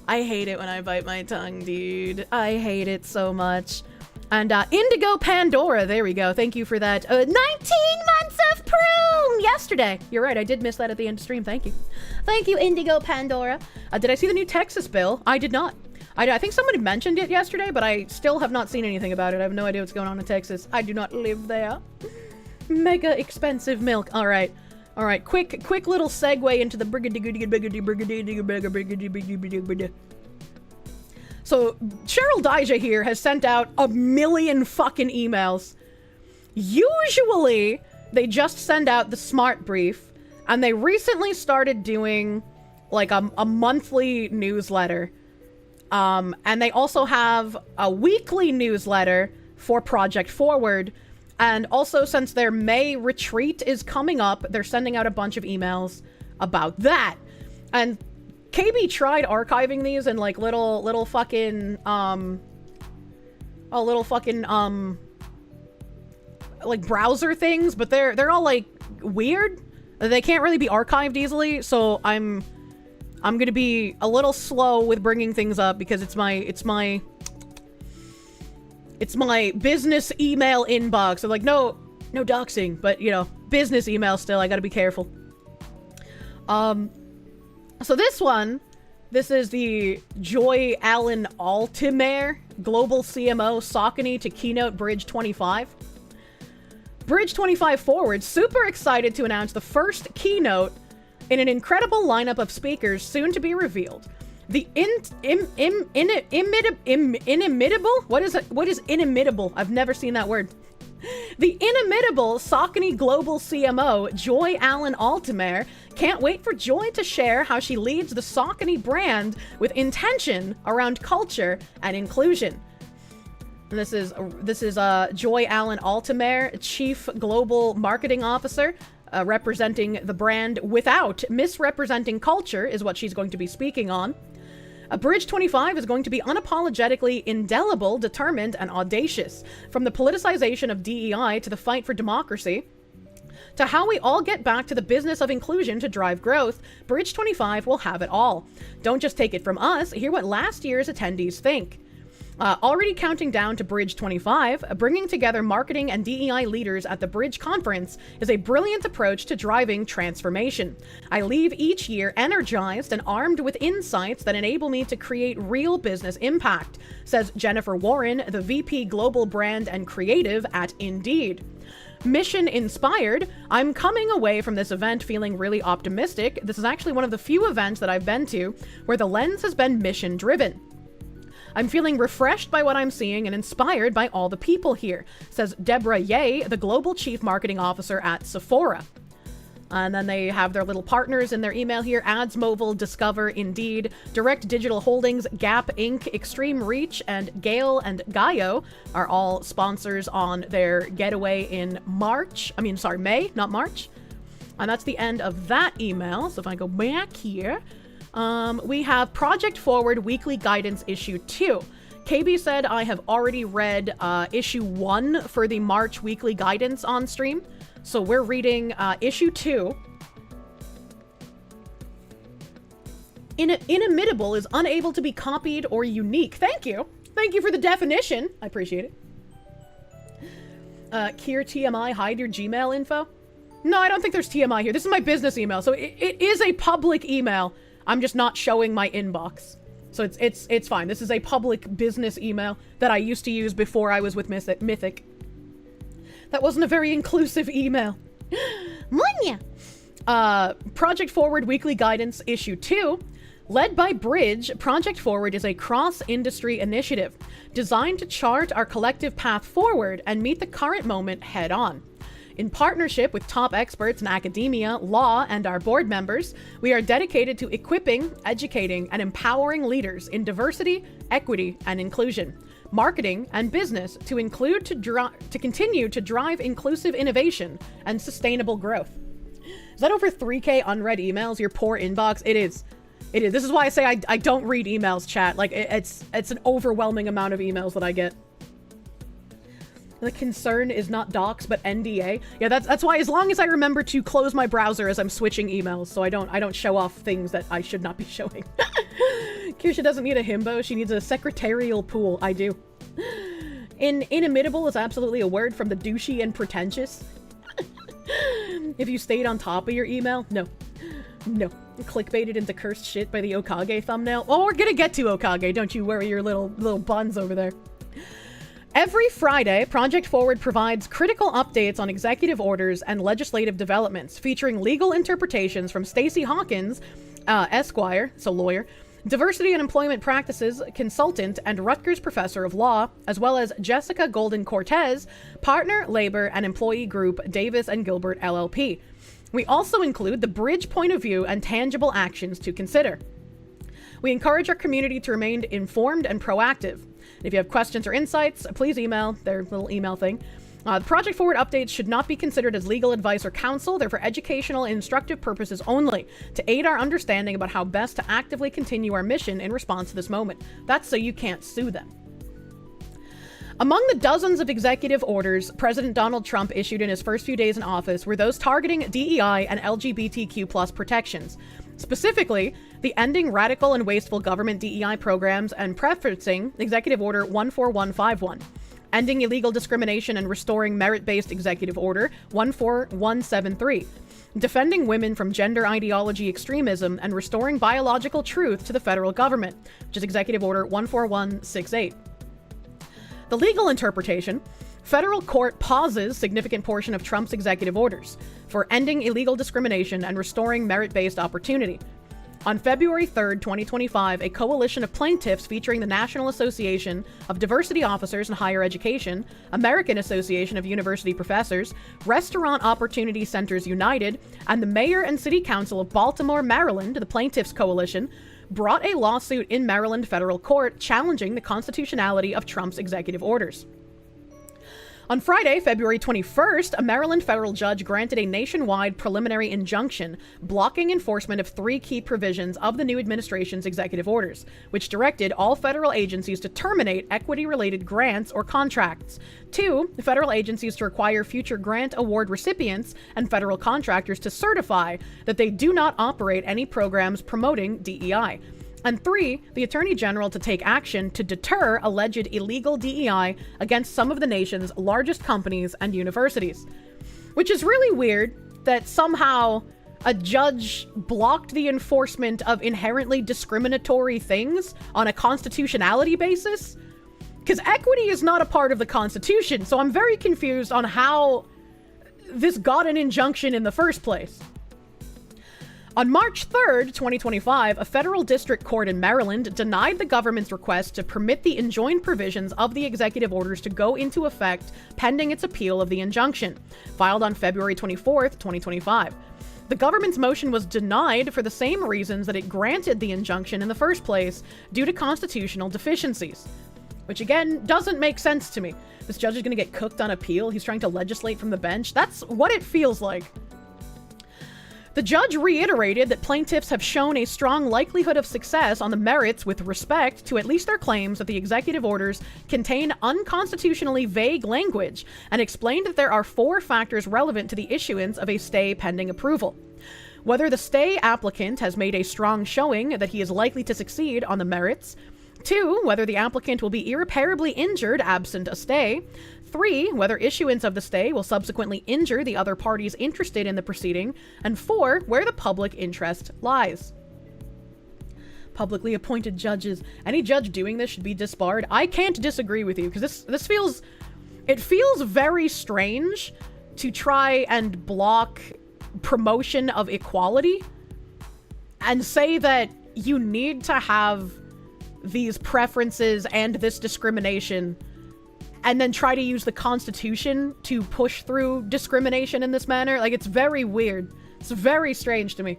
I hate it when I bite my tongue, dude. I hate it so much. And Indigo Pandora, there we go. Thank you for that. 19 months of Prune! Yesterday. You're right, I did miss that at the end of stream. Thank you. Thank you, Indigo Pandora. Did I see the new Texas bill? I did not. I think somebody mentioned it yesterday, but I still have not seen anything about it. I have no idea what's going on in Texas. I do not live there. Mega expensive milk. All right. All right. Quick little segue into the So Cheryl Dijah here has sent out 1,000,000 fucking emails. Usually they just send out the smart brief, and they recently started doing like a monthly newsletter. And they also have a weekly newsletter for Project Forward. And also, since their May retreat is coming up, they're sending out a bunch of emails about that. And KB tried archiving these in like little fucking, like browser things, but they're all like weird. They can't really be archived easily, so I'm gonna be a little slow with bringing things up because it's my business email inbox. So like, no doxing, but you know, business email still. I gotta be careful. So this is the Joy Allen Altimare Global CMO Saucony to Keynote Bridge 25. Bridge 25 Forward, super excited to announce the first keynote in an incredible lineup of speakers soon to be revealed. The inimitable? What is inimitable? I've never seen that word. The inimitable Saucony Global CMO, Joy Allen Altimare, can't wait for Joy to share how she leads the Saucony brand with intention around culture and inclusion. And this is Joy Allen Altimare, Chief Global Marketing Officer, representing the brand without misrepresenting culture is what she's going to be speaking on. Bridge 25 is going to be unapologetically indelible, determined, and audacious. From the politicization of DEI to the fight for democracy, to how we all get back to the business of inclusion to drive growth, Bridge 25 will have it all. Don't just take it from us, hear what last year's attendees think. Already counting down to Bridge 25, bringing together marketing and DEI leaders at the Bridge Conference is a brilliant approach to driving transformation. I leave each year energized and armed with insights that enable me to create real business impact, says Jennifer Warren, the VP Global Brand and Creative at Indeed. Mission inspired, I'm coming away from this event feeling really optimistic. This is actually one of the few events that I've been to where the lens has been mission driven. I'm feeling refreshed by what I'm seeing and inspired by all the people here, says Deborah Ye, the Global Chief Marketing Officer at Sephora. And then they have their little partners in their email here. Ads Mobile, Discover, Indeed, Direct Digital Holdings, Gap Inc., Extreme Reach, and Gale and Gaio are all sponsors on their getaway in May, not March. And that's the end of that email. So if I go back here, we have Project Forward Weekly Guidance Issue 2. KB said I have already read Issue 1 for the March Weekly Guidance on stream. So we're reading Issue 2. Inimitable is unable to be copied or unique. Thank you. Thank you for the definition. I appreciate it. Kier TMI, hide your Gmail info. No, I don't think there's TMI here. This is my business email, so it is a public email. I'm just not showing my inbox. So it's fine. This is a public business email that I used to use before I was with Mythic. That wasn't a very inclusive email. Munya! Project Forward Weekly Guidance Issue 2. Led by Bridge, Project Forward is a cross-industry initiative designed to chart our collective path forward and meet the current moment head-on. In partnership with top experts in academia, law, and our board members, we are dedicated to equipping, educating, and empowering leaders in diversity, equity, and inclusion, marketing, and business to continue to drive inclusive innovation and sustainable growth. Is that over 3K unread emails? Your poor inbox? It is. It is. This is why I say I don't read emails, chat. Like, it's an overwhelming amount of emails that I get. The concern is not docs, but NDA. Yeah, that's why, as long as I remember to close my browser as I'm switching emails, so I don't show off things that I should not be showing. Kirsche doesn't need a himbo, she needs a secretarial pool. I do. Inimitable is absolutely a word from the douchey and pretentious. If you stayed on top of your email, no. Clickbaited into cursed shit by the Okage thumbnail. Oh, we're gonna get to Okage, don't you worry your little buns over there. Every Friday, Project Forward provides critical updates on executive orders and legislative developments, featuring legal interpretations from Stacey Hawkins, Esquire, so lawyer, diversity and employment practices consultant and Rutgers professor of law, as well as Jessica Golden Cortez, partner, labor, and employee group Davis and Gilbert LLP. We also include the Bridge point of view and tangible actions to consider. We encourage our community to remain informed and proactive. If you have questions or insights, please email their little email thing. The Project Forward updates should not be considered as legal advice or counsel. They're for educational and instructive purposes only, to aid our understanding about how best to actively continue our mission in response to this moment. That's so you can't sue them. Among the dozens of executive orders President Donald Trump issued in his first few days in office were those targeting DEI and LGBTQ+ protections. Specifically, the Ending Radical and Wasteful Government DEI Programs and Preferencing Executive Order 14151, Ending Illegal Discrimination and Restoring Merit-Based Executive Order 14173, Defending Women from Gender Ideology Extremism and Restoring Biological Truth to the Federal Government, which is Executive Order 14168. The legal interpretation: federal court pauses significant portion of Trump's executive orders for ending illegal discrimination and restoring merit-based opportunity. On February 3rd, 2025, a coalition of plaintiffs featuring the National Association of Diversity Officers in Higher Education, American Association of University Professors, Restaurant Opportunity Centers United, and the Mayor and City Council of Baltimore, Maryland, the Plaintiffs Coalition, brought a lawsuit in Maryland federal court challenging the constitutionality of Trump's executive orders. On Friday, February 21st, a Maryland federal judge granted a nationwide preliminary injunction blocking enforcement of 3 key provisions of the new administration's executive orders, which directed all federal agencies to terminate equity-related grants or contracts. 2, federal agencies to require future grant award recipients and federal contractors to certify that they do not operate any programs promoting DEI. And 3, the Attorney General to take action to deter alleged illegal DEI against some of the nation's largest companies and universities. Which is really weird that somehow a judge blocked the enforcement of inherently discriminatory things on a constitutionality basis. Because equity is not a part of the Constitution, so I'm very confused on how this got an injunction in the first place. On March 3rd, 2025, a federal district court in Maryland denied the government's request to permit the enjoined provisions of the executive orders to go into effect pending its appeal of the injunction, filed on February 24th, 2025. The government's motion was denied for the same reasons that it granted the injunction in the first place, due to constitutional deficiencies. Which again, doesn't make sense to me. This judge is going to get cooked on appeal. He's trying to legislate from the bench. That's what it feels like. The judge reiterated that plaintiffs have shown a strong likelihood of success on the merits with respect to at least their claims that the executive orders contain unconstitutionally vague language, and explained that there are 4 factors relevant to the issuance of a stay pending approval. Whether the stay applicant has made a strong showing that he is likely to succeed on the merits, 2, whether the applicant will be irreparably injured absent a stay. 3, whether issuance of the stay will subsequently injure the other parties interested in the proceeding. And 4, where the public interest lies. Publicly appointed judges. Any judge doing this should be disbarred. I can't disagree with you, because this feels... It feels very strange to try and block promotion of equality and say that you need to have these preferences and this discrimination and then try to use the Constitution to push through discrimination in this manner. Like, it's very weird. It's very strange to me.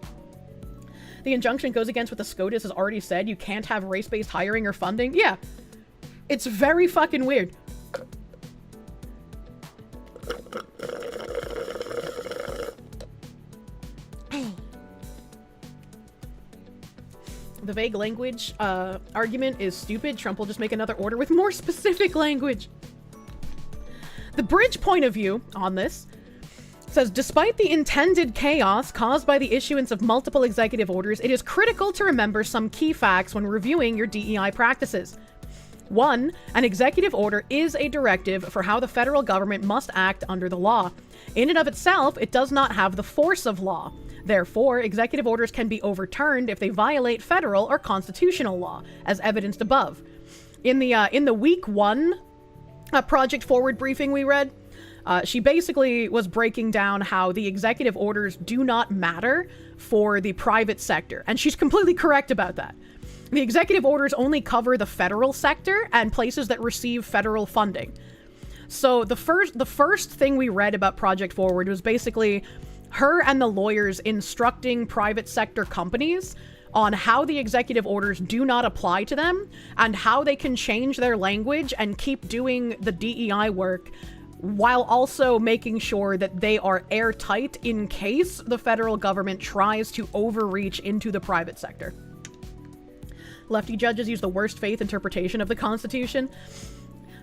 The injunction goes against what the SCOTUS has already said. You can't have race-based hiring or funding. Yeah. It's very fucking weird. The vague language argument is stupid. Trump will just make another order with more specific language. The bridge point of view on this says, despite the intended chaos caused by the issuance of multiple executive orders, it is critical to remember some key facts when reviewing your DEI practices. 1. An executive order is a directive for how the federal government must act under the law. In and of itself, it does not have the force of law. Therefore, executive orders can be overturned if they violate federal or constitutional law, as evidenced above. In the week 1 Project Forward briefing we read, she basically was breaking down how the executive orders do not matter for the private sector, and she's completely correct about that. The executive orders only cover the federal sector and places that receive federal funding. So the first thing we read about Project Forward was basically her and the lawyers instructing private sector companies on how the executive orders do not apply to them and how they can change their language and keep doing the DEI work while also making sure that they are airtight in case the federal government tries to overreach into the private sector. Lefty judges use the worst faith interpretation of the Constitution.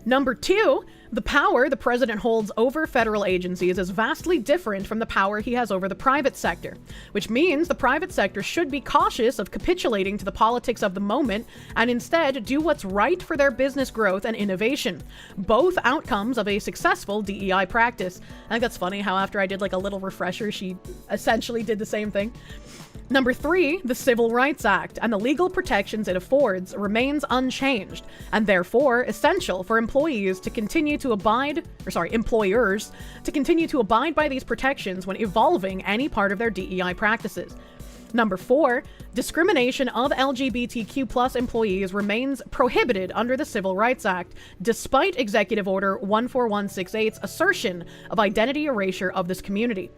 Number 2, the power the president holds over federal agencies is vastly different from the power he has over the private sector, which means the private sector should be cautious of capitulating to the politics of the moment and instead do what's right for their business growth and innovation, both outcomes of a successful DEI practice. I think that's funny how after I did like a little refresher, she essentially did the same thing. Number 3, the Civil Rights Act and the legal protections it affords remains unchanged and therefore essential for employers to continue to abide by these protections when evolving any part of their DEI practices. Number 4, discrimination of LGBTQ+ employees remains prohibited under the Civil Rights Act, despite Executive Order 14168's assertion of identity erasure of this community.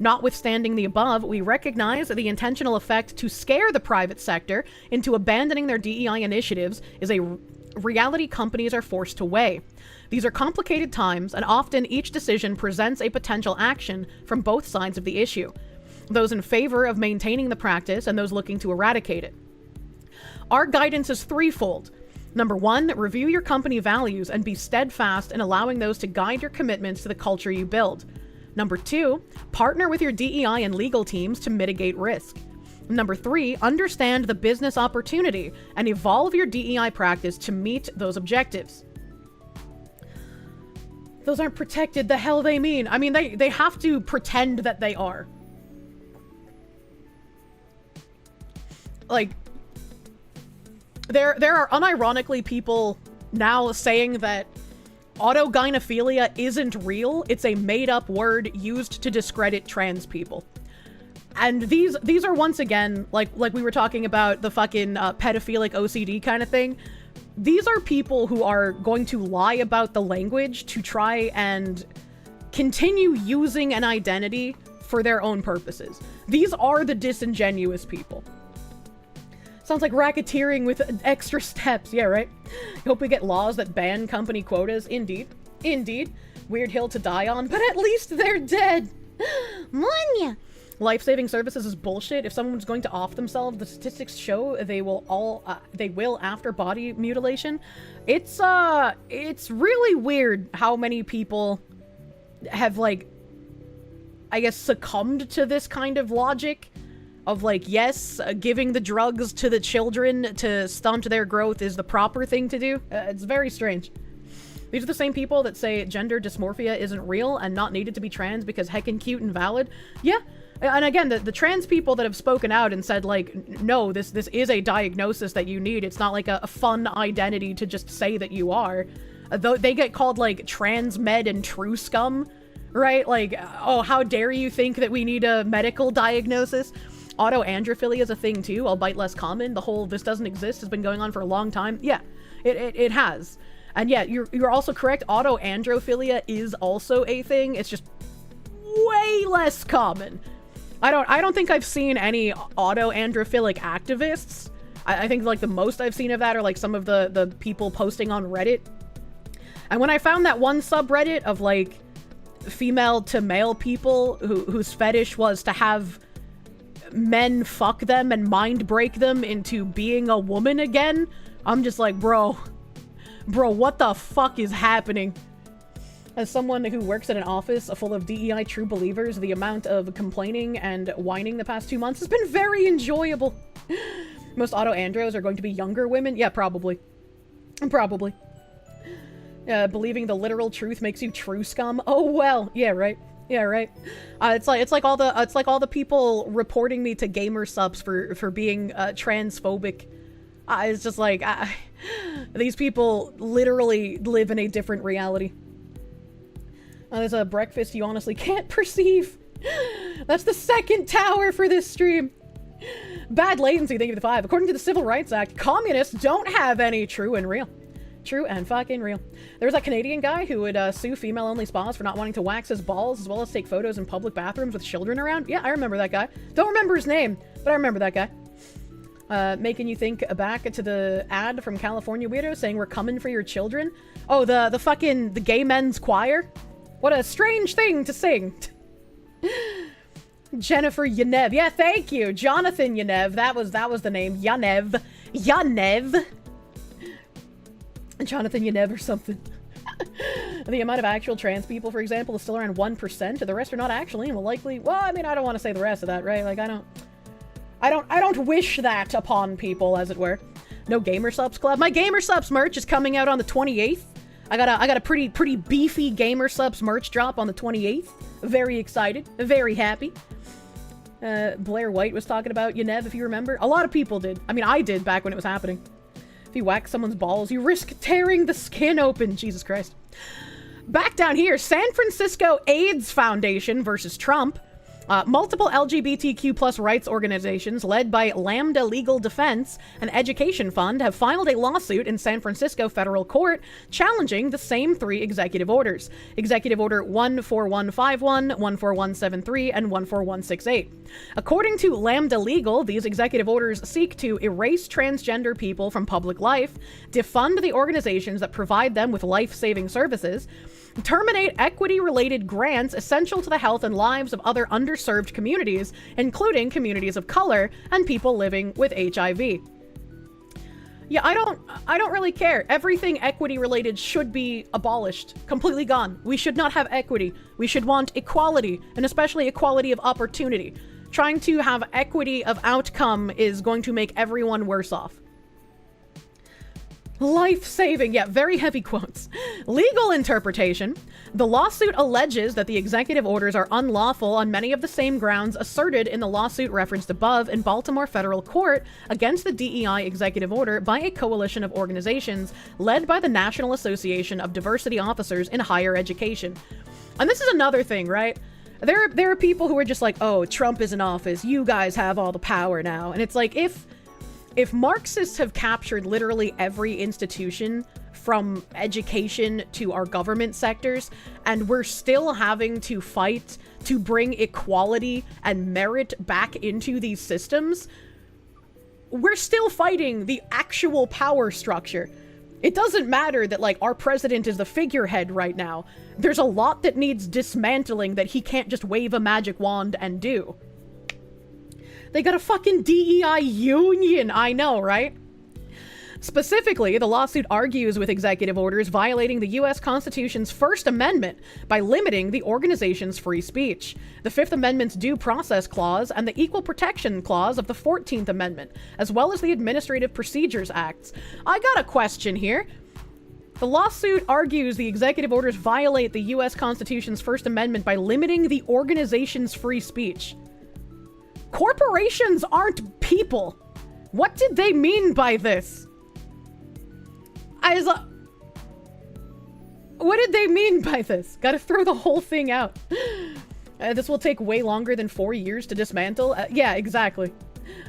Notwithstanding the above, we recognize that the intentional effect to scare the private sector into abandoning their DEI initiatives is a reality companies are forced to weigh. These are complicated times, and often each decision presents a potential action from both sides of the issue, those in favor of maintaining the practice and those looking to eradicate it. Our guidance is threefold. Number 1, review your company values and be steadfast in allowing those to guide your commitments to the culture you build. Number 2, partner with your DEI and legal teams to mitigate risk. Number 3, understand the business opportunity and evolve your DEI practice to meet those objectives. Those aren't protected. The hell they mean? I mean, they have to pretend that they are. Like, there are unironically people now saying that autogynephilia isn't real. It's a made-up word used to discredit trans people. And these are once again, like we were talking about the fucking pedophilic OCD kind of thing. These are people who are going to lie about the language to try and continue using an identity for their own purposes. These are the disingenuous people. Sounds like racketeering with extra steps. Yeah, right? Hope we get laws that ban company quotas. Indeed. Indeed. Weird hill to die on, but at least they're dead. Mwanya. Life-saving services is bullshit. If someone's going to off themselves, the statistics show they will after body mutilation. It's really weird how many people have, like, I guess, succumbed to this kind of logic of like, yes, giving the drugs to the children to stunt their growth is the proper thing to do. It's very strange. These are the same people that say gender dysmorphia isn't real and not needed to be trans because heckin' cute and valid. Yeah. And again, the trans people that have spoken out and said, like, no, this is a diagnosis that you need. It's not like a fun identity to just say that you are. Though they get called, like, trans med and true scum, right? Like, oh, how dare you think that we need a medical diagnosis? Autoandrophilia is a thing, too, albeit less common. The whole this doesn't exist has been going on for a long time. Yeah, it has. And yeah, you're also correct. Autoandrophilia is also a thing. It's just way less common. I don't think I've seen any autoandrophilic activists. I think like the most I've seen of that are like some of the people posting on Reddit. And when I found that one subreddit of like female to male people whose fetish was to have men fuck them and mind break them into being a woman again, I'm just like, bro, what the fuck is happening? As someone who works at an office full of DEI true believers, the amount of complaining and whining the past 2 months has been very enjoyable. Most auto-andros are going to be younger women? Yeah, probably. Probably. Believing the literal truth makes you true scum? Oh, well. Yeah, right. Yeah, right. It's like all the people reporting me to gamer subs for being transphobic. It's just like these people literally live in a different reality. There's a breakfast you honestly can't perceive. That's the second tower for this stream. Bad latency, thank you for the 5. According to the Civil Rights Act, communists don't have any true and real. True and fucking real. There was that Canadian guy who would sue female-only spas for not wanting to wax his balls as well as take photos in public bathrooms with children around. Yeah, I remember that guy. Don't remember his name, but I remember that guy. Making you think back to the ad from California Weirdo saying we're coming for your children. Oh, the gay men's choir? What a strange thing to sing. Jennifer Yanev. Yeah, thank you. Jonathan Yanev. That was the name. Yanev. Jonathan Yanev or something. The amount of actual trans people, for example, is still around 1%. The rest are not actually and will likely... Well, I mean, I don't want to say the rest of that, right? Like, I don't wish that upon people, as it were. No Gamer Subs Club. My Gamer Subs merch is coming out on the 28th. I got a pretty beefy Gamer Subs merch drop on the 28th. Very excited. Very happy. Blair White was talking about Yanev, if you remember. A lot of people did. I mean, I did back when it was happening. If you whack someone's balls, you risk tearing the skin open. Jesus Christ. Back down here, San Francisco AIDS Foundation versus Trump. Multiple LGBTQ plus rights organizations led by Lambda Legal Defense and Education Fund have filed a lawsuit in San Francisco federal court challenging the same 3 executive orders. Executive Order 14151, 14173, and 14168. According to Lambda Legal, these executive orders seek to erase transgender people from public life, defund the organizations that provide them with life-saving services, terminate equity-related grants essential to the health and lives of other underserved communities, including communities of color and people living with HIV. Yeah, I don't really care. Everything equity-related should be abolished. Completely gone. We should not have equity. We should want equality, and especially equality of opportunity. Trying to have equity of outcome is going to make everyone worse off. Life-saving, yeah, very heavy quotes. Legal interpretation. The lawsuit alleges that the executive orders are unlawful on many of the same grounds asserted in the lawsuit referenced above in Baltimore federal court against the DEI executive order by a coalition of organizations led by the National Association of Diversity Officers in Higher Education. And this is another thing, right? There are people who are just like, oh, Trump is in office, you guys have all the power now. And it's like, if Marxists have captured literally every institution from education to our government sectors, and we're still having to fight to bring equality and merit back into these systems, we're still fighting the actual power structure. It doesn't matter that, like, our president is the figurehead right now. There's a lot that needs dismantling that he can't just wave a magic wand and do. They got a fucking DEI union, I know, right? Specifically, the lawsuit argues with executive orders violating the U.S. Constitution's First Amendment by limiting the organization's free speech, the Fifth Amendment's Due Process Clause, and the Equal Protection Clause of the 14th Amendment, as well as the Administrative Procedures Acts. I got a question here. The lawsuit argues the executive orders violate the U.S. Constitution's First Amendment by limiting the organization's free speech. Corporations aren't people. What did they mean by this? What did they mean by this? Gotta throw the whole thing out. This will take way longer than 4 years to dismantle. Yeah, exactly.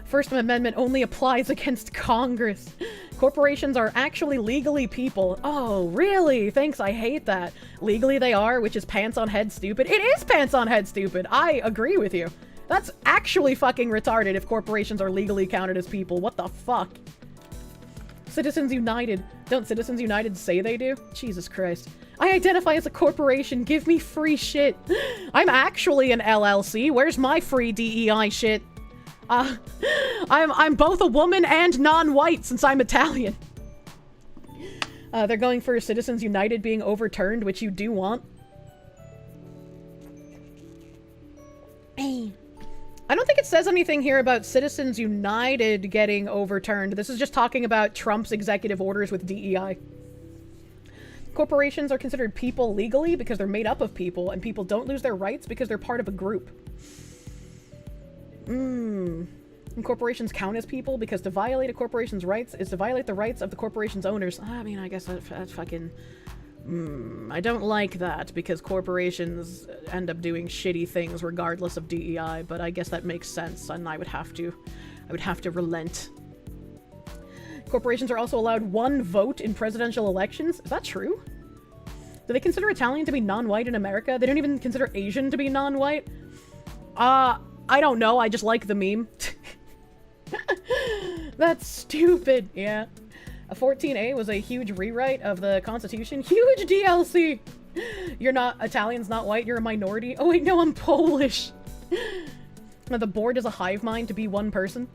First Amendment only applies against Congress. Corporations are actually legally people. Oh, really? Thanks, I hate that. Legally they are, which is pants on head stupid. It is pants on head stupid. I agree with you. That's actually fucking retarded if corporations are legally counted as people. What the fuck? Citizens United. Don't Citizens United say they do? Jesus Christ. I identify as a corporation. Give me free shit. I'm actually an LLC. Where's my free DEI shit? I'm both a woman and non-white since I'm Italian. They're going for Citizens United being overturned, which you do want. I don't think it says anything here about Citizens United getting overturned. This is just talking about Trump's executive orders with DEI. Corporations are considered people legally because they're made up of people, and people don't lose their rights because they're part of a group. And corporations count as people because to violate a corporation's rights is to violate the rights of the corporation's owners. I mean, I guess that's fucking... I don't like that because corporations end up doing shitty things regardless of DEI, but I guess that makes sense, and I would have to relent. Corporations are also allowed one vote in presidential elections. Is that true? Do they consider Italian to be non-white in America? They don't even consider Asian to be non-white? I don't know. I just like the meme. That's stupid. Yeah. A 14A was a huge rewrite of the Constitution. Huge DLC! You're not- Italian's not white, you're a minority. Oh wait, no, I'm Polish! The board is a hive mind to be one person.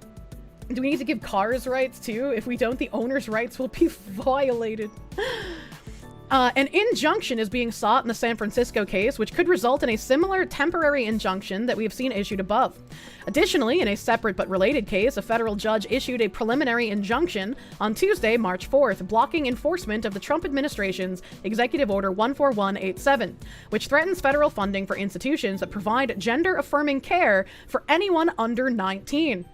Do we need to give cars rights too? If we don't, the owner's rights will be violated. An injunction is being sought in the San Francisco case, which could result in a similar temporary injunction that we have seen issued above. Additionally, in a separate but related case, a federal judge issued a preliminary injunction on Tuesday, March 4th, blocking enforcement of the Trump administration's Executive Order 14187, which threatens federal funding for institutions that provide gender-affirming care for anyone under 19.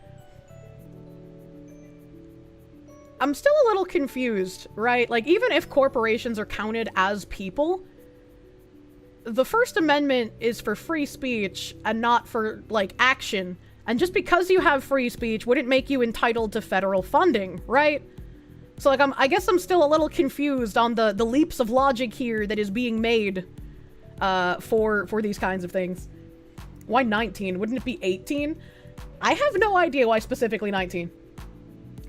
I'm still a little confused, right? Like, even if corporations are counted as people, the First Amendment is for free speech and not for, like, action. And just because you have free speech wouldn't make you entitled to federal funding, right? So, like, I guess I'm still a little confused on the leaps of logic here that is being made for these kinds of things. Why 19? Wouldn't it be 18? I have no idea why specifically 19.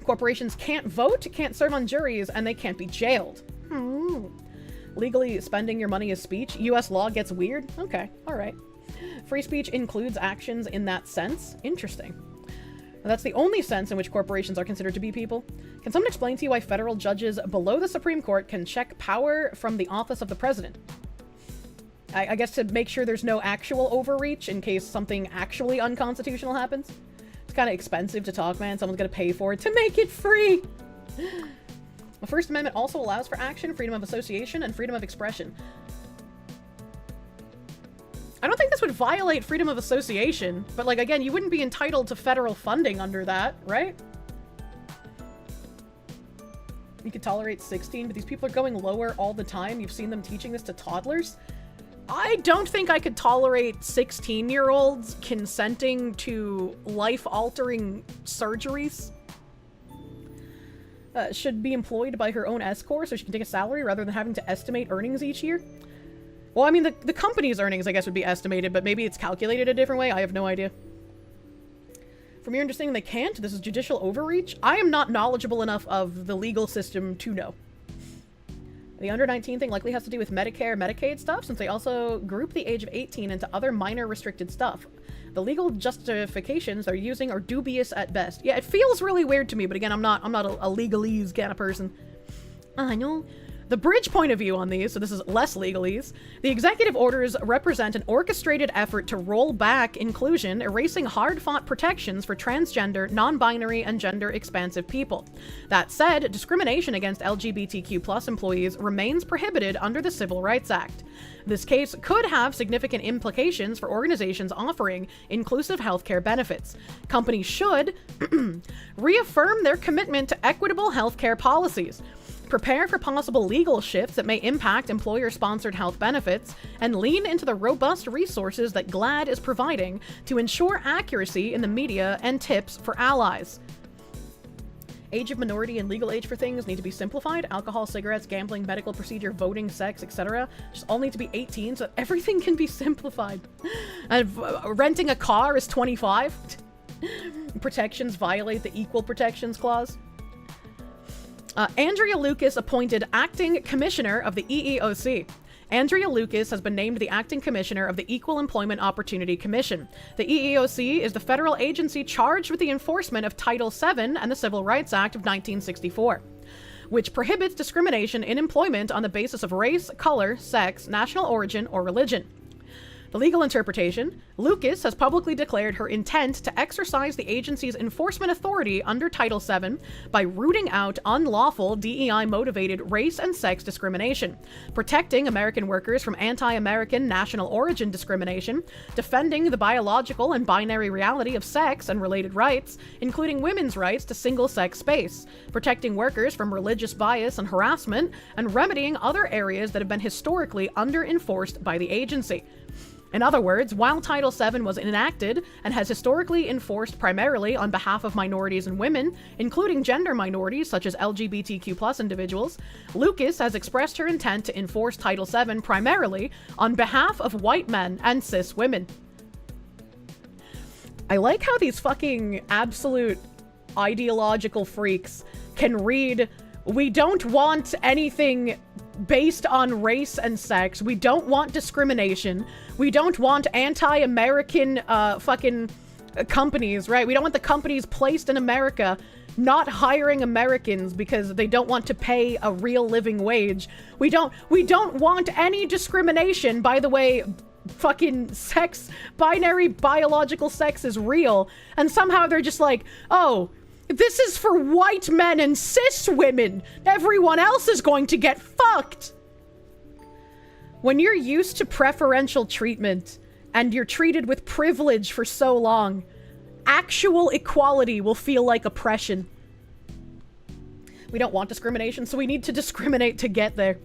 Corporations can't vote, can't serve on juries, and they can't be jailed. Legally spending your money as speech? US law gets weird? Okay, alright. Free speech includes actions in that sense? Interesting. That's the only sense in which corporations are considered to be people. Can someone explain to you why federal judges below the Supreme Court can check power from the office of the president? I guess to make sure there's no actual overreach in case something actually unconstitutional happens. It's kind of expensive to talk, man. Someone's gonna pay for it to make it free. The First Amendment also allows for action, freedom of association, and freedom of expression. I don't think this would violate freedom of association, but, like, again, you wouldn't be entitled to federal funding under that, right? You could tolerate 16, but these people are going lower all the time. You've seen them teaching this to toddlers. I don't think I could tolerate 16-year-olds consenting to life-altering surgeries. Should be employed by her own S-Corps so she can take a salary rather than having to estimate earnings each year. Well, I mean, the company's earnings, I guess, would be estimated, but maybe it's calculated a different way. I have no idea. From your understanding, they can't? This is judicial overreach? I am not knowledgeable enough of the legal system to know. The under 19 thing likely has to do with Medicare, Medicaid stuff, since they also group the age of 18 into other minor restricted stuff. The legal justifications they're using are dubious at best. Yeah, it feels really weird to me, but again, I'm not a legalese kind of person. I know. The bridge point of view on these, so this is less legalese, the executive orders represent an orchestrated effort to roll back inclusion, erasing hard-fought protections for transgender, non-binary, and gender-expansive people. That said, discrimination against LGBTQ+ employees remains prohibited under the Civil Rights Act. This case could have significant implications for organizations offering inclusive healthcare benefits. Companies should reaffirm their commitment to equitable healthcare policies, prepare for possible legal shifts that may impact employer-sponsored health benefits, and lean into the robust resources that GLAAD is providing to ensure accuracy in the media and tips for allies. Age of minority and legal age for things need to be simplified. Alcohol, cigarettes, gambling, medical procedure, voting, sex, etc. just all need to be 18 so that everything can be simplified. And renting a car is 25. Protections violate the Equal Protections Clause. Andrea Lucas appointed acting commissioner of the EEOC. Andrea Lucas has been named the acting commissioner of the Equal Employment Opportunity Commission. The EEOC is the federal agency charged with the enforcement of Title VII and the Civil Rights Act of 1964, which prohibits discrimination in employment on the basis of race, color, sex, national origin, or religion. The legal interpretation: Lucas has publicly declared her intent to exercise the agency's enforcement authority under Title VII by rooting out unlawful DEI-motivated race and sex discrimination, protecting American workers from anti-American national origin discrimination, defending the biological and binary reality of sex and related rights, including women's rights to single-sex space, protecting workers from religious bias and harassment, and remedying other areas that have been historically under-enforced by the agency. In other words, while Title VII was enacted and has historically enforced primarily on behalf of minorities and women, including gender minorities such as LGBTQ+ individuals, Lucas has expressed her intent to enforce Title VII primarily on behalf of white men and cis women. I like how these fucking absolute ideological freaks can read, "We don't want anything based on race and sex. We don't want discrimination. We don't want anti-American fucking companies," right? We don't want the companies placed in America not hiring Americans because they don't want to pay a real living wage. We don't want any discrimination. By the way, fucking sex, binary biological sex is real. And somehow they're just like, oh, this is for white men and cis women. Everyone else is going to get fucked. When you're used to preferential treatment and you're treated with privilege for so long, actual equality will feel like oppression. We don't want discrimination, so we need to discriminate to get there.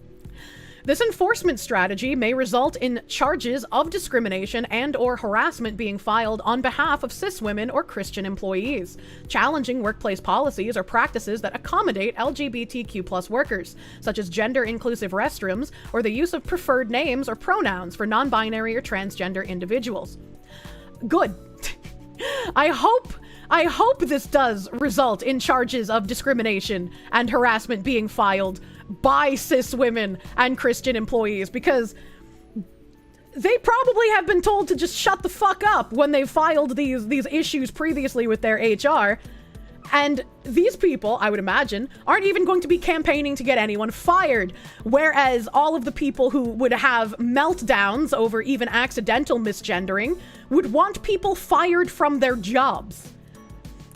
This enforcement strategy may result in charges of discrimination and/or harassment being filed on behalf of cis women or Christian employees, challenging workplace policies or practices that accommodate LGBTQ+ workers, such as gender-inclusive restrooms or the use of preferred names or pronouns for non-binary or transgender individuals. Good. I hope this does result in charges of discrimination and harassment being filed by cis women and Christian employees, because they probably have been told to just shut the fuck up when they filed these issues previously with their HR. And these people, I would imagine, aren't even going to be campaigning to get anyone fired. Whereas all of the people who would have meltdowns over even accidental misgendering would want people fired from their jobs.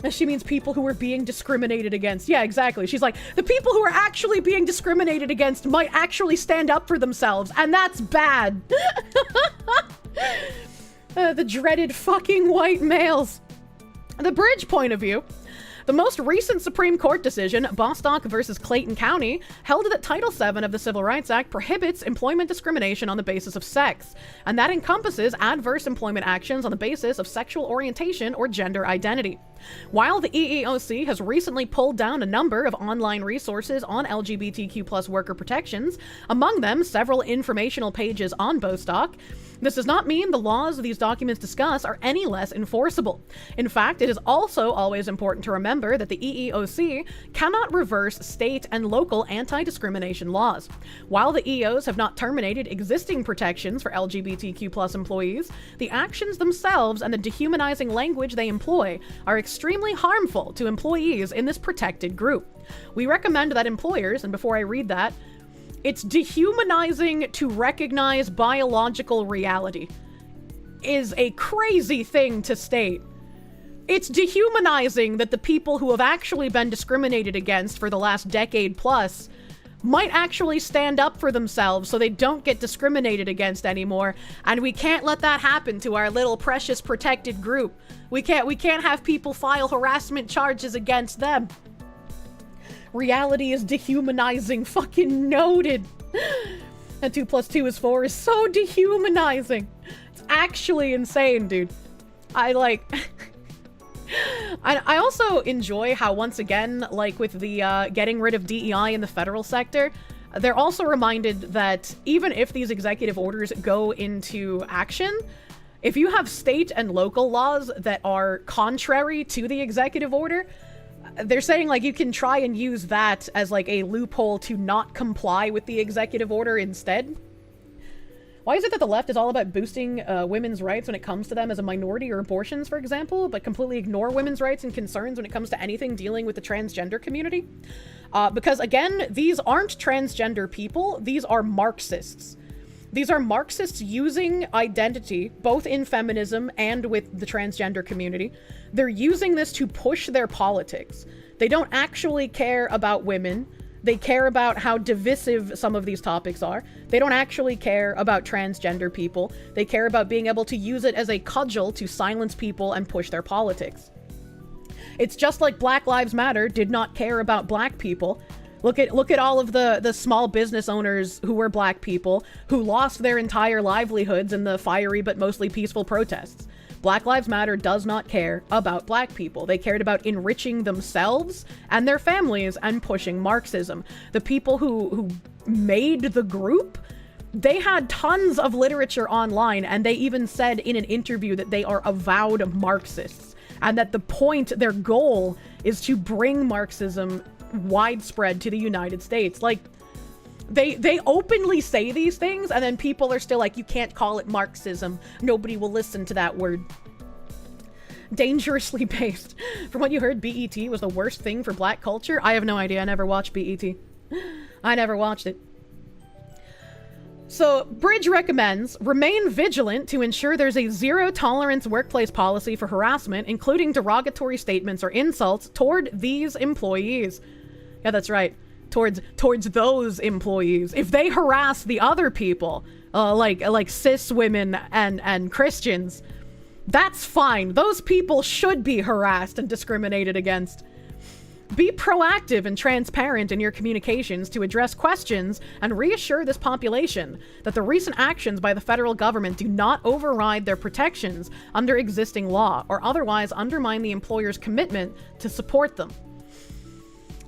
She means people who are being discriminated against. Yeah, exactly. She's like, the people who are actually being discriminated against might actually stand up for themselves, and that's bad. The dreaded fucking white males. The bridge point of view. The most recent Supreme Court decision, Bostock versus Clayton County, held that Title VII of the Civil Rights Act prohibits employment discrimination on the basis of sex, and that encompasses adverse employment actions on the basis of sexual orientation or gender identity. While the EEOC has recently pulled down a number of online resources on LGBTQ+ worker protections, among them several informational pages on Bostock, this does not mean the laws these documents discuss are any less enforceable. In fact, it is also always important to remember that the EEOC cannot reverse state and local anti-discrimination laws. While the EOs have not terminated existing protections for LGBTQ+ employees, the actions themselves and the dehumanizing language they employ are extremely harmful to employees in this protected group. We recommend that employers, and before I read that, it's dehumanizing to recognize biological reality is a crazy thing to state. It's dehumanizing that the people who have actually been discriminated against for the last decade plus might actually stand up for themselves so they don't get discriminated against anymore, and we can't let that happen to our little precious protected group. We can't have people file harassment charges against them. Reality is dehumanizing. Fucking noted. And 2 + 2 is 4 is so dehumanizing. It's actually insane, dude. I also enjoy how, once again, like with the getting rid of DEI in the federal sector, they're also reminded that even if these executive orders go into action, if you have state and local laws that are contrary to the executive order, they're saying, like, you can try and use that as, like, a loophole to not comply with the executive order instead. Why is it that the left is all about boosting women's rights when it comes to them as a minority or abortions, for example, but completely ignore women's rights and concerns when it comes to anything dealing with the transgender community? Because, again, these aren't transgender people. These are Marxists. These are Marxists using identity, both in feminism and with the transgender community. They're using this to push their politics. They don't actually care about women. They care about how divisive some of these topics are. They don't actually care about transgender people. They care about being able to use it as a cudgel to silence people and push their politics. It's just like Black Lives Matter did not care about black people. Look at all of the small business owners who were black people who lost their entire livelihoods in the fiery but mostly peaceful protests. Black Lives Matter does not care about black people. They cared about enriching themselves and their families and pushing Marxism. The people who made the group, they had tons of literature online, and they even said in an interview that they are avowed Marxists and that the point, their goal, is to bring Marxism widespread to the United States. Like, they openly say these things, and then people are still like, you can't call it Marxism. Nobody will listen to that word. Dangerously based. From what you heard, BET was the worst thing for black culture? I have no idea. I never watched BET. I never watched it. So, Bridge recommends remain vigilant to ensure there's a zero-tolerance workplace policy for harassment, including derogatory statements or insults toward these employees. Yeah, that's right. Towards those employees. If they harass the other people, like cis women and Christians, that's fine. Those people should be harassed and discriminated against. Be proactive and transparent in your communications to address questions and reassure this population that the recent actions by the federal government do not override their protections under existing law or otherwise undermine the employer's commitment to support them.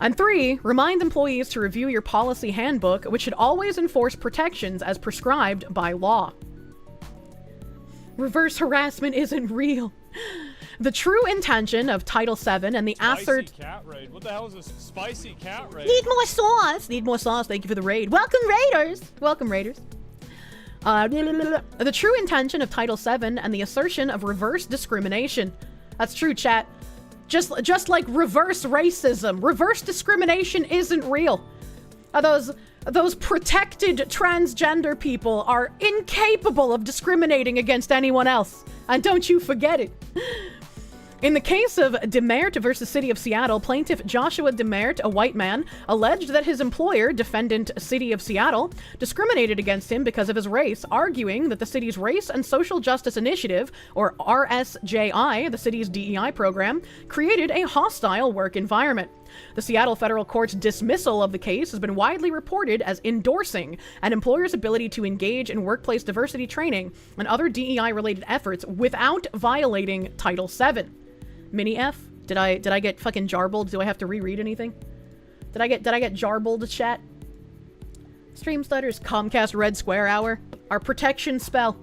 And 3, remind employees to review your policy handbook, which should always enforce protections as prescribed by law. Reverse harassment isn't real. The true intention of Title VII and the Spicy cat raid. What the hell is this spicy cat raid? Need more sauce. Need more sauce. Thank you for the raid. Welcome, Raiders. Welcome, Raiders. The true intention of Title VII and the assertion of reverse discrimination. That's true, chat. Just like reverse racism, reverse discrimination isn't real. Those protected transgender people are incapable of discriminating against anyone else. And don't you forget it. In the case of Demert versus City of Seattle, plaintiff Joshua Demert, a white man, alleged that his employer, defendant City of Seattle, discriminated against him because of his race, arguing that the city's Race and Social Justice Initiative, or RSJI, the city's DEI program, created a hostile work environment. The Seattle federal court's dismissal of the case has been widely reported as endorsing an employer's ability to engage in workplace diversity training and other DEI-related efforts without violating Title VII. Mini F, Did I get fucking jarbled? Do I have to reread anything? Did I get jarbled, chat? Stream stutters, Comcast Red Square Hour. Our protection spell.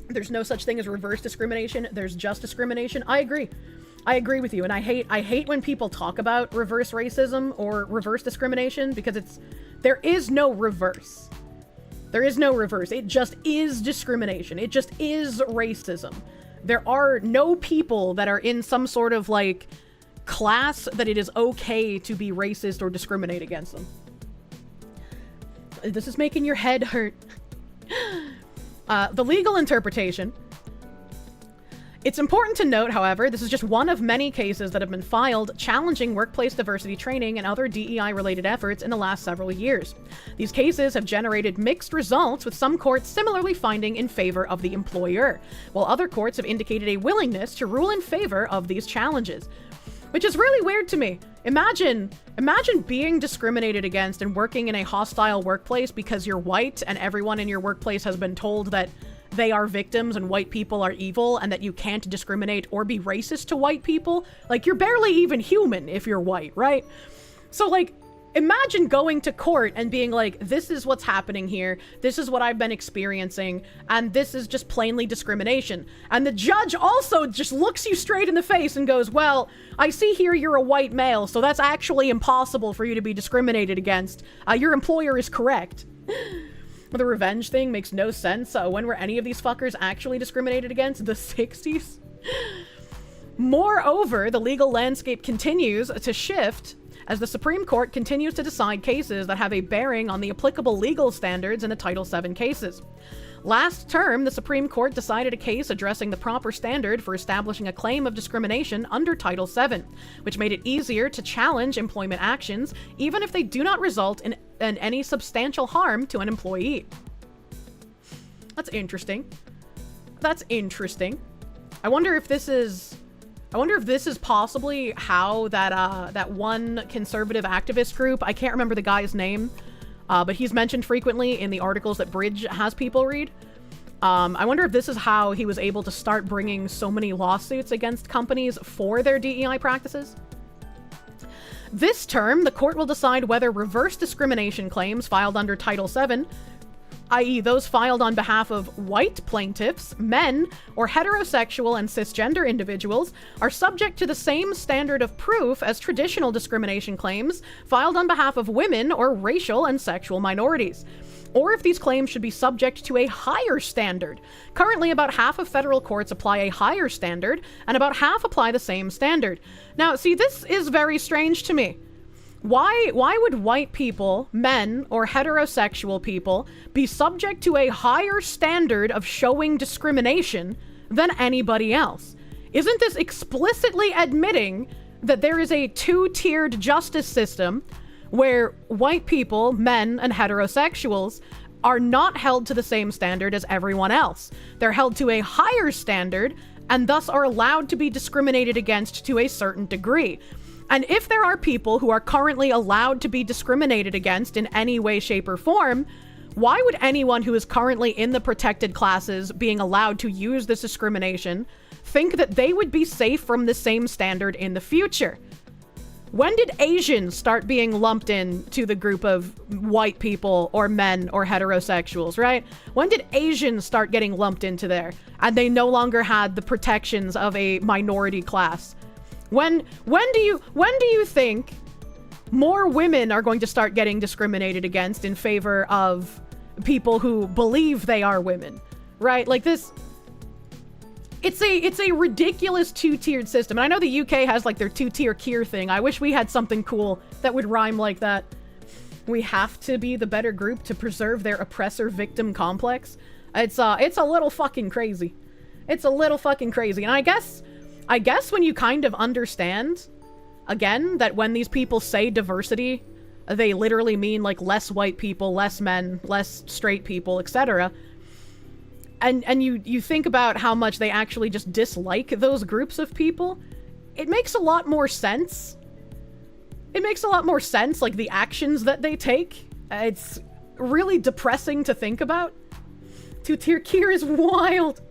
There's no such thing as reverse discrimination. There's just discrimination. I agree. I agree with you, and I hate when people talk about reverse racism or reverse discrimination, because there is no reverse. There is no reverse. It just is discrimination. It just is racism. There are no people that are in some sort of, like, class that it is okay to be racist or discriminate against them. This is making your head hurt. The legal interpretation. It's important to note, however, this is just one of many cases that have been filed challenging workplace diversity training and other DEI-related efforts in the last several years. These cases have generated mixed results, with some courts similarly finding in favor of the employer, while other courts have indicated a willingness to rule in favor of these challenges. Which is really weird to me. Imagine being discriminated against and working in a hostile workplace because you're white and everyone in your workplace has been told that they are victims and white people are evil and that you can't discriminate or be racist to white people. Like, you're barely even human if you're white, right? So, like, imagine going to court and being like, this is what's happening here, this is what I've been experiencing, and this is just plainly discrimination. And the judge also just looks you straight in the face and goes, well, I see here you're a white male, so that's actually impossible for you to be discriminated against. Your employer is correct. The revenge thing makes no sense. When were any of these fuckers actually discriminated against? The 60s? Moreover, the legal landscape continues to shift as the Supreme Court continues to decide cases that have a bearing on the applicable legal standards in the Title VII cases. Last term, the Supreme Court decided a case addressing the proper standard for establishing a claim of discrimination under Title VII, which made it easier to challenge employment actions, even if they do not result in any substantial harm to an employee. That's interesting. That's interesting. I wonder if this is possibly how that one conservative activist group, I can't remember the guy's name, but he's mentioned frequently in the articles that Bridge has people read. I wonder if this is how he was able to start bringing so many lawsuits against companies for their DEI practices. This term, the court will decide whether reverse discrimination claims filed under Title VII, i.e. those filed on behalf of white plaintiffs, men, or heterosexual and cisgender individuals, are subject to the same standard of proof as traditional discrimination claims filed on behalf of women or racial and sexual minorities, or if these claims should be subject to a higher standard. Currently, about half of federal courts apply a higher standard, and about half apply the same standard. Now, see, this is very strange to me. Why would white people, men, or heterosexual people be subject to a higher standard of showing discrimination than anybody else? Isn't this explicitly admitting that there is a two-tiered justice system where white people, men, and heterosexuals are not held to the same standard as everyone else? They're held to a higher standard and thus are allowed to be discriminated against to a certain degree. And if there are people who are currently allowed to be discriminated against in any way, shape, or form, why would anyone who is currently in the protected classes being allowed to use this discrimination think that they would be safe from the same standard in the future? When did Asians start being lumped in to the group of white people or men or heterosexuals, right? When did Asians start getting lumped into there and they no longer had the protections of a minority class? When do you think more women are going to start getting discriminated against in favor of people who believe they are women, right? Like this, it's a ridiculous two-tiered system. And I know the UK has like their two-tier Kier thing. I wish we had something cool that would rhyme like that. We have to be the better group to preserve their oppressor-victim complex. It's a little fucking crazy. It's a little fucking crazy. And I guess when you kind of understand, again, that when these people say diversity, they literally mean like less white people, less men, less straight people, etc. And you think about how much they actually just dislike those groups of people, it makes a lot more sense. It makes a lot more sense, like the actions that they take. It's really depressing to think about. Two-tier Kier is wild!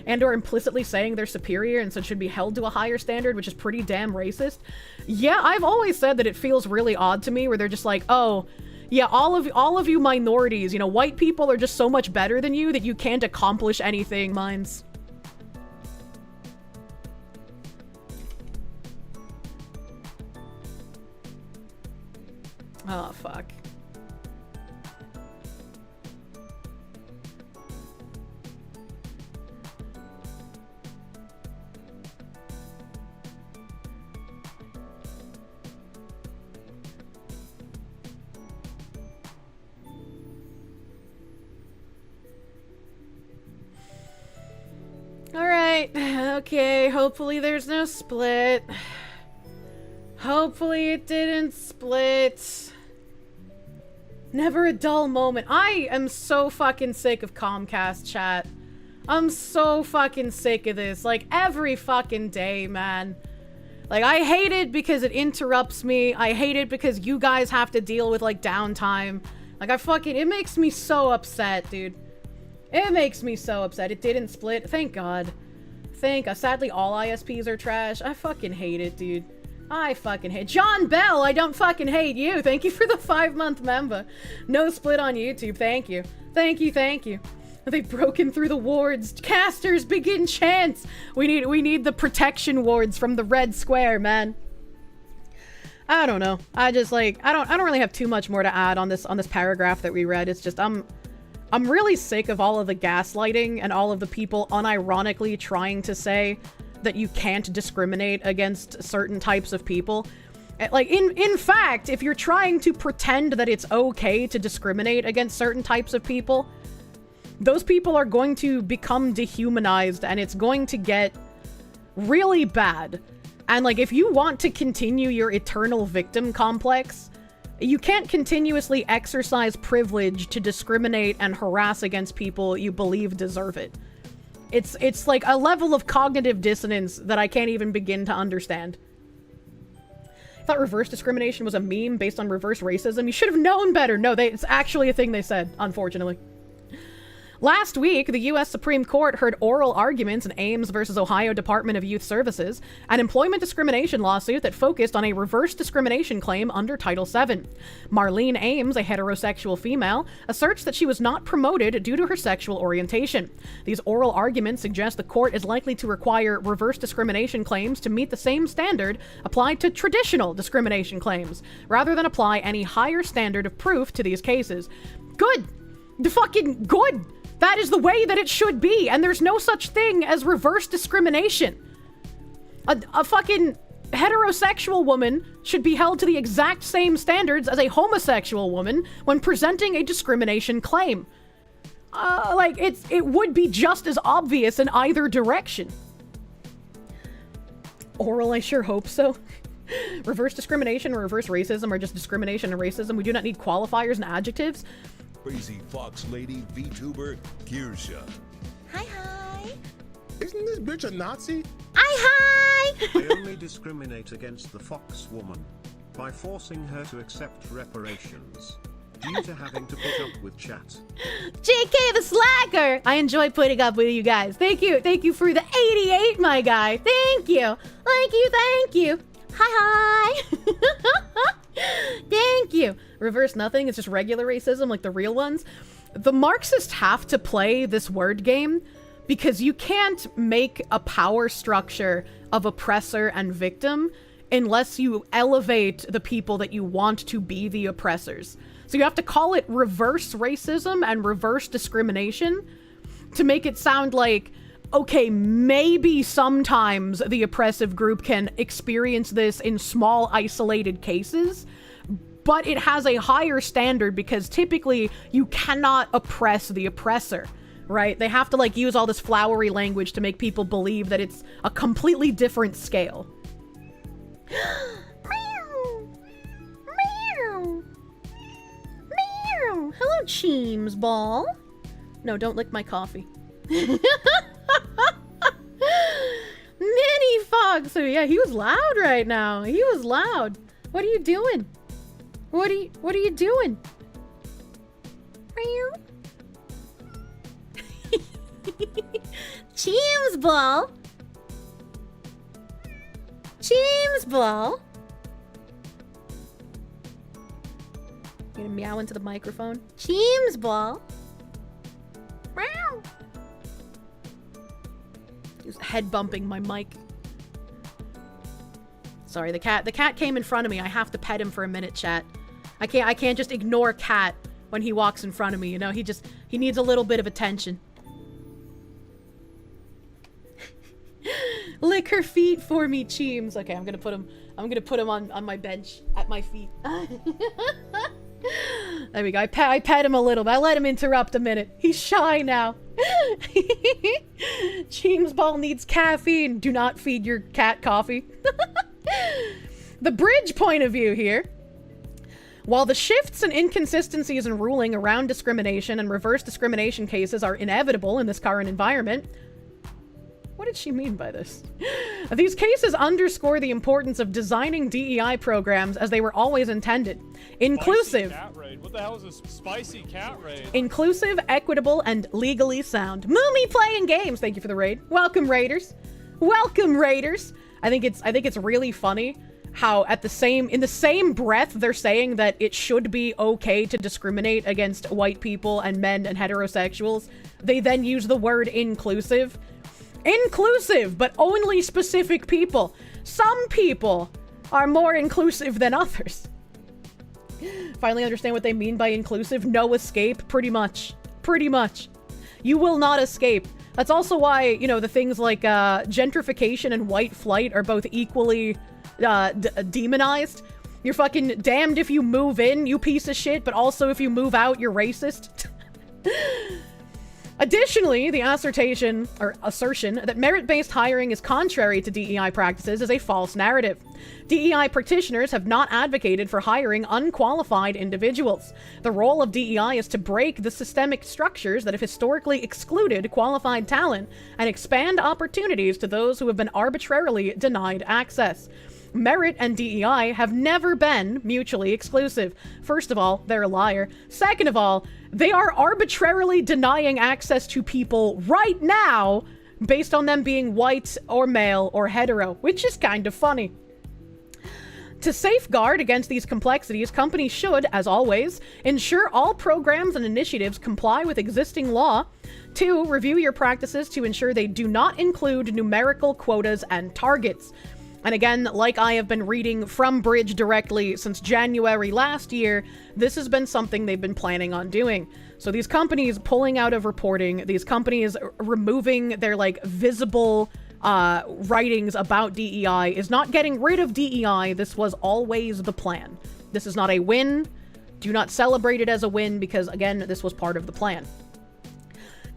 And or implicitly saying they're superior and so should be held to a higher standard, which is pretty damn racist. Yeah, I've always said that it feels really odd to me where they're just like, oh, yeah, all of you minorities, you know, white people are just so much better than you that you can't accomplish anything, minds. Oh, fuck. Alright, okay, hopefully there's no split. Hopefully it didn't split. Never a dull moment. I am so fucking sick of Comcast chat. I'm so fucking sick of this. Like, every fucking day, man. Like, I hate it because it interrupts me. I hate it because you guys have to deal with, like, downtime. Like, it makes me so upset, dude. It makes me so upset. It didn't split. Thank God. Sadly, all ISPs are trash. I fucking hate it, dude. I fucking hate John Bell. I don't fucking hate you. Thank you for the 5-month member. No split on YouTube. Thank you. Thank you. They've broken through the wards. Casters, begin chants. We need the protection wards from the red square, man. I don't know. I just like I don't really have too much more to add on this paragraph that we read. It's just I'm really sick of all of the gaslighting and all of the people unironically trying to say that you can't discriminate against certain types of people. Like, in fact, if you're trying to pretend that it's okay to discriminate against certain types of people, those people are going to become dehumanized and it's going to get really bad. And, like, if you want to continue your eternal victim complex, you can't continuously exercise privilege to discriminate and harass against people you believe deserve it. It's like a level of cognitive dissonance that I can't even begin to understand. I thought reverse discrimination was a meme based on reverse racism. You should have known better. No, it's actually a thing they said, unfortunately. Last week, the U.S. Supreme Court heard oral arguments in Ames versus Ohio Department of Youth Services, an employment discrimination lawsuit that focused on a reverse discrimination claim under Title VII. Marlene Ames, a heterosexual female, asserts that she was not promoted due to her sexual orientation. These oral arguments suggest the court is likely to require reverse discrimination claims to meet the same standard applied to traditional discrimination claims, rather than apply any higher standard of proof to these cases. Good! Fucking good! That is the way that it should be, and there's no such thing as reverse discrimination. A fucking heterosexual woman should be held to the exact same standards as a homosexual woman when presenting a discrimination claim. Like, it would be just as obvious in either direction. Oral, I sure hope so. Reverse discrimination or reverse racism are just discrimination and racism. We do not need qualifiers and adjectives. Crazy Fox Lady VTuber Kirsche. Hi. Isn't this bitch a Nazi? Hi. I only discriminate against the fox woman by forcing her to accept reparations due to having to put up with chat. JK the Slacker! I enjoy putting up with you guys. Thank you for the 88, my guy. Thank you. Hi. Thank you. Reverse nothing, it's just regular racism like the real ones. The Marxists have to play this word game because you can't make a power structure of oppressor and victim unless you elevate the people that you want to be the oppressors. So you have to call it reverse racism and reverse discrimination to make it sound like, okay, maybe sometimes the oppressive group can experience this in small, isolated cases, but it has a higher standard because typically you cannot oppress the oppressor, right? They have to, like, use all this flowery language to make people believe that it's a completely different scale. Hello, Cheems Ball. No, don't lick my coffee. Mini Fox. So yeah, he was loud right now. He was loud. What are you doing? What are you doing? James Ball. James Ball. You gonna meow into the microphone? James Ball. Meow. He's head bumping my mic. Sorry, the cat came in front of me. I have to pet him for a minute, chat. I can't just ignore cat when he walks in front of me, you know? He needs a little bit of attention. Lick her feet for me, Cheems. Okay, I'm gonna put him on my bench at my feet. There we go. I pet him a little bit. I let him interrupt a minute. He's shy now. Cheems Ball needs caffeine. Do not feed your cat coffee. The bridge point of view here. While the shifts and inconsistencies in ruling around discrimination and reverse discrimination cases are inevitable in this current environment, what did she mean by this? These cases underscore the importance of designing DEI programs as they were always intended. Inclusive. Spicy cat raid. What the hell is a spicy cat raid? Inclusive, equitable, and legally sound. Moomy playing games. Thank you for the raid. Welcome, Raiders. Welcome, Raiders. I think it's really funny how in the same breath they're saying that it should be okay to discriminate against white people and men and heterosexuals. They then use the word inclusive. Inclusive, but only specific people. Some people are more inclusive than others. Finally understand what they mean by inclusive. No escape, pretty much. Pretty much. You will not escape. That's also why, you know, the things like gentrification and white flight are both equally demonized. You're fucking damned if you move in, you piece of shit, but also if you move out, you're racist. Additionally, the assertion that merit-based hiring is contrary to DEI practices is a false narrative. DEI practitioners have not advocated for hiring unqualified individuals. The role of DEI is to break the systemic structures that have historically excluded qualified talent and expand opportunities to those who have been arbitrarily denied access. Merit and DEI have never been mutually exclusive. First of all, they're a liar. Second of all, they are arbitrarily denying access to people right now based on them being white or male or hetero, which is kind of funny. To safeguard against these complexities, companies should, as always, ensure all programs and initiatives comply with existing law. 2, review your practices to ensure they do not include numerical quotas and targets. And again, like I have been reading from Bridge directly since January last year, this has been something they've been planning on doing. So these companies pulling out of reporting, these companies removing their like visible writings about DEI is not getting rid of DEI. This was always the plan. This is not a win. Do not celebrate it as a win because, again, this was part of the plan.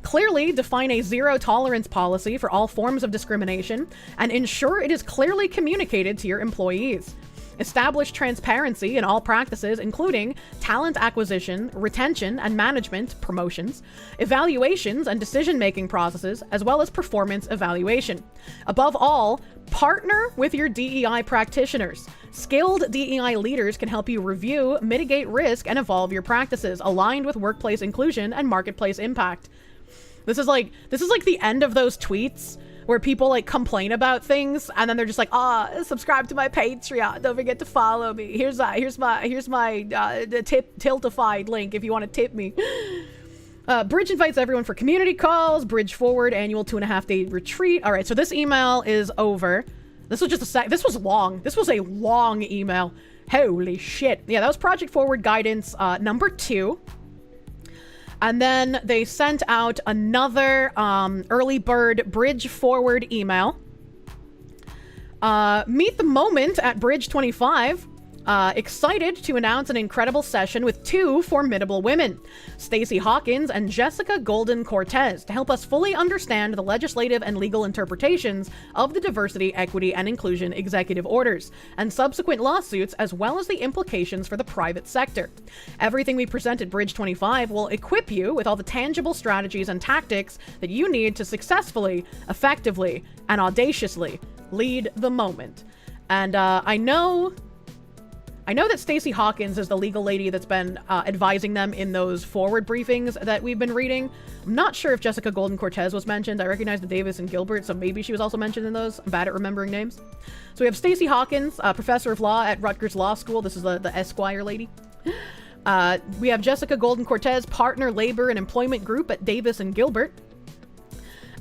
Clearly define a zero-tolerance policy for all forms of discrimination and ensure it is clearly communicated to your employees. Establish transparency in all practices, including talent acquisition, retention and management, promotions, evaluations and decision-making processes, as well as performance evaluation. Above all, partner with your DEI practitioners. Skilled DEI leaders can help you review, mitigate risk, and evolve your practices aligned with workplace inclusion and marketplace impact. This is like the end of those tweets where people like complain about things and then they're just like, subscribe to my Patreon. Don't forget to follow me. Here's my Tiltified link if you want to tip me. Bridge invites everyone for community calls. Bridge Forward annual 2.5-day retreat. All right, so this email is over. This was just this was long. This was a long email. Holy shit. Yeah, that was Project Forward guidance number 2. And then they sent out another early bird Bridge Forward email. Meet the moment at Bridge 25. Excited to announce an incredible session with 2 formidable women, Stacey Hawkins and Jessica Golden Cortez, to help us fully understand the legislative and legal interpretations of the diversity, equity, and inclusion executive orders and subsequent lawsuits, as well as the implications for the private sector. Everything we present at Bridge 25 will equip you with all the tangible strategies and tactics that you need to successfully, effectively, and audaciously lead the moment. And I know I know that Stacey Hawkins is the legal lady that's been advising them in those forward briefings that we've been reading. I'm not sure if Jessica Golden-Cortez was mentioned. I recognize the Davis and Gilbert, so maybe she was also mentioned in those. I'm bad at remembering names. So we have Stacey Hawkins, professor of law at Rutgers Law School. This is the Esquire lady. We have Jessica Golden-Cortez, partner labor and employment group at Davis and Gilbert.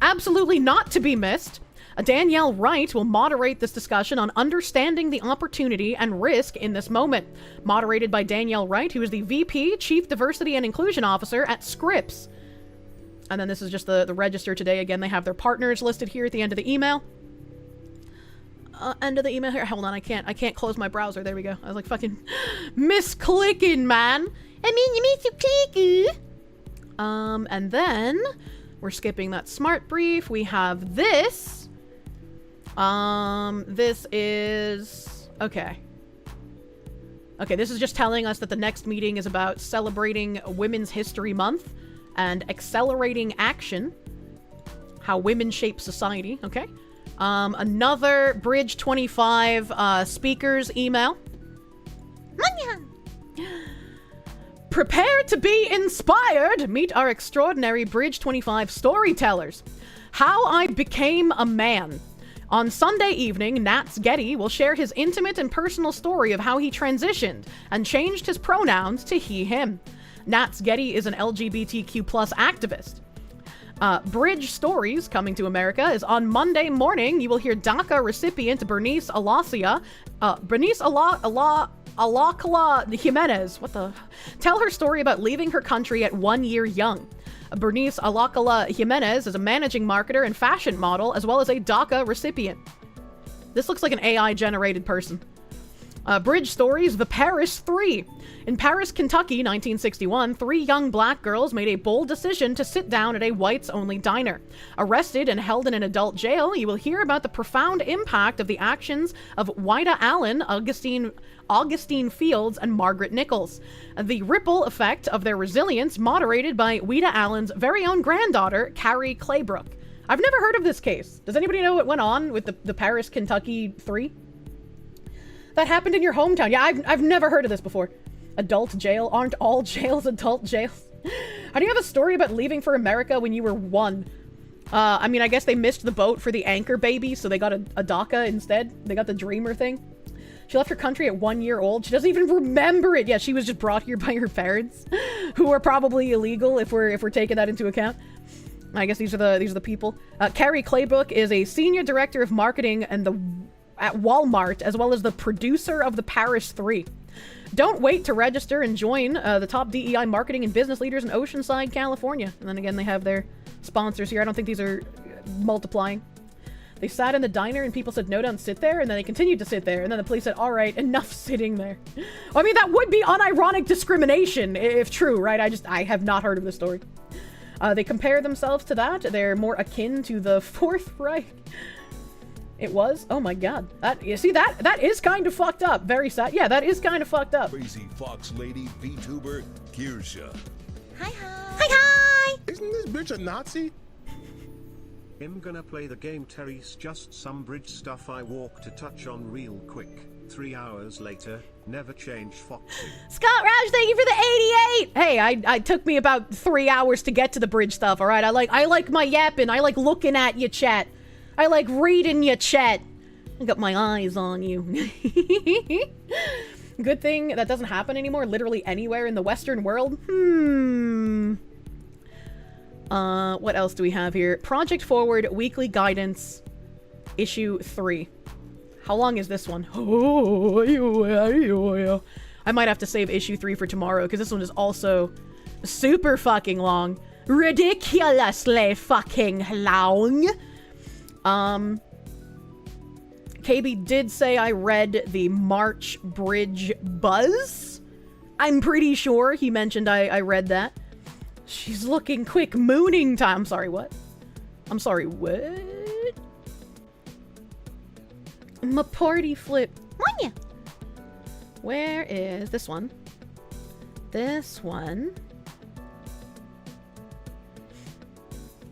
Absolutely not to be missed, Danielle Wright will moderate this discussion on understanding the opportunity and risk in this moment. Moderated by Danielle Wright, who is the VP, Chief Diversity and Inclusion Officer at Scripps. And then this is just the register today. Again, they have their partners listed here at the end of the email. End of the email here. Hold on, I can't close my browser. There we go. I was like fucking misclicking, man. I mean, you mean to click. And then we're skipping that smart brief. We have this. This is... Okay, this is just telling us that the next meeting is about celebrating Women's History Month and accelerating action. How women shape society. Okay. Another Bridge 25 speakers email. Prepare to be inspired! Meet our extraordinary Bridge 25 storytellers. How I Became a Man. On Sunday evening, Nats Getty will share his intimate and personal story of how he transitioned and changed his pronouns to he, him. Nats Getty is an LGBTQ+ activist. Bridge Stories, coming to America, is on Monday morning. You will hear DACA recipient Bernice Alacala Jimenez, tell her story about leaving her country at 1 year young. Bernice Alacala Jimenez is a managing marketer and fashion model, as well as a DACA recipient. This looks like an AI-generated person. Bridge Stories, The Paris 3. In Paris, Kentucky, 1961, 3 young black girls made a bold decision to sit down at a whites-only diner. Arrested and held in an adult jail, you will hear about the profound impact of the actions of Wida Allen, Augustine Fields, and Margaret Nichols. The ripple effect of their resilience moderated by Wida Allen's very own granddaughter, Carrie Claybrook. I've never heard of this case. Does anybody know what went on with the Paris, Kentucky 3? That happened in your hometown. Yeah, I've never heard of this before. Adult jail? Aren't all jails adult jails? How do you have a story about leaving for America when you were 1? I mean, I guess they missed the boat for the anchor baby, so they got a DACA instead. They got the dreamer thing. She left her country at 1 year old. She doesn't even remember it. Yeah, she was just brought here by her parents, who are probably illegal if we're taking that into account. I guess these are the people. Carrie Claybrook is a senior director of marketing at Walmart, as well as the producer of the Paris 3. Don't wait to register and join the top DEI marketing and business leaders in Oceanside, California. And then again, they have their sponsors here. I don't think these are multiplying. They sat in the diner and people said, no, don't sit there. And then they continued to sit there. And then the police said, all right, enough sitting there. I mean, that would be unironic discrimination if true, right? I have not heard of this story. They compare themselves to that. They're more akin to the Fourth Reich. It was? Oh my god. You see, that is kind of fucked up. Very sad. Yeah, that is kind of fucked up. Crazy Fox Lady VTuber Kirsche. Hi, hi. Hi, hi. Isn't this bitch a Nazi? I'm gonna play the game Terry's just some bridge stuff I walk to touch on real quick. 3 hours later, never change Foxy. Scott Roush, thank you for the 88! Hey, I took me about 3 hours to get to the bridge stuff, alright? I like my yapping. I like looking at you, chat. I like reading your chat. I got my eyes on you. Good thing that doesn't happen anymore literally anywhere in the Western world. What else do we have here? Project Forward Weekly Guidance Issue 3. How long is this one? I might have to save Issue 3 for tomorrow, because this one is also super fucking long. Ridiculously fucking long. KB did say I read the March Bridge Buzz. I'm pretty sure he mentioned I read that. She's looking quick mooning time. I'm sorry, what? I'm sorry, what? My party flip. Monya. Where is this one? This one.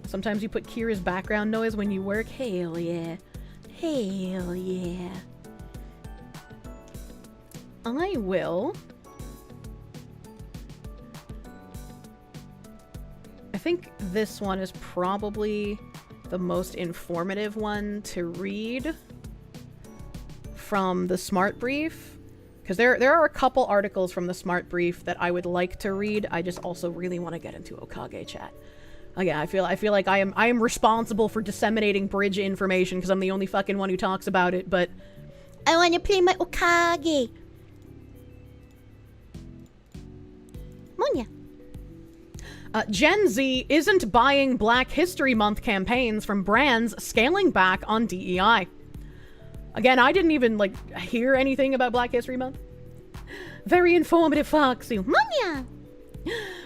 Sometimes you put Kira's background noise when you work. Hell yeah. Hell yeah. I will. I think this one is probably the most informative one to read from the Smart Brief. Because there are a couple articles from the Smart Brief that I would like to read. I just also really want to get into Okage chat. Again, I feel like I am responsible for disseminating bridge information because I'm the only fucking one who talks about it, but I want to play my Okage. Monya. Gen Z isn't buying Black History Month campaigns from brands scaling back on DEI. Again, I didn't even, like, hear anything about Black History Month. Very informative, Foxy. Monya.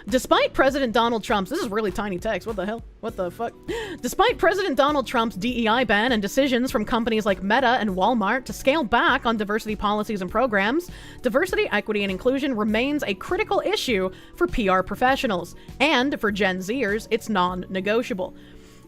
Despite President Donald Trump's... This is really tiny text. What the hell? What the fuck? Despite President Donald Trump's DEI ban and decisions from companies like Meta and Walmart to scale back on diversity policies and programs, diversity, equity, and inclusion remains a critical issue for PR professionals. And for Gen Zers, it's non-negotiable.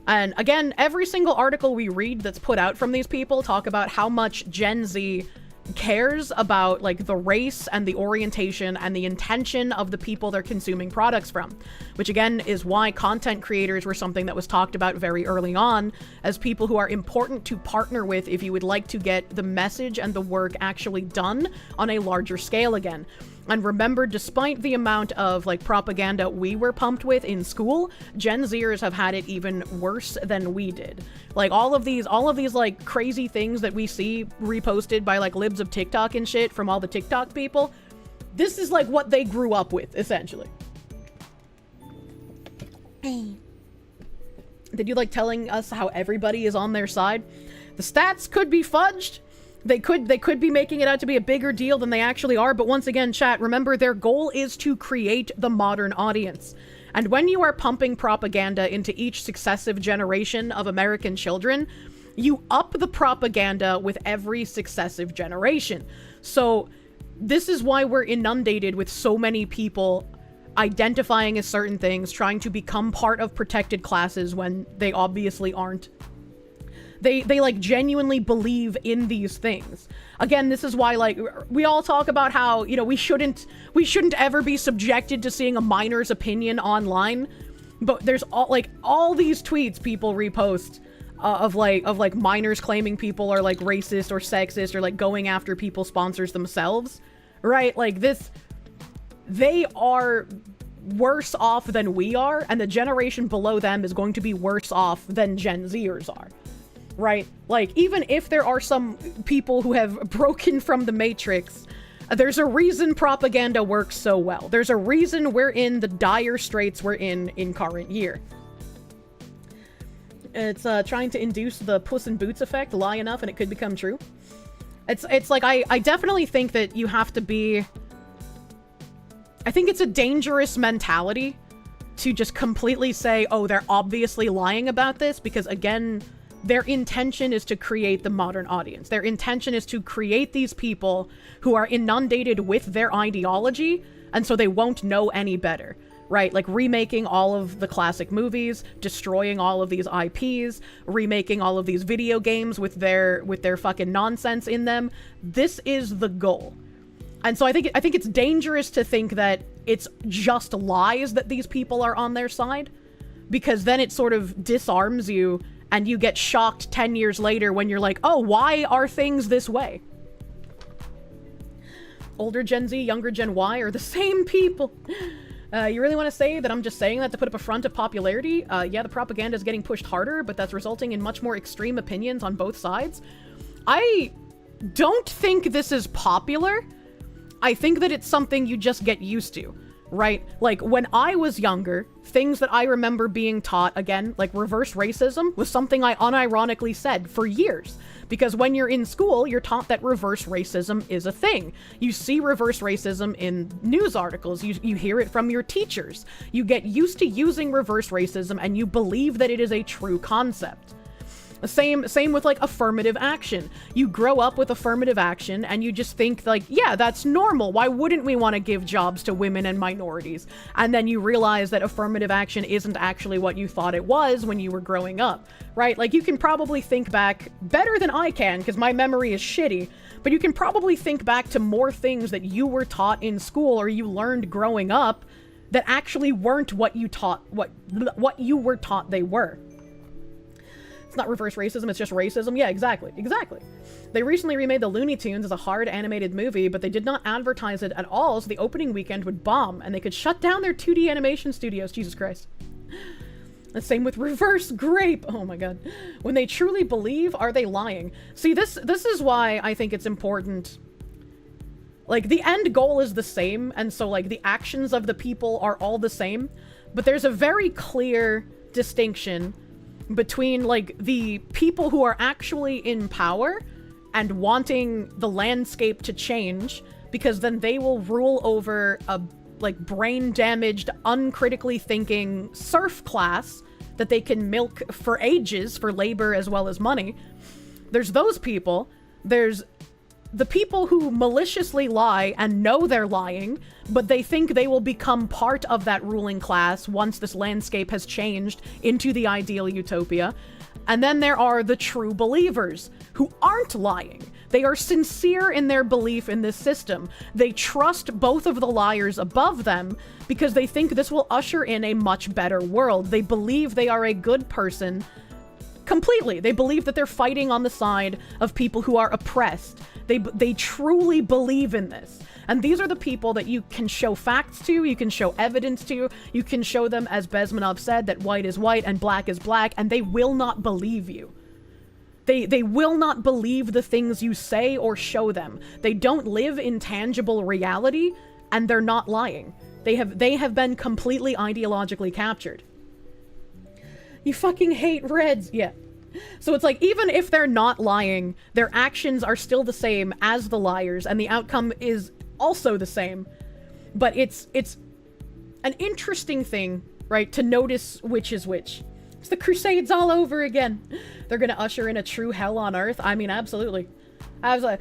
And again, every single article we read that's put out from these people talk about how much Gen Z cares about, like, the race and the orientation and the intention of the people they're consuming products from, which again is why content creators were something that was talked about very early on as people who are important to partner with if you would like to get the message and the work actually done on a larger scale again. And remember, despite the amount of, like, propaganda we were pumped with in school, Gen Zers have had it even worse than we did. Like, all of these, like, crazy things that we see reposted by, like, libs of TikTok and shit from all the TikTok people, this is, like, what they grew up with, essentially. Hey. Did you like telling us how everybody is on their side? The stats could be fudged. They could be making it out to be a bigger deal than they actually are, but once again, chat, remember their goal is to create the modern audience. And when you are pumping propaganda into each successive generation of American children, you up the propaganda with every successive generation. So this is why we're inundated with so many people identifying as certain things, trying to become part of protected classes when they obviously aren't. They like genuinely believe in these things. Again, this is why, like, we all talk about how, you know, we shouldn't ever be subjected to seeing a minor's opinion online. But there's all these tweets people repost of minors claiming people are like racist or sexist or like going after people's sponsors themselves, right? Like this, they are worse off than we are, and the generation below them is going to be worse off than Gen Zers are. Right? Like, even if there are some people who have broken from the Matrix, there's a reason propaganda works so well. There's a reason we're in the dire straits we're in current year. It's trying to induce the Puss in Boots effect, lie enough and it could become true. It's like, I definitely think that you have to be... I think it's a dangerous mentality to just completely say, oh, they're obviously lying about this, because again... their intention is to create the modern audience. Their intention is to create these people who are inundated with their ideology, and so they won't know any better, right? Like remaking all of the classic movies, destroying all of these IPs, remaking all of these video games with their fucking nonsense in them. This is the goal. And so I think it's dangerous to think that it's just lies that these people are on their side, because then it sort of disarms you. And you get shocked 10 years later when you're like, oh, why are things this way? Older Gen Z, younger Gen Y are the same people. You really want to say that I'm just saying that to put up a front of popularity? Yeah, the propaganda is getting pushed harder, but that's resulting in much more extreme opinions on both sides. I don't think this is popular. I think that it's something you just get used to. Right? Like, when I was younger, things that I remember being taught, again, like reverse racism, was something I unironically said for years. Because when you're in school, you're taught that reverse racism is a thing. You see reverse racism in news articles. You hear it from your teachers. You get used to using reverse racism, and you believe that it is a true concept. Same with like affirmative action. You grow up with affirmative action and you just think like, yeah, that's normal. Why wouldn't we want to give jobs to women and minorities? And then you realize that affirmative action isn't actually what you thought it was when you were growing up, right? Like you can probably think back better than I can because my memory is shitty, but you can probably think back to more things that you were taught in school or you learned growing up that actually weren't what you you were taught they were. It's not reverse racism, it's just racism. Yeah, exactly. They recently remade the Looney Tunes as a hard animated movie, but they did not advertise it at all, so the opening weekend would bomb, and they could shut down their 2D animation studios. Jesus Christ. The same with Reverse Grape. Oh my god. When they truly believe, are they lying? See, this is why I think it's important. Like, the end goal is the same, and so, like, the actions of the people are all the same, but there's a very clear distinction between, like, the people who are actually in power and wanting the landscape to change, because then they will rule over a, like, brain-damaged, uncritically thinking serf class that they can milk for ages for labor as well as money. There's those people. There's the people who maliciously lie and know they're lying, but they think they will become part of that ruling class once this landscape has changed into the ideal utopia. And then there are the true believers who aren't lying. They are sincere in their belief in this system. They trust both of the liars above them because they think this will usher in a much better world. They believe they are a good person completely. They believe that they're fighting on the side of people who are oppressed. They truly believe in this. And these are the people that you can show facts to, you can show evidence to, you can show them, as Bezmenov said, that white is white and black is black, and they will not believe you. They will not believe the things you say or show them. They don't live in tangible reality, and they're not lying. They have been completely ideologically captured. You fucking hate Reds. Yeah. So it's like, even if they're not lying, their actions are still the same as the liars, and the outcome is also the same. But it's an interesting thing, right, to notice which is which. It's the Crusades all over again. They're gonna usher in a true hell on Earth. I mean, absolutely. I was like,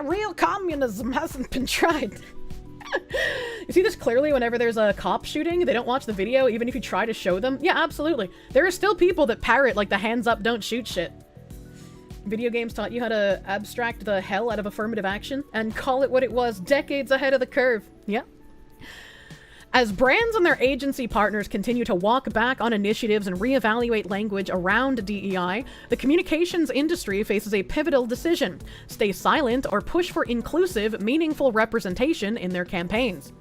real communism hasn't been tried. You see this clearly whenever there's a cop shooting? They don't watch the video, even if you try to show them. Yeah, absolutely. There are still people that parrot, like, the hands up, don't shoot shit. Video games taught you how to abstract the hell out of affirmative action and call it what it was, decades ahead of the curve. Yeah. As brands and their agency partners continue to walk back on initiatives and reevaluate language around DEI, the communications industry faces a pivotal decision: stay silent or push for inclusive, meaningful representation in their campaigns.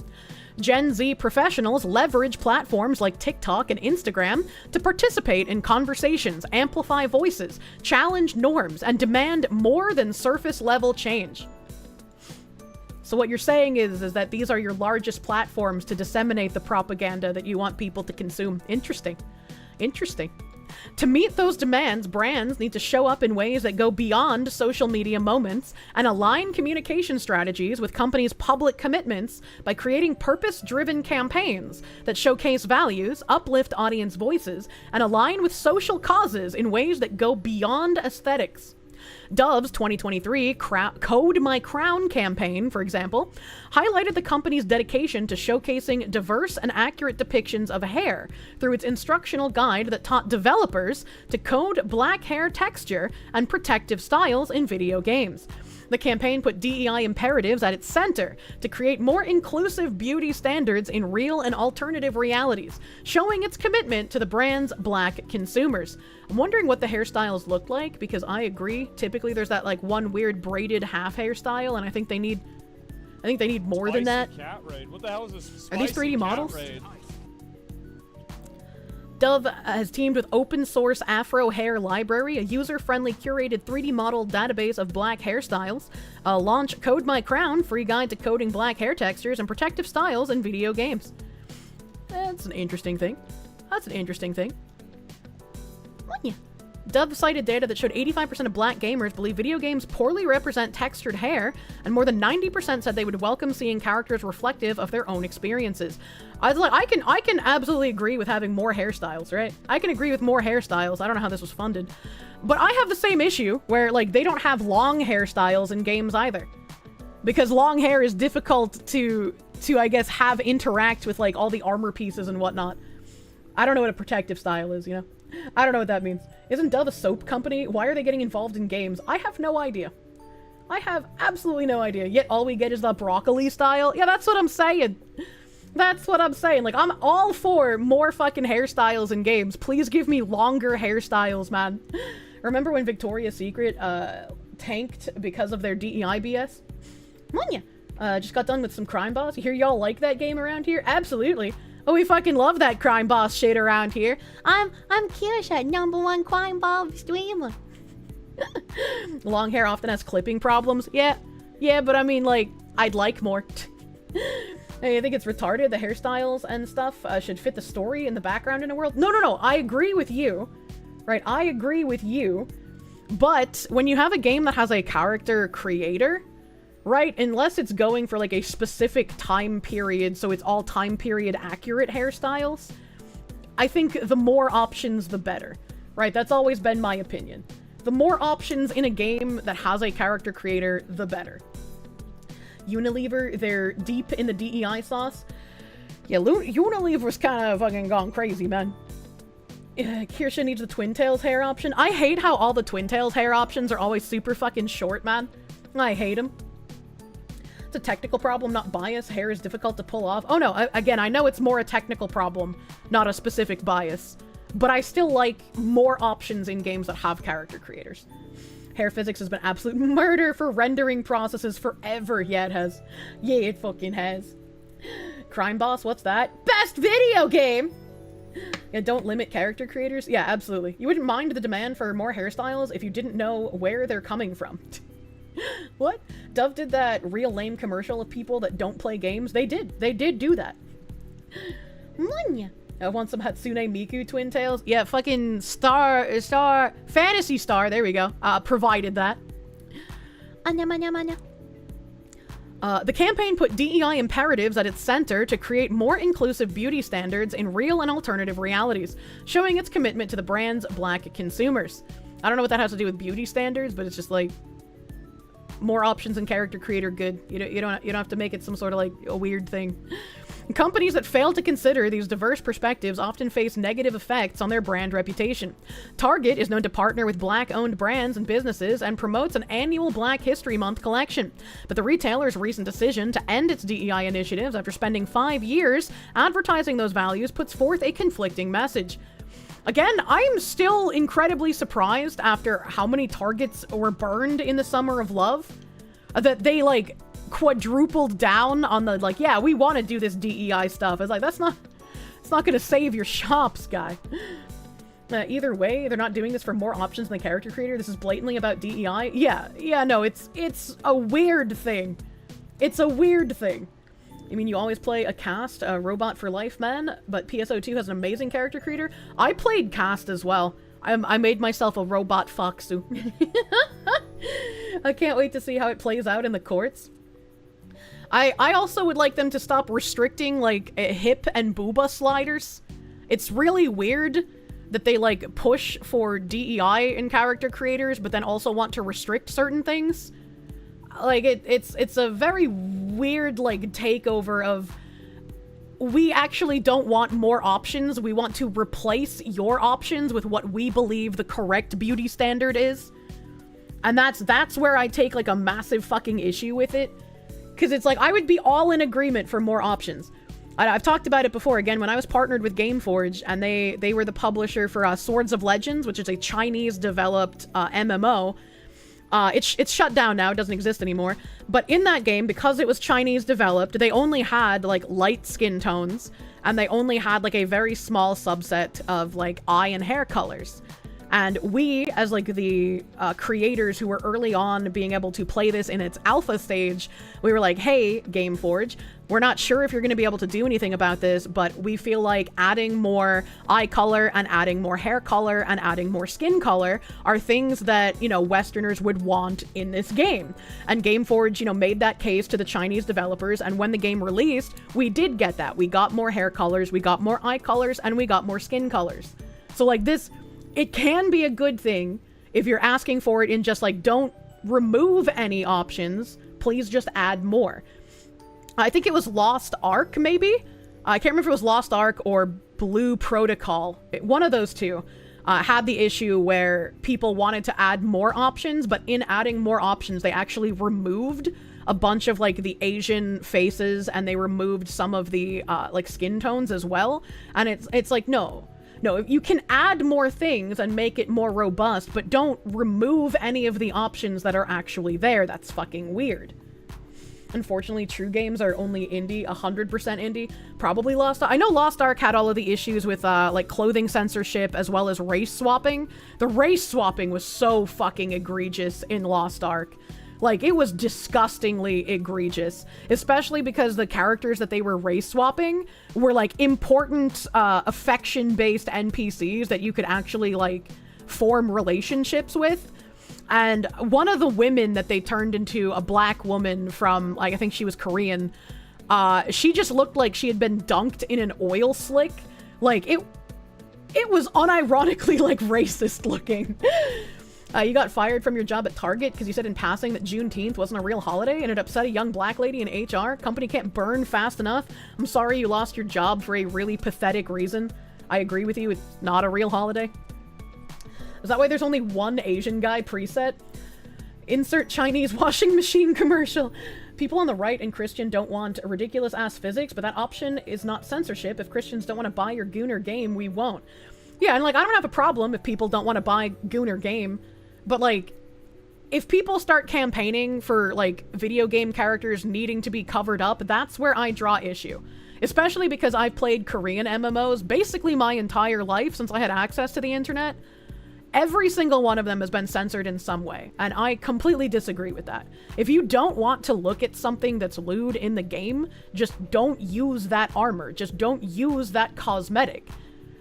Gen Z professionals leverage platforms like TikTok and Instagram to participate in conversations, amplify voices, challenge norms, and demand more than surface-level change. So what you're saying is that these are your largest platforms to disseminate the propaganda that you want people to consume. Interesting. Interesting. To meet those demands, brands need to show up in ways that go beyond social media moments and align communication strategies with companies' public commitments by creating purpose-driven campaigns that showcase values, uplift audience voices, and align with social causes in ways that go beyond aesthetics. Dove's 2023 Code My Crown campaign, for example, highlighted the company's dedication to showcasing diverse and accurate depictions of hair through its instructional guide that taught developers to code black hair texture and protective styles in video games. The campaign put DEI imperatives at its center to create more inclusive beauty standards in real and alternative realities, showing its commitment to the brand's black consumers. I'm wondering what the hairstyles look like, because I agree, typically there's that like one weird braided half hairstyle, and I think they need more than that. Cat raid. What the hell is this? Are these 3D models? Raid? Dove has teamed with open source Afro Hair Library, a user-friendly curated 3D model database of black hairstyles. Launch Code My Crown, free guide to coding black hair textures and protective styles in video games. That's an interesting thing. That's an interesting thing. Munya. Dove cited data that showed 85% of black gamers believe video games poorly represent textured hair, and more than 90% said they would welcome seeing characters reflective of their own experiences. I was like, I can absolutely agree with having more hairstyles, right? I can agree with more hairstyles. I don't know how this was funded. But I have the same issue where, like, they don't have long hairstyles in games either. Because long hair is difficult to I guess, have interact with, like, all the armor pieces and whatnot. I don't know what a protective style is, you know? I don't know what that means. Isn't Dove a soap company? Why are they getting involved in games? I have no idea. I have absolutely no idea. Yet all we get is the broccoli style. Yeah, that's what I'm saying. That's what I'm saying. Like, I'm all for more fucking hairstyles in games. Please give me longer hairstyles, man. Remember when Victoria's Secret tanked because of their DEI BS? Munya. Just got done with some Crime Boss. You hear y'all like that game around here? Absolutely. Oh, we fucking love that Crime Boss shit around here. I'm Kirsche, #1 crime boss streamer. Long hair often has clipping problems. Yeah, but I mean, like, I'd like more. Hey, I think it's retarded. The hairstyles and stuff should fit the story and the background in a world. No. I agree with you. Right, I agree with you. But when you have a game that has a character creator, right, unless it's going for, like, a specific time period, so it's all time period accurate hairstyles, I think the more options, the better. Right, that's always been my opinion. The more options in a game that has a character creator, the better. Unilever, they're deep in the DEI sauce. Yeah, Unilever's kind of fucking gone crazy, man. Kirsche needs the Twin Tails hair option. I hate how all the Twin Tails hair options are always super fucking short, man. I hate them. It's a technical problem, not bias. Hair is difficult to pull off. Oh no, again, I know it's more a technical problem, not a specific bias. But I still like more options in games that have character creators. Hair physics has been absolute murder for rendering processes forever. Yeah, it has. Yeah, it fucking has. Crime Boss, what's that? Best video game! Yeah, don't limit character creators. Yeah, absolutely. You wouldn't mind the demand for more hairstyles if you didn't know where they're coming from. What? Dove did that real lame commercial of people that don't play games. They did do that. Munya. I want some Hatsune Miku Twin Tails. Yeah, fucking Fantasy Star, there we go. Provided that. Mana. The campaign put DEI imperatives at its center to create more inclusive beauty standards in real and alternative realities, showing its commitment to the brand's black consumers. I don't know what that has to do with beauty standards, but it's just like more options and character creator good. You don't have to make it some sort of like a weird thing. Companies that fail to consider these diverse perspectives often face negative effects on their brand reputation. Target is known to partner with black-owned brands and businesses and promotes an annual Black History Month collection. But the retailer's recent decision to end its DEI initiatives after spending 5 years advertising those values puts forth a conflicting message. Again, I'm still incredibly surprised after how many Targets were burned in the Summer of Love that they, like, quadrupled down on the, like, yeah, we want to do this DEI stuff. It's like, it's not gonna save your shops, guy. Either way, they're not doing this for more options in the character creator. This is blatantly about DEI. Yeah, no, it's a weird thing. It's a weird thing. I mean, you always play a cast, a robot for life, man, but PSO2 has an amazing character creator. I played cast as well. I made myself a robot foxu. I can't wait to see how it plays out in the courts. I also would like them to stop restricting, like, hip and booba sliders. It's really weird that they, like, push for DEI in character creators, but then also want to restrict certain things. Like, it's a very weird, like, takeover of, we actually don't want more options, we want to replace your options with what we believe the correct beauty standard is. And that's where I take, like, a massive fucking issue with it. Because it's like, I would be all in agreement for more options. I've talked about it before. Again, when I was partnered with Gameforge, and they were the publisher for Swords of Legends, which is a Chinese-developed MMO. It's shut down now, it doesn't exist anymore. But in that game, because it was Chinese-developed, they only had, like, light skin tones, and they only had, like, a very small subset of, like, eye and hair colors. And we, as like the creators who were early on being able to play this in its alpha stage, we were like, hey, Gameforge, we're not sure if you're going to be able to do anything about this, but we feel like adding more eye color and adding more hair color and adding more skin color are things that, you know, Westerners would want in this game. And Gameforge, you know, made that case to the Chinese developers, and when the game released, we did get that. We got more hair colors, we got more eye colors, and we got more skin colors. So like this, it can be a good thing if you're asking for it in just like, don't remove any options, please just add more. I think it was Lost Ark, maybe? I can't remember if it was Lost Ark or Blue Protocol. One of those two had the issue where people wanted to add more options, but in adding more options, they actually removed a bunch of like the Asian faces, and they removed some of the like skin tones as well. And it's like, no, you can add more things and make it more robust, but don't remove any of the options that are actually there. That's fucking weird. Unfortunately, true games are only indie, 100% indie. Probably Lost Ark. I know Lost Ark had all of the issues with like clothing censorship as well as race swapping. The race swapping was so fucking egregious in Lost Ark. Like, it was disgustingly egregious, especially because the characters that they were race swapping were like important affection-based NPCs that you could actually like form relationships with. And one of the women that they turned into a black woman from, like, I think she was Korean, she just looked like she had been dunked in an oil slick. Like, it was unironically, like, racist looking. You got fired from your job at Target because you said in passing that Juneteenth wasn't a real holiday, and it upset a young black lady in HR. Company can't burn fast enough. I'm sorry you lost your job for a really pathetic reason. I agree with you, it's not a real holiday. Is that why there's only one Asian guy preset? Insert Chinese washing machine commercial. People on the right and Christian don't want ridiculous-ass physics, but that option is not censorship. If Christians don't want to buy your Gooner game, we won't. Yeah, and like, I don't have a problem if people don't want to buy Gooner game, but like, if people start campaigning for like video game characters needing to be covered up, that's where I draw issue. Especially because I've played Korean MMOs basically my entire life since I had access to the internet. Every single one of them has been censored in some way, and I completely disagree with that. If you don't want to look at something that's lewd in the game, just don't use that armor. Just don't use that cosmetic.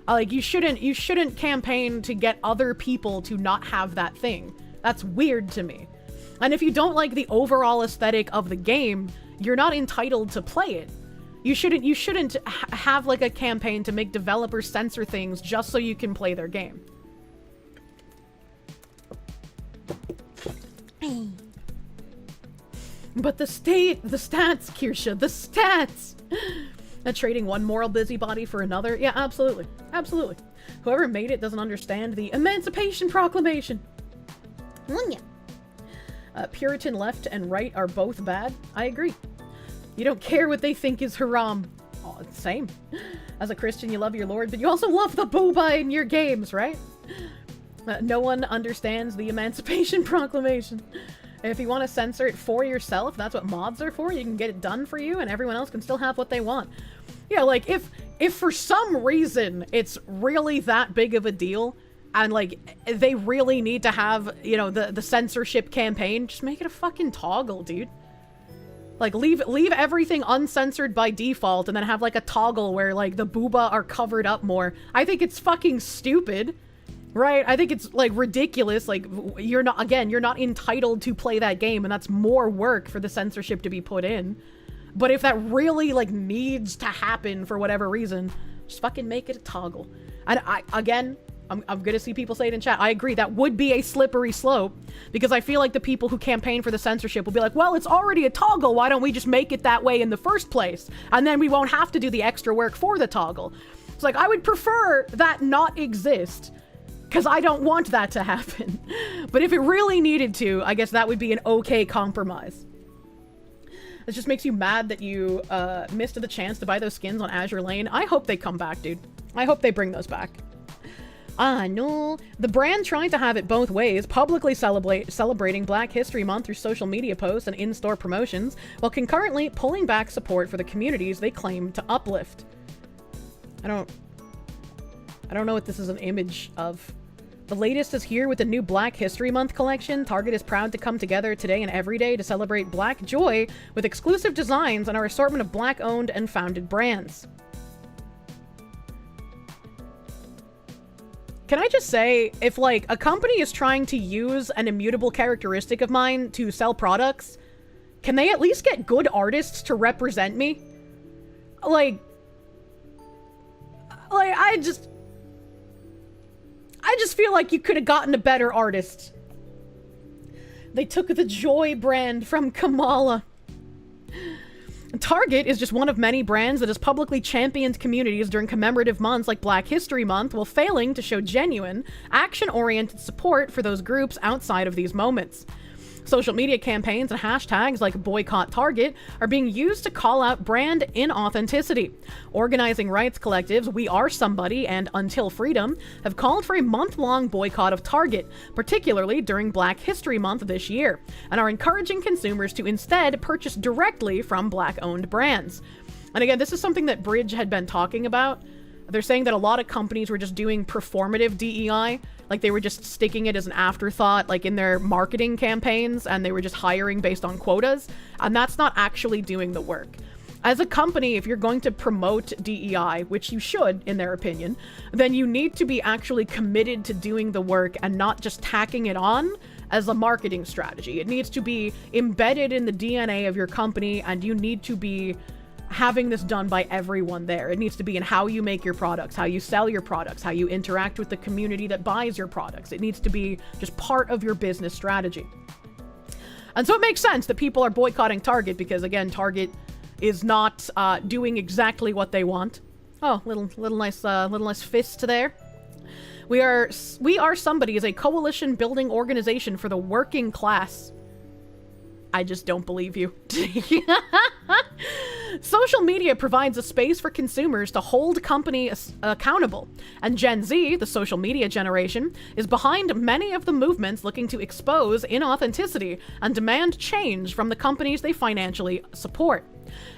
Like, you shouldn't campaign to get other people to not have that thing. That's weird to me. And if you don't like the overall aesthetic of the game, you're not entitled to play it. You shouldn't have like a campaign to make developers censor things just so you can play their game. But the stats, Kirsche, the stats! Trading one moral busybody for another? Yeah, absolutely. Absolutely. Whoever made it doesn't understand the Emancipation Proclamation. Puritan left and right are both bad. I agree. You don't care what they think is haram. Oh, same. As a Christian, you love your Lord, but you also love the booba in your games, right? No one understands the Emancipation Proclamation. If you want to censor it for yourself, that's what mods are for. You can get it done for you, and everyone else can still have what they want. Yeah, like, if for some reason it's really that big of a deal, and, like, they really need to have, you know, the censorship campaign, just make it a fucking toggle, dude. Like, leave everything uncensored by default, and then have, like, a toggle where, like, the booba are covered up more. I think it's fucking stupid. Right? I think it's, like, ridiculous. Like, you're not entitled to play that game, and that's more work for the censorship to be put in. But if that really, like, needs to happen for whatever reason, just fucking make it a toggle. And I'm gonna see people say it in chat. I agree, that would be a slippery slope, because I feel like the people who campaign for the censorship will be like, well, it's already a toggle, why don't we just make it that way in the first place? And then we won't have to do the extra work for the toggle. It's like, I would prefer that not exist, because I don't want that to happen. But if it really needed to, I guess that would be an okay compromise. It just makes you mad that you missed the chance to buy those skins on Azure Lane. I hope they come back, dude. I hope they bring those back. Ah, no. The brand trying to have it both ways, publicly celebrating Black History Month through social media posts and in-store promotions, while concurrently pulling back support for the communities they claim to uplift. I don't know what this is an image of. The latest is here with the new Black History Month collection. Target is proud to come together today and every day to celebrate Black joy with exclusive designs and our assortment of Black-owned and founded brands. Can I just say, if, like, a company is trying to use an immutable characteristic of mine to sell products, can they at least get good artists to represent me? Like, I just feel like you could have gotten a better artist. They took the Joy brand from Kamala. Target is just one of many brands that has publicly championed communities during commemorative months like Black History Month while failing to show genuine, action-oriented support for those groups outside of these moments. Social media campaigns and hashtags like Boycott Target are being used to call out brand inauthenticity. Organizing rights collectives We Are Somebody and Until Freedom have called for a month-long boycott of Target, particularly during Black History Month this year, and are encouraging consumers to instead purchase directly from Black-owned brands. And again, this is something that Bridge had been talking about. They're saying that a lot of companies were just doing performative DEI, like they were just sticking it as an afterthought, like in their marketing campaigns, and they were just hiring based on quotas, and that's not actually doing the work. As a company, if you're going to promote DEI, which you should, in their opinion, then you need to be actually committed to doing the work and not just tacking it on as a marketing strategy. It needs to be embedded in the DNA of your company, and you need to be having this done by everyone there. It needs to be in how you make your products, how you sell your products, how you interact with the community that buys your products. It needs to be just part of your business strategy. And so it makes sense that people are boycotting Target because, again, Target is not doing exactly what they want. Oh, little nice fist there. We Are Somebody is a coalition building organization for the working class. I just don't believe you. Social media provides a space for consumers to hold companies accountable, and Gen Z, the social media generation, is behind many of the movements looking to expose inauthenticity and demand change from the companies they financially support.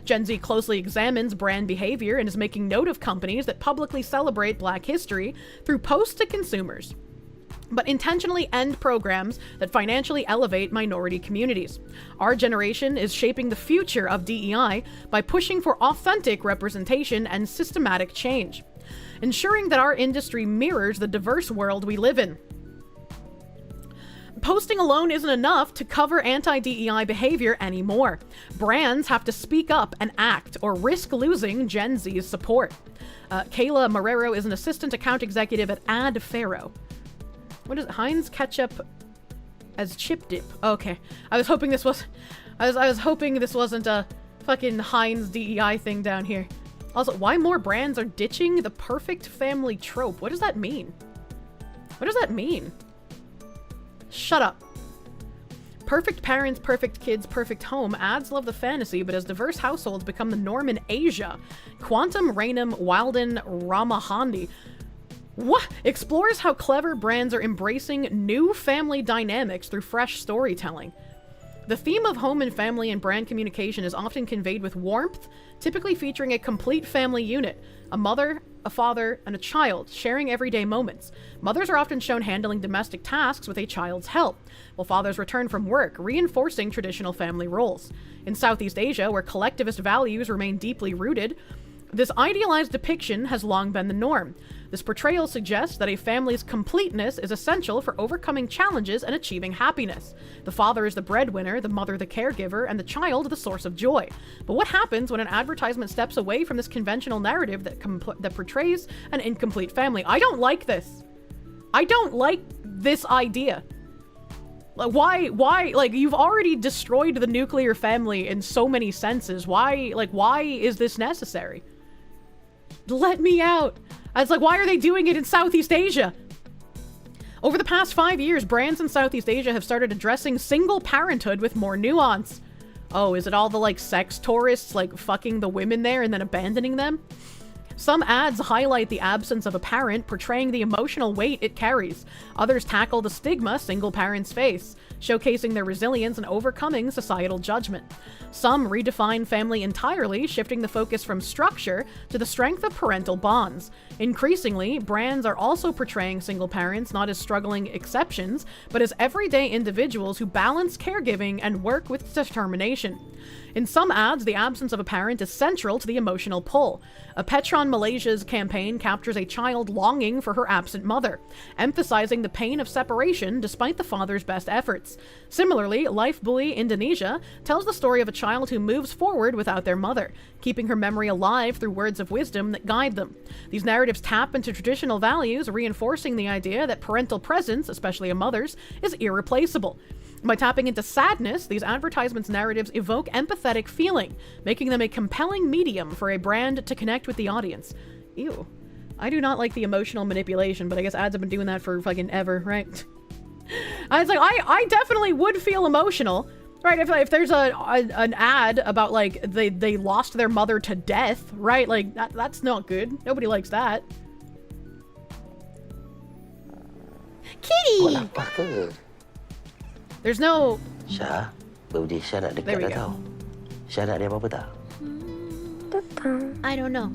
Gen Z closely examines brand behavior and is making note of companies that publicly celebrate Black history through posts to consumers, but intentionally end programs that financially elevate minority communities. Our generation is shaping the future of DEI by pushing for authentic representation and systematic change, ensuring that our industry mirrors the diverse world we live in. Posting alone isn't enough to cover anti-DEI behavior anymore. Brands have to speak up and act or risk losing Gen Z's support. Kayla Marrero is an assistant account executive at Ad Pharaoh. What is it? Heinz ketchup as chip dip. Okay. I was hoping this wasn't a fucking Heinz DEI thing down here. Also, why more brands are ditching the perfect family trope? What does that mean? What does that mean? Shut up. Perfect parents, perfect kids, perfect home. Ads love the fantasy, but as diverse households become the norm in Asia, Quantum Rainham Wilden Ramahandi what explores how clever brands are embracing new family dynamics through fresh storytelling. The theme of home and family and brand communication is often conveyed with warmth, typically featuring a complete family unit, a mother, a father, and a child sharing everyday moments. Mothers are often shown handling domestic tasks with a child's help, while fathers return from work, reinforcing traditional family roles. In Southeast Asia, where collectivist values remain deeply rooted, this idealized depiction has long been the norm. This portrayal suggests that a family's completeness is essential for overcoming challenges and achieving happiness. The father is the breadwinner, the mother the caregiver, and the child the source of joy. But what happens when an advertisement steps away from this conventional narrative that portrays an incomplete family? I don't like this. I don't like this idea. Like, why, like, you've already destroyed the nuclear family in so many senses. Why is this necessary? Let me out. It's like, why are they doing it in Southeast Asia? Over the past 5 years, brands in Southeast Asia have started addressing single parenthood with more nuance. Oh, is it all the, like, sex tourists, like, fucking the women there and then abandoning them? Some ads highlight the absence of a parent, portraying the emotional weight it carries. Others tackle the stigma single parents face, showcasing their resilience and overcoming societal judgment. Some redefine family entirely, shifting the focus from structure to the strength of parental bonds. Increasingly, brands are also portraying single parents not as struggling exceptions, but as everyday individuals who balance caregiving and work with determination. In some ads, the absence of a parent is central to the emotional pull. A Petron Malaysia's campaign captures a child longing for her absent mother, emphasizing the pain of separation despite the father's best efforts. Similarly, Life Buoy Indonesia tells the story of a child who moves forward without their mother, keeping her memory alive through words of wisdom that guide them. These narratives tap into traditional values, reinforcing the idea that parental presence, especially a mother's, is irreplaceable. By tapping into sadness, these advertisements' narratives evoke empathetic feeling, making them a compelling medium for a brand to connect with the audience. Ew. I do not like the emotional manipulation, but I guess ads have been doing that for fucking ever, right? It's like, I definitely would feel emotional, right? If there's an ad about, like, they lost their mother to death, right? Like, that's not good. Nobody likes that. Kitty! There's no... Syah, birthday Syah nak dekat dah tau. Syah nak dia apa-apa tak? I don't know.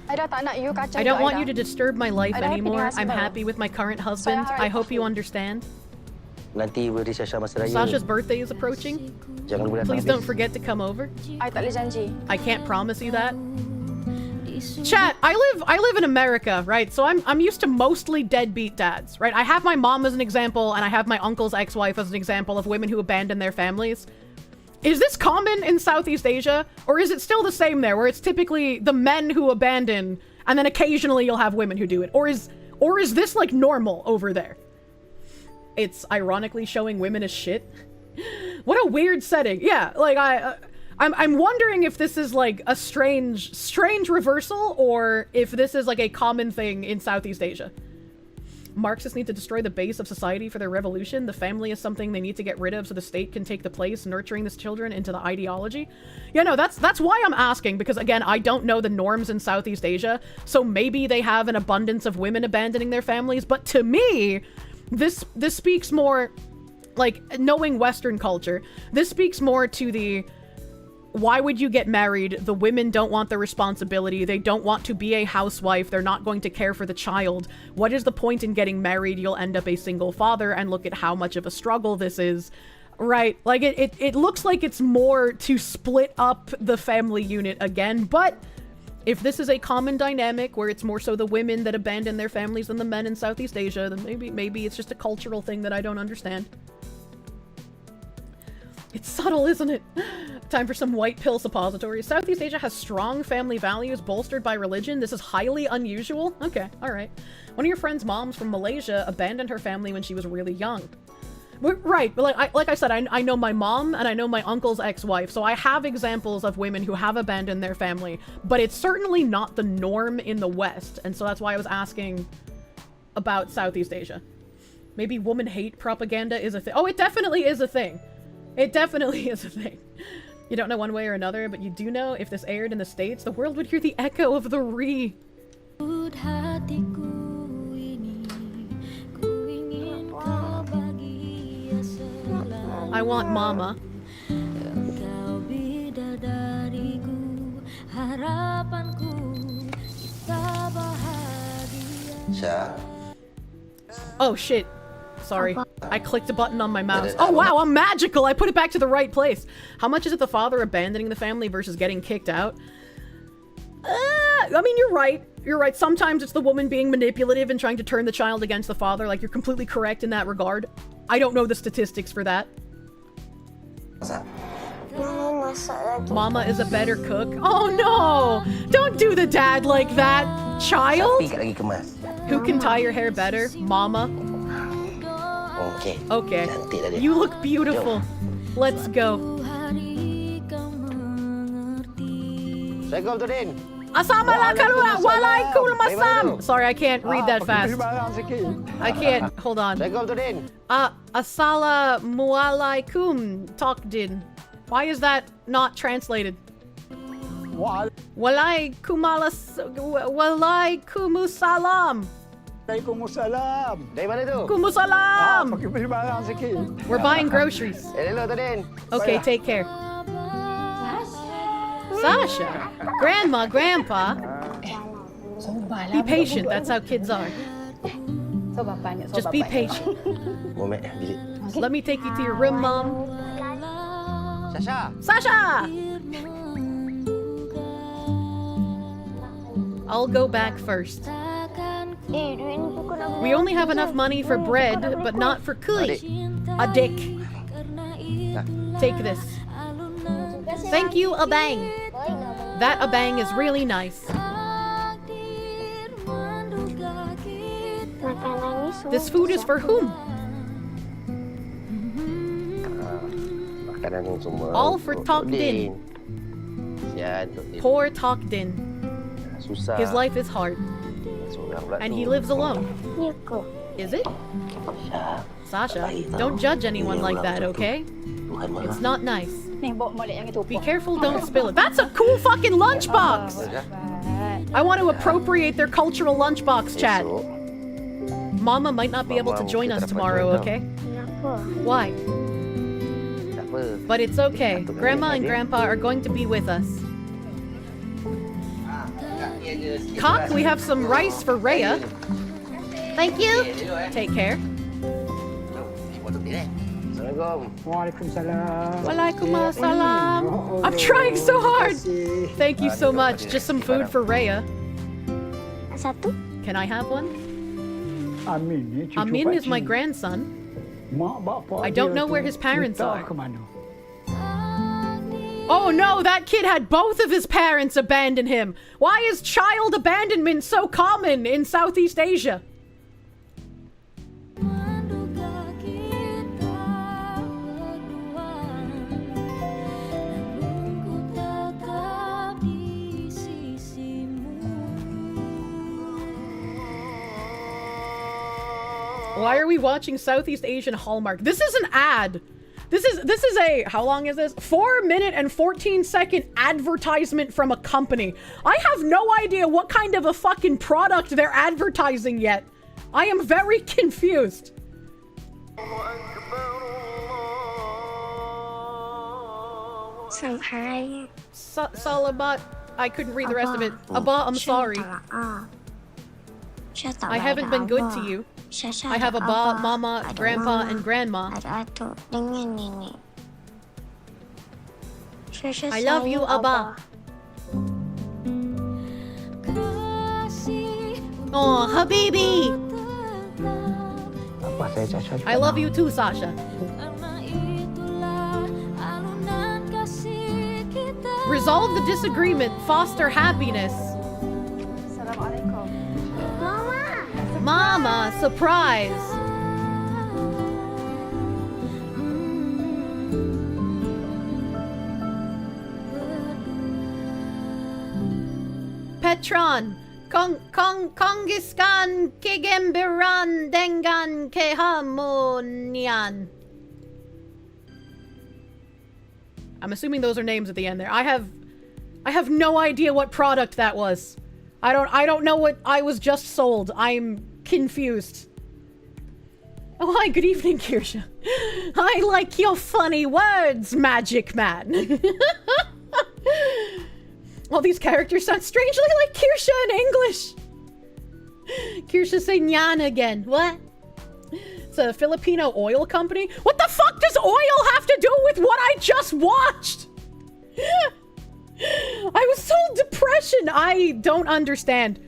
I don't want you to disturb my life anymore. I'm happy with my current husband. I hope you understand. Nanti birthday Syah masa raya. Sasha's birthday is approaching. Jangan boleh Please don't forget to come over. I can't promise you that. Chat, I live in America, right? So I'm used to mostly deadbeat dads, right? I have my mom as an example, and I have my uncle's ex-wife as an example of women who abandon their families. Is this common in Southeast Asia? Or is it still the same there, where it's typically the men who abandon, and then occasionally you'll have women who do it? Or is this, like, normal over there? It's ironically showing women as shit. What a weird setting. Yeah, like, I'm wondering if this is, like, a strange reversal, or if this is, like, a common thing in Southeast Asia. Marxists need to destroy the base of society for their revolution. The family is something they need to get rid of so the state can take the place, nurturing these children into the ideology. Yeah, no, that's why I'm asking, because, again, I don't know the norms in Southeast Asia, so maybe they have an abundance of women abandoning their families, but to me, this speaks more, like, knowing Western culture, this speaks more to the... Why would you get married? The women don't want the responsibility. They don't want to be a housewife. They're not going to care for the child. What is the point in getting married? You'll end up a single father, and look at how much of a struggle this is. Right? Like, it looks like it's more to split up the family unit again, but if this is a common dynamic where it's more so the women that abandon their families than the men in Southeast Asia, then maybe it's just a cultural thing that I don't understand. It's subtle, isn't it? Time for some white pill suppositories. Southeast Asia has strong family values bolstered by religion. This is highly unusual. Okay, alright. One of your friend's moms from Malaysia abandoned her family when she was really young. Right, but like I said, I know my mom and I know my uncle's ex-wife, so I have examples of women who have abandoned their family, but it's certainly not the norm in the West, and so that's why I was asking about Southeast Asia. Maybe woman hate propaganda is a thing. Oh, it definitely is a thing. It definitely is a thing. You don't know one way or another, but you do know if this aired in the States, the world would hear the echo of the re. I want mama. Oh shit. Sorry. I clicked a button on my mouse. Oh wow, I'm magical! I put it back to the right place. How much is it the father abandoning the family versus getting kicked out? I mean, you're right. You're right. Sometimes it's the woman being manipulative and trying to turn the child against the father. Like, you're completely correct in that regard. I don't know the statistics for that. Mama is a better cook. Oh no! Don't do the dad like that, child! Who can tie your hair better? Mama? Okay. You look beautiful. Let's go. Assalamualaikum. Sorry, I can't read that fast. I can't. Hold on. Assalamualaikum. Talk din. Why is that not translated? Walai kumusalam. Dari mana tu? Kumusalam. We're buying groceries. Hello, Tadin. Okay, take care. Sasha, Grandma, Grandpa. Be patient. That's how kids are. Just be patient. Momek, bilik. Let me take you to your room, Mom. Sasha. Sasha! I'll go back first. We only have enough money for bread, but not for kui. A dick. Take this. Thank you, Abang. That Abang is really nice. This food is for whom? Makanan ni semua. All for Tok Din. Ya, Tok Din. Poor Tok Din. Susah. His life is hard. And he lives alone. Is it? Sasha, don't judge anyone like that, okay? It's not nice. Be careful, don't spill it. That's a cool fucking lunchbox! I want to appropriate their cultural lunchbox, chat. Mama might not be able to join us tomorrow, okay? Why? But it's okay. Grandma and Grandpa are going to be with us. Cock, we have some rice for Rhea. Thank you. Take care. Waalaikumsalam. I'm trying so hard. Thank you so much. Just some food for Rhea. Can I have one? Amin is my grandson. I don't know where his parents are. Oh no, that kid had both of his parents abandon him. Why is child abandonment so common in Southeast Asia? Why are we watching Southeast Asian Hallmark? This is an ad. This is a, how long is this? 4-minute and 14-second advertisement from a company. I have no idea what kind of a fucking product they're advertising yet. I am very confused. Salamat. I couldn't read the rest of it. Abba, I'm sorry. I haven't been good to you. I have Abba, Mama, Grandpa, and Grandma. I love you, Abba. Oh, Habibi! I love you too, Sasha. Resolve the disagreement, foster happiness. Mama, surprise! Petron, Kongiskan Kigembiran Dengan Kehamonian. I'm assuming those are names at the end there. I have no idea what product that was. I don't know what I was just sold. I'm confused. Oh, hi, good evening, Kirsche. I like your funny words, Magic Man. All these characters sound strangely like Kirsche in English. Kirsche say nyan again. What? It's a Filipino oil company? What the fuck does oil have to do with what I just watched? I was told depression. I don't understand.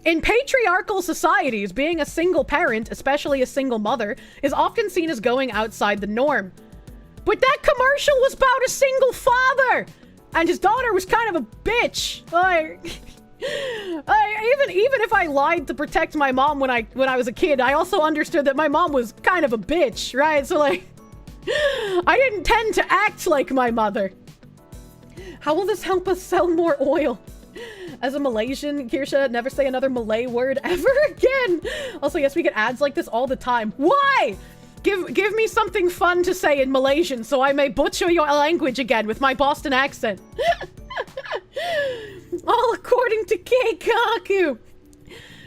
In patriarchal societies, being a single parent, especially a single mother, is often seen as going outside the norm. But that commercial was about a single father, and his daughter was kind of a bitch. Even if I lied to protect my mom when I was a kid, I also understood that my mom was kind of a bitch, right? So like, I didn't tend to act like my mother. How will this help us sell more oil? As a Malaysian, Kirsche, never say another Malay word ever again. Also, yes, we get ads like this all the time. Why? Give me something fun to say in Malaysian so I may butcher your language again with my Boston accent. All according to Keikaku.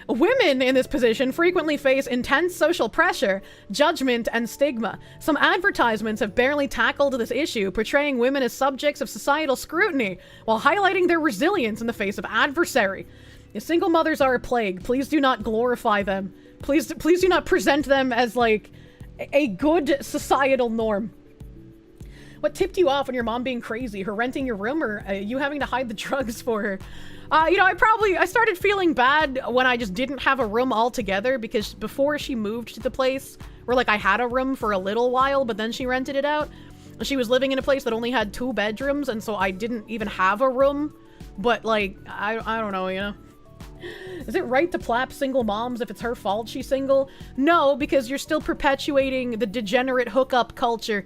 Women in this position frequently face intense social pressure, judgment, and stigma. Some advertisements have barely tackled this issue, portraying women as subjects of societal scrutiny, while highlighting their resilience in the face of adversary. If single mothers are a plague, please do not glorify them. Please do not present them as, like, a good societal norm. What tipped you off on your mom being crazy? Her renting your room, or you having to hide the drugs for her? You know, I started feeling bad when I just didn't have a room altogether, because before she moved to the place where, like, I had a room for a little while, but then she rented it out. She was living in a place that only had 2 bedrooms, and so I didn't even have a room. But, like, I don't know, you know? Is it right to plap single moms if it's her fault she's single? No, because you're still perpetuating the degenerate hookup culture.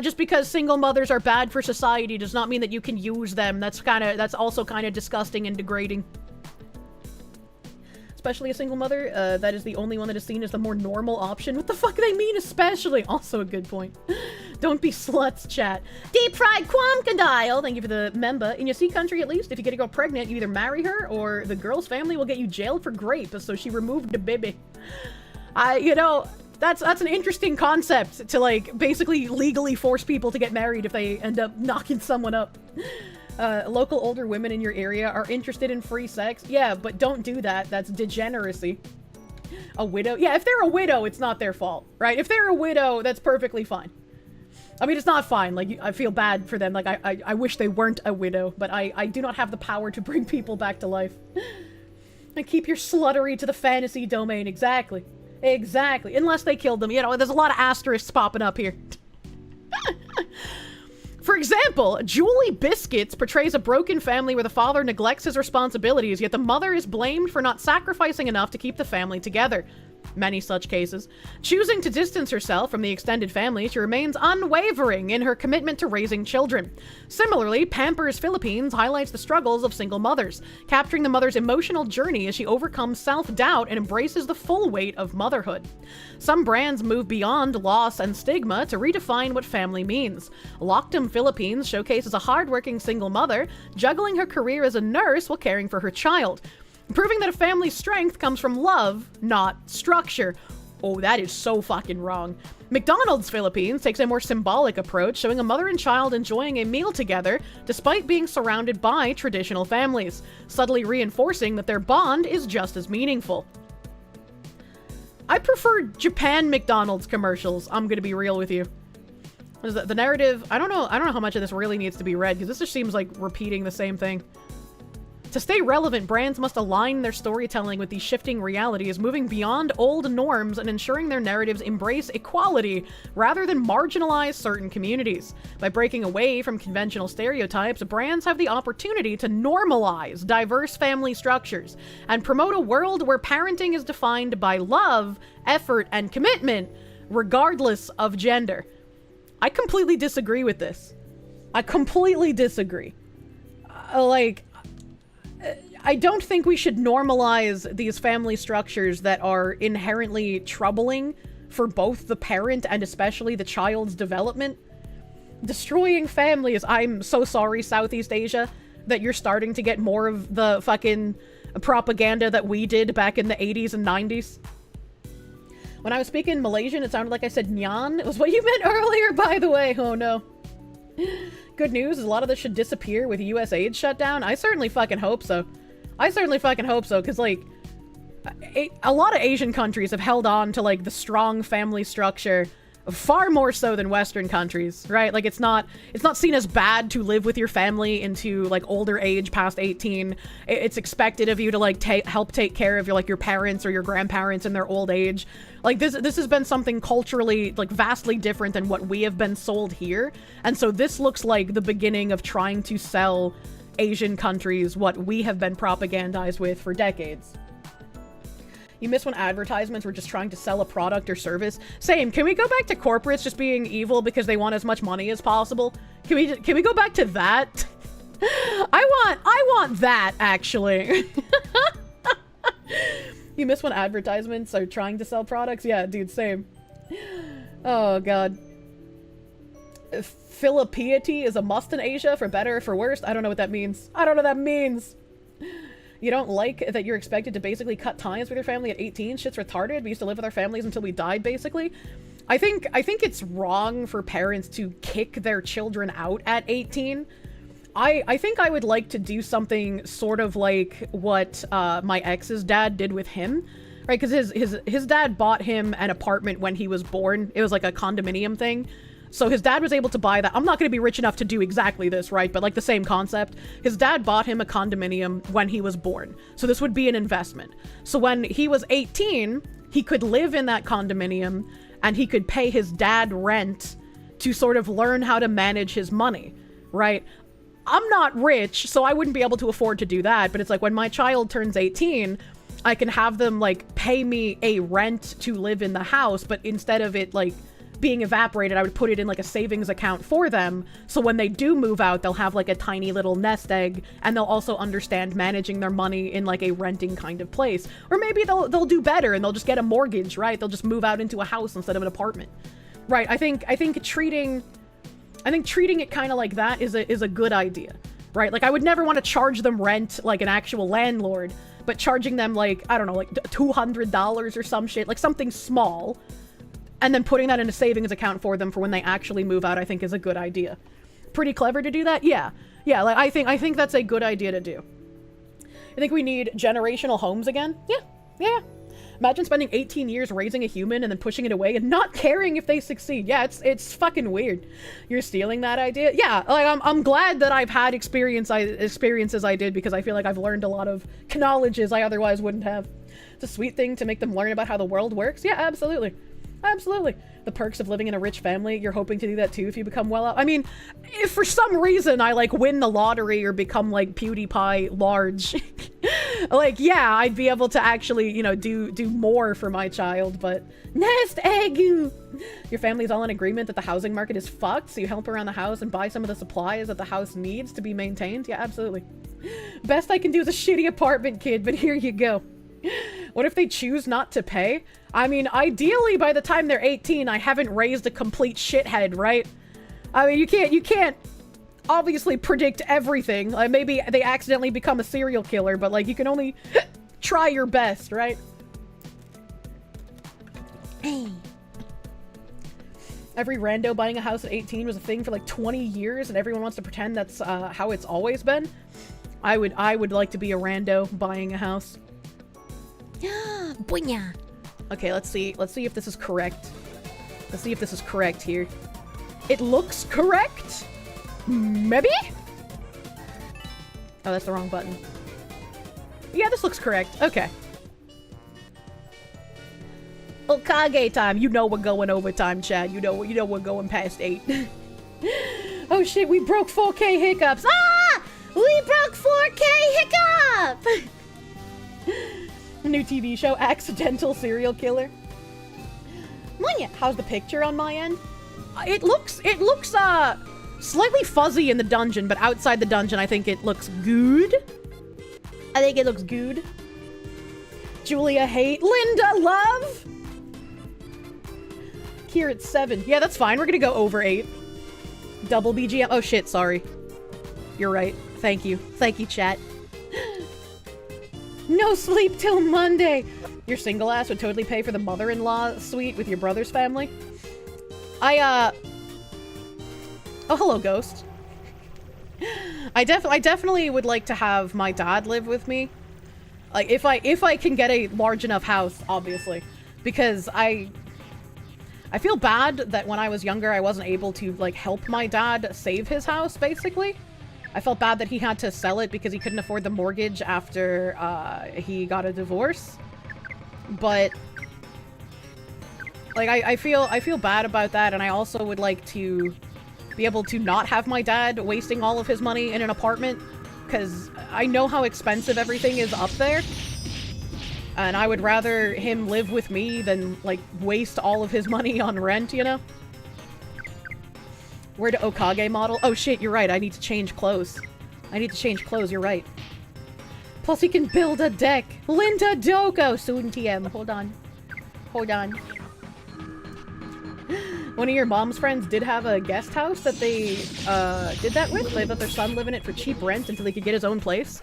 Just because single mothers are bad for society does not mean that you can use them. That's also kind of disgusting and degrading. Especially a single mother, that is the only one that is seen as the more normal option. What the fuck do they mean especially? Also a good point. Don't be sluts, chat. Deep fried quamcadile, thank you for the member. In your sea country, at least, if you get a girl pregnant, you either marry her or the girl's family will get you jailed for rape, so she removed the baby. You know, that's an interesting concept to, like, basically legally force people to get married if they end up knocking someone up. Local older women in your area are interested in free sex. Yeah, but don't do that. That's degeneracy. A widow? Yeah, if they're a widow, it's not their fault, right? If they're a widow, that's perfectly fine. I mean, it's not fine. Like, I feel bad for them. Like, I wish they weren't a widow, but I do not have the power to bring people back to life. And keep your sluttery to the fantasy domain. Exactly. Exactly. Unless they killed them. You know, there's a lot of asterisks popping up here. For example, Julie Biscuits portrays a broken family where the father neglects his responsibilities, yet the mother is blamed for not sacrificing enough to keep the family together. Many such cases. Choosing to distance herself from the extended family, she remains unwavering in her commitment to raising children. Similarly, Pampers Philippines highlights the struggles of single mothers, capturing the mother's emotional journey as she overcomes self-doubt and embraces the full weight of motherhood. Some brands move beyond loss and stigma to redefine what family means. Lockdom Philippines showcases a hardworking single mother juggling her career as a nurse while caring for her child, proving that a family's strength comes from love, not structure. Oh, that is so fucking wrong. McDonald's Philippines takes a more symbolic approach, showing a mother and child enjoying a meal together despite being surrounded by traditional families, subtly reinforcing that their bond is just as meaningful. I prefer Japan McDonald's commercials, I'm gonna be real with you. The narrative, I don't know how much of this really needs to be read, because this just seems like repeating the same thing. To stay relevant, brands must align their storytelling with these shifting realities, moving beyond old norms and ensuring their narratives embrace equality rather than marginalize certain communities. By breaking away from conventional stereotypes, brands have the opportunity to normalize diverse family structures and promote a world where parenting is defined by love, effort, and commitment, regardless of gender. I completely disagree with this. I completely disagree. I don't think we should normalize these family structures that are inherently troubling for both the parent and especially the child's development. Destroying families. I'm so sorry, Southeast Asia, that you're starting to get more of the fucking propaganda that we did back in the 80s and 90s. When I was speaking Malaysian, it sounded like I said nyan. It was what you meant earlier, by the way. Oh no. Good news is a lot of this should disappear with US aid shutdown. I certainly fucking hope so. Because, like, a lot of Asian countries have held on to, like, the strong family structure far more so than Western countries, right? Like, it's not seen as bad to live with your family into, like, older age past 18. It's expected of you to, like, help take care of your parents or your grandparents in their old age. Like, this has been something culturally, like, vastly different than what we have been sold here. And so this looks like the beginning of trying to sell Asian countries what we have been propagandized with for decades. You miss when advertisements were just trying to sell a product or service? Same. Can we go back to corporates just being evil because they want as much money as possible? Can we go back to that? I want that, actually. You miss when advertisements are trying to sell products? Yeah, dude, same. Oh, God. Philippiety is a must in Asia, for better or for worse. I don't know what that means. I don't know what that means. You don't like that you're expected to basically cut ties with your family at 18? Shit's retarded. We used to live with our families until we died, basically. I think it's wrong for parents to kick their children out at 18. I think I would like to do something sort of like what my ex's dad did with him, right? Because his dad bought him an apartment when he was born. It was like a condominium thing. So his dad was able to buy that. I'm not going to be rich enough to do exactly this, right? But like the same concept. His dad bought him a condominium when he was born. So this would be an investment. So when he was 18, he could live in that condominium and he could pay his dad rent to sort of learn how to manage his money, right? I'm not rich, so I wouldn't be able to afford to do that. But it's like when my child turns 18, I can have them like pay me a rent to live in the house, but instead of it like being evaporated, I would put it in like a savings account for them. So when they do move out, they'll have like a tiny little nest egg, and they'll also understand managing their money in like a renting kind of place. Or maybe they'll do better and they'll just get a mortgage, right? They'll just move out into a house instead of an apartment. Right. I think treating it kind of like that is a good idea, right? Like I would never want to charge them rent like an actual landlord, but charging them like, I don't know, like $200 or some shit, like something small, and then putting that in a savings account for them for when they actually move out, I think is a good idea. Pretty clever to do that? Yeah. Yeah, like I think that's a good idea to do. I think we need generational homes again. Yeah. Imagine spending 18 years raising a human and then pushing it away and not caring if they succeed. Yeah, it's fucking weird. You're stealing that idea? Yeah, like I'm glad that I've had experiences I did, because I feel like I've learned a lot of knowledges I otherwise wouldn't have. It's a sweet thing to make them learn about how the world works. Yeah, absolutely. Absolutely. The perks of living in a rich family. You're hoping to do that too if you become well off. I mean, if for some reason I like win the lottery or become like PewDiePie large, like, yeah, I'd be able to actually, you know, do more for my child, but nest egg. Your family's all in agreement that the housing market is fucked, so you help around the house and buy some of the supplies that the house needs to be maintained. Yeah, absolutely. Best I can do is a shitty apartment, kid, but here you go. What if they choose not to pay? I mean, ideally, by the time they're 18, I haven't raised a complete shithead, right? I mean, you can't obviously predict everything. Like, maybe they accidentally become a serial killer, but, like, you can only try your best, right? Every rando buying a house at 18 was a thing for, like, 20 years, and everyone wants to pretend that's how it's always been. I would like to be a rando buying a house. Boing. Okay, let's see if this is correct. Let's see if this is correct here. It looks correct? Maybe? Oh, that's the wrong button. Yeah, this looks correct. Okay. Okage time. You know we're going overtime, Chad. You know we're going past 8. Oh shit, we broke 4K hiccups. Ah! We broke 4K hiccup! New TV show, Accidental Serial Killer. How's the picture on my end? It looks slightly fuzzy in the dungeon, but outside the dungeon I think it looks good. I think it looks good. Julia hate. Linda love. Here it's 7. Yeah, that's fine. We're gonna go over 8. Double BGM. Oh shit, sorry. You're right. Thank you. Thank you, chat. No sleep till Monday. Your single ass would totally pay for the mother-in-law suite with your brother's family. Oh, hello, Ghost. I definitely would like to have my dad live with me. Like, if I can get a large enough house, obviously. Because I feel bad that when I was younger, I wasn't able to, like, help my dad save his house, basically. I felt bad that he had to sell it because he couldn't afford the mortgage after he got a divorce. But like I feel bad about that, and I also would like to be able to not have my dad wasting all of his money in an apartment, because I know how expensive everything is up there. And I would rather him live with me than like waste all of his money on rent, you know? Where to Okage Model? Oh shit, you're right. I need to change clothes. You're right. Plus he can build a deck. Linda Doko! Soon TM. Hold on. one of your mom's friends did have a guest house that they did that with. They let their son live in it for cheap rent until he could get his own place.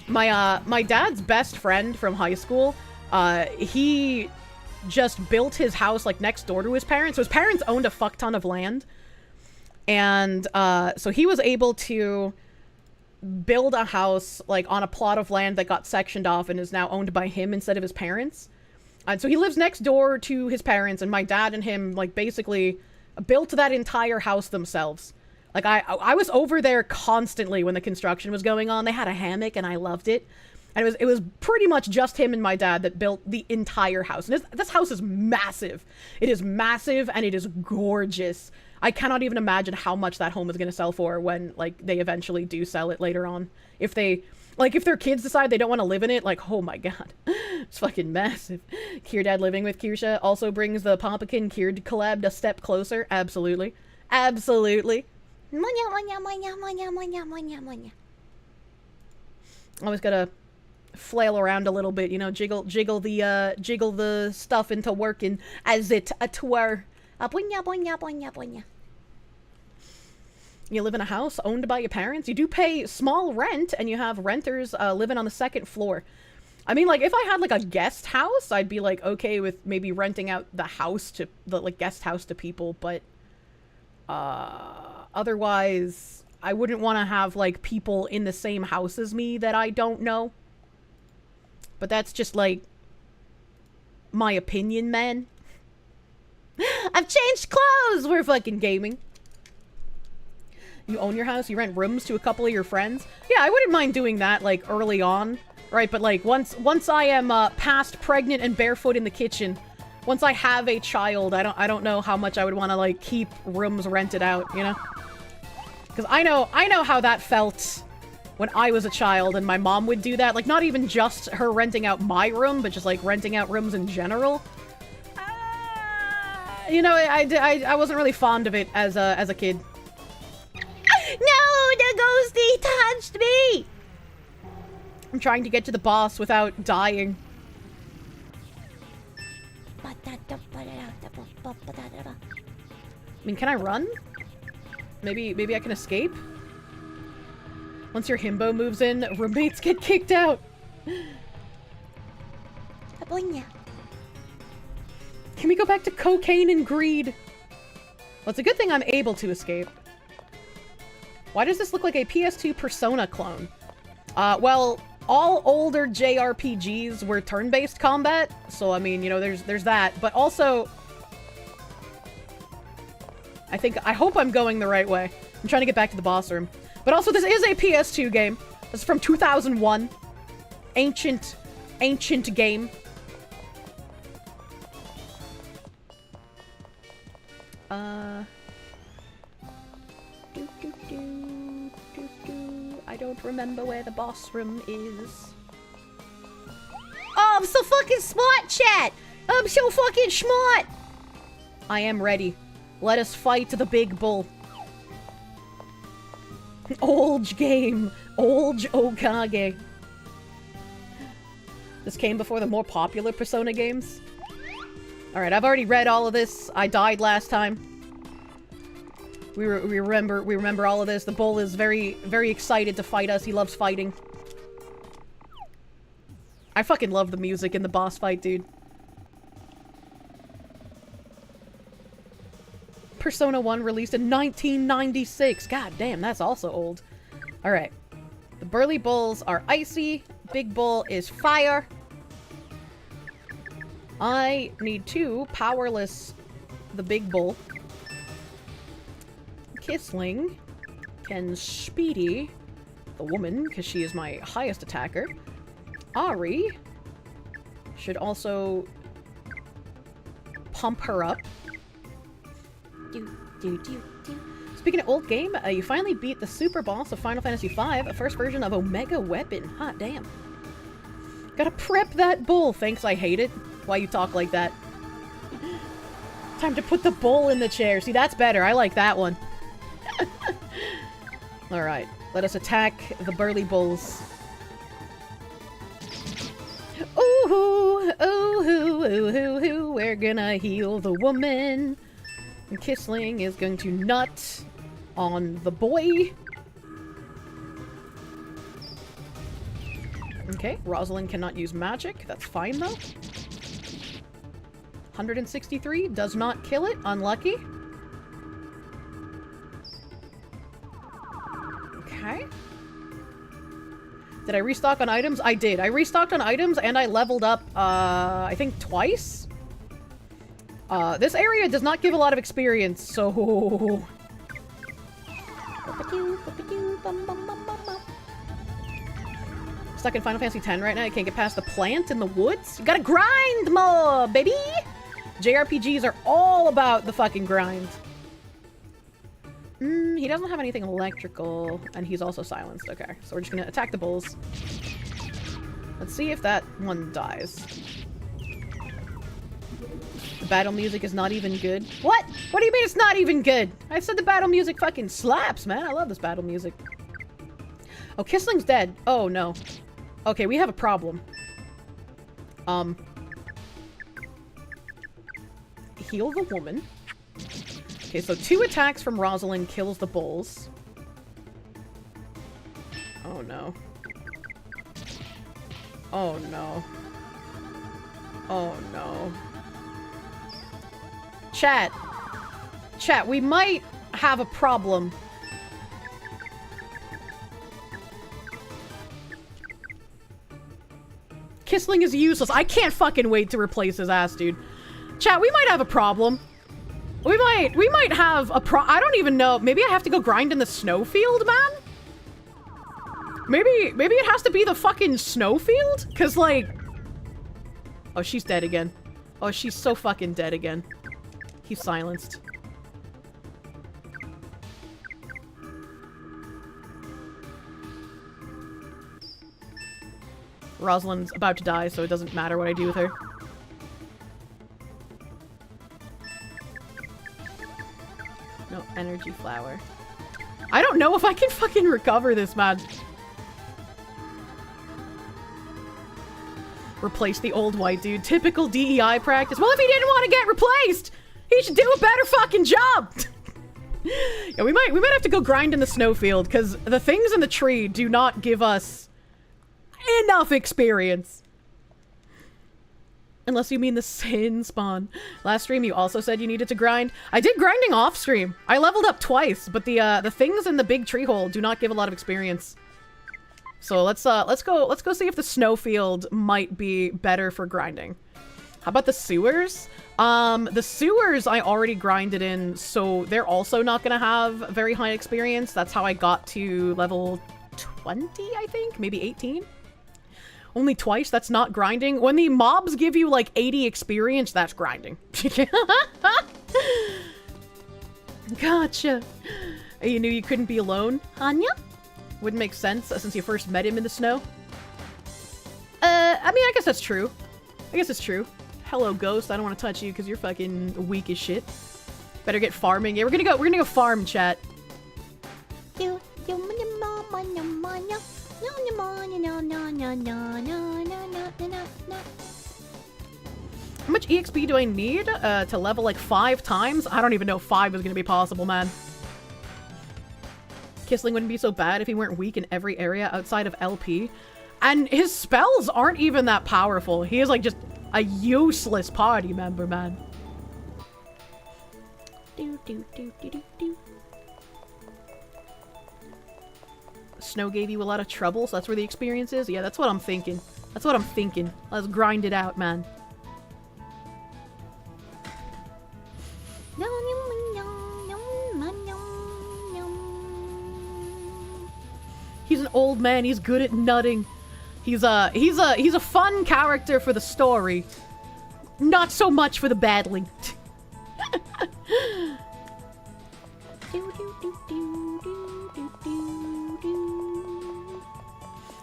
My dad's best friend from high school, he just built his house like next door to his parents. So his parents owned a fuck ton of land. And so he was able to build a house like on a plot of land that got sectioned off and is now owned by him instead of his parents. And so he lives next door to his parents, and my dad and him like basically built that entire house themselves. Like I was over there constantly when the construction was going on. They had a hammock and I loved it. And it was pretty much just him and my dad that built the entire house. And this house is massive. It is massive and it is gorgeous. I cannot even imagine how much that home is going to sell for when like they eventually do sell it later on. If their kids decide they don't want to live in it, like, oh my god. It's fucking massive. Kier Dad living with Kirsche also brings the Pompkin Kier collab a step closer. Absolutely. Absolutely. Always gotta flail around a little bit, you know, jiggle the stuff into working as it were. You live in a house owned by your parents. You do pay small rent, and you have renters living on the second floor. I mean, like, if I had, like, a guest house, I'd be, like, okay with maybe renting out the house to, the, like, guest house to people, but, otherwise, I wouldn't want to have, like, people in the same house as me that I don't know. But that's just, like, my opinion, man. I've changed clothes! We're fucking gaming. You own your house, you rent rooms to a couple of your friends. Yeah, I wouldn't mind doing that, like, early on. Right, but, like, once I am, past pregnant and barefoot in the kitchen, once I have a child, I don't know how much I would want to, like, keep rooms rented out, you know? Because I know how that felt when I was a child and my mom would do that. Like, not even just her renting out my room, but just, like, renting out rooms in general. You know, I wasn't really fond of it as a kid. No, the ghosty touched me! I'm trying to get to the boss without dying. I mean, can I run? Maybe I can escape? Once your himbo moves in, roommates get kicked out! Can we go back to cocaine and greed? Well, it's a good thing I'm able to escape. Why does this look like a PS2 Persona clone? Well, all older JRPGs were turn-based combat, so I mean, you know, there's that. But also, I hope I'm going the right way. I'm trying to get back to the boss room. But also, this is a PS2 game. This is from 2001. Ancient game. I don't remember where the boss room is. Oh, I'm so fucking smart, chat! I'm so fucking smart! I am ready. Let us fight the big bull. Old game. Old Okage. This came before the more popular Persona games. Alright, I've already read all of this. I died last time. We remember all of this. The bull is very, very excited to fight us. He loves fighting. I fucking love the music in the boss fight, dude. Persona 1 released in 1996. God damn, that's also old. Alright. The burly bulls are icy. Big bull is fire. I need to powerless the big bull. Kissling can speedy the woman, because she is my highest attacker. Ari should also pump her up. Speaking of old game, you finally beat the super boss of Final Fantasy V, a first version of Omega Weapon. Hot damn. Gotta prep that bull. Thanks, I hate it. Why you talk like that? Time to put the bull in the chair. See, that's better. I like that one. Alright, let us attack the burly bulls. Ooh-hoo, ooh-hoo, ooh-hoo, ooh, we're gonna heal the woman. And Kissling is going to nut on the boy. Okay, Rosalind cannot use magic. That's fine, though. 163 does not kill it. Unlucky. Okay. Did I restock on items? I did. I restocked on items and I leveled up, I think twice. This area does not give a lot of experience, so... Stuck in Final Fantasy X right now. I can't get past the plant in the woods. You gotta grind more, baby! JRPGs are all about the fucking grind. He doesn't have anything electrical, and he's also silenced. Okay, so we're just gonna attack the bulls. Let's see if that one dies. The battle music is not even good. What? What do you mean it's not even good? I said the battle music fucking slaps, man. I love this battle music. Oh, Kissling's dead. Oh, no. Okay, we have a problem. Heal the woman. Okay, so 2 attacks from Rosalind kills the bulls. Oh, no. Oh, no. Oh, no. Chat. Chat, we might have a problem. Kissling is useless. I can't fucking wait to replace his ass, dude. Chat, we might have a problem. We might have a I don't even know. Maybe I have to go grind in the snowfield, man? Maybe it has to be the fucking snowfield? Cause like... Oh, she's dead again. Oh, she's so fucking dead again. He's silenced. Rosalind's about to die, so it doesn't matter what I do with her. No, energy flower. I don't know if I can fucking recover this, man. Replace the old white dude. Typical DEI practice. Well, if he didn't want to get replaced, he should do a better fucking job. Yeah, we might have to go grind in the snowfield, because the things in the tree do not give us enough experience. Unless you mean the sin spawn. Last stream you also said you needed to grind. I did grinding off stream. I leveled up twice, but the things in the big tree hole do not give a lot of experience. So let's go see if the snowfield might be better for grinding. How about the sewers? The sewers I already grinded in, so they're also not gonna have very high experience. That's how I got to level 20, I think? Maybe 18? Only twice? That's not grinding? When the mobs give you, like, 80 experience, that's grinding. Gotcha. You knew you couldn't be alone? Anya? Wouldn't make sense since you first met him in the snow. I mean, I guess that's true. I guess it's true. Hello, ghost. I don't want to touch you because you're fucking weak as shit. Better get farming. Yeah, we're gonna go farm, chat. How much EXP do I need to level like 5 times? I don't even know if 5 is gonna be possible, man. Kissling wouldn't be so bad if he weren't weak in every area outside of LP. And his spells aren't even that powerful. He is like just a useless party member, man. Snow gave you a lot of trouble, so that's where the experience is? Yeah, that's what I'm thinking. That's what I'm thinking. Let's grind it out, man. He's an old man. He's good at nutting. He's a fun character for the story. Not so much for the battling.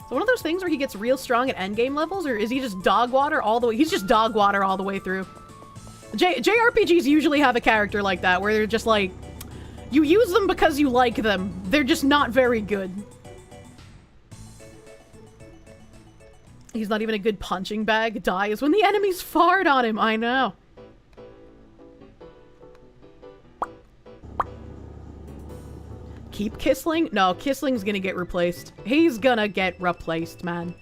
So one of those things where he gets real strong at endgame levels, or is he just dog water all the way? He's just dog water all the way through. JRPGs usually have a character like that, where they're just like, you use them because you like them. They're just not very good. He's not even a good punching bag. Dies when the enemies fart on him. I know. keep Kissling? No, Kissling's gonna get replaced. He's gonna get replaced, man.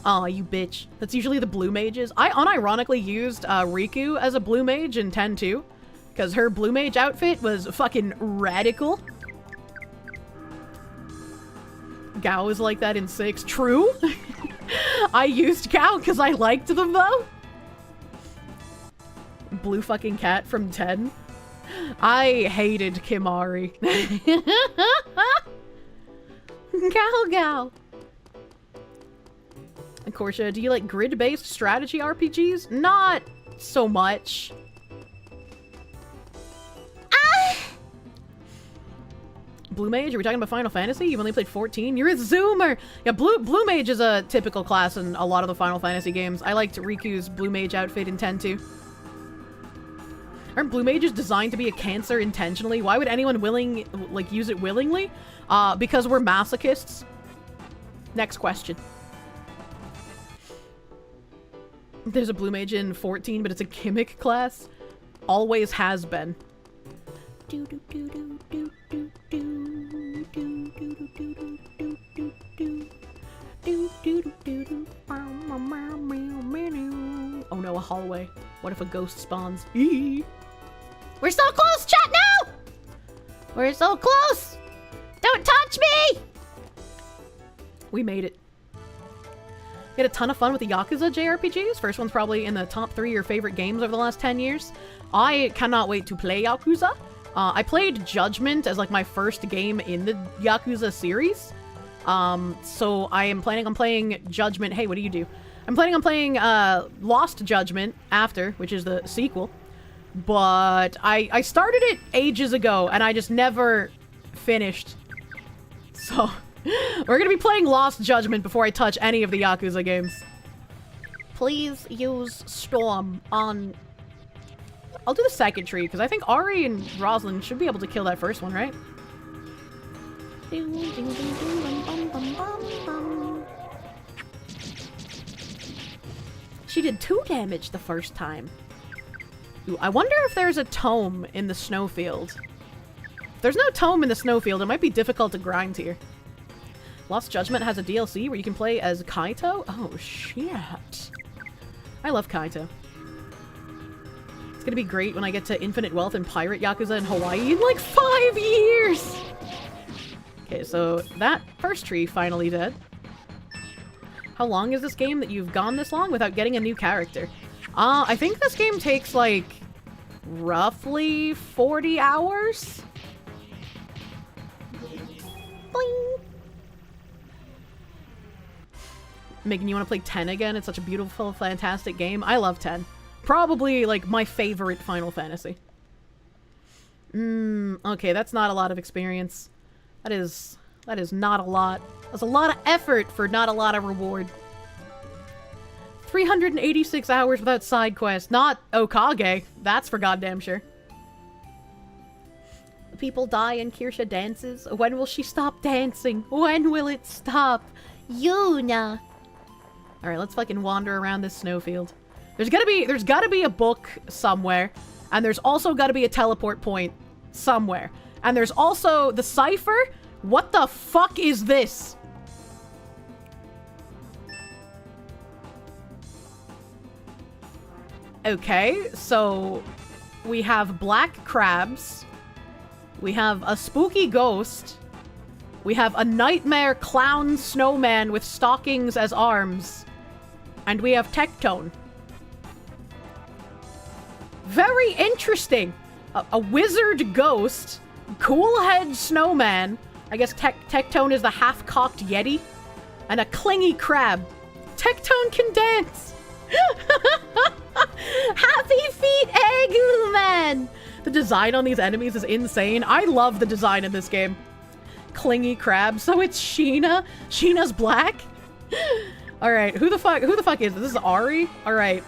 Aw, you bitch. That's usually the blue mages. I unironically used Riku as a blue mage in 10-2, because her blue mage outfit was fucking radical. Gao is like that in 6. True? I used Gao because I liked them, though. Blue fucking cat from 10. I hated Kimari. Gao. And Kirsche, do you like grid-based strategy RPGs? Not so much. Blue Mage? Are we talking about Final Fantasy? You've only played 14? You're a Zoomer! Yeah, Blue Mage is a typical class in a lot of the Final Fantasy games. I liked Riku's Blue Mage outfit in 10-2. Aren't Blue Mages designed to be a cancer intentionally? Why would anyone use it willingly? Because we're masochists. Next question. There's a Blue Mage in 14, but it's a gimmick class. Always has been. Oh no, a hallway. What if a ghost spawns? We're so close, chat now! We're so close! Don't touch me! We made it. We had a ton of fun with the Yakuza JRPGs. First one's probably in the top 3 of your favorite games over the last 10 years. I cannot wait to play Yakuza. I played Judgment as like my first game in the Yakuza series. So I am planning on playing Judgment. Hey, what do you do? I'm planning on playing Lost Judgment after, which is the sequel. But I started it ages ago and I just never finished. So we're gonna be playing Lost Judgment before I touch any of the Yakuza games. Please use Storm on... I'll do the second tree, because I think Ari and Rosalind should be able to kill that first one, right? She did 2 damage the first time. Ooh, I wonder if there's a tome in the snowfield. If there's no tome in the snowfield, it might be difficult to grind here. Lost Judgment has a DLC where you can play as Kaito? Oh, shit. I love Kaito. It's gonna be great when I get to Infinite Wealth and Pirate Yakuza in Hawaii in like 5 years! Okay, so that first tree finally dead. How long is this game that you've gone this long without getting a new character? I think this game takes like roughly 40 hours? Boing! Megan, you want to play 10 again? It's such a beautiful, fantastic game. I love 10. Probably, like, my favorite Final Fantasy. Okay, that's not a lot of experience. That is not a lot. That's a lot of effort for not a lot of reward. 386 hours without side quests. Not Okage. That's for goddamn sure. People die and Kirsche dances. When will she stop dancing? When will it stop? Yuna. Alright, let's fucking wander around this snowfield. There's gotta be a book somewhere, and there's also gotta be a teleport point somewhere. And there's also the cipher. What the fuck is this? Okay, so we have black crabs. We have a spooky ghost. We have a nightmare clown snowman with stockings as arms. And we have Tectone. Very interesting. A wizard ghost, cool head snowman. I guess Tectone is the half-cocked yeti. And a clingy crab. Tectone can dance. Happy feet, Egu man. The design on these enemies is insane. I love the design in this game. Clingy crab. So it's Sheena. Sheena's black. All right. Who the fuck is this? This is Ari. All right.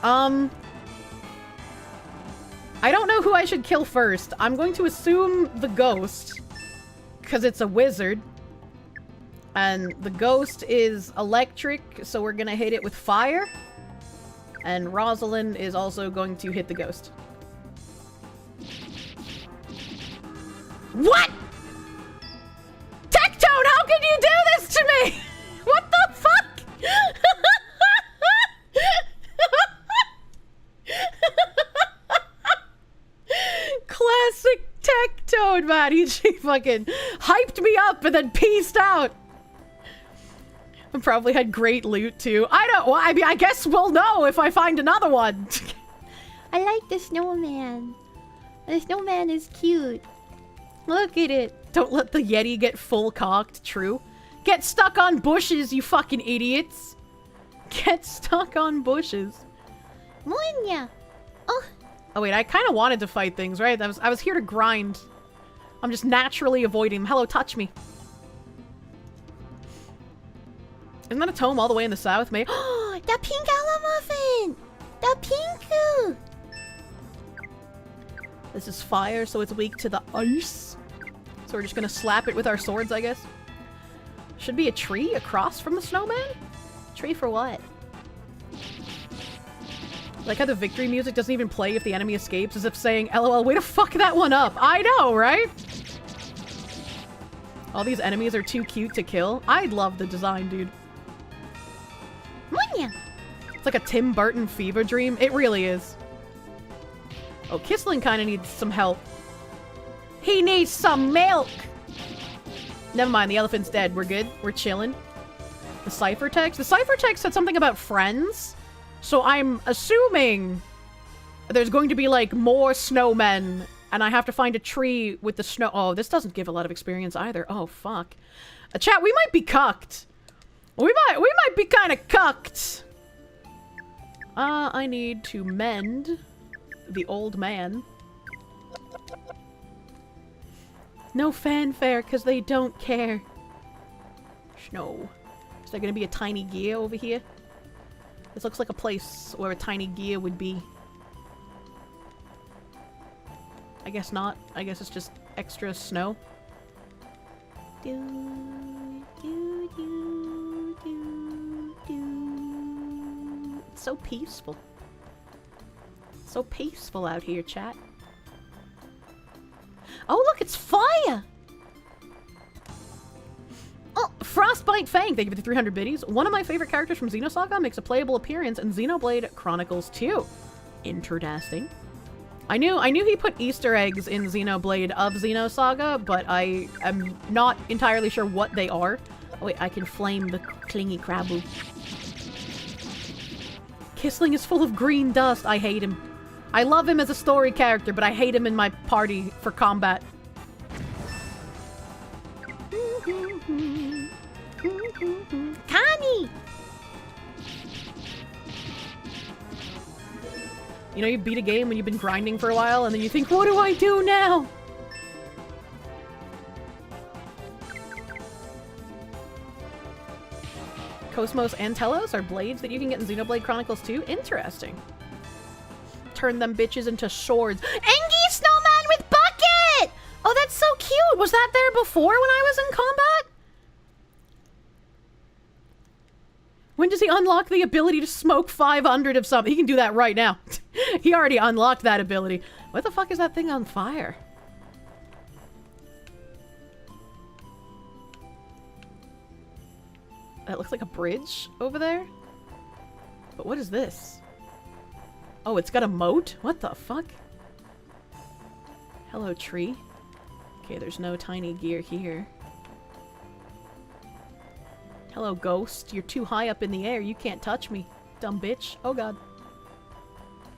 I don't know who I should kill first. I'm going to assume the ghost, because it's a wizard. And the ghost is electric, so we're gonna hit it with fire. And Rosalind is also going to hit the ghost. What? Tectone, how can you do this to me? What the fuck? Classic Tectone, man. He fucking hyped me up and then peaced out. And probably had great loot too. I mean, I guess we'll know if I find another one. I like the snowman. The snowman is cute. Look at it. Don't let the Yeti get full cocked, true. Get stuck on bushes, you fucking idiots. Get stuck on bushes. Munya. Oh. Oh wait, I kind of wanted to fight things, right? I was here to grind. I'm just naturally avoiding them. Hello, touch me. Isn't that a tome all the way in the south, mate? Oh, the pink muffin. The pink. This is fire, so it's weak to the ice. So we're just gonna slap it with our swords, I guess. Should be a tree across from the snowman? Tree for what? Like how the victory music doesn't even play if the enemy escapes, as if saying, LOL, way to fuck that one up. I know, right? All these enemies are too cute to kill. I'd love the design, dude. Munya. It's like a Tim Burton fever dream. It really is. Oh, Kisling kind of needs some help. He needs some milk! Never mind, the elephant's dead. We're good. We're chilling. The ciphertext? The ciphertext said something about friends. So I'm assuming there's going to be, like, more snowmen. And I have to find a tree with the snow. Oh, this doesn't give a lot of experience either. Oh, fuck. Chat, we might be cucked. We might be kind of cucked. I need to mend the old man. No fanfare, because they don't care. Snow. Is there going to be a tiny gear over here? This looks like a place where a tiny gear would be. I guess not. I guess it's just extra snow. It's so peaceful. So peaceful out here, chat. Oh, look, it's fire! Oh, Frostbite Fang, thank you for the 300 biddies. One of my favorite characters from Xenosaga makes a playable appearance in Xenoblade Chronicles 2. Interesting. I knew he put Easter eggs in Xenoblade of Xenosaga, but I am not entirely sure what they are. Oh wait, I can flame the clingy Krabu. Kisling is full of green dust. I hate him. I love him as a story character, but I hate him in my party for combat. Connie! You know, you beat a game when you've been grinding for a while, and then you think, what do I do now? Cosmos and Telos are blades that you can get in Xenoblade Chronicles 2. Interesting. Turn them bitches into swords. Engie Snowman with bucket! Oh, that's so cute! Was that there before when I was in combat? When does he unlock the ability to smoke 500 of something? He can do that right now. He already unlocked that ability. What the fuck is that thing on fire? That looks like a bridge over there. But what is this? Oh, it's got a moat? What the fuck? Hello, tree. Okay, there's no tiny gear here. Hello, ghost. You're too high up in the air. You can't touch me, dumb bitch. Oh god.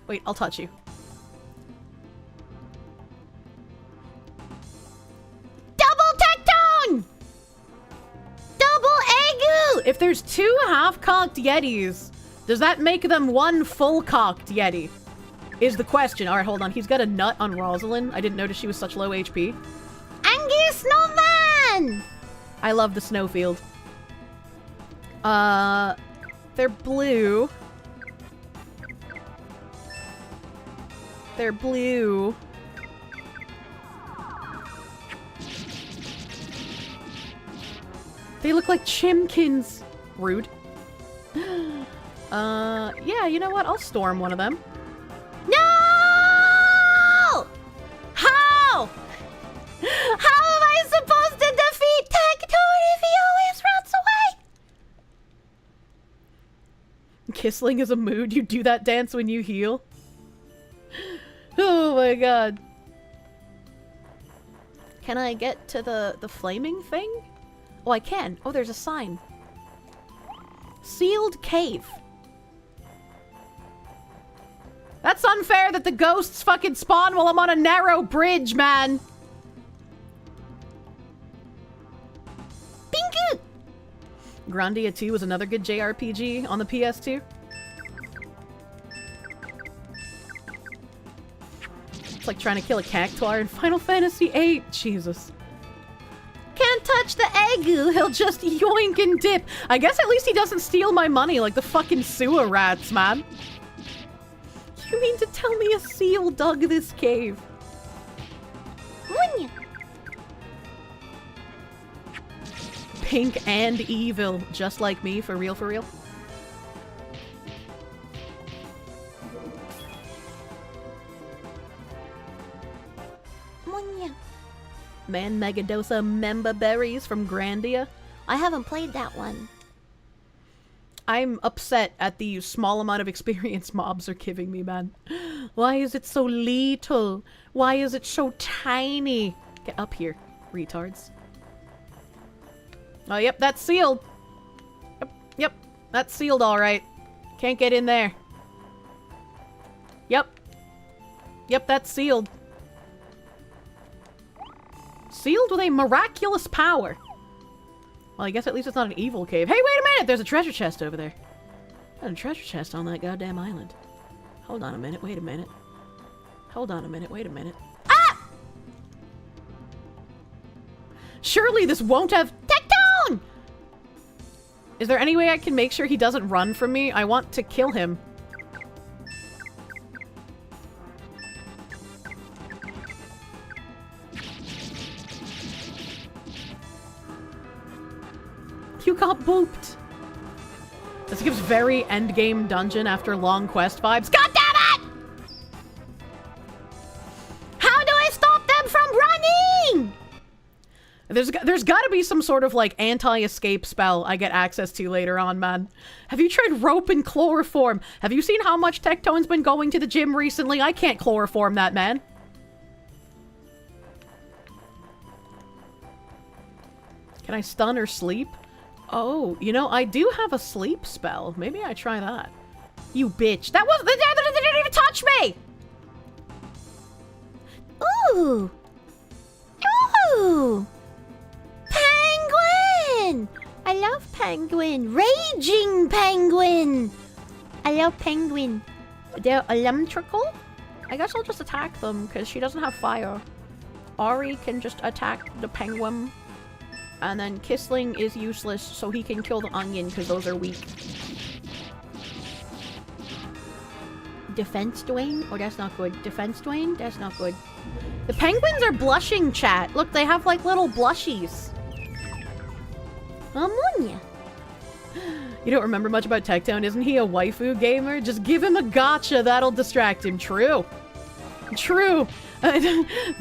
Wait, I'll touch you. Double Tectone! Double Egu! If there's two half-cocked Yetis, does that make them one full-cocked Yeti? Is the question. Alright, hold on. He's got a nut on Rosalind. I didn't notice she was such low HP. Angie Snowman! I love the snowfield. They're blue. They're blue. They look like chimkins. Rude. Yeah, you know what? I'll storm one of them. No! How? How Kissling is a mood. You do that dance when you heal. Oh my god. Can I get to the flaming thing? Oh, I can. Oh, there's a sign. Sealed cave. That's unfair that the ghosts fucking spawn while I'm on a narrow bridge, man. Bingo! Grandia 2 was another good JRPG on the PS2. It's like trying to kill a cactuar in Final Fantasy VIII. Jesus. Can't touch the Agu, he'll just yoink and dip. I guess at least he doesn't steal my money like the fucking sewer rats, man. You mean to tell me a seal dug this cave? Pink and evil, just like me, for real, for real. Man, Megadosa member berries from Grandia. I haven't played that one. I'm upset at the small amount of experience mobs are giving me, man. Why is it so little? Why is it so tiny? Get up here, retards. Oh, yep, that's sealed. Yep, that's sealed all right. Can't get in there. Yep, that's sealed. Sealed with a miraculous power. Well, I guess at least it's not an evil cave. Hey, wait a minute! There's a treasure chest over there. There's a treasure chest on that goddamn island. Hold on a minute, wait a minute. Hold on a minute, wait a minute. Ah! Surely this won't have Tectone! Is there any way I can make sure he doesn't run from me? I want to kill him. You got booped. This gives very endgame dungeon after long quest vibes. God damn it! How do I stop them from running? There's gotta be some sort of like anti-escape spell I get access to later on, man. Have you tried rope and chloroform? Have you seen how much Tectone's been going to the gym recently? I can't chloroform that, man. Can I stun or sleep? Oh, you know, I do have a sleep spell. Maybe I try that. You bitch. That was... They didn't even touch me! Ooh! Ooh! Penguin! I love penguin. Raging penguin! I love penguin. They're electrical? I guess I'll just attack them, because she doesn't have fire. Ari can just attack the penguin. And then Kissling is useless, so he can kill the onion, because those are weak. Defense Dwayne? Oh, that's not good. Defense Dwayne? That's not good. The penguins are blushing, chat. Look, they have, like, little blushies. Ammonia. You don't remember much about Tectone? Isn't he a waifu gamer? Just give him a gotcha, that'll distract him. True. True.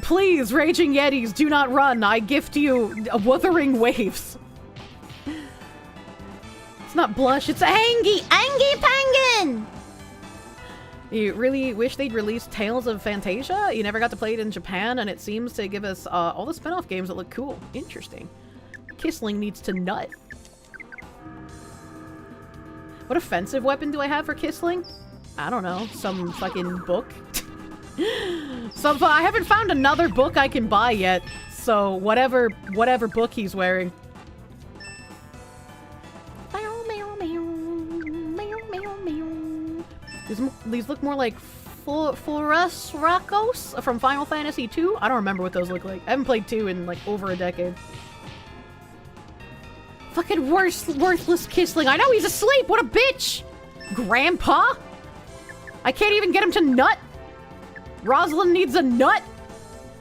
Please, Raging Yetis, do not run. I gift you wuthering waves. It's not blush, it's Angie! Angie penguin! You really wish they'd release Tales of Fantasia? You never got to play it in Japan, and it seems to give us all the spin-off games that look cool. Interesting. Kissling needs to nut. What offensive weapon do I have for Kissling? I don't know. Some fucking book? I haven't found another book I can buy yet, so whatever book he's wearing. These look more like Florus Rakos from Final Fantasy II? I don't remember what those look like. I haven't played 2 in like over a decade. Fucking worthless Kissling. I know he's asleep! What a bitch! Grandpa? I can't even get him to nut! Rosalind needs a nut!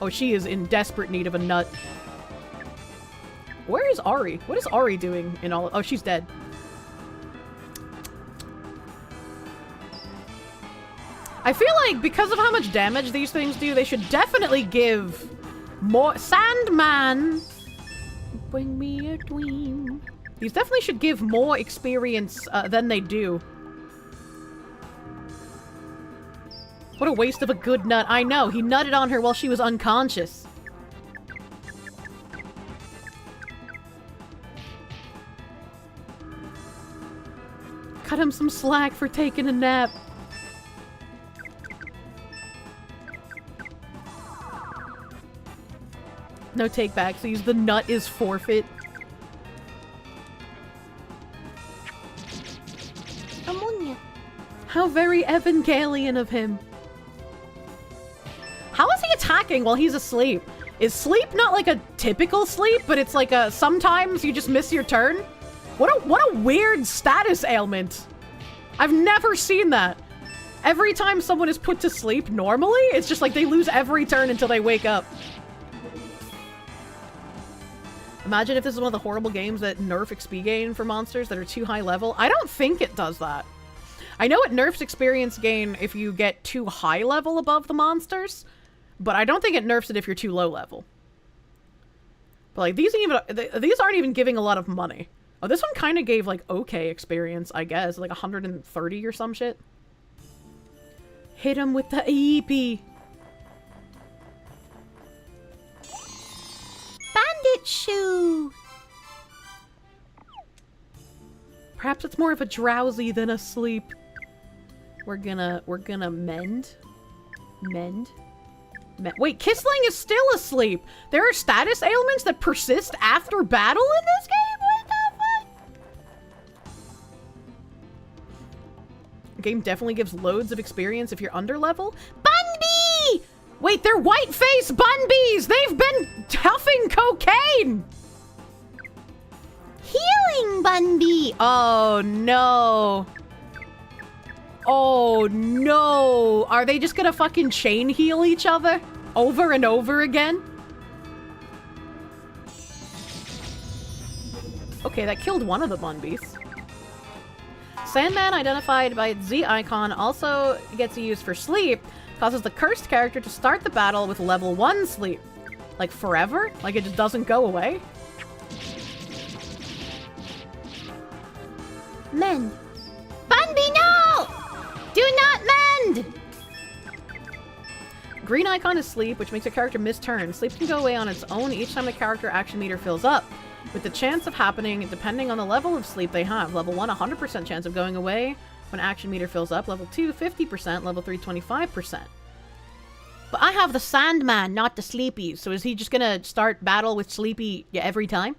Oh, she is in desperate need of a nut. Where is Ari? What is Ari doing in all- oh, she's dead. I feel like because of how much damage these things do, they should definitely give more- Sandman! Bring me a dream. These definitely should give more experience than they do. What a waste of a good nut. I know, he nutted on her while she was unconscious. Cut him some slack for taking a nap. No take back, so the nut is forfeit. Ammonia. How very Evangelion of him. How is he attacking while he's asleep? Is sleep not like a typical sleep, but it's like a sometimes you just miss your turn? What a weird status ailment. I've never seen that. Every time someone is put to sleep normally, it's just like they lose every turn until they wake up. Imagine if this is one of the horrible games that nerf XP gain for monsters that are too high level. I don't think it does that. I know it nerfs experience gain if you get too high level above the monsters, but I don't think it nerfs it if you're too low level. But like these aren't even giving a lot of money. Oh, this one kind of gave like okay experience, I guess, like 130 or some shit. Hit him with the EP. Bandit shoe. Perhaps it's more of a drowsy than a sleep. We're gonna mend. Wait, Kissling is still asleep. There are status ailments that persist after battle in this game? What the fuck? The game definitely gives loads of experience if you're under level. Bunbee! Wait, they're white-face Bunbees! They've been huffing cocaine! Healing Bunbee. Oh no. Oh no! Are they just gonna fucking chain heal each other? Over and over again? Okay, that killed one of the Bunbees. Sandman identified by its Z icon also gets used for sleep, causes the cursed character to start the battle with level 1 sleep. Like forever? Like it just doesn't go away? Mend. Bunbee, no! Do not mend! Green icon is sleep, which makes a character miss turns. Sleep can go away on its own each time the character action meter fills up, with the chance of happening depending on the level of sleep they have. Level 1, 100% chance of going away when action meter fills up. Level 2, 50%. Level 3, 25%. But I have the Sandman, not the Sleepy, so is he just gonna start battle with Sleepy every time?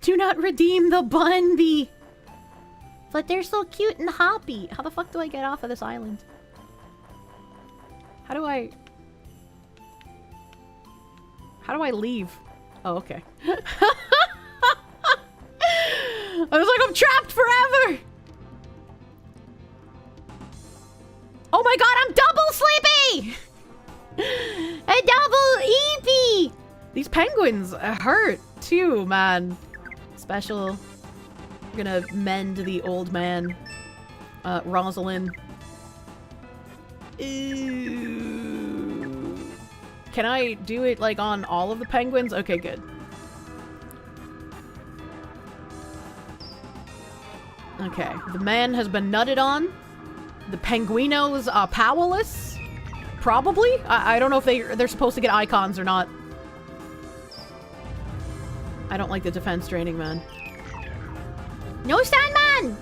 Do not redeem the Bunbee! But they're so cute and happy. How the fuck do I get off of this island? How do I leave? Oh, okay. I was like, I'm trapped forever! Oh my god, I'm double sleepy! A double EP! These penguins hurt too, man. Special. We're gonna mend the old man. Rosalind. Ew. Can I do it like on all of the penguins? Okay, good. Okay, the man has been nutted on. The penguinos are powerless. Probably? I don't know if they're supposed to get icons or not. I don't like the defense draining, man. No Sandman!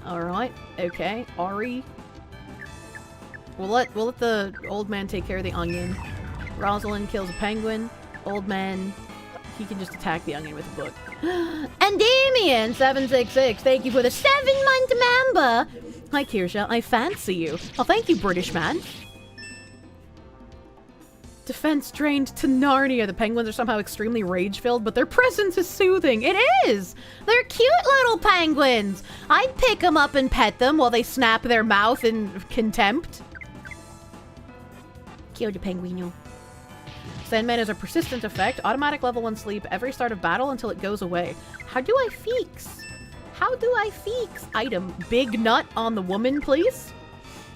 Alright, okay. Ari. We'll let the old man take care of the onion. Rosalind kills a penguin. Old man, he can just attack the onion with a book. And Damien766, thank you for the 7-month member! Hi, Kirsche, I fancy you. Oh, thank you, British man. Defense drained to Narnia. The penguins are somehow extremely rage-filled, but their presence is soothing. It is! They're cute little penguins! I'd pick them up and pet them while they snap their mouth in contempt. Kill the penguino. Sandman is a persistent effect. Automatic level 1 sleep every start of battle until it goes away. How do I fix? How do I fix? Item. Big nut on the woman, please?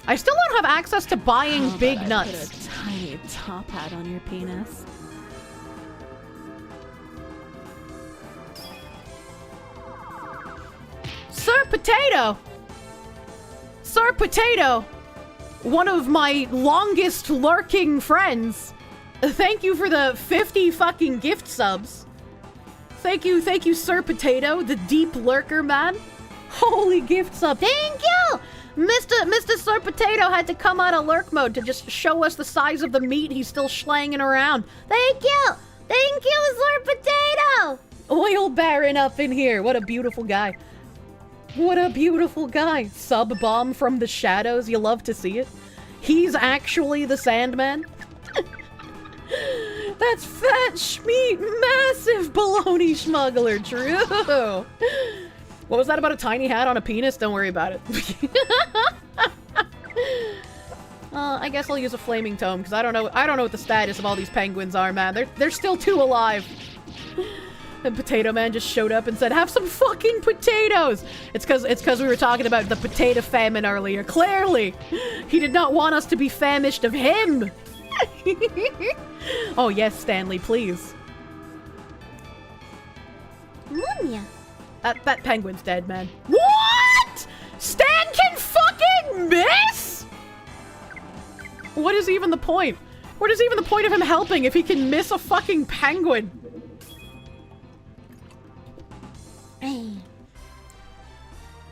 I still don't have access to buying big nuts. Put a tiny top hat on your penis. Sir Potato! Sir Potato! One of my longest lurking friends. Thank you for the 50 fucking gift subs. Thank you, Sir Potato, the deep lurker man. Holy gift sub. Thank you! Mr. Sir Potato had to come out of lurk mode to just show us the size of the meat he's still slanging around. Thank you! Thank you, Sir Potato! Oil Baron up in here. What a beautiful guy. What a beautiful guy. Sub bomb from the shadows. You love to see it. He's actually the Sandman. That's fat schmeat, massive baloney smuggler. True. What was that about a tiny hat on a penis? Don't worry about it. I guess I'll use a flaming tome because I don't know what the status of all these penguins are, man. They're still too alive. And Potato Man just showed up and said, "Have some fucking potatoes." It's because we were talking about the potato famine earlier. Clearly, he did not want us to be famished of him. Oh yes, Stanley, please. Munya. That penguin's dead, man. What? Stan can fucking miss? What is even the point? What is even the point of him helping if he can miss a fucking penguin?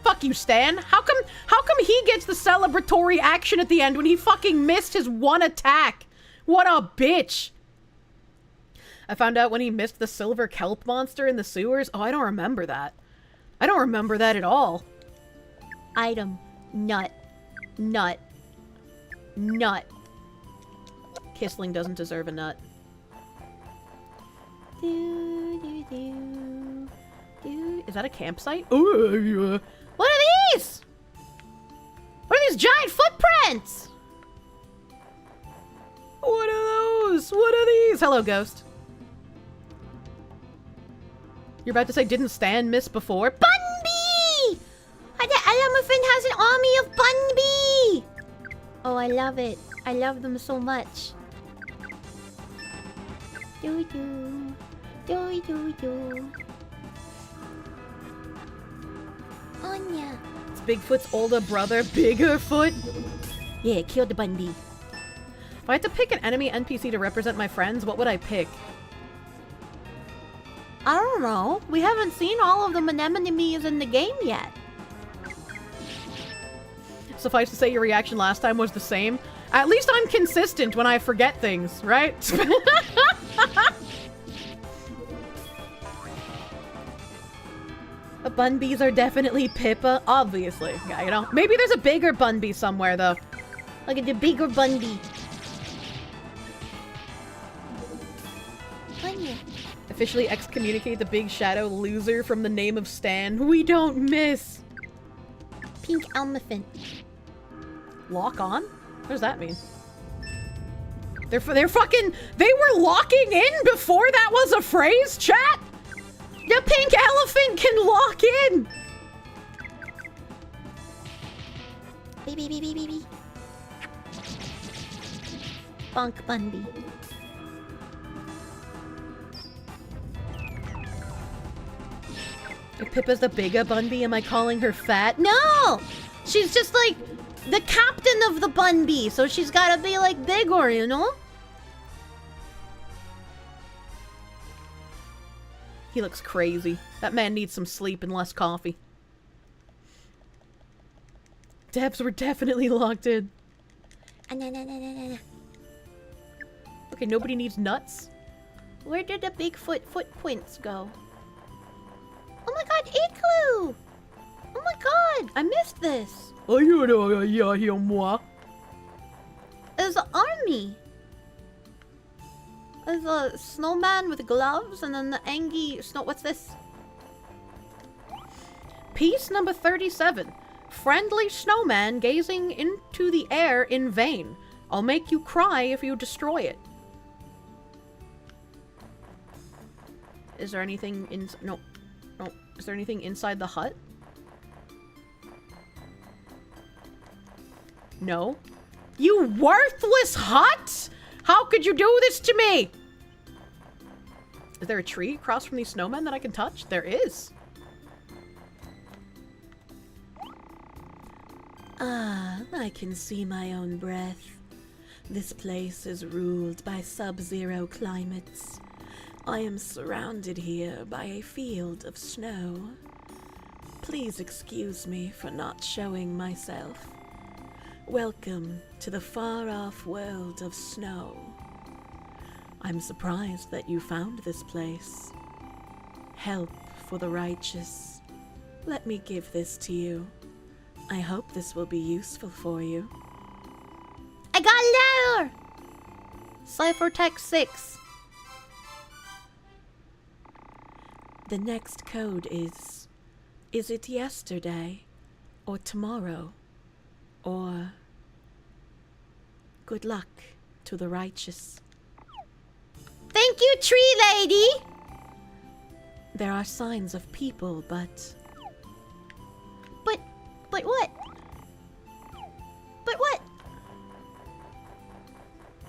Fuck you, Stan. How come he gets the celebratory action at the end when he fucking missed his one attack? What a bitch. I found out when he missed the silver kelp monster in the sewers. Oh, I don't remember that. I don't remember that at all. Item. Nut. Nut. Nut. Kissling doesn't deserve a nut. Is that a campsite? Ooh. What are these? What are these giant footprints? What are those? What are these? Hello, Ghost. You're about to say, didn't Stan miss before? Bunbee! The elephant has an army of Bunbee! Oh, I love it. I love them so much. Do-do. Do-do-do. Anya. It's Bigfoot's older brother, Biggerfoot. Yeah, kill the Bunbee. If I had to pick an enemy NPC to represent my friends, what would I pick? I don't know. We haven't seen all of the anemones in the game yet. Suffice to say, your reaction last time was the same. At least I'm consistent when I forget things, right? The Bunbees are definitely Pippa, obviously. Yeah, you know, maybe there's a bigger Bunbee somewhere, though. Look at the bigger Bunbee. Anya. Officially excommunicate the Big Shadow loser from the name of Stan. We don't miss. Pink elephant. Lock on? What does that mean? They're fucking... They were locking in before that was a phrase, chat? The pink elephant can lock in! Baby. Bonk Bunbee. If Pippa's the bigger Bunbee, am I calling her fat? No! She's just like the captain of the Bunbee, so she's gotta be like bigger, you know? He looks crazy. That man needs some sleep and less coffee. Devs were definitely locked in. Okay, nobody needs nuts. Where did the Bigfoot footprints go? Oh my god, Igloo! Oh my god, I missed this. There's an army. There's a snowman with gloves and then the Angie snow. What's this? Piece number 37. Friendly snowman gazing into the air in vain. I'll make you cry if you destroy it. Is there anything in... No. Is there anything inside the hut? No. You worthless hut! How could you do this to me? Is there a tree across from these snowmen that I can touch? There is. Ah, I can see my own breath. This place is ruled by sub-zero climates. I am surrounded here by a field of snow. Please excuse me for not showing myself. Welcome to the far-off world of snow. I'm surprised that you found this place. Help for the righteous. Let me give this to you. I hope this will be useful for you. I got a letter! Ciphertext 6. The next code is it yesterday? Or tomorrow? Or... Good luck to the righteous. Thank you, tree lady! There are signs of people, but... But what? But what?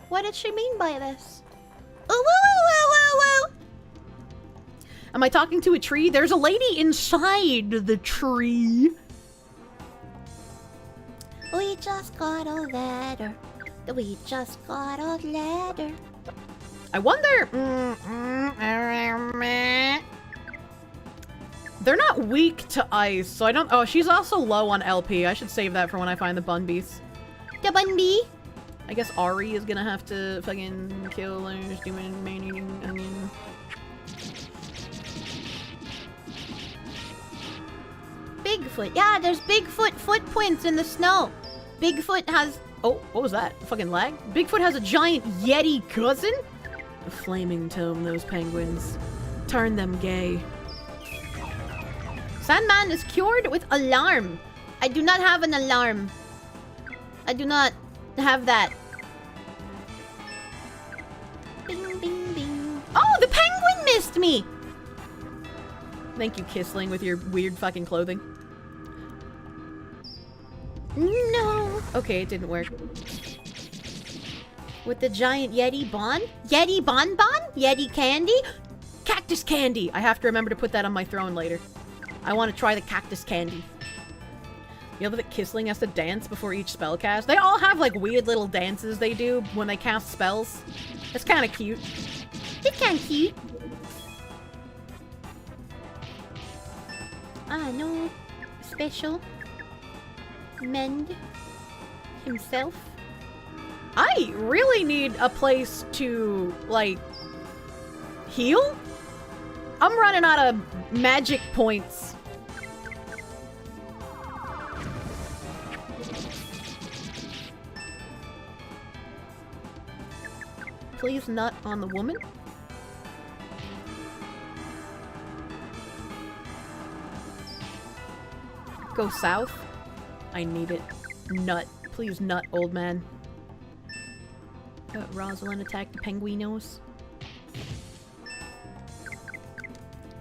What did she mean by this? Oh, woo, woo, woo, woo, woo! Am I talking to a tree? There's a lady inside the tree. We just got a letter. We just got a letter. I wonder... They're not weak to ice, so I don't... Oh, she's also low on LP. I should save that for when I find the bun beast. The bun bee? I guess Ari is gonna have to fucking kill and just doing man-eating onion. Bigfoot. Yeah, there's Bigfoot footprints in the snow. Bigfoot has... Oh, what was that? Fucking lag? Bigfoot has a giant Yeti cousin? A flaming tome, those penguins. Turn them gay. Sandman is cured with alarm. I do not have an alarm. I do not have that. Bing, bing, bing. Oh, the penguin missed me! Thank you, Kissling, with your weird fucking clothing. No. Okay, it didn't work. With the giant Yeti bon? Yeti bonbon? Yeti candy? Cactus candy! I have to remember to put that on my throne later. I want to try the cactus candy. You know that Kissling has to dance before each spell cast? They all have like weird little dances they do when they cast spells. It's kind of cute. It's kind of cute. Ah, no. Special. Mend. Himself. I really need a place to, like, heal? I'm running out of magic points. Please nut on the woman. Go south. I need it. Nut. Please nut, old man. Rosalind attacked the penguinos.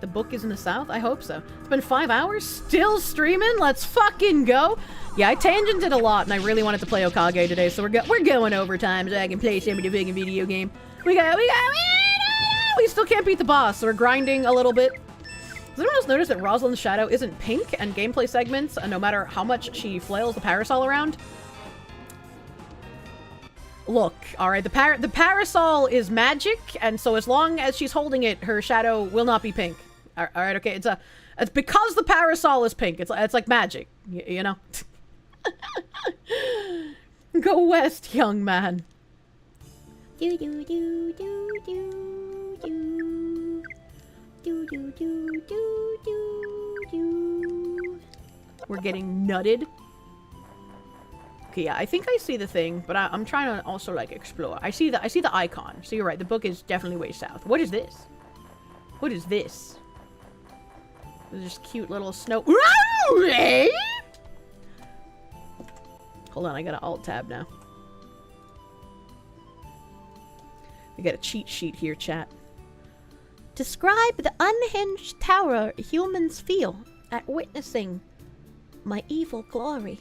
The book is in the south? I hope so. It's been 5 hours? Still streaming? Let's fucking go! Yeah, I tangented a lot and I really wanted to play Okage today, so we're going overtime so I can play some of the big video game. We still can't beat the boss, so we're grinding a little bit. Does anyone else notice that Rosalind's shadow isn't pink and gameplay segments, no matter how much she flails the parasol around? Look, alright, the parasol is magic, and so as long as she's holding it, her shadow will not be pink. Alright, okay, it's because the parasol is pink. It's like magic, you know? Go west, young man. Do do do do do do. Do do do do do do. We're getting nutted. Okay, yeah, I think I see the thing, but I'm trying to also like explore. I see the icon. So you're right, the book is definitely way south. What is this? What is this? There's just cute little snow. Hold on, I got an alt tab now. We got a cheat sheet here, chat. Describe the unhinged terror humans feel at witnessing my evil glory.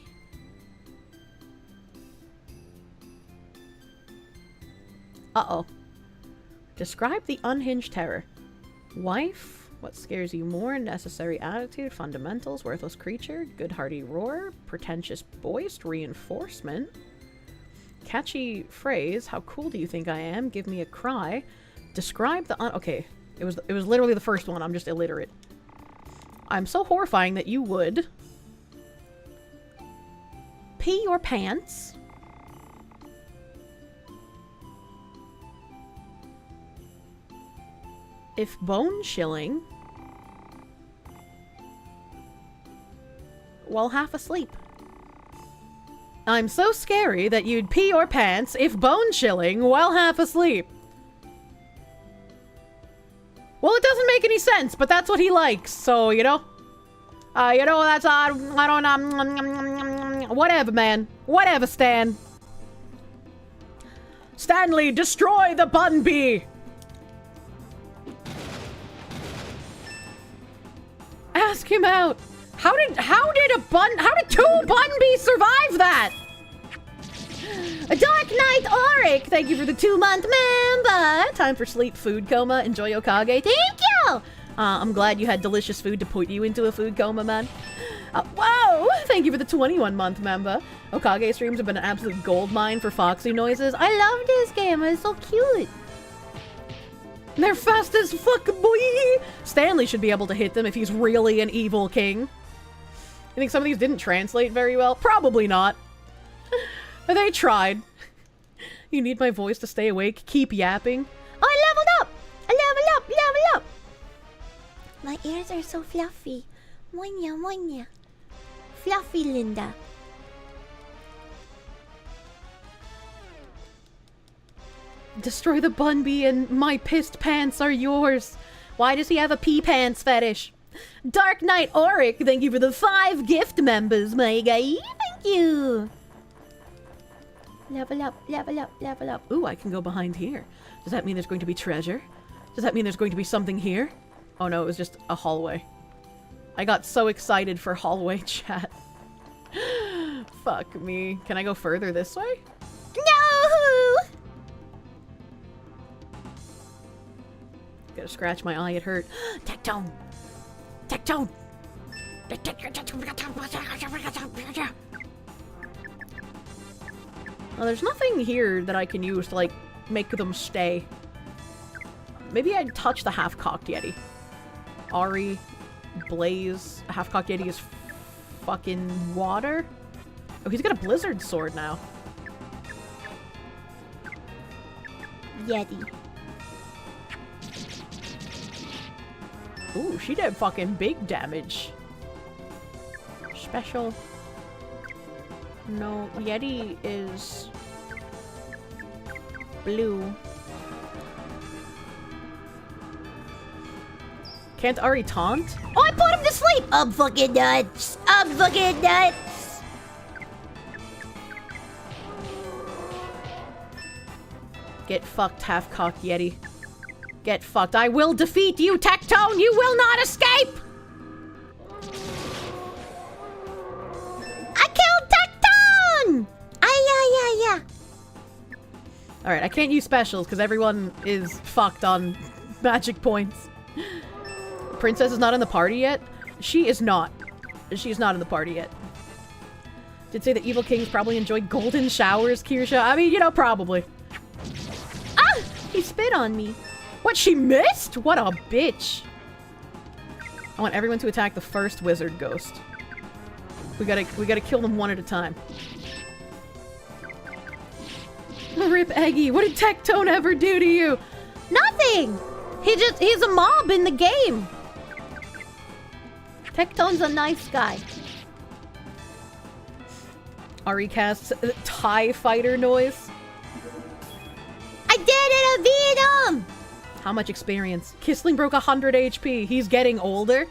Uh-oh. Describe the unhinged terror. Wife, What scares you more? Necessary attitude, fundamentals, worthless creature, good hearty roar, pretentious boist, reinforcement, catchy phrase, how cool do you think I am? Give me a cry. Describe the okay, it was literally the first one, I'm just illiterate. I'm so horrifying that you would pee your pants. If bone chilling while half asleep. I'm so scary that you'd pee your pants if bone chilling while half asleep. Well, it doesn't make any sense, but that's what he likes, so, you know. That's, I don't know, whatever, man. Whatever, Stan. Stanley, destroy the bun bee! Ask him out. How did two bun bees survive that? A Dark Knight Auric, thank you for the 2-month member. Time for sleep, food coma. Enjoy Okage. Thank you. I'm glad you had delicious food to put you into a food coma, man. Whoa! Thank you for the 21-month member. Okage streams have been an absolute goldmine for foxy noises. I love this game. It's so cute. They're fast as fuck, boy! Stanley should be able to hit them if he's really an evil king. I think some of these didn't translate very well. Probably not. But they tried. You need my voice to stay awake. Keep yapping. I leveled up! I level up! My ears are so fluffy. Monya. Fluffy Linda. Destroy the bun bee and my pissed pants are yours. Why does he have a pee pants fetish? Dark Knight Auric, thank you for the 5 gift members, my guy. Thank you. Level up. Ooh, I can go behind here. Does that mean there's going to be treasure? Does that mean there's going to be something here? Oh no, it was just a hallway. I got so excited for hallway chat. Fuck me. Can I go further this way? No! Gotta scratch my eye, it hurt. Tectone! Tectone! Well, there's nothing here that I can use to, like, make them stay. Maybe I'd touch the half-cocked Yeti. Ari, Blaze, half-cocked Yeti is fucking water? Oh, he's got a blizzard sword now. Yeti. Ooh, she did fucking big damage. Special. No, Yeti is blue. Can't Ari taunt? Oh, I put him to sleep! I'm fucking nuts! I'm fucking nuts! Get fucked, half-cocked Yeti. Get fucked. I will defeat you, Tectone! You will not escape! I killed Tectone! Ay. Alright, I can't use specials because everyone is fucked on magic points. Princess is not in the party yet? She is not. She is not in the party yet. Did say that evil kings probably enjoy golden showers, Kirsche? I mean, you know, probably. Ah! He spit on me. What, she missed? What a bitch. I want everyone to attack the first wizard ghost. We gotta kill them one at a time. Rip Eggy, what did Tectone ever do to you? Nothing! He's a mob in the game. Tectone's a nice guy. Ari casts TIE fighter noise. I did it in Vietnam! How much experience? Kissling broke 100 HP. He's getting older.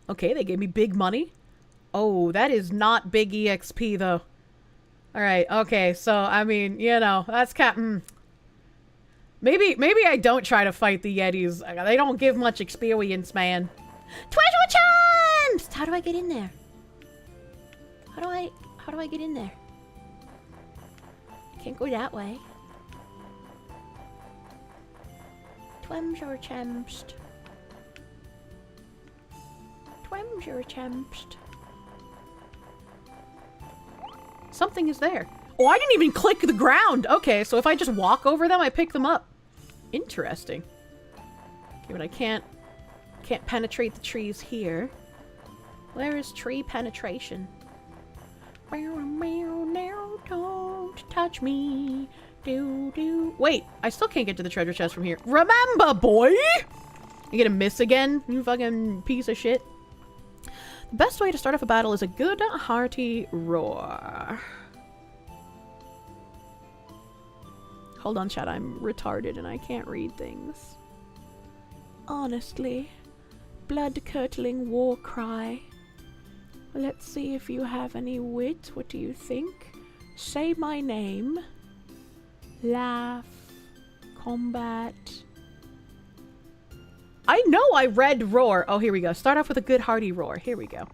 Okay, they gave me big money. Oh, that is not big EXP, though. Alright, okay, so, I mean, you know, that's Maybe I don't try to fight the Yetis. They don't give much experience, man. Treasure champs! How do I get in there? How do I get in there? Can't go that way. Twims or champst. Twims or champst. Something is there. Oh, I didn't even click the ground. Okay, so if I just walk over them, I pick them up. Interesting. Okay, but I can't penetrate the trees here. Where is tree penetration? Don't touch me. Wait, I still can't get to the treasure chest from here. Remember, boy! You gonna miss again, you fucking piece of shit? The best way to start off a battle is a good, hearty roar. Hold on, chat, I'm retarded and I can't read things. Honestly. Blood-curdling war cry. Let's see if you have any wit. What do you think? Say my name. Laugh. Combat. I know I read roar. Oh, here we go. Start off with a good hearty roar. Here we go.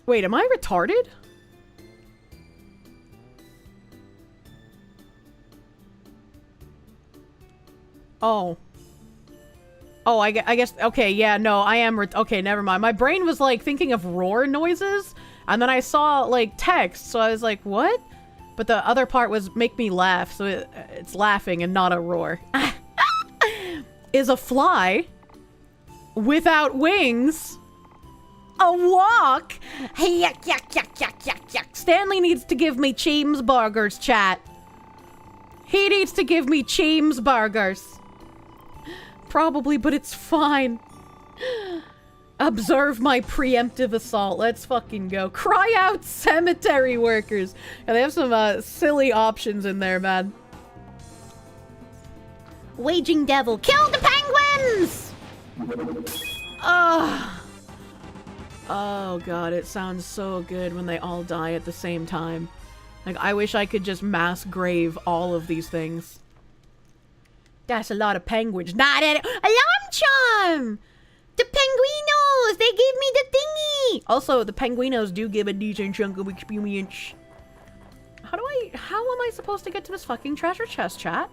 Wait, am I retarded? Oh. Oh, I guess, okay, yeah, no, I am, okay, never mind. My brain was, like, thinking of roar noises, and then I saw, like, text, so I was like, what? But the other part was make me laugh, so it's laughing and not a roar. Is a fly without wings a walk? Yuck, yuck, yuck, yuck, yuck, yuck. Stanley needs to give me cheeseburgers, chat. He needs to give me cheeseburgers. Probably, but it's fine. Observe my preemptive assault. Let's fucking go. Cry out cemetery workers. And they have some silly options in there, man. Waging devil. Kill the penguins! Oh god, it sounds so good when they all die at the same time. Like, I wish I could just mass grave all of these things. That's a lot of penguins. Not at Alarm charm! The penguinos! They gave me the thingy! Also, the penguinos do give a decent chunk of experience. How am I supposed to get to this fucking treasure chest, chat?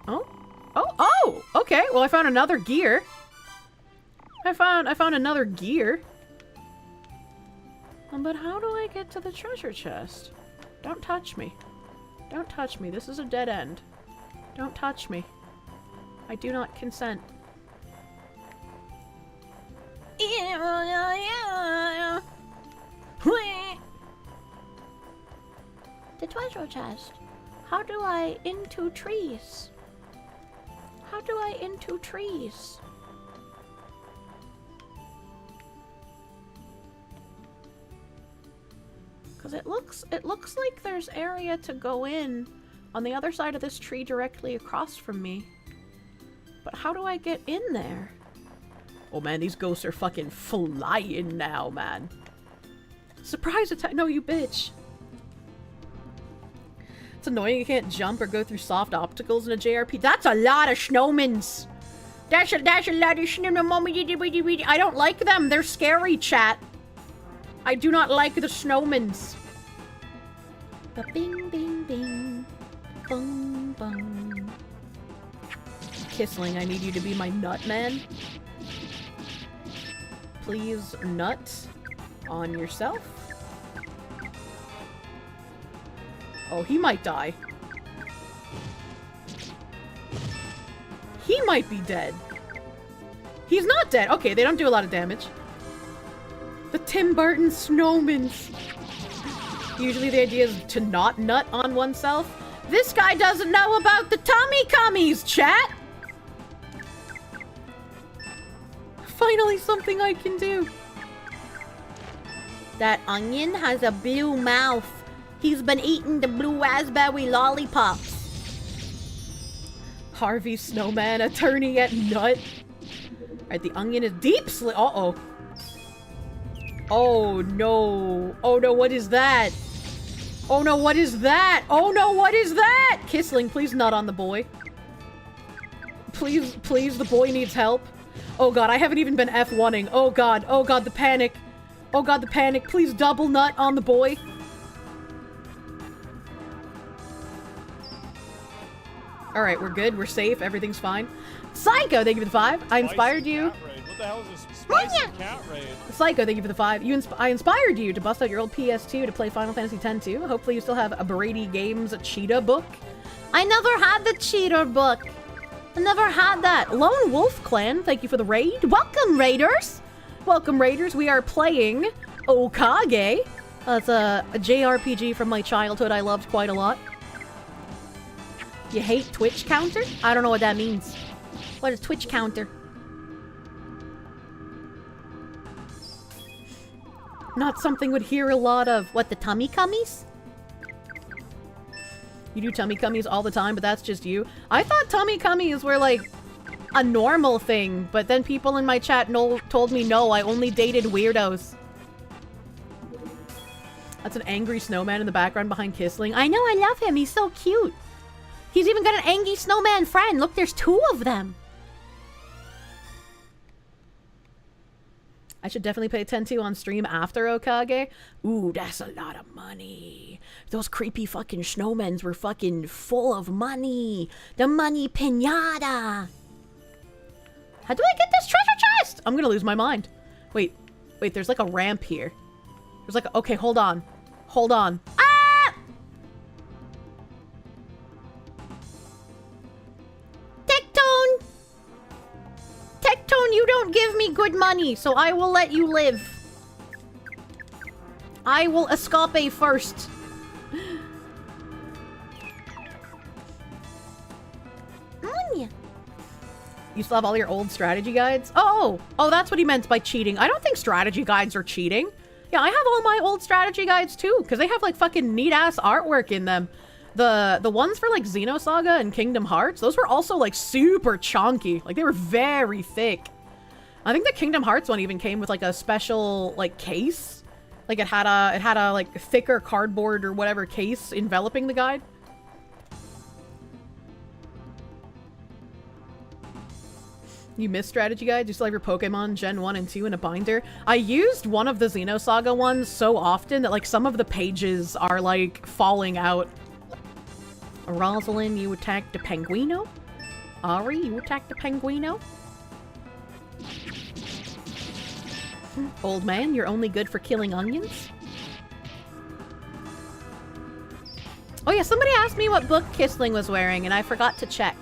Oh, okay. Well, I found another gear. I found another gear. But how do I get to the treasure chest? Don't touch me. Don't touch me. This is a dead end. Don't touch me. I do not consent. The treasure chest. How do I into trees? How do I into trees? Because it looks like there's area to go in on the other side of this tree directly across from me. But how do I get in there? Oh man, these ghosts are fucking flying now, man. Surprise attack! No, you bitch! It's annoying you can't jump or go through soft obstacles in a JRP. That's a lot of snowmans! That's a lot of snowmen. I don't like them. They're scary, chat. I do not like the snowmans. Bing, bing, bing. Bung, bung. Kissling, I need you to be my nut man. Please nut on yourself. Oh, he might die. He might be dead. He's not dead. Okay, they don't do a lot of damage. The Tim Burton snowmans. Usually the idea is to not nut on oneself. This guy doesn't know about the tummy cummies, chat! Finally something I can do. That onion has a blue mouth. He's been eating the blue raspberry lollipops. Harvey Snowman, attorney at nut. Alright, the onion is deep slit. Uh-oh. Oh no. Oh no, what is that? Oh no, what is that? Oh no, what is that? Kissling, please nut on the boy. please, the boy needs help. Oh god, I haven't even been F1ing. Oh god, the panic. Oh god, the panic. Please double nut on the boy. Alright, we're good, we're safe, everything's fine. Psycho, thank you for the 5. I inspired you. What the hell is this spicy cat raid? Psycho, thank you for the 5. I inspired you to bust out your old PS2 to play Final Fantasy X too. Hopefully you still have a Brady Games cheetah book. I never had the cheetah book. I never had that. Lone Wolf Clan, thank you for the raid. Welcome, Raiders! Welcome, Raiders. We are playing Okage. That's a JRPG from my childhood I loved quite a lot. You hate Twitch counter? I don't know what that means. What is Twitch counter? Not something would hear a lot of. What, the tummy cummies? You do tummy cummies all the time, but that's just you. I thought tummy cummies were like a normal thing, but then people in my chat told me no, I only dated weirdos. That's an angry snowman in the background behind Kissling. I know, I love him. He's so cute. He's even got an angry snowman friend. Look, there's 2 of them. I should definitely pay 10-2 on stream after Okage. Ooh, that's a lot of money. Those creepy fucking snowmen were fucking full of money. The money pinata. How do I get this treasure chest? I'm gonna lose my mind. Wait, there's like a ramp here. There's like okay, hold on. Ah! Tectone, you don't give me good money, so I will let you live. I will escape first. You still have all your old strategy guides? Oh, that's what he meant by cheating. I don't think strategy guides are cheating. Yeah, I have all my old strategy guides too, because they have like fucking neat-ass artwork in them. The ones for like Xenosaga and Kingdom Hearts, those were also like super chunky. Like they were very thick. I think the Kingdom Hearts one even came with like a special like case. Like it had a like thicker cardboard or whatever case enveloping the guide. You missed strategy guides? You still have your Pokemon Gen 1 and 2 in a binder? I used one of the Xenosaga ones so often that like some of the pages are like falling out. Rosalind, you attacked the Penguino? Ari, you attacked the Penguino? Old man, you're only good for killing onions? Oh yeah, somebody asked me what book Kissling was wearing and I forgot to check.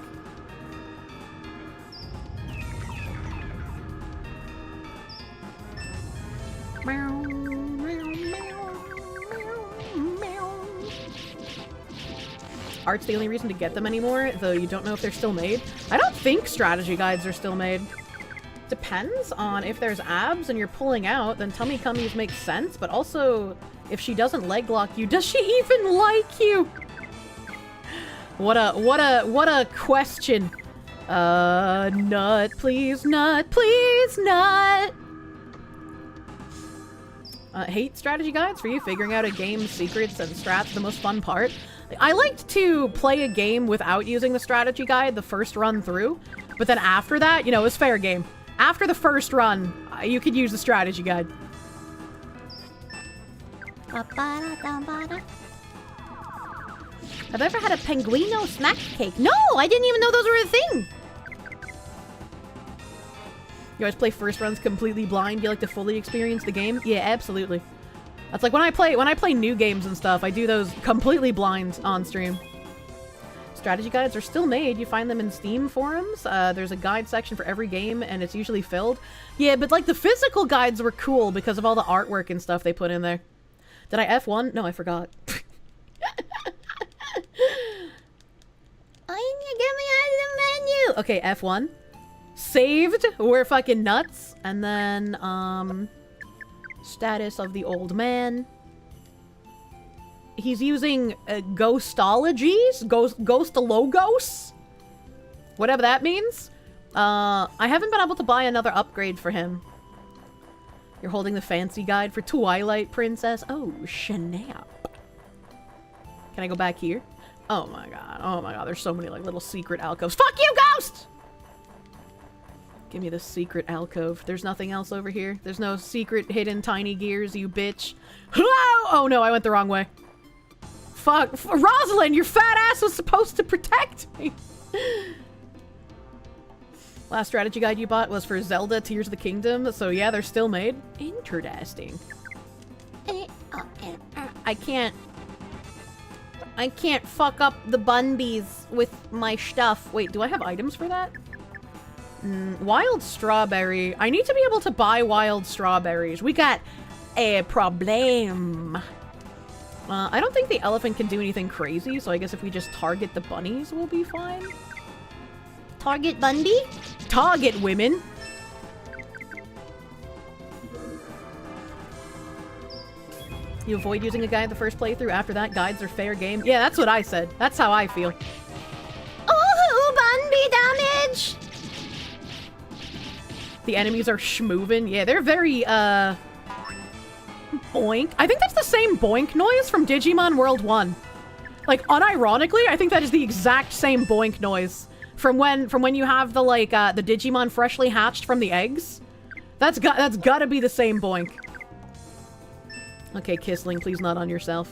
Art's the only reason to get them anymore, though you don't know if they're still made. I don't think strategy guides are still made. Depends on if there's abs and you're pulling out, then tummy cummies make sense, but also if she doesn't leg lock you, does she even like you? What a question. Nut, please, nut, please, nut. Hate strategy guides for you, figuring out a game's secrets and strats, the most fun part. I liked to play a game without using the strategy guide the first run through, but then after that, you know, it was fair game. After the first run, you could use the strategy guide. Have I ever had a Penguino snack cake? No, I didn't even know those were a thing. You always play first runs completely blind? You like to fully experience the game? Yeah, absolutely. That's like when I play new games and stuff, I do those completely blind on stream. Strategy guides are still made. You find them in Steam forums. There's a guide section for every game, and it's usually filled. Yeah, but like the physical guides were cool because of all the artwork and stuff they put in there. Did I F1? No, I forgot. Get me out of the menu! Okay, F1. Saved. We're fucking nuts. And then, status of the old man. He's using ghostologies? Ghostologos? Whatever that means. I haven't been able to buy another upgrade for him. You're holding the fancy guide for Twilight Princess. Oh, snap. Can I go back here? Oh my god. Oh my god. There's so many like little secret alcoves. Fuck you, ghost! Give me the secret alcove. There's nothing else over here. There's no secret hidden tiny gears, you bitch. Oh no, I went the wrong way. Fuck. Rosalind, your fat ass was supposed to protect me. Last strategy guide you bought was for Zelda Tears of the Kingdom, so yeah, they're still made. Interesting. I can't fuck up the bunbies with my stuff. Wait, do I have items for that? Wild strawberry. I need to be able to buy wild strawberries. We got a problem. I don't think the elephant can do anything crazy, so I guess if we just target the bunnies, we'll be fine. Target Bundy? Target women. You avoid using a guide the first playthrough. After that, guides are fair game. Yeah, that's what I said. That's how I feel. Oh, Bunby damage! The enemies are schmoovin'. Yeah, they're very, boink. I think that's the same boink noise from Digimon World 1. Like, unironically, I think that is the exact same boink noise from when you have the, like, the Digimon freshly hatched from the eggs. That's gotta be the same boink. Okay, Kissling, please not on yourself.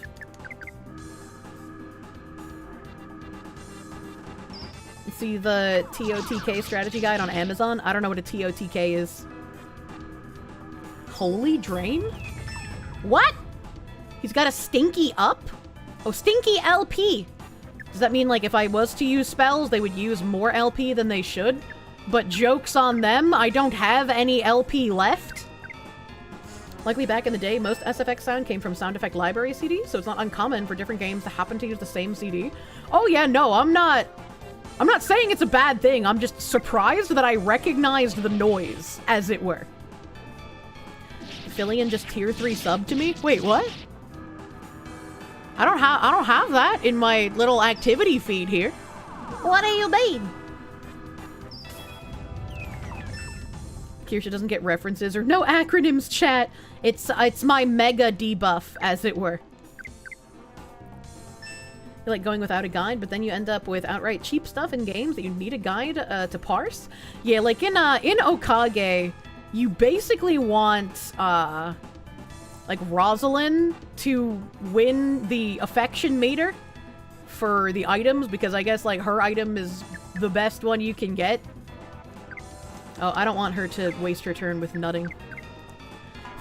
See the TOTK strategy guide on Amazon? I don't know what a TOTK is. Holy Drain? What? He's got a Stinky Up? Oh, Stinky LP! Does that mean, like, if I was to use spells, they would use more LP than they should? But joke's on them, I don't have any LP left. Likely back in the day, most SFX sound came from sound effect library CDs, so it's not uncommon for different games to happen to use the same CD. Oh yeah, no, I'm not saying it's a bad thing, I'm just surprised that I recognized the noise, as it were. Fillion just tier 3 sub to me? Wait, what? I don't have that in my little activity feed here. What do you mean? Kirsche doesn't get references or no acronyms, chat. It's my mega debuff, as it were. You like going without a guide, but then you end up with outright cheap stuff in games that you need a guide to parse. Yeah, like in Okage, you basically want like Rosalind to win the affection meter for the items, because I guess like her item is the best one you can get. Oh, I don't want her to waste her turn with nutting.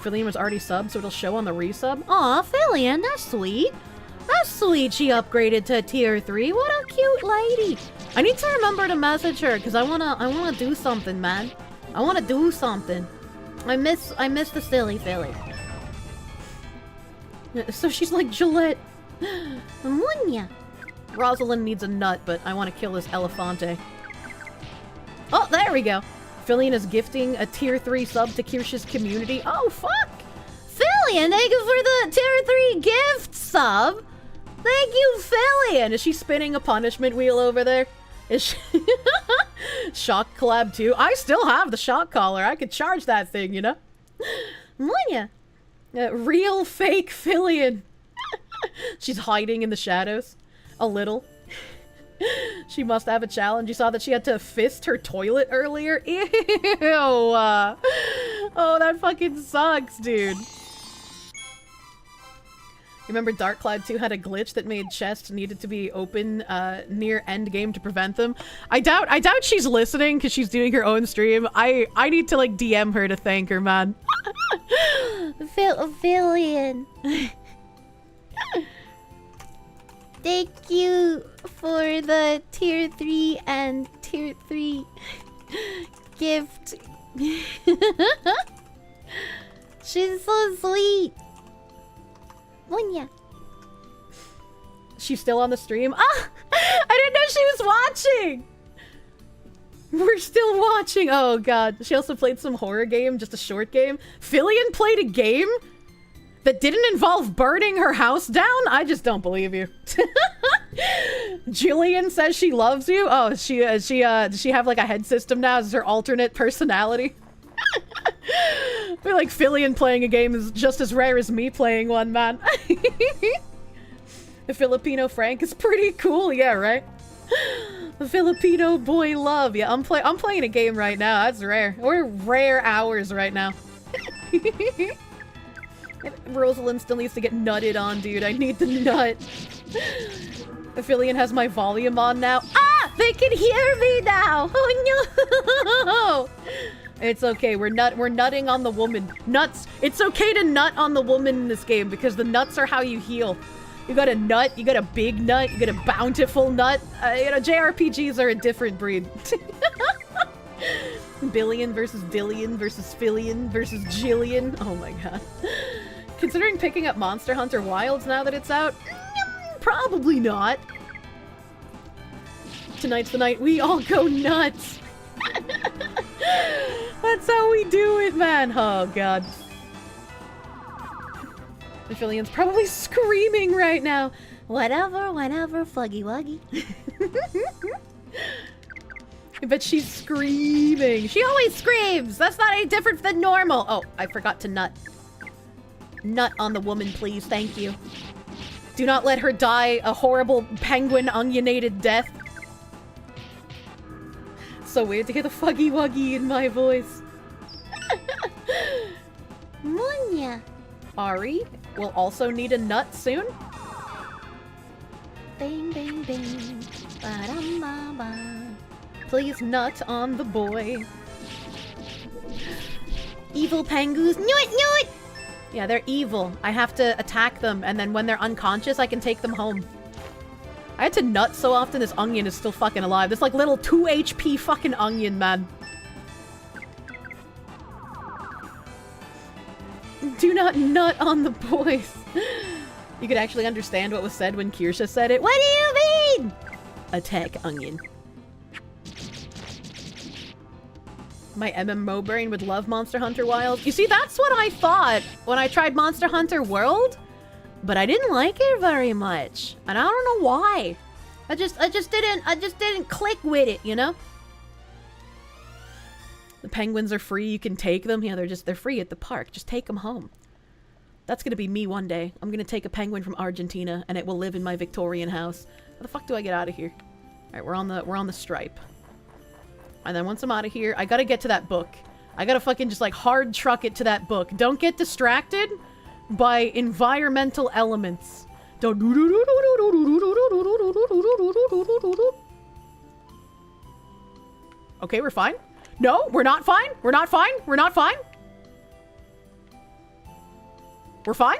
Fillion was already subbed, so it'll show on the resub. Aw, Fillion, that's sweet. That's sweet she upgraded to tier 3. What a cute lady. I need to remember to message her, because I wanna do something, man. I wanna do something. I miss the silly Filly. So she's like Gillette. Munya. Rosalind needs a nut, but I want to kill this Elefante. Oh, there we go. Fillion is gifting a tier 3 sub to Kirsche's community. Oh, fuck! Fillion, thank you for the tier 3 gift sub. Thank you, Fillion! Is she spinning a punishment wheel over there? Is she... Shock collab too? I still have the shock collar. I could charge that thing, you know? Munya. Real fake Fillion. She's hiding in the shadows. A little. She must have a challenge. You saw that she had to fist her toilet earlier? Ew! Oh, that fucking sucks, dude. Remember Dark Cloud 2 had a glitch that made chests needed to be open near endgame to prevent them? I doubt she's listening because she's doing her own stream. I need to like DM her to thank her, man. Fillion. Thank you for the tier 3 and tier 3 gift. She's so sweet. Munya. She's still on the stream? Ah! I didn't know she was watching! We're still watching! Oh god. She also played some horror game, just a short game. Fillion played a game that didn't involve burning her house down? I just don't believe you. Jillian says she loves you? Oh, does she have like a head system now? Is her alternate personality? I feel like Fillion playing a game is just as rare as me playing one, man. The Filipino Frank is pretty cool, yeah, right? Filipino boy love. Yeah, I'm playing a game right now. That's rare. We're rare hours right now. Rosalind still needs to get nutted on, dude. I need the nut. Aphelion has my volume on now. Ah! They can hear me now! Oh no! It's okay. We're nutting on the woman. Nuts. It's okay to nut on the woman in this game because the nuts are how you heal. You got a nut, you got a big nut, you got a bountiful nut. You know, JRPGs are a different breed. Billion versus Dillion versus Phillion versus Jillian. Oh my god. Considering picking up Monster Hunter Wilds now that it's out? Probably not. Tonight's the night we all go nuts. That's how we do it, man. Oh god. The Phillion's probably screaming right now. Whatever, fuggy wuggy. I bet she's screaming. She always screams! That's not any different than normal! Oh, I forgot to nut. Nut on the woman, please. Thank you. Do not let her die a horrible penguin onionated death. So weird to hear the fuggy wuggy in my voice. Munya. Ari will also need a nut soon. Bing, bing, bing. Ba-dum-ba-ba. Please nut on the boy. Evil pangoos. Nut! Yeah, they're evil. I have to attack them, and then when they're unconscious, I can take them home. I had to nut so often, this onion is still fucking alive. This, like, little 2 HP fucking onion, man. Do not nut on the boys. You could actually understand what was said when Kirsche said it. What do you mean? Attack onion. My MMO brain would love Monster Hunter Wilds. You see, that's what I thought when I tried Monster Hunter World, but I didn't like it very much, and I don't know why. I just didn't click with it, you know? The penguins are free, you can take them. Yeah, they're free at the park. Just take them home. That's gonna be me one day. I'm gonna take a penguin from Argentina and it will live in my Victorian house. How the fuck do I get out of here? Alright, we're on the stripe. And then once I'm out of here, I gotta get to that book. I gotta fucking just like hard truck it to that book. Don't get distracted by environmental elements. Don't. Okay, we're fine. No, we're not fine. We're not fine. We're not fine. We're fine.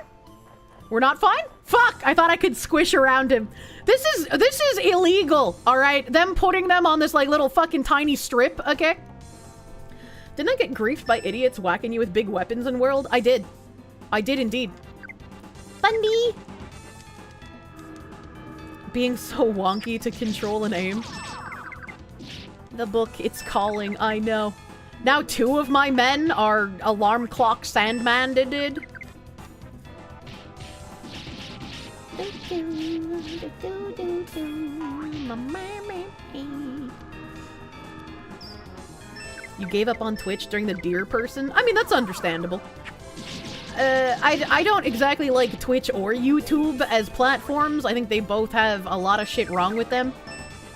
We're not fine? Fuck! I thought I could squish around him. This is illegal, alright? Them putting them on this, like, little fucking tiny strip, okay? Didn't I get griefed by idiots whacking you with big weapons in World? I did. I did indeed. Funny! Being so wonky to control and aim. The book, it's calling, I know. Now 2 of my men are alarm clock sandman-did. You gave up on Twitch during the deer person? I mean, that's understandable. I don't exactly like Twitch or YouTube as platforms. I think they both have a lot of shit wrong with them.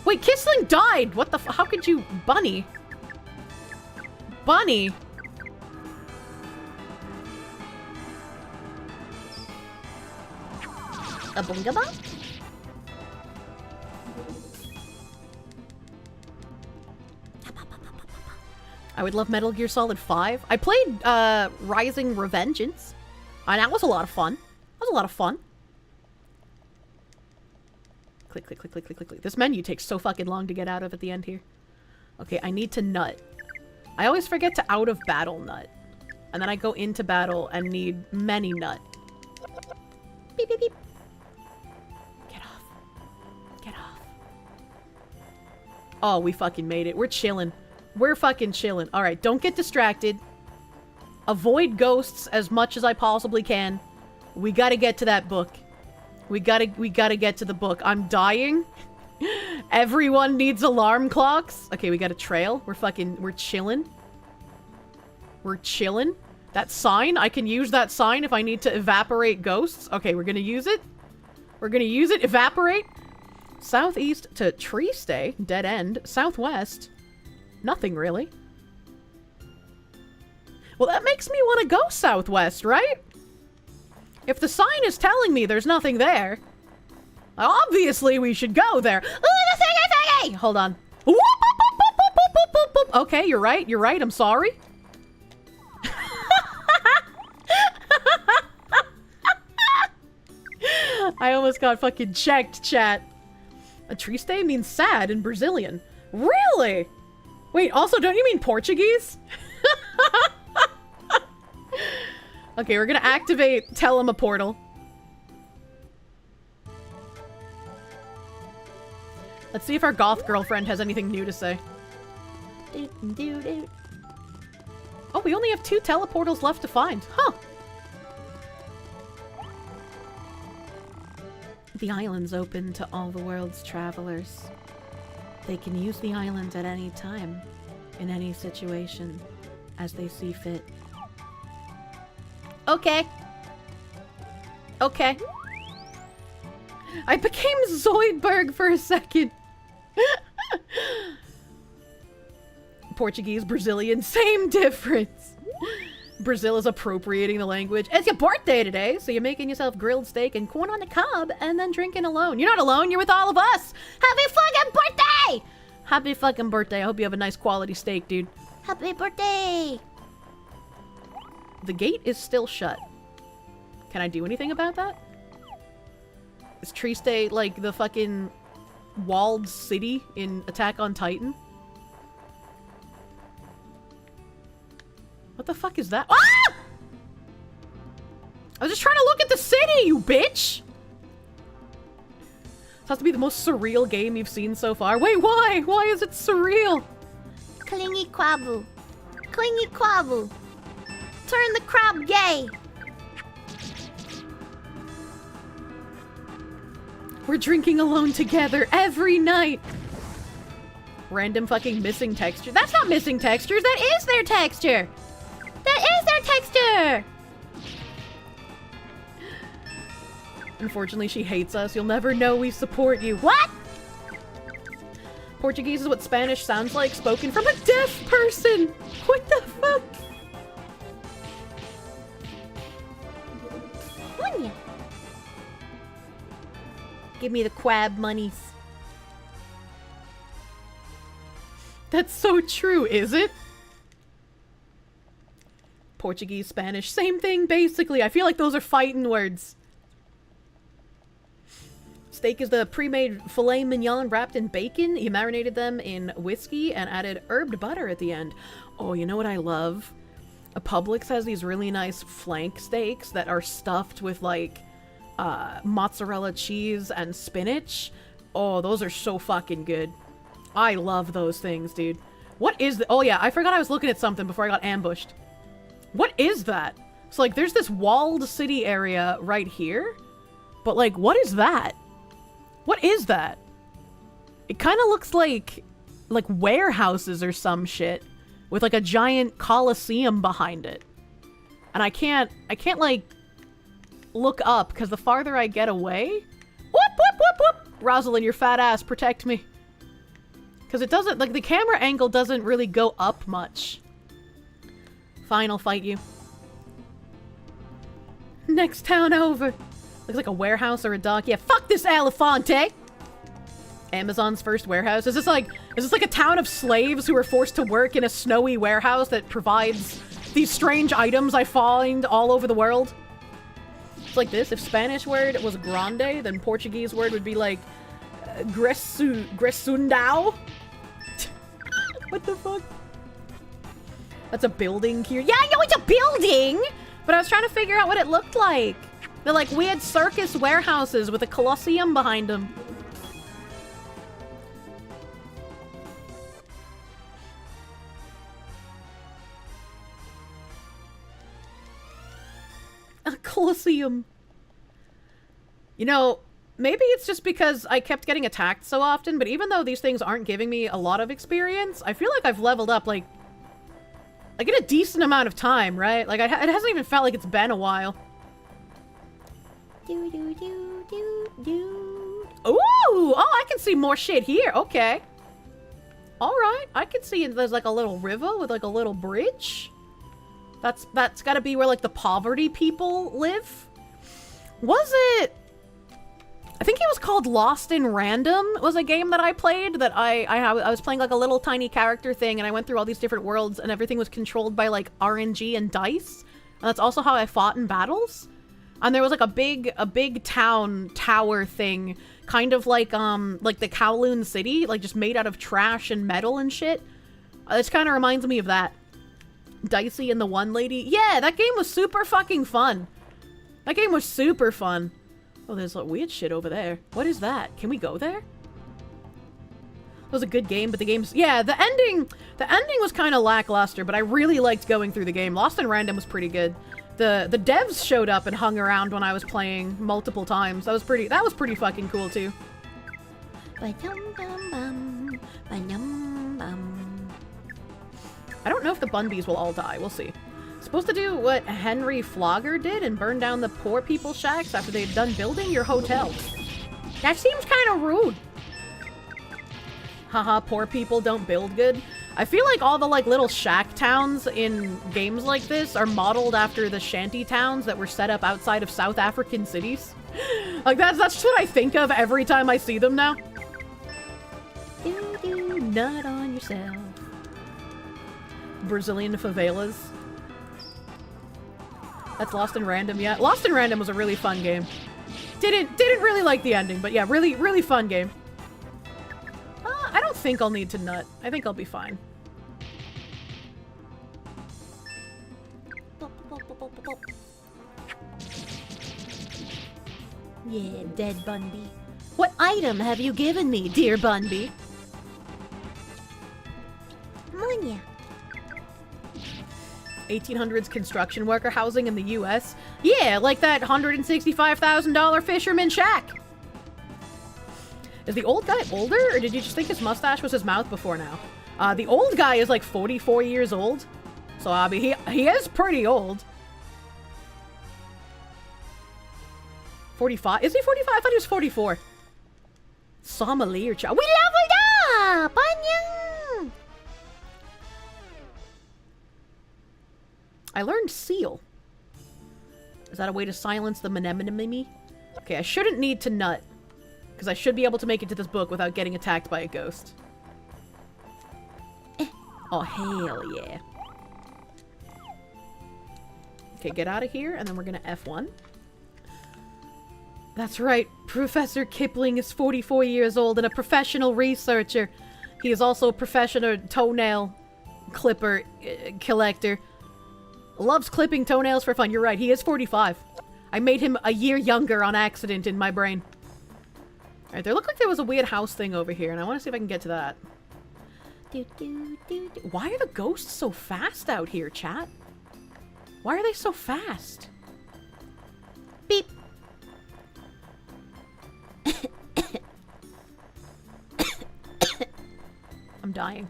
Wait, Kissling died! What the how could you... Bunny? Bunny? A boongaba? I would love Metal Gear Solid 5. I played Rising Revengeance. And that was a lot of fun. That was a lot of fun. Click, click, click, click, click, click, click. This menu takes so fucking long to get out of at the end here. Okay, I need to nut. I always forget to out of battle nut. And then I go into battle and need many nut. Beep, beep, beep. Get off. Get off. Oh, we fucking made it. We're chilling. We're fucking chilling. Alright, don't get distracted. Avoid ghosts as much as I possibly can. We gotta get to that book. We gotta get to the book. I'm dying. Everyone needs alarm clocks. Okay, we got a trail. We're chilling. We're chilling. That sign, I can use that sign if I need to evaporate ghosts. Okay, we're gonna use it. We're gonna use it. Evaporate. Southeast to Triste, dead end. Southwest, nothing really. Well, that makes me want to go southwest, right? If the sign is telling me there's nothing there, obviously we should go there. Ooh, the thingy! Hold on. Okay, you're right, I'm sorry. I almost got fucking checked, chat. A triste means sad in Brazilian. Really? Wait, also, don't you mean Portuguese? Okay, we're gonna activate Telema portal. Let's see if our goth girlfriend has anything new to say. Oh, we only have 2 teleportals left to find. Huh. The island's open to all the world's travelers. They can use the island at any time, in any situation, as they see fit. Okay. Okay. I became Zoidberg for a second. Portuguese, Brazilian, same difference. Brazil is appropriating the language. It's your birthday today, so you're making yourself grilled steak and corn on the cob and then drinking alone. You're not alone, you're with all of us. Happy fucking birthday! Happy fucking birthday. I hope you have a nice quality steak, dude. Happy birthday! The gate is still shut. Can I do anything about that? Is Triste like the fucking walled city in Attack on Titan? What the fuck is that? Ah! I was just trying to look at the city, you bitch! This has to be the most surreal game you've seen so far. Wait, why? Why is it surreal? Clingy quabu. Clingy quabu. Turn the crab gay. We're drinking alone together every night. Random fucking missing texture. That's not missing textures. That is their texture. That is their texture. Unfortunately, she hates us. You'll never know we support you. What? Portuguese is what Spanish sounds like, spoken from a deaf person. What the fuck? Give me the quab monies. That's so true, is it? Portuguese, Spanish, same thing basically. I feel like those are fighting words. Steak is the pre-made filet mignon wrapped in bacon. You marinated them in whiskey and added herbed butter at the end. Oh, you know what I love? Publix has these really nice flank steaks that are stuffed with like mozzarella cheese and spinach. Oh, those are so fucking good. I love those things, dude. What is the— oh yeah, I forgot I was looking at something before I got ambushed. What is that? So like there's this walled city area right here, but like what is that? What is that? It kind of looks like warehouses or some shit with like a giant coliseum behind it. And I can't like look up because the farther I get away— whoop whoop whoop whoop! Rosalind, your fat ass, protect me. Because it doesn't— like the camera angle doesn't really go up much. Fine, I'll fight you. Next town over. Looks like a warehouse or a dock. Yeah, fuck this Elefante! Amazon's first warehouse. Is this like a town of slaves who are forced to work in a snowy warehouse that provides these strange items I find all over the world? It's like this. If Spanish word was grande, then Portuguese word would be like gresundao. What the fuck? That's a building here. Yeah, I know it's a building! But I was trying to figure out what it looked like. They're like weird circus warehouses with a coliseum behind them. A coliseum. You know, maybe it's just because I kept getting attacked so often, but even though these things aren't giving me a lot of experience, I feel like I've leveled up like in a decent amount of time, right? Like it hasn't even felt like it's been a while. Ooh! Oh, I can see more shit here. Okay. All right. I can see there's like a little river with like a little bridge. That's got to be where like the poverty people live. Was it? I think it was called Lost in Random. It was a game that I played that I was playing like a little tiny character thing, and I went through all these different worlds, and everything was controlled by like RNG and dice. And that's also how I fought in battles. And there was like a big town tower thing, kind of like the Kowloon City, like just made out of trash and metal and shit. This kind of reminds me of that. Dicey and the One Lady. Yeah, that game was super fucking fun. That game was super fun. Oh, there's like weird shit over there. What is that? Can we go there? It was a good game, but the game's... Yeah, the ending was kind of lackluster, but I really liked going through the game. Lost in Random was pretty good. The devs showed up and hung around when I was playing multiple times. That was pretty fucking cool too. I don't know if the Bunbys will all die. We'll see. Supposed to do what Henry Flogger did and burn down the poor people's shacks after they'd done building your hotel. That seems kind of rude. Haha, poor people don't build good. I feel like all the like little shack towns in games like this are modeled after the shanty towns that were set up outside of South African cities. Like that's just what I think of every time I see them now. Do nut on yourself. Brazilian favelas. That's Lost in Random, yeah. Lost in Random was a really fun game. Didn't really like the ending, but yeah, really fun game. I don't think I'll need to nut. I think I'll be fine. Yeah, dead Bunby. What item have you given me, dear Bunby? Munya. 1800s construction worker housing in the US. Yeah, like that $165,000 fisherman shack. Is the old guy older, or did you just think his mustache was his mouth before now? The old guy is like 44 years old. So, I mean, he is pretty old. 45? Is he 45? I thought he was 44. Sommelier child. We leveled up! Anyang! I learned seal. Is that a way to silence the Menemone? Okay, I shouldn't need to nut. Because I should be able to make it to this book without getting attacked by a ghost. Oh, hell yeah. Okay, get out of here, and then we're gonna F1. That's right, Professor Kipling is 44 years old and a professional researcher. He is also a professional toenail clipper collector. Loves clipping toenails for fun. You're right, he is 45. I made him a year younger on accident in my brain. Alright, there looked like there was a weird house thing over here, and I want to see if I can get to that. Why are the ghosts so fast out here, chat? Why are they so fast? Beep. I'm dying.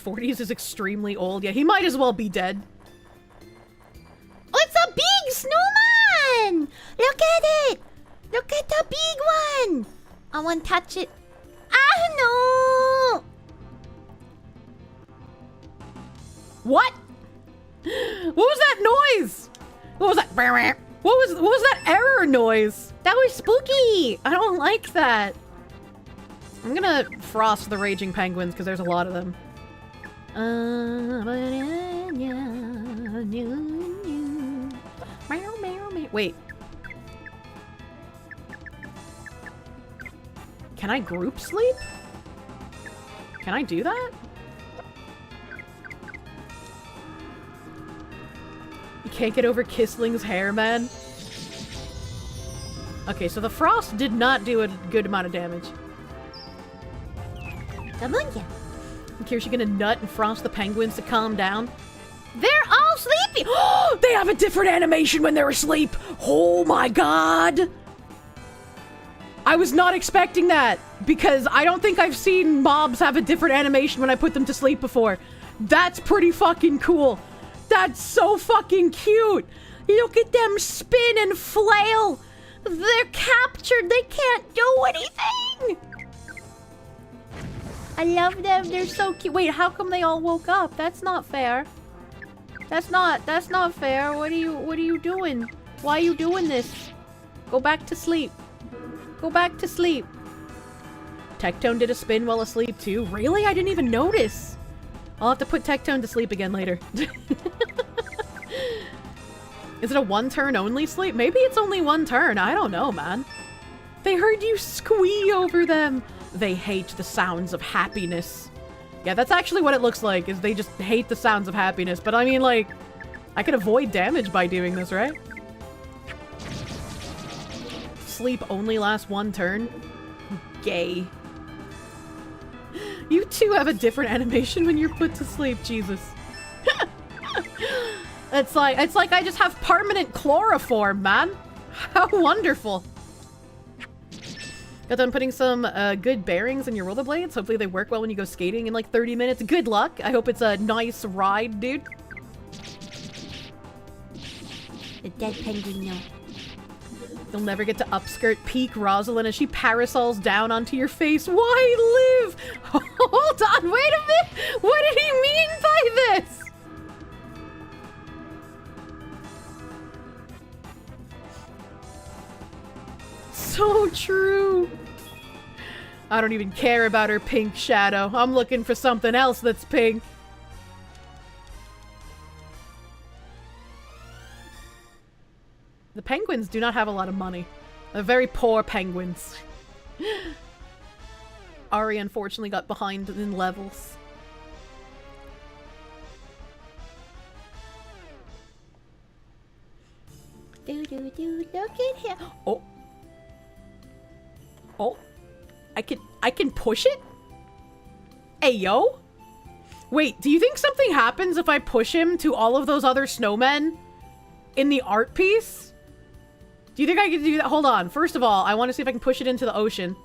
40s is extremely old. Yeah, he might as well be dead. Oh, it's a big snowman! Look at it! Look at the big one! I want to touch it. Ah, no! What? What was that noise? What was that? What was that error noise? That was spooky! I don't like that. I'm gonna frost the raging penguins because there's a lot of them. Wait. Can I group sleep? Can I do that? You can't get over Kisling's hair, man. Okay, so the frost did not do a good amount of damage. Come on, yeah. Kirsche gonna nut and frost the penguins to calm down? They're all sleepy! They have a different animation when they're asleep! Oh my god! I was not expecting that, because I don't think I've seen mobs have a different animation when I put them to sleep before. That's pretty fucking cool. That's so fucking cute! Look at them spin and flail! They're captured. They can't do anything. I love them. They're so cute. Wait, how come they all woke up? That's not fair. That's not fair. What are you doing? Why are you doing this? Go back to sleep. Go back to sleep. Tectone did a spin while asleep too. Really? I didn't even notice. I'll have to put Tectone to sleep again later. Is it a one turn only sleep? Maybe it's only one turn. I don't know, man. They heard you squee over them. They hate the sounds of happiness. Yeah, that's actually what it looks like, is they just hate the sounds of happiness. But I mean, like, I could avoid damage by doing this, right? Sleep only lasts one turn? Gay. You two have a different animation when you're put to sleep, Jesus. It's like I just have permanent chloroform, man. How wonderful. Got done putting some good bearings in your rollerblades. Hopefully they work well when you go skating in like 30 minutes. Good luck. I hope it's a nice ride, dude. The dead penguin, no. You'll never get to upskirt peak Rosalind as she parasols down onto your face. Why live? Hold on, wait a minute. What did he mean by this? So true. I don't even care about her pink shadow. I'm looking for something else that's pink. The penguins do not have a lot of money. They're very poor penguins. Ari unfortunately got behind in levels. Look at him. Oh. Oh. I can push it? Hey, yo. Wait, do you think something happens if I push him to all of those other snowmen in the art piece? Do you think I can do that? Hold on. First of all, I want to see if I can push it into the ocean.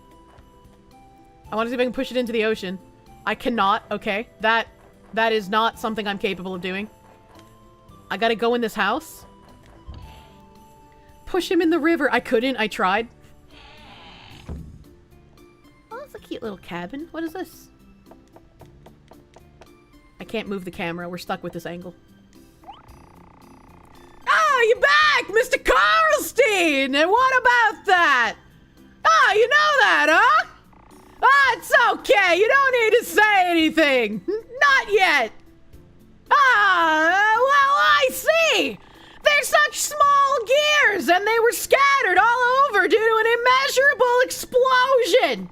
I want to see if I can push it into the ocean. I cannot. Okay. That is not something I'm capable of doing. I gotta go in this house. Push him in the river. I couldn't. I tried. Oh, that's a cute little cabin. What is this? I can't move the camera. We're stuck with this angle. Oh, you're back, Mr. Carlstein! And what about that? Oh, you know that, huh? Ah, it's okay. You don't need to say anything. Not yet. Ah, well, I see. They're such small gears, and they were scattered all over due to an immeasurable explosion.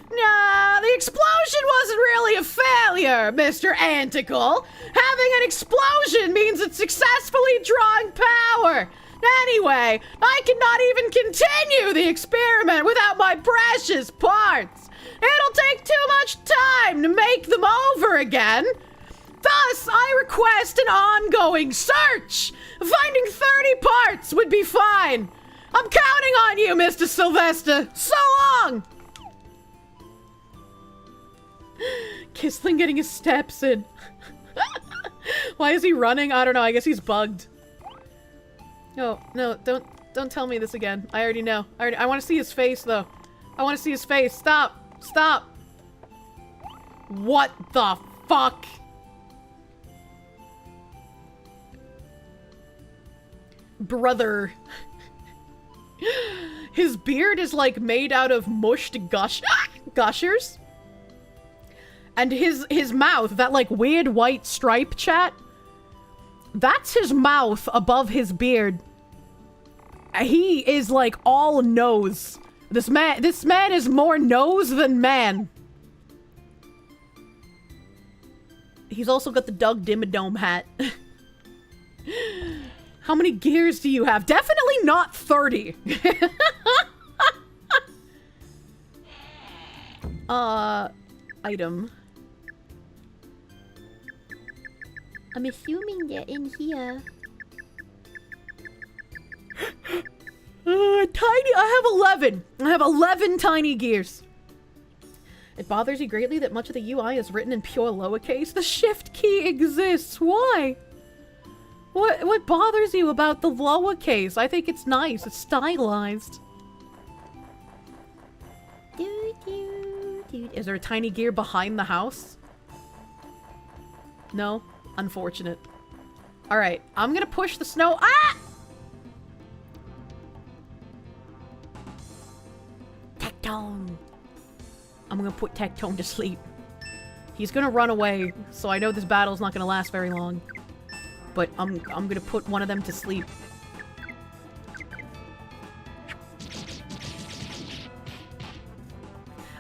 Nah, the explosion wasn't really a failure, Mr. Anticle. Having an explosion means it's successfully drawing power. Anyway, I cannot even continue the experiment without my precious parts. It'll take too much time to make them over again. Thus, I request an ongoing search. Finding 30 parts would be fine. I'm counting on you, Mr. Sylvester. So long! Kissling getting his steps in. Why is he running? I don't know. I guess he's bugged. No, don't tell me this again. I already know. I want to see his face, though. I want to see his face. Stop. Stop. What the fuck? Brother. His beard is like made out of mushed gushers. And his mouth, that like weird white stripe, chat, that's his mouth above his beard. He is like all nose. This man is more nose than man. He's also got the Doug Dimmadome hat. How many gears do you have? Definitely not 30. Item. I'm assuming they're in here. Tiny. I have 11. I have 11 tiny gears. It bothers you greatly that much of the UI is written in pure lowercase. The shift key exists. Why? What bothers you about the lowercase? I think it's nice. It's stylized. Is there a tiny gear behind the house? No? Unfortunate. Alright, I'm gonna push the snow. Ah! Tectone. I'm gonna put Tectone to sleep. He's gonna run away, so I know this battle's not gonna last very long. But I'm gonna put one of them to sleep.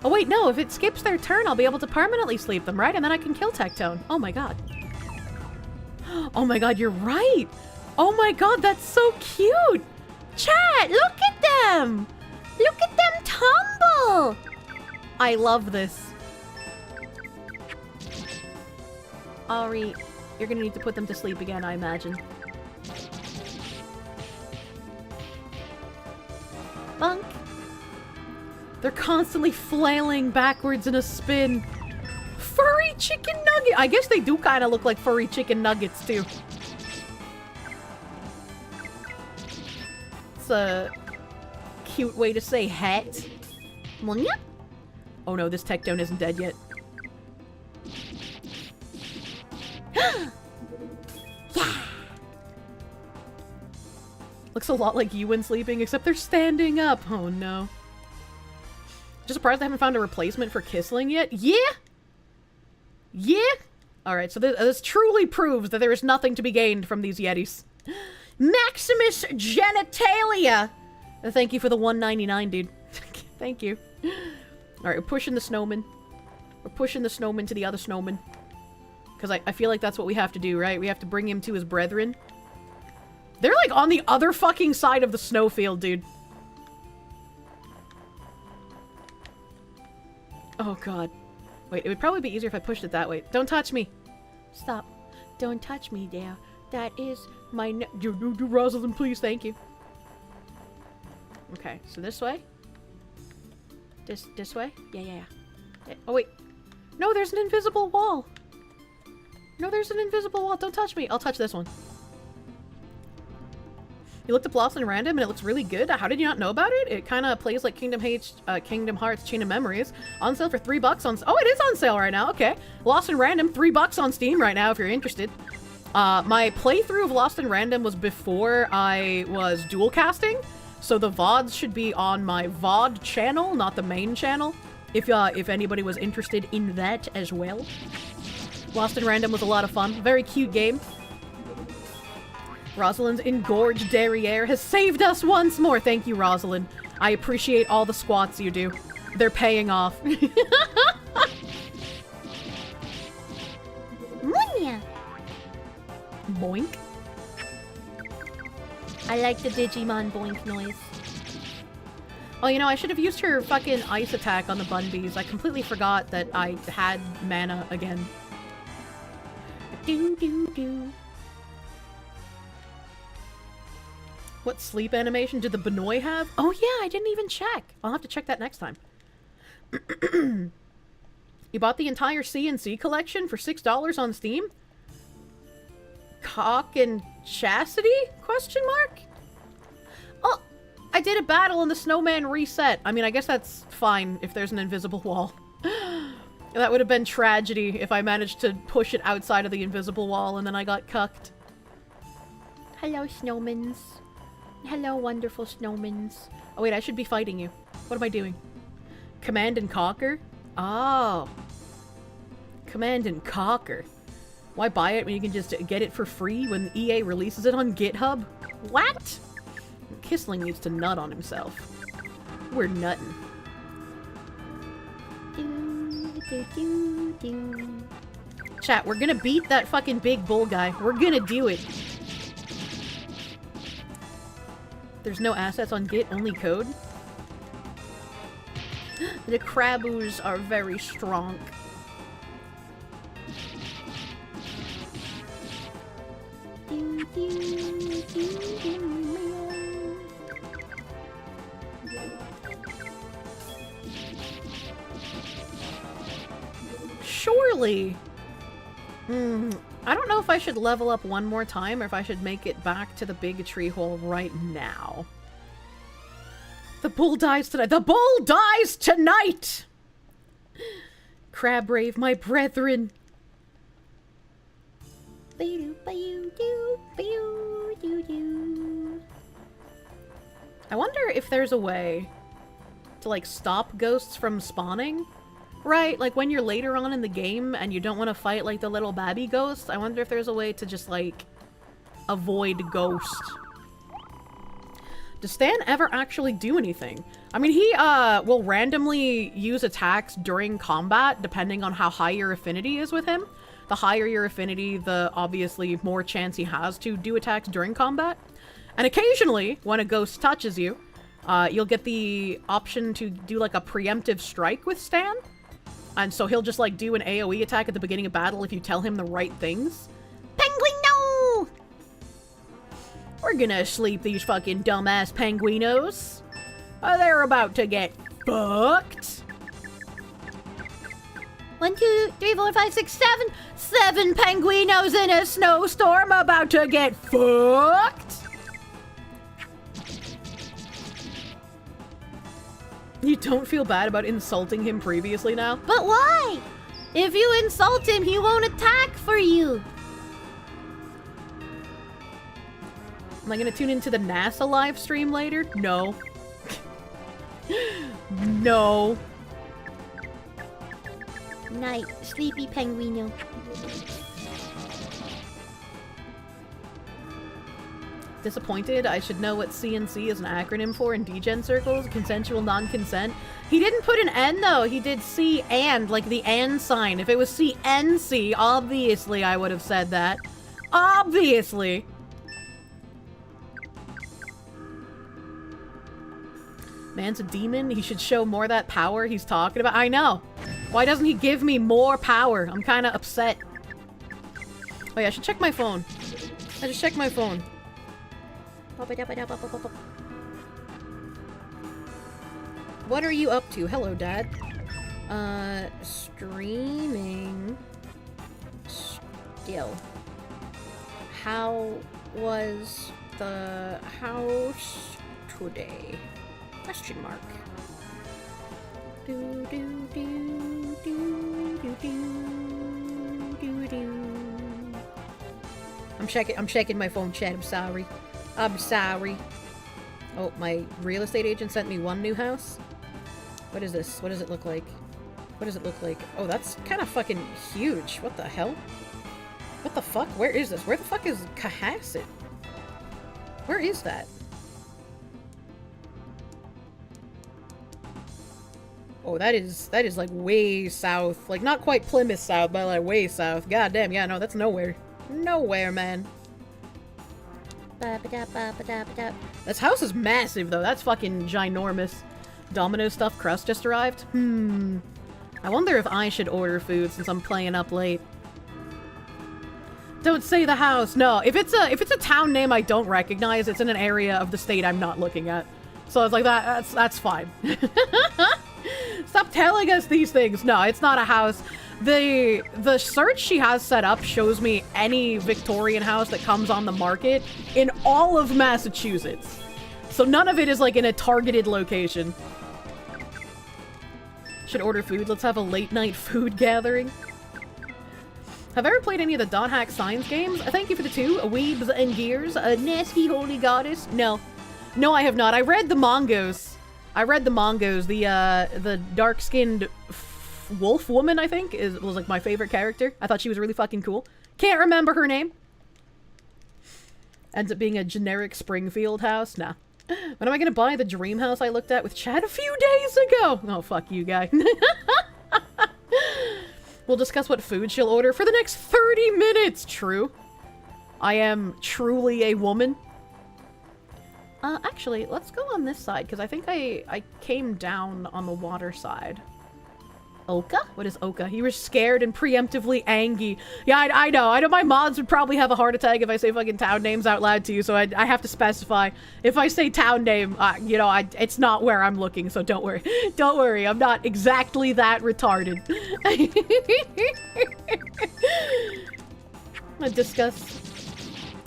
Oh wait, no, if it skips their turn, I'll be able to permanently sleep them, right? And then I can kill Tectone. Oh my god. Oh my god, you're right! Oh my god, that's so cute! Chat, look at them! Look at them tumble! I love this. Ari, you're gonna need to put them to sleep again, I imagine. Bunk! They're constantly flailing backwards in a spin. Furry chicken nugget! I guess they do kind of look like furry chicken nuggets, too. It's a cute way to say hat. Oh no, this Tectone isn't dead yet. Yeah. Looks a lot like you when sleeping, except they're standing up. Oh no. Just surprised I haven't found a replacement for Kissling yet. Yeah? Yeah? Alright, so this truly proves that there is nothing to be gained from these Yetis. Maximus Genitalia! Thank you for the $1.99, dude. Thank you. Alright, we're pushing the snowman. We're pushing the snowman to the other snowman. Because I feel like that's what we have to do, right? We have to bring him to his brethren. They're like on the other fucking side of the snowfield, dude. Oh god. Wait, it would probably be easier if I pushed it that way. Don't touch me! Stop. Don't touch me, there. That is my Rosalind, please, thank you. Okay, so this way? This way? Yeah. Oh, wait. No, there's an invisible wall! No, there's an invisible wall. Don't touch me. I'll touch this one. You looked at Lost in Random and it looks really good. How did you not know about it? It kind of plays like Kingdom Hearts Chain of Memories. On sale for $3 on... Oh, it is on sale right now. Okay. Lost in Random, $3 on Steam right now if you're interested. My playthrough of Lost in Random was before I was dual casting. So the VODs should be on my VOD channel, not the main channel. If anybody was interested in that as well. Lost in Random was a lot of fun. Very cute game. Rosalind's engorged derriere has saved us once more. Thank you, Rosalind. I appreciate all the squats you do. They're paying off. Munya. Boink. I like the Digimon boink noise. Oh, you know, I should have used her fucking ice attack on the Bunbees. I completely forgot that I had mana again. Do. What sleep animation did the Benoy have? Oh yeah, I didn't even check. I'll have to check that next time. You bought the entire CNC collection for $6 on Steam? Cock and Chastity? Question mark? Oh, I did a battle and the snowman reset. I mean, I guess that's fine if there's an invisible wall. That would have been tragedy if I managed to push it outside of the invisible wall and then I got cucked. Hello, snowmans. Hello, wonderful snowmans. Oh wait, I should be fighting you. What am I doing? Command and Conquer? Oh. Command and Conquer. Why buy it when you can just get it for free when EA releases it on GitHub? What? Kissling needs to nut on himself. We're nutting. Chat, we're gonna beat that fucking big bull guy. We're gonna do it. There's no assets on Git, only code. The Kraboos are very strong. Surely. I don't know if I should level up one more time or if I should make it back to the big tree hole right now. The bull dies tonight. The bull dies tonight! Crab Rave, my brethren. I wonder if there's a way to, like, stop ghosts from spawning. Right? Like, when you're later on in the game and you don't want to fight, like, the little babby ghosts, I wonder if there's a way to just, like, avoid ghost. Does Stan ever actually do anything? I mean, he, will randomly use attacks during combat, depending on how high your affinity is with him. The higher your affinity, the obviously more chance he has to do attacks during combat. And occasionally, when a ghost touches you, you'll get the option to do, like, a preemptive strike with Stan. And so he'll just, like, do an AoE attack at the beginning of battle if you tell him the right things. Penguin, no! We're gonna sleep these fucking dumbass penguinos. They're about to get fucked. 1, 2, 3, 4, 5, 6, 7. 7 penguinos in a snowstorm about to get fucked. You don't feel bad about insulting him previously now? But why? If you insult him, he won't attack for you. Am I gonna tune into the NASA live stream later? No. No. Night, sleepy penguino. Disappointed. I should know what CNC is an acronym for in DGen circles. Consensual non-consent. He didn't put an N though. He did C and, like the and sign. If it was CNC, obviously I would have said that. Obviously. Man's a demon. He should show more of that power he's talking about. I know. Why doesn't he give me more power? I'm kind of upset. Oh yeah, I should check my phone. I just checked my phone. What are you up to? Hello, Dad. Streaming. Still. How was the house today? Question mark. Do do do do do do do do. I'm checking my phone chat. I'm sorry. I'm sorry. Oh, my real estate agent sent me one new house. What is this? What does it look like? What does it look like? Oh, that's kind of fucking huge. What the hell? What the fuck? Where is this? Where the fuck is Cohasset? Where is that? Oh, that is like way south. Like, not quite Plymouth south, but like way south. God damn, yeah, no, that's nowhere. Nowhere, man. This house is massive, though. That's fucking ginormous. Domino stuffed crust just arrived? I wonder if I should order food since I'm playing up late. Don't say the house. No, if it's a town name I don't recognize, it's in an area of the state I'm not looking at. So it's like that's fine. Stop telling us these things. No, it's not a house. The search she has set up shows me any Victorian house that comes on the market in all of Massachusetts. So none of it is like in a targeted location. Should order food. Let's have a late night food gathering. Have I ever played any of the Dot Hack Signs games? Thank you for the 2. Weebs and Gears. A nasty holy goddess. No. No, I have not. I read the mangos. The dark-skinned wolf woman, I think, was like my favorite character. I thought she was really fucking cool. Can't remember her name. Ends up being a generic Springfield house. Nah. When am I gonna buy the dream house I looked at with Chad a few days ago? Oh, fuck you, guy. We'll discuss what food she'll order for the next 30 minutes. True. I am truly a woman. Actually, let's go on this side, because I think I came down on the water side. Oka? What is Oka? You were scared and preemptively angry. Yeah, I know. I know my mods would probably have a heart attack if I say fucking town names out loud to you, so I have to specify. If I say town name, you know, it's not where I'm looking, so don't worry. Don't worry, I'm not exactly that retarded. Let's discuss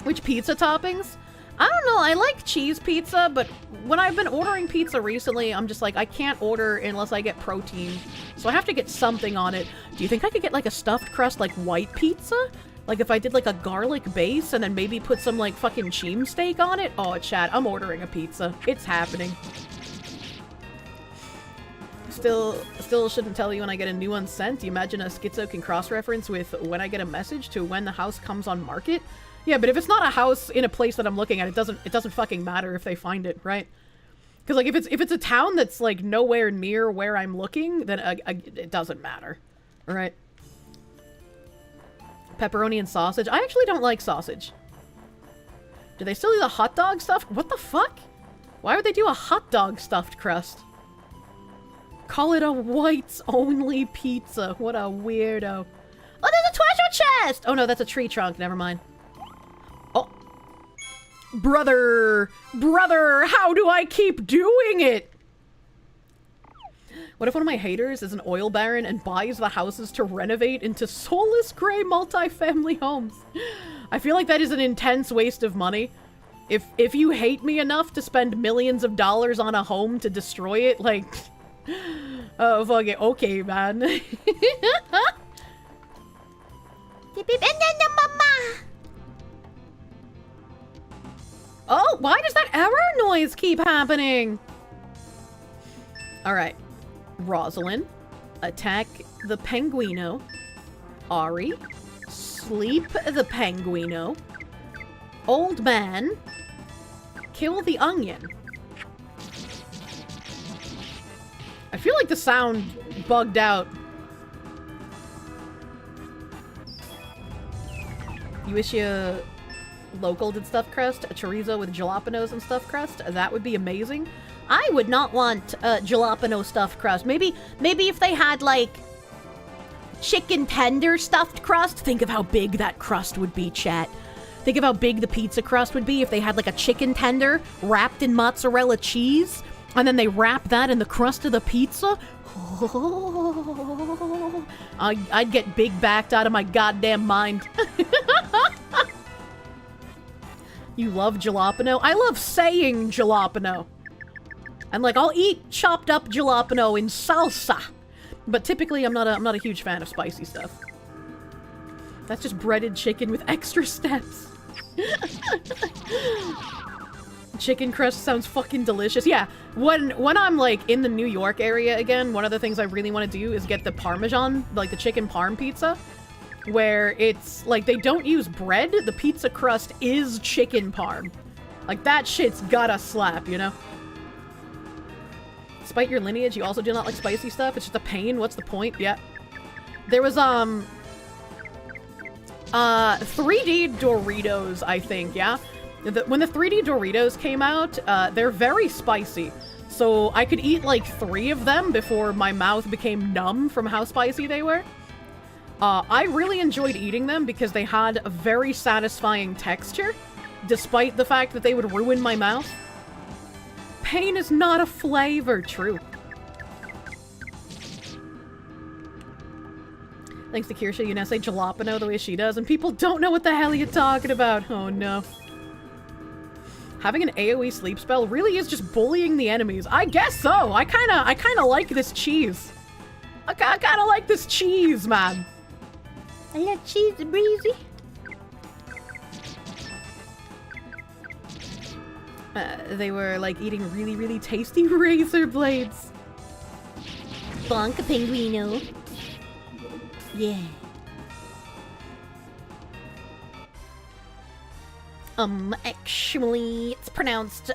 which pizza toppings. I don't know, I like cheese pizza, but when I've been ordering pizza recently, I'm just like, I can't order unless I get protein. So I have to get something on it. Do you think I could get like a stuffed crust, like white pizza? Like if I did like a garlic base and then maybe put some like fucking cheese steak on it? Oh, chat, I'm ordering a pizza. It's happening. Still shouldn't tell you when I get a new one sent. You imagine a schizo can cross-reference with when I get a message to when the house comes on market? Yeah, but if it's not a house in a place that I'm looking at, it doesn't fucking matter if they find it, right? Because like if it's a town that's like nowhere near where I'm looking, then it doesn't matter, right? Pepperoni and sausage. I actually don't like sausage. Do they still do the hot dog stuffed? What the fuck? Why would they do a hot dog stuffed crust? Call it a whites-only pizza. What a weirdo. Oh, there's a treasure chest! Oh no, that's a tree trunk. Never mind. Oh. Brother! Brother! How do I keep doing it? What if one of my haters is an oil baron and buys the houses to renovate into soulless gray multifamily homes? I feel like that is an intense waste of money. If you hate me enough to spend millions of dollars on a home to destroy it, like... Oh, fuck it. Okay, man. And then the mama! Oh, why does that error noise keep happening? Alright. Rosalind. Attack the Penguino. Ari. Sleep the Penguino. Old man. Kill the onion. I feel like the sound bugged out. You wish you local did stuffed crust? A chorizo with jalapenos and stuffed crust? That would be amazing. I would not want jalapeno stuffed crust. Maybe if they had, like, chicken tender stuffed crust. Think of how big that crust would be, chat. Think of how big the pizza crust would be if they had, like, a chicken tender wrapped in mozzarella cheese. And then they wrap that in the crust of the pizza. Oh, I'd get big backed out of my goddamn mind. You love jalapeno? I love saying jalapeno. And like, I'll eat chopped up jalapeno in salsa. But typically, I'm not a huge fan of spicy stuff. That's just breaded chicken with extra steps. Chicken crust sounds fucking delicious. Yeah, when I'm like in the New York area again, one of the things I really want to do is get the Parmesan, like the chicken parm pizza, where it's like they don't use bread, the pizza crust is chicken parm. Like that shit's gotta slap, you know? Despite your lineage, you also do not like spicy stuff. It's just a pain. What's the point? Yeah. There was 3D Doritos, I think, yeah? When the 3D Doritos came out, they're very spicy. So I could eat like 3 of them before my mouth became numb from how spicy they were. I really enjoyed eating them because they had a very satisfying texture, despite the fact that they would ruin my mouth. Pain is not a flavor, true. Thanks to Kirsche, you now say jalapeno the way she does, and people don't know what the hell you're talking about. Oh no. Having an AoE sleep spell really is just bullying the enemies. I guess so. I kinda like this cheese. I kinda like this cheese, man. I love cheese breezy. They were like eating really, really tasty razor blades. Bonka Penguino. Yeah. Actually, it's pronounced,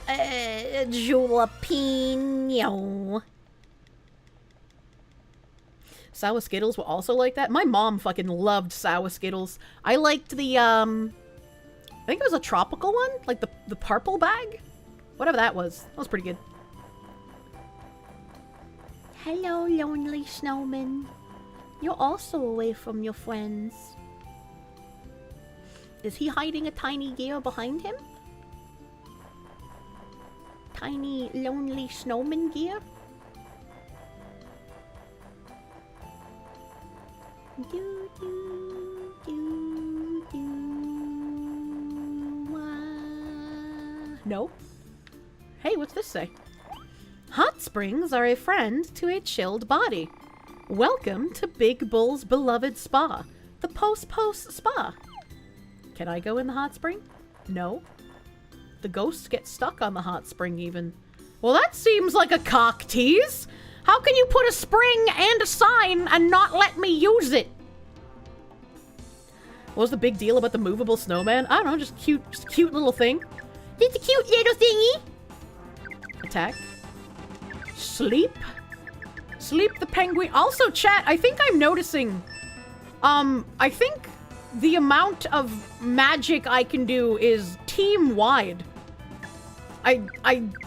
jalapeno. Sour Skittles were also like that. My mom fucking loved Sour Skittles. I liked the, I think it was a tropical one? Like the purple bag? Whatever that was. That was pretty good. Hello, lonely snowman. You're also away from your friends. Is he hiding a tiny gear behind him? Tiny, lonely snowman gear? Do, do, do, do, wah. No. Hey, what's this say? Hot springs are a friend to a chilled body. Welcome to Big Bull's beloved spa, the Post Spa. Can I go in the hot spring? No. The ghosts get stuck on the hot spring even. Well, that seems like a cock tease. How can you put a spring and a sign and not let me use it? What was the big deal about the movable snowman? I don't know, just a cute little thing. It's a cute little thingy. Attack. Sleep. Sleep the penguin. Also, chat, I think I'm noticing, I think the amount of magic I can do is team-wide.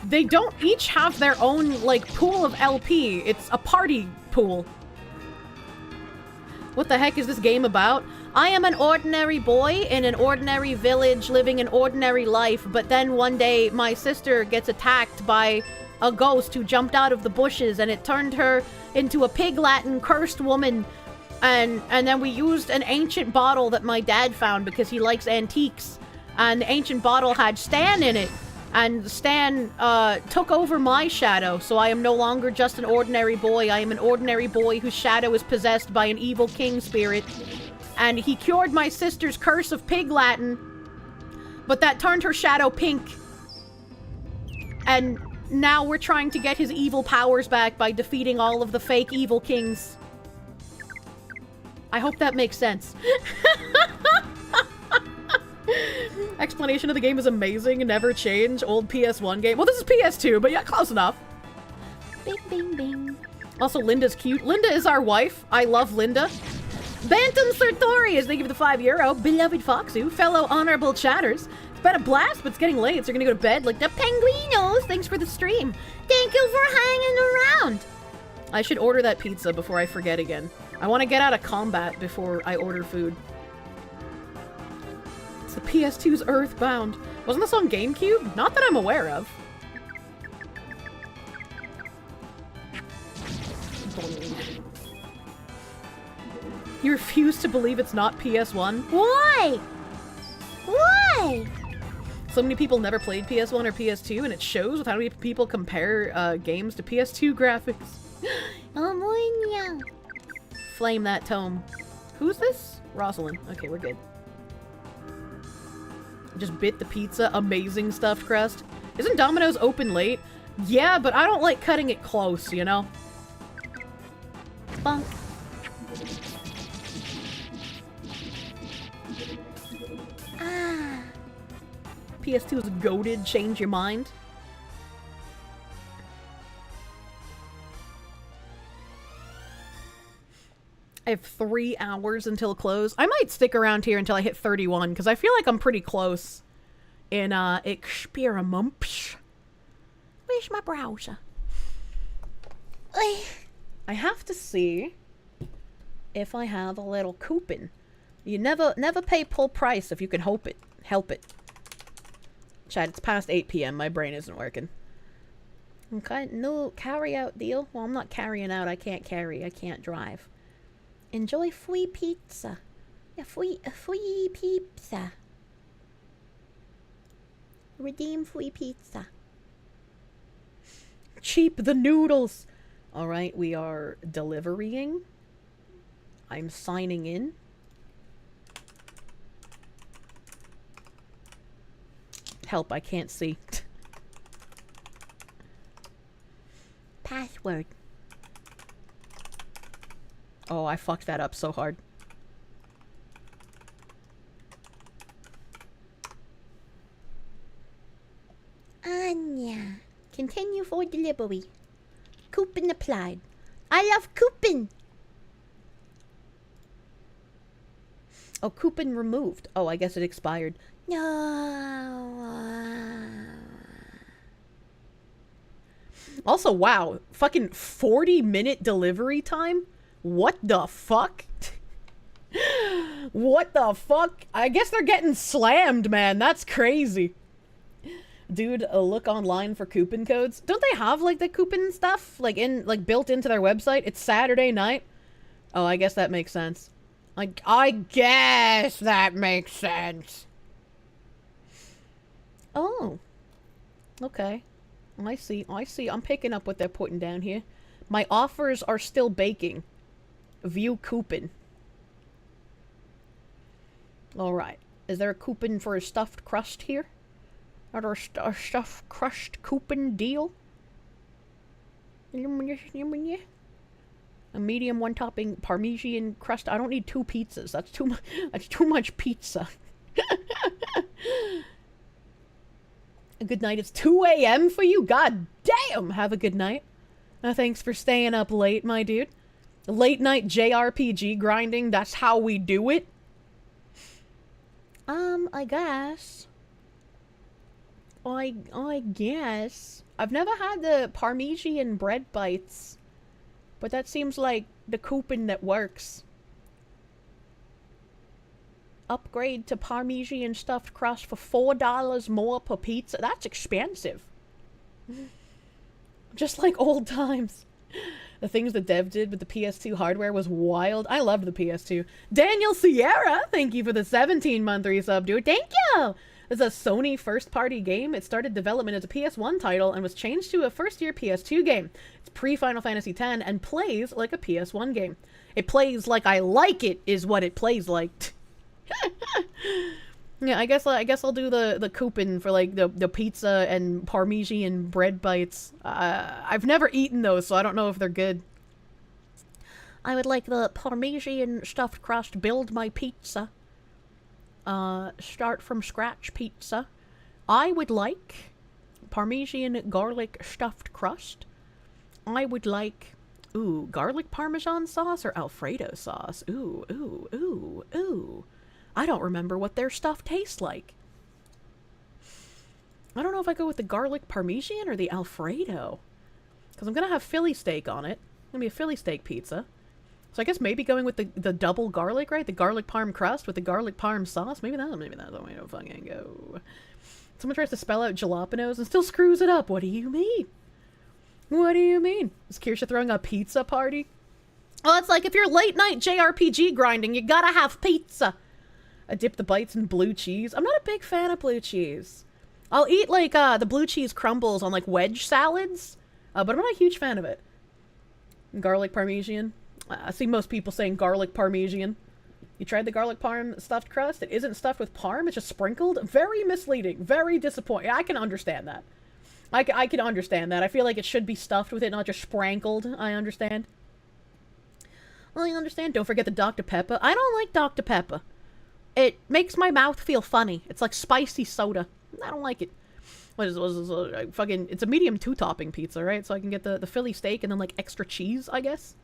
They don't each have their own, like, pool of LP. It's a party pool. What the heck is this game about? I am an ordinary boy in an ordinary village living an ordinary life, but then one day my sister gets attacked by a ghost who jumped out of the bushes and it turned her into a pig Latin cursed woman. And then we used an ancient bottle that my dad found because he likes antiques. And the ancient bottle had Stan in it. And Stan took over my shadow, so I am no longer just an ordinary boy. I am an ordinary boy whose shadow is possessed by an evil king spirit. And he cured my sister's curse of pig Latin, but that turned her shadow pink. And now we're trying to get his evil powers back by defeating all of the fake evil kings. I hope that makes sense. Explanation of the game is amazing, never change, old PS1 game. Well, this is PS2, but yeah, close enough. Bing, bing, bing. Also, Linda's cute. Linda is our wife. I love Linda. Bantam Sartorius, thank you for the €5. Beloved Foxu, fellow honorable chatters. It's been a blast, but it's getting late, so you're gonna go to bed like the penguinos. Thanks for the stream. Thank you for hanging around. I should order that pizza before I forget again. I want to get out of combat before I order food. It's the PS2's Earthbound. Wasn't this on GameCube? Not that I'm aware of. You refuse to believe it's not PS1? Why? Why? So many people never played PS1 or PS2, and it shows with how many people compare games to PS2 graphics. Oh, yeah. Flame that tome. Who's this? Rosalind. Okay, we're good. Just bit the pizza. Amazing stuffed crust. Isn't Domino's open late? Yeah, but I don't like cutting it close, you know? Bonk. Ah. PS2 is goated. Change your mind. I have 3 hours until close. I might stick around here until I hit 31, because I feel like I'm pretty close in, experiments. Where's my browser? I have to see if I have a little coupon. You never pay full price if you can help it. Chat, it's past 8 p.m. My brain isn't working. Okay, no carry out deal. Well, I'm not carrying out. I can't carry. I can't drive. Enjoy free pizza. Yeah, free pizza. Redeem free pizza. Cheap the noodles. All right, we are deliverying. I'm signing in. Help, I can't see. Password. Oh, I fucked that up so hard. Anya. Continue for delivery. Coupon applied. I love coupon. Oh, coupon removed. Oh, I guess it expired. No. Also, wow. Fucking 40-minute delivery time? What the fuck? What the fuck? I guess they're getting slammed, man. That's crazy. Dude, look online for coupon codes. Don't they have, like, the coupon stuff? Like, built into their website? It's Saturday night? Oh, I guess that makes sense. Like, I guess that makes sense. Oh. Okay. I see. I'm picking up what they're putting down here. My offers are still baking. View coupon. Alright. Is there a coupon for a stuffed crust here? Are there a stuffed crust coupon deal? A medium one topping Parmesan crust. I don't need 2 pizzas. That's too much pizza. A good night. It's 2 a.m. for you? God damn! Have a good night. Thanks for staying up late, my dude. Late night JRPG grinding, that's how we do it? I guess. I guess. I've never had the Parmesan bread bites, but that seems like the coupon that works. Upgrade to Parmesan stuffed crust for $4 more per pizza. That's expensive. Just like old times. The things the dev did with the PS2 hardware was wild. I loved the PS2. Daniel Sierra, thank you for the 17-month resub, dude. Thank you! It's a Sony first-party game. It started development as a PS1 title and was changed to a first-year PS2 game. It's pre-Final Fantasy X and plays like a PS1 game. It plays like I like it, is what it plays like. Yeah, I guess I'll do the coupon for like the pizza and Parmesan bread bites. I've never eaten those, so I don't know if they're good. I would like the Parmesan stuffed crust build my pizza. Start from scratch pizza. I would like Parmesan garlic stuffed crust. I would like garlic Parmesan sauce or Alfredo sauce. Ooh. I don't remember what their stuff tastes like. I don't know if I go with the garlic Parmesan or the Alfredo. Because I'm going to have Philly steak on it. It's going to be a Philly steak pizza. So I guess maybe going with the double garlic, right? The garlic parm crust with the garlic parm sauce. Maybe that's the way to fucking go. Someone tries to spell out jalapenos and still screws it up. What do you mean? What do you mean? Is Kirsche throwing a pizza party? Well, it's like if you're late night JRPG grinding, you gotta have pizza. I dip the bites in blue cheese. I'm not a big fan of blue cheese. I'll eat, like, the blue cheese crumbles on, like, wedge salads. But I'm not a huge fan of it. Garlic Parmesan. I see most people saying garlic Parmesan. You tried the garlic parm stuffed crust? It isn't stuffed with parm. It's just sprinkled. Very misleading. Very disappointing. I can understand that. I can understand that. I feel like it should be stuffed with it, not just sprinkled. I understand. Well, you understand. Don't forget the Dr. Pepper. I don't like Dr. Pepper. It makes my mouth feel funny. It's like spicy soda. I don't like it. What is fucking... It's a medium 2-topping pizza, right? So I can get the Philly steak and then, like, extra cheese, I guess.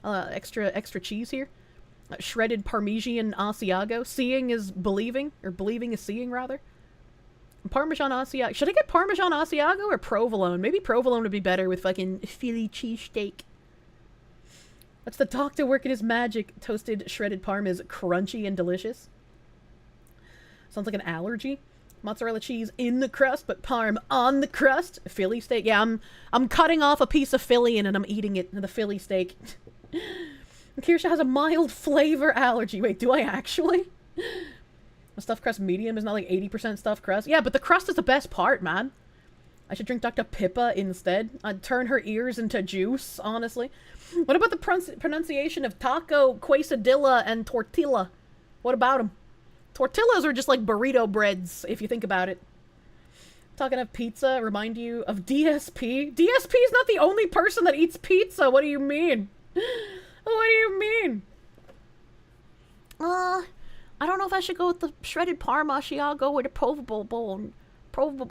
Extra cheese here. Shredded Parmesan Asiago. Seeing is believing. Or believing is seeing, rather. Parmesan Asiago. Should I get Parmesan Asiago or provolone? Maybe provolone would be better with fucking Philly cheesesteak. That's the doctor working his magic. Toasted shredded parm is crunchy and delicious. Sounds like an allergy. Mozzarella cheese in the crust, but parm on the crust. Philly steak. Yeah, I'm cutting off a piece of Philly and I'm eating it. The Philly steak. Kirsche has a mild flavor allergy. Wait, do I actually? A stuffed crust medium is not like 80% stuffed crust. Yeah, but the crust is the best part, man. I should drink Dr. Pippa instead. I'd turn her ears into juice, honestly. What about the pronunciation of taco, quesadilla, and tortilla? What about them? Tortillas are just like burrito breads, if you think about it. Talking of pizza, remind you of DSP? DSP is not the only person that eats pizza. What do you mean? What do you mean? I don't know if I should go with the shredded parm Asiago or the provolone.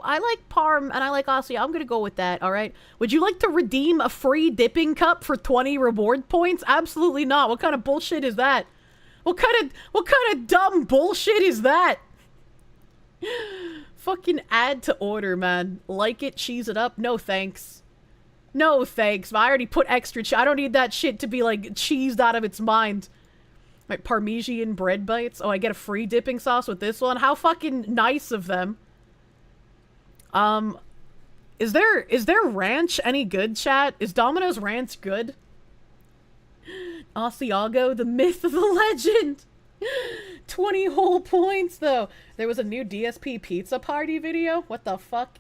I like parm and I like Asiago. I'm gonna go with that, alright? Would you like to redeem a free dipping cup for 20 reward points? Absolutely not. What kind of bullshit is that? What kind of dumb bullshit is that? Fucking add to order, man. Like it, cheese it up. No thanks. No thanks. I already put extra I don't need that shit to be like cheesed out of its mind. Right, Parmesan bread bites. Oh, I get a free dipping sauce with this one. How fucking nice of them. Is there ranch any good, chat? Is Domino's ranch good? Asiago, the myth, the legend. 20 whole points, though. There was a new DSP pizza party video? What the fuck?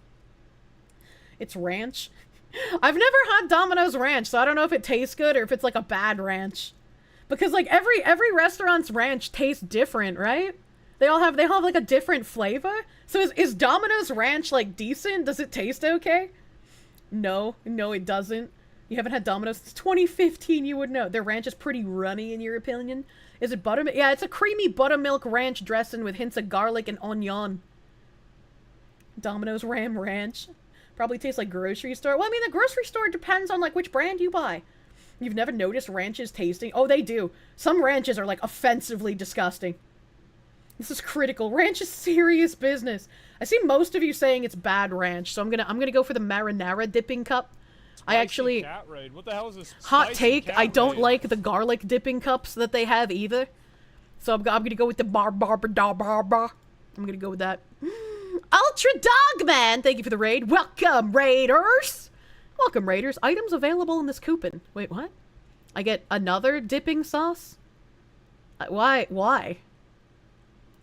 It's ranch. I've never had Domino's ranch, so I don't know if it tastes good or if it's like a bad ranch. Because like every restaurant's ranch tastes different, right? They all have like a different flavor. So is Domino's ranch like decent? Does it taste okay? No, it doesn't. You haven't had Domino's since 2015, you would know. Their ranch is pretty runny in your opinion. Is it buttermilk? Yeah, it's a creamy buttermilk ranch dressing with hints of garlic and onion. Domino's Ram Ranch. Probably tastes like grocery store. Well, I mean, the grocery store depends on, like, which brand you buy. You've never noticed ranches tasting? Oh, they do. Some ranches are, like, offensively disgusting. This is critical. Ranch is serious business. I see most of you saying it's bad ranch, so I'm gonna go for the marinara dipping cup. I actually... Cat raid. What the hell is this? Hot take, I don't like the garlic dipping cups that they have either. So I'm gonna go with the I'm gonna go with that. Ultra Dog Man, thank you for the raid. Welcome, Raiders. Welcome, Raiders. Items available in this coupon. Wait, what? I get another dipping sauce? Why?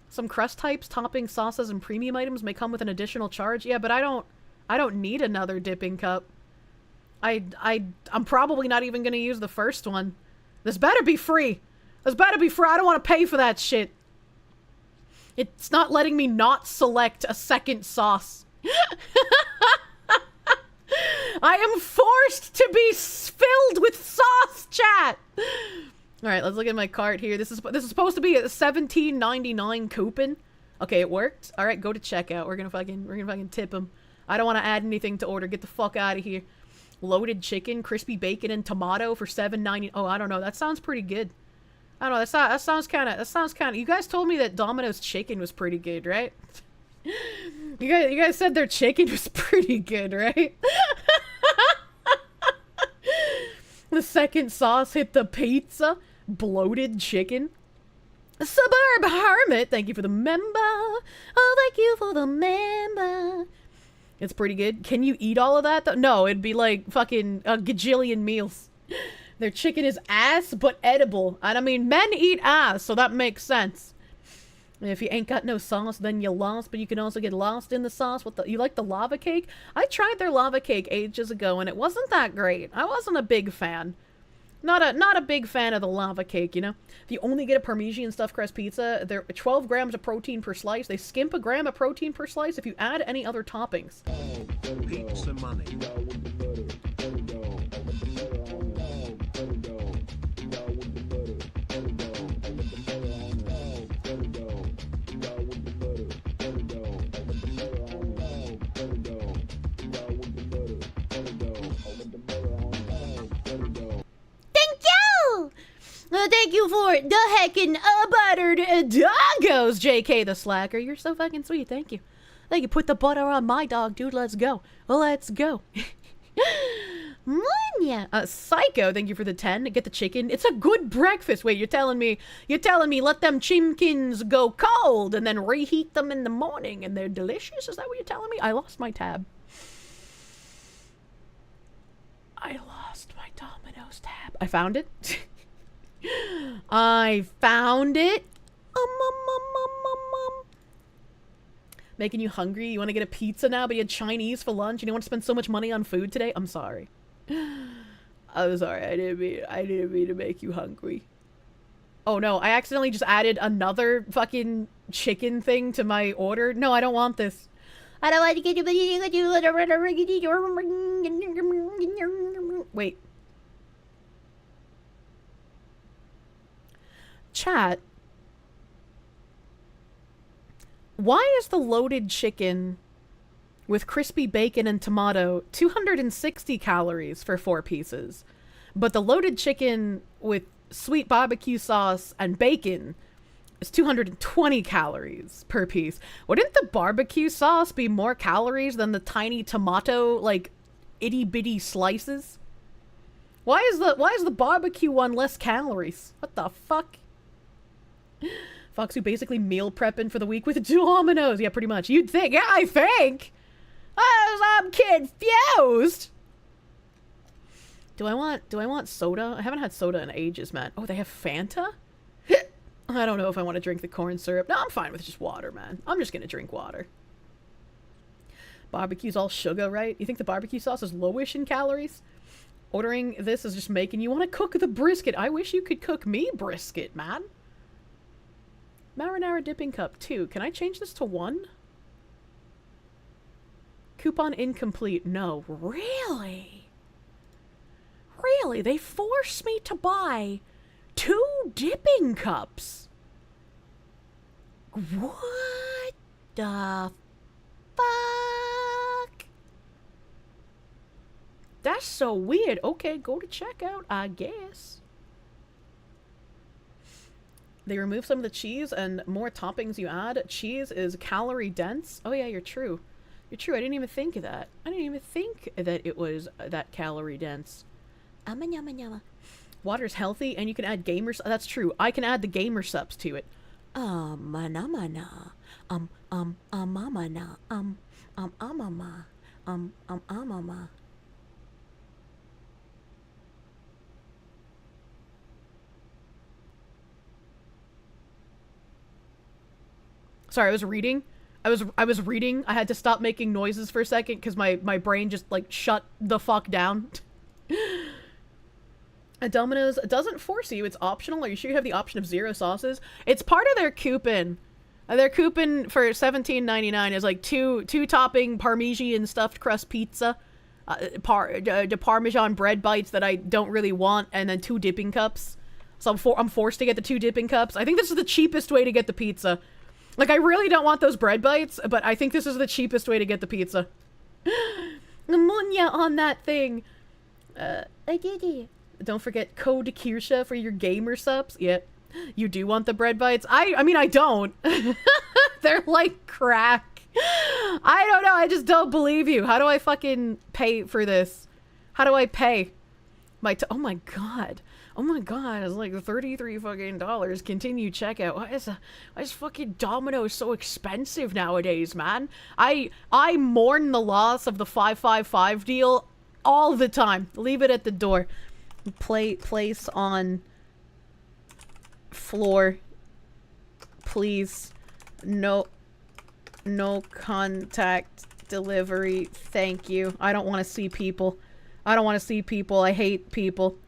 Some crust types, topping sauces, and premium items may come with an additional charge. Yeah, but I don't need another dipping cup. I'm probably not even gonna use the first one. This better be free. This better be free. I don't want to pay for that shit. It's not letting me not select a second sauce. I am forced to be filled with sauce, chat. All right, let's look at my cart here. This is supposed to be a $17.99 coupon. Okay, it worked. All right, go to checkout. We're gonna fucking tip him. I don't want to add anything to order. Get the fuck out of here. Loaded chicken, crispy bacon, and tomato for $7.90. Oh, I don't know. That sounds pretty good. I don't know. That sounds kind of. You guys told me that Domino's chicken was pretty good, right? You guys said their chicken was pretty good, right? The second sauce hit the pizza. Bloated chicken. Suburb Hermit, thank you for the member. Oh, thank you for the member. It's pretty good. Can you eat all of that, though? No, it'd be like fucking a gajillion meals. Their chicken is ass, but edible. And I mean, men eat ass, so that makes sense. And if you ain't got no sauce, then you're lost, but you can also get lost in the sauce. You like the lava cake? I tried their lava cake ages ago, and it wasn't that great. I wasn't a big fan. Not a big fan of the lava cake, you know? If you only get a Parmesan stuffed crust pizza, they're 12 grams of protein per slice. They skimp a gram of protein per slice if you add any other toppings. Pizza money. Thank you for the heckin' buttered doggos, JK the Slacker. You're so fucking sweet. Thank you. Thank you. Put the butter on my dog, dude. Let's go. Let's go. Munya. Psycho, thank you for the 10. Get the chicken. It's a good breakfast. Wait, you're telling me let them chimkins go cold and then reheat them in the morning and they're delicious? Is that what you're telling me? I lost my tab. I lost my Domino's tab. I found it. I found it. Making you hungry? You want to get a pizza now, but you had Chinese for lunch and you want to spend so much money on food today? I'm sorry. I'm sorry. I didn't mean to make you hungry. Oh no, I accidentally just added another fucking chicken thing to my order. No, I don't want this. I don't want to get you. Wait. Chat. Why is the loaded chicken with crispy bacon and tomato 260 calories for 4 pieces, but the loaded chicken with sweet barbecue sauce and bacon is 220 calories per piece? Wouldn't the barbecue sauce be more calories than the tiny tomato, like, itty-bitty slices? Why is the barbecue one less calories? What the fuck? Fox, who basically meal prepping for the week with Domino's. Yeah, pretty much. You'd think. Yeah, I think. I'm confused. Do I want soda? I haven't had soda in ages, man. Oh, they have Fanta? I don't know if I want to drink the corn syrup. No, I'm fine with just water, man. I'm just gonna drink water. Barbecue's all sugar, right? You think the barbecue sauce is lowish in calories? Ordering this is just making you want to cook the brisket. I wish you could cook me brisket, man. Marinara dipping cup 2. Can I change this to 1? Coupon incomplete. No. Really? Really? They force me to buy 2 dipping cups? What the fuck? That's so weird. Okay, go to checkout, I guess. They remove some of the cheese and more toppings you add. Cheese is calorie dense. Oh yeah, you're true. You're true. I didn't even think of that. I didn't even think that it was that calorie dense. Yama yama. Water's healthy and you can add gamer. That's true. I can add the gamer subs to it. Mana mana. Amama. Amama. Amama. Sorry, I was reading. I was reading. I had to stop making noises for a second because my brain just like shut the fuck down. Domino's doesn't force you. It's optional. Are you sure you have the option of 0 sauces? It's part of their coupon. Their coupon for $17.99 is like two topping Parmesan stuffed crust pizza, the Parmesan bread bites that I don't really want, and then 2 dipping cups. So I'm forced to get the 2 dipping cups. I think this is the cheapest way to get the pizza. Like, I really don't want those bread bites, but I think this is the cheapest way to get the pizza. Ammonia on that thing. I did it. Don't forget code Kirsche for your gamer subs. Yep. You do want the bread bites? I mean, I don't. They're like crack. I don't know. I just don't believe you. How do I fucking pay for this? How do I pay? Oh my god. Oh my god, it's like $33 fucking. Continue checkout. Why is fucking Domino's so expensive nowadays, man? I mourn the loss of the 555 deal all the time. Leave it at the door. Place on floor. Please. No contact delivery. Thank you. I don't want to see people. I don't want to see people. I hate people.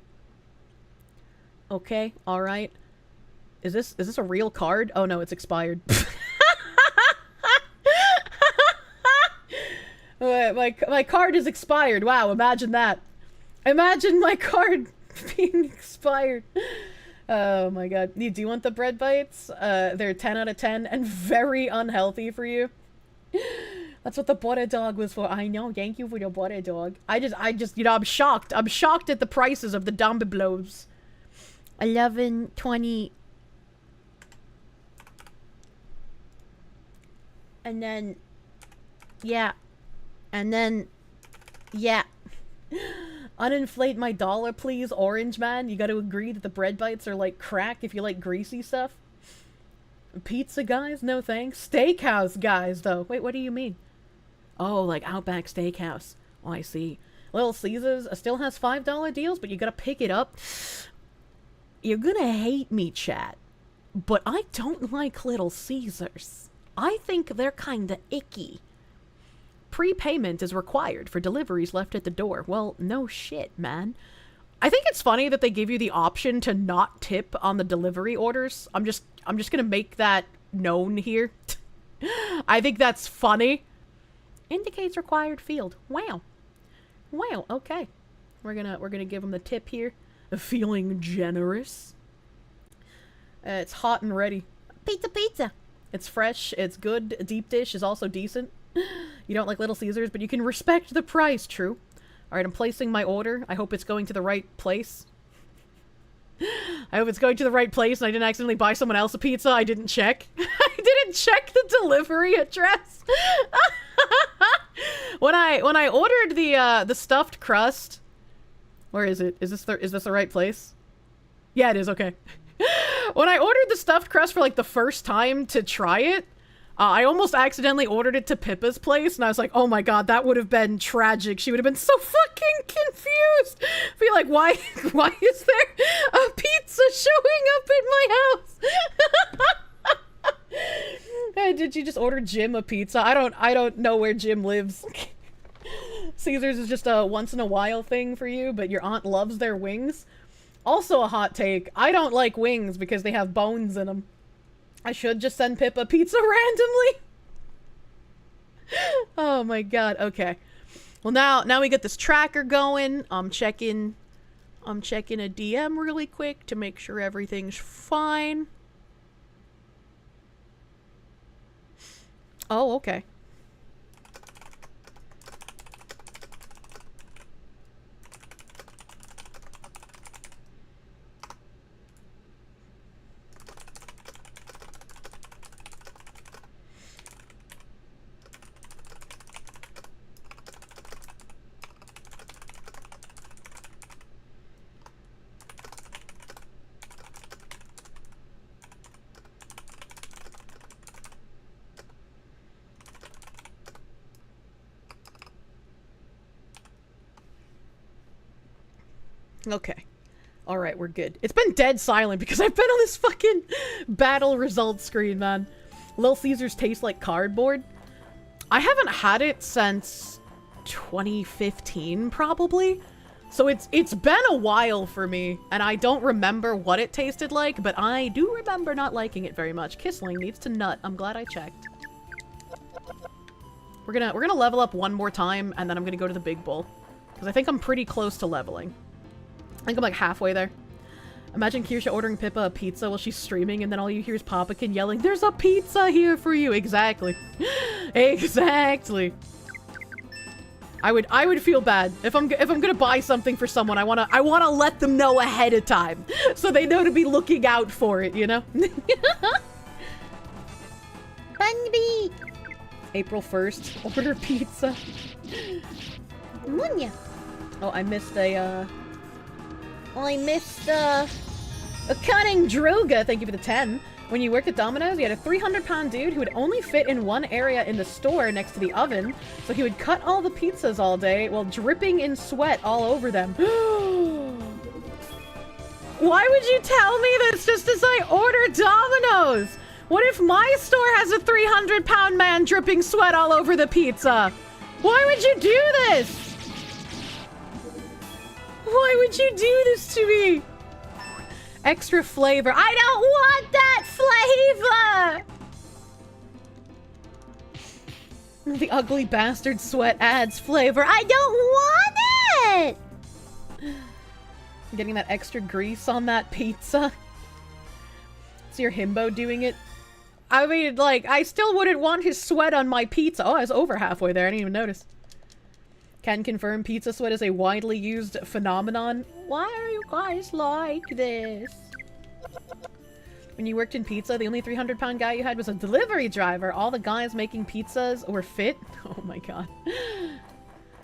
Okay, alright. Is this a real card? Oh no, it's expired. my card is expired. Wow, imagine that. Imagine my card being expired. Oh my god. Do you want the bread bites? They're 10 out of 10 and very unhealthy for you. That's what the butter dog was for. I know, thank you for the butter dog. I just, you know, I'm shocked. I'm shocked at the prices of the Domino's. 11.20. And then, yeah. And then, yeah. Uninflate my dollar, please, Orange Man. You gotta agree that the bread bites are like crack if you like greasy stuff. Pizza guys? No thanks. Steakhouse guys, though. Wait, what do you mean? Oh, like Outback Steakhouse. Oh, I see. Little Caesars still has $5 deals, but you gotta pick it up. You're gonna hate me, chat, but I don't like Little Caesars. I think they're kinda icky. Prepayment is required for deliveries left at the door. Well, no shit, man. I think it's funny that they give you the option to not tip on the delivery orders. I'm just gonna make that known here. I think that's funny. Indicates required field. Wow. Wow, okay. We're gonna give them the tip here. Feeling generous. It's hot and ready. Pizza. It's fresh, it's good. Deep dish is also decent. You don't like Little Caesars, but you can respect the price, true. Alright, I'm placing my order. I hope it's going to the right place. I hope it's going to the right place and I didn't accidentally buy someone else a pizza. I didn't check. I didn't check the delivery address. When I ordered the stuffed crust, where is it? Is this the right place? Yeah, it is. Okay. When I ordered the stuffed crust for like the first time to try it, I almost accidentally ordered it to Pippa's place, and I was like, oh my god, that would have been tragic. She would have been so fucking confused. Be like, why is there a pizza showing up in my house? did you just order Jim a pizza? I don't know where Jim lives. Caesar's is just a once in a while thing for you, but your aunt loves their wings. Also a hot take. I don't like wings because they have bones in them. I should just send Pippa pizza randomly. Oh my god. Okay. Well, now we get this tracker going. I'm checking a DM really quick to make sure everything's fine. Oh, okay. Okay. Alright, we're good. It's been dead silent because I've been on this fucking battle results screen, man. Little Caesars taste like cardboard. I haven't had it since 2015, probably. So it's been a while for me, and I don't remember what it tasted like, but I do remember not liking it very much. Kissling needs to nut. I'm glad I checked. We're gonna level up one more time, and then I'm gonna go to the big bowl. Because I think I'm pretty close to leveling. I think I'm like halfway there. Imagine Kirsche ordering Pippa a pizza while she's streaming, and then all you hear is Papakin yelling, "There's a pizza here for you!" Exactly. Exactly. I would feel bad if I'm gonna buy something for someone. I wanna let them know ahead of time, so they know to be looking out for it. You know. Bunby. April 1st. Order pizza. Munya. Oh, I missed a cunning Droga. Thank you for the 10. When you worked at Domino's, you had a 300-pound dude who would only fit in one area in the store next to the oven, so he would cut all the pizzas all day while dripping in sweat all over them. Why would you tell me this just as I order Domino's? What if my store has a 300-pound man dripping sweat all over the pizza? Why would you do this? Why would you do this to me? Extra flavor. I don't want that flavor! The ugly bastard sweat adds flavor. I don't want it! Getting that extra grease on that pizza. It's your himbo doing it. I mean, like, I still wouldn't want his sweat on my pizza. Oh, I was over halfway there. I didn't even notice. Can confirm pizza sweat is a widely used phenomenon. Why are you guys like this? When you worked in pizza, the only 300-pound guy you had was a delivery driver. All the guys making pizzas were fit. Oh my god.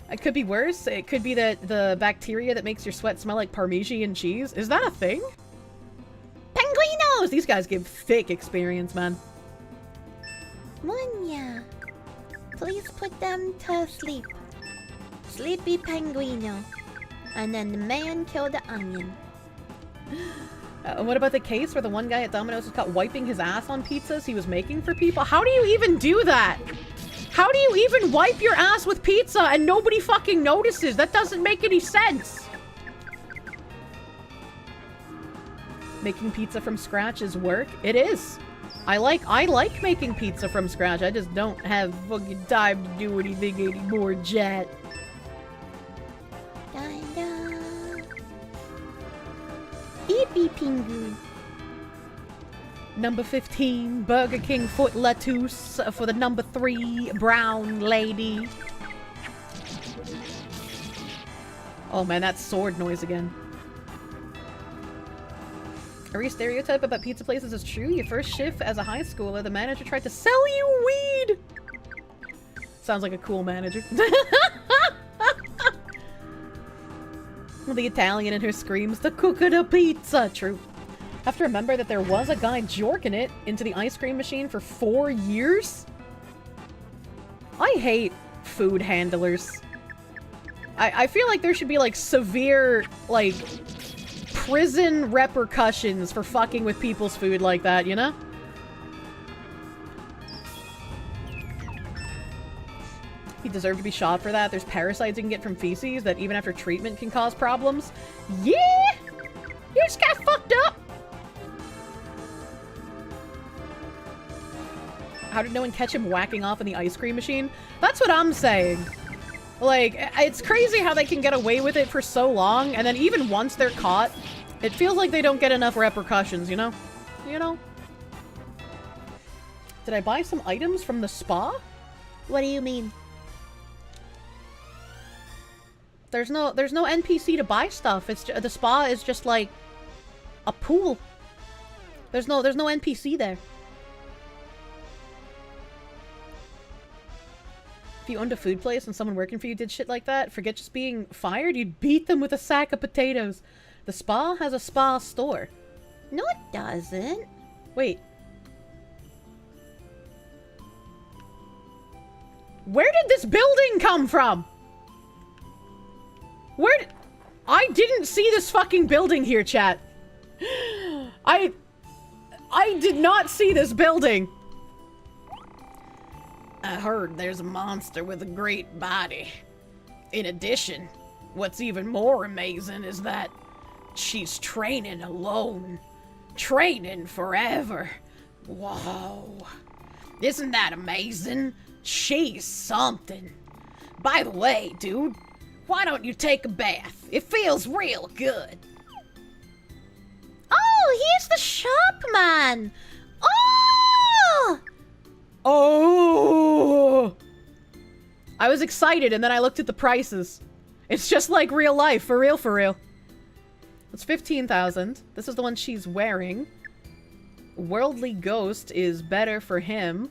It could be worse. It could be that the bacteria that makes your sweat smell like Parmesan cheese. Is that a thing? Penguinos! These guys give thick experience, man. Munya. Please put them to sleep. Sleepy Penguino. And then the man killed the onion. What about the case where the one guy at Domino's was caught wiping his ass on pizzas he was making for people? How do you even do that? How do you even wipe your ass with pizza and nobody fucking notices? That doesn't make any sense. Making pizza from scratch is work? It is. I like making pizza from scratch. I just don't have fucking time to do anything anymore, Jet. Beepy Pingu. Number 15, Burger King foot lettuce for the number 3 brown lady. Oh man, that sword noise again. Every stereotype about pizza places is true. Your first shift as a high schooler, the manager tried to sell you weed. Sounds like a cool manager. The Italian in her screams, "The cook of the pizza!" True. Have to remember that there was a guy jorking it into the ice cream machine for 4 years? I hate food handlers. I feel like there should be, like, severe, like, prison repercussions for fucking with people's food like that, you know? you deserve to be shot for that. There's parasites you can get from feces that even after treatment can cause problems. Yeah! You just got fucked up! How did no one catch him whacking off in the ice cream machine? That's what I'm saying. Like, it's crazy how they can get away with it for so long, and then even once they're caught, it feels like they don't get enough repercussions, you know? You know? Did I buy some items from the spa? What do you mean? There's no NPC to buy stuff. It's the spa is just like a pool. There's no NPC there. If you owned a food place and someone working for you did shit like that, forget just being fired, you'd beat them with a sack of potatoes. The spa has a spa store. No, it doesn't. Wait. Where did this building come from? I didn't see this fucking building here, chat. I did not see this building. I heard there's a monster with a great body. In addition, what's even more amazing is that she's training alone. Training forever. Whoa. Isn't that amazing? She's something. By the way, dude, why don't you take a bath? It feels real good. Oh, here's the shop man. Oh! Oh! I was excited and then I looked at the prices. It's just like real life, for real, for real. It's 15,000. This is the one she's wearing. Worldly Ghost is better for him.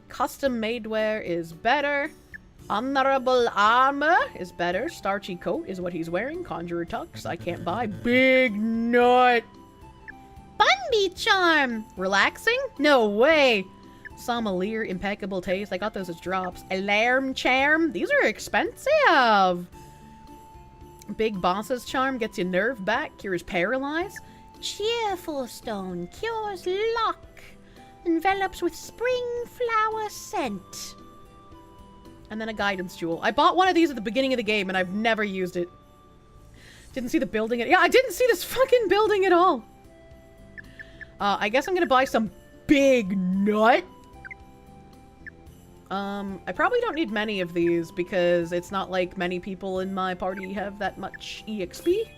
Custom made wear is better. Honorable armor is better. Starchy coat is what he's wearing. Conjurer tux, I can't buy. Big nut. Bunby charm. Relaxing? No way. Sommelier, impeccable taste. I got those as drops. Alarm charm. These are expensive. Big boss's charm gets you nerve back. Cures paralyze. Cheerful stone cures luck. Envelops with spring flower scent. And then a guidance jewel. I bought one of these at the beginning of the game and I've never used it. Didn't see the building. Yeah, I didn't see this fucking building at all. I guess I'm gonna buy some big nut. I probably don't need many of these because it's not like many people in my party have that much EXP.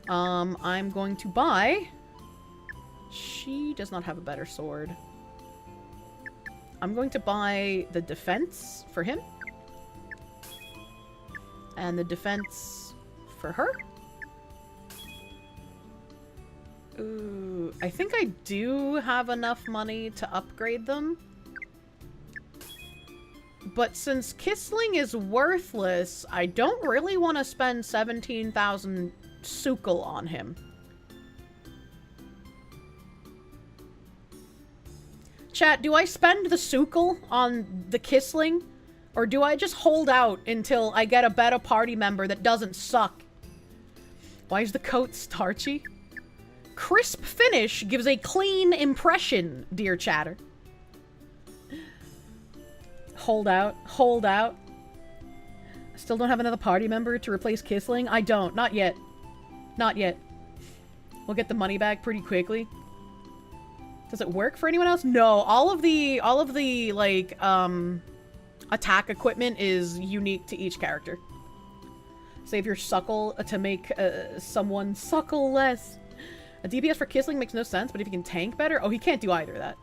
I'm going to buy... She does not have a better sword. I'm going to buy the defense for him. And the defense for her. Ooh, I think I do have enough money to upgrade them. But since Kissling is worthless, I don't really want to spend 17,000 Sukal on him. Chat, do I spend the Sukal on the Kissling? Or do I just hold out until I get a better party member that doesn't suck? Why is the coat starchy? Crisp finish gives a clean impression, dear chatter. Hold out. Hold out. I still don't have another party member to replace Kissling? I don't. Not yet. Not yet. We'll get the money back pretty quickly. Does it work for anyone else? No. All of the, like, attack equipment is unique to each character. Save your suckle to make someone suckle less. A DPS for Kissling makes no sense, but if he can tank better... Oh, he can't do either of that.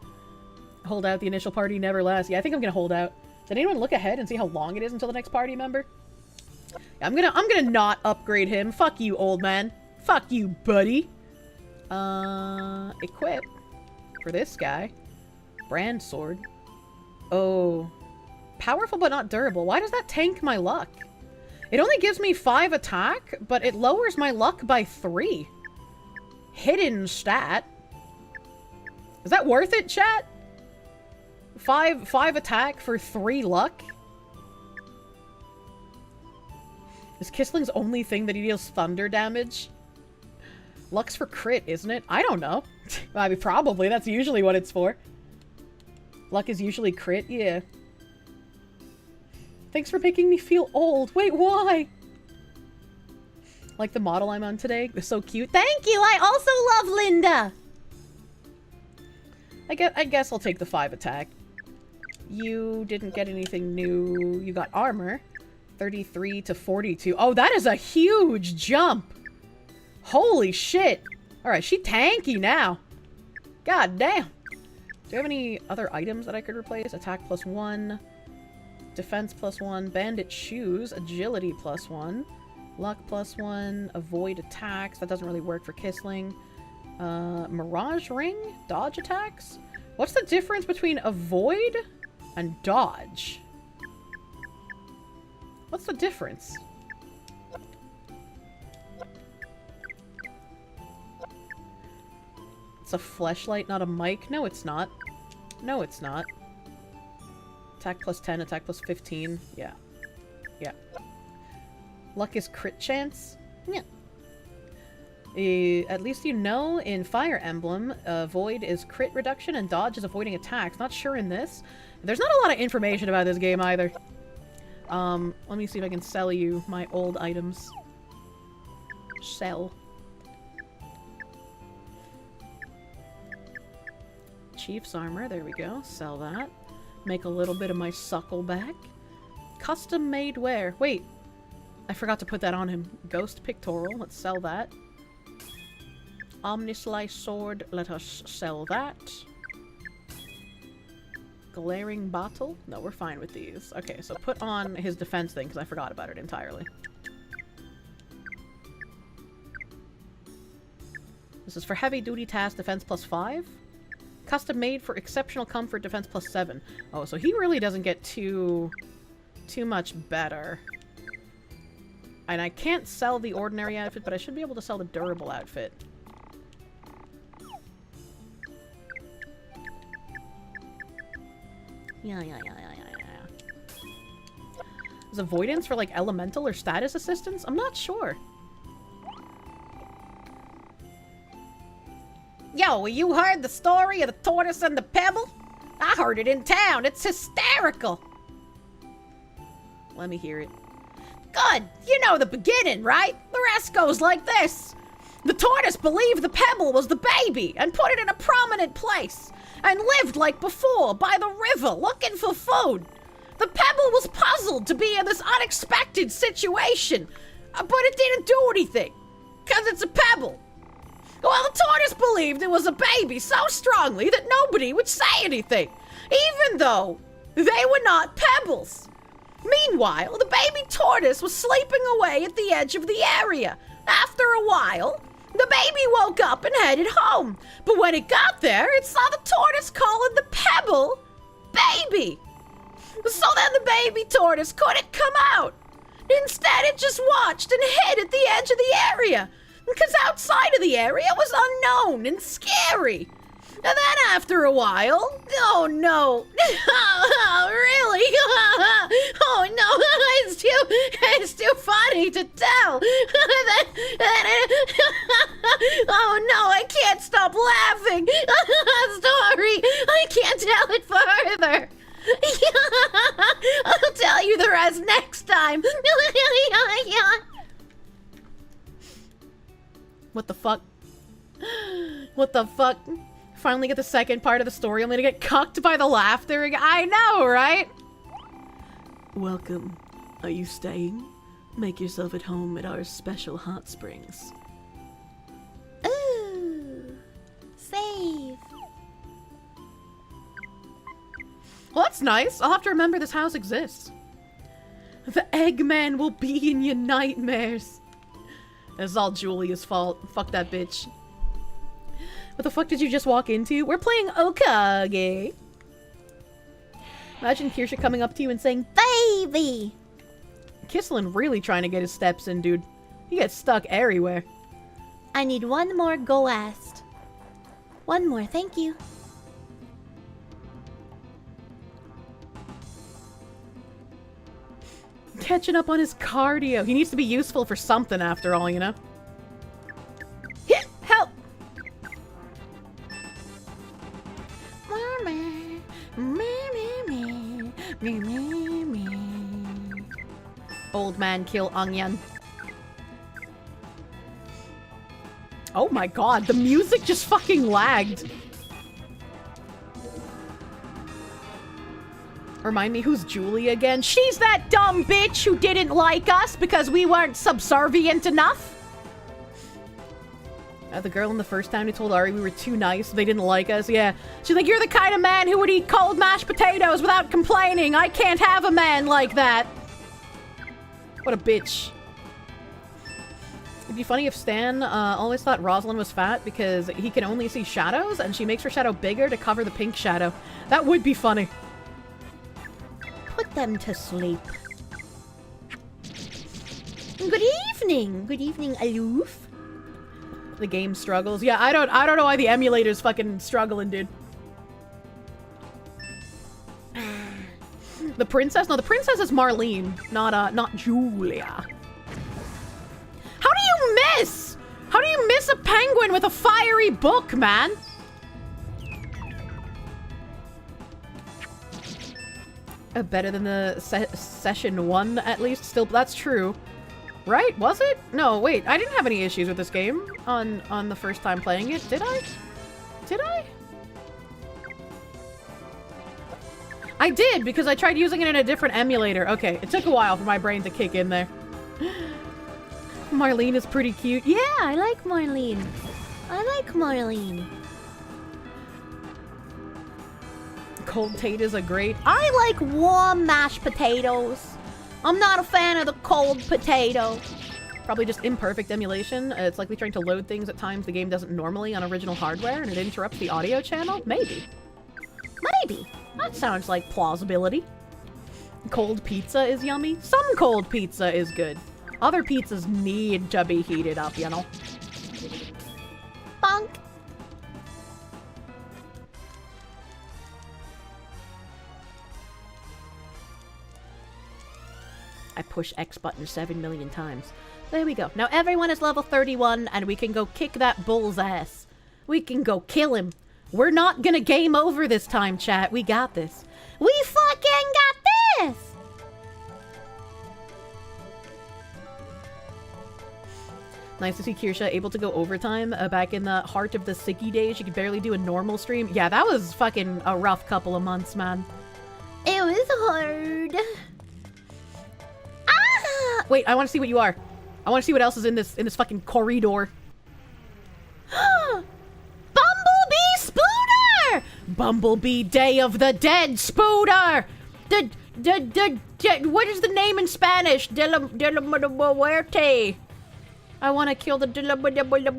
Hold out, the initial party never lasts. Yeah, I think I'm gonna hold out. Did anyone look ahead and see how long it is until the next party member? Yeah, I'm gonna not upgrade him. Fuck you, old man. Fuck you, buddy. Equip. For this guy. Brand sword. Oh. Powerful but not durable. Why does that tank my luck? It only gives me 5 attack, but it lowers my luck by 3. Hidden stat. Is that worth it, chat? 5 attack for 3 luck? Is Kissling's only thing that he deals thunder damage? Luck's for crit, isn't it? I don't know. I mean, probably. That's usually what it's for. Luck is usually crit, yeah. Thanks for making me feel old. Wait, why? Like the model I'm on today. They're so cute. Thank you! I also love Linda! I guess I'll take the 5 attack. You didn't get anything new. You got armor. 33 to 42. Oh, that is a huge jump! Holy shit! Alright, she tanky now. God damn. Do you have any other items that I could replace? Attack +1. Defense +1. Bandit shoes. Agility +1. Luck +1. Avoid attacks. That doesn't really work for Kissling. Mirage ring? Dodge attacks? What's the difference between avoid and dodge? What's the difference? It's a fleshlight, not a mic. No, it's not. No, it's not. Attack +10, attack +15. Yeah. Yeah. Luck is crit chance? Yeah. At least you know in Fire Emblem, Void is crit reduction and dodge is avoiding attacks. Not sure in this. There's not a lot of information about this game either. Let me see if I can sell you my old items. Sell. Chief's armor, there we go. Sell that. Make a little bit of my suckle back. Custom made wear. Wait. I forgot to put that on him. Ghost pictorial. Let's sell that. Omnislice sword. Let us sell that. Glaring bottle. No, we're fine with these. Okay, so put on his defense thing because I forgot about it entirely. This is for heavy duty task. Defense +5. Custom made for exceptional comfort. Defense +7. Oh, so he really doesn't get too much better. And I can't sell the ordinary outfit, but I should be able to sell the durable outfit. Yeah. Is avoidance for, like, elemental or status assistance? I'm not sure. Yo, you heard the story of the tortoise and the pebble? I heard it in town. It's hysterical. Let me hear it. Good. You know the beginning, right? The rest goes like this. The tortoise believed the pebble was the baby and put it in a prominent place and lived like before by the river looking for food. The pebble was puzzled to be in this unexpected situation, but it didn't do anything because it's a pebble. Well, the tortoise believed it was a baby so strongly that nobody would say anything, even though they were not pebbles. Meanwhile, the baby tortoise was sleeping away at the edge of the area. After a while, the baby woke up and headed home. But when it got there, it saw the tortoise calling the pebble baby. So then the baby tortoise couldn't come out. Instead, it just watched and hid at the edge of the area. Because outside of the area was unknown and scary. And then after a while, oh no, really? Oh no, it's too funny to tell. Oh no, I can't stop laughing. Sorry, I can't tell it further. I'll tell you the rest next time. What the fuck? What the fuck? Finally get the second part of the story, only to get cucked by the laughter again. I know, right? Welcome. Are you staying? Make yourself at home at our special hot springs. Ooh. Save. Well, that's nice. I'll have to remember this house exists. The Eggman will be in your nightmares. It's all Julia's fault. Fuck that bitch. What the fuck did you just walk into? We're playing Okage. Imagine Kirsche coming up to you and saying, Baby! Kisslin really trying to get his steps in, dude. He gets stuck everywhere. I need one more goast. One more, thank you. Catching up on his cardio. He needs to be useful for something after all, you know? Help! Old man kill onion. Oh my god, the music just fucking lagged. Remind me, who's Julie again? She's that dumb bitch who didn't like us because we weren't subservient enough. The girl in the first town who told Ari we were too nice, they didn't like us, yeah. She's like, you're the kind of man who would eat cold mashed potatoes without complaining. I can't have a man like that. What a bitch. It'd be funny if Stan always thought Rosalind was fat because he can only see shadows and she makes her shadow bigger to cover the pink shadow. That would be funny. Put them to sleep. Good evening. Good evening, Aloof. The game struggles. Yeah, I don't know why the emulator's fucking struggling, dude. The princess? No, the princess is Marlene, not Julia. How do you miss? How do you miss a penguin with a fiery book, man? Better than the session 1, at least. Still, that's true. Right? Was it? No, wait. I didn't have any issues with this game on the first time playing it. Did I? Did I? I did, because I tried using it in a different emulator. Okay, it took a while for my brain to kick in there. Marlene is pretty cute. Yeah, I like Marlene. I like Marlene. Cold potatoes are great. I like warm mashed potatoes. I'm not a fan of the cold potato. Probably just imperfect emulation. It's likely trying to load things at times the game doesn't normally on original hardware and it interrupts the audio channel? Maybe. Maybe. That sounds like plausibility. Cold pizza is yummy. Some cold pizza is good. Other pizzas need to be heated up, you know? Bonk. I push X button 7 million times. There we go. Now everyone is level 31 and we can go kick that bull's ass. We can go kill him. We're not gonna game over this time, chat. We got this. We fucking got this! Nice to see Kirsche able to go overtime back in the heart of the sicky days. She could barely do a normal stream. Yeah, that was fucking a rough couple of months, man. It was hard. Ah! Wait, I want to see what you are. I want to see what else is in this fucking corridor. Bumblebee Spooner! Bumblebee Day of the Dead Spooner! What is the name in Spanish? De la Muerte. I want to kill the De la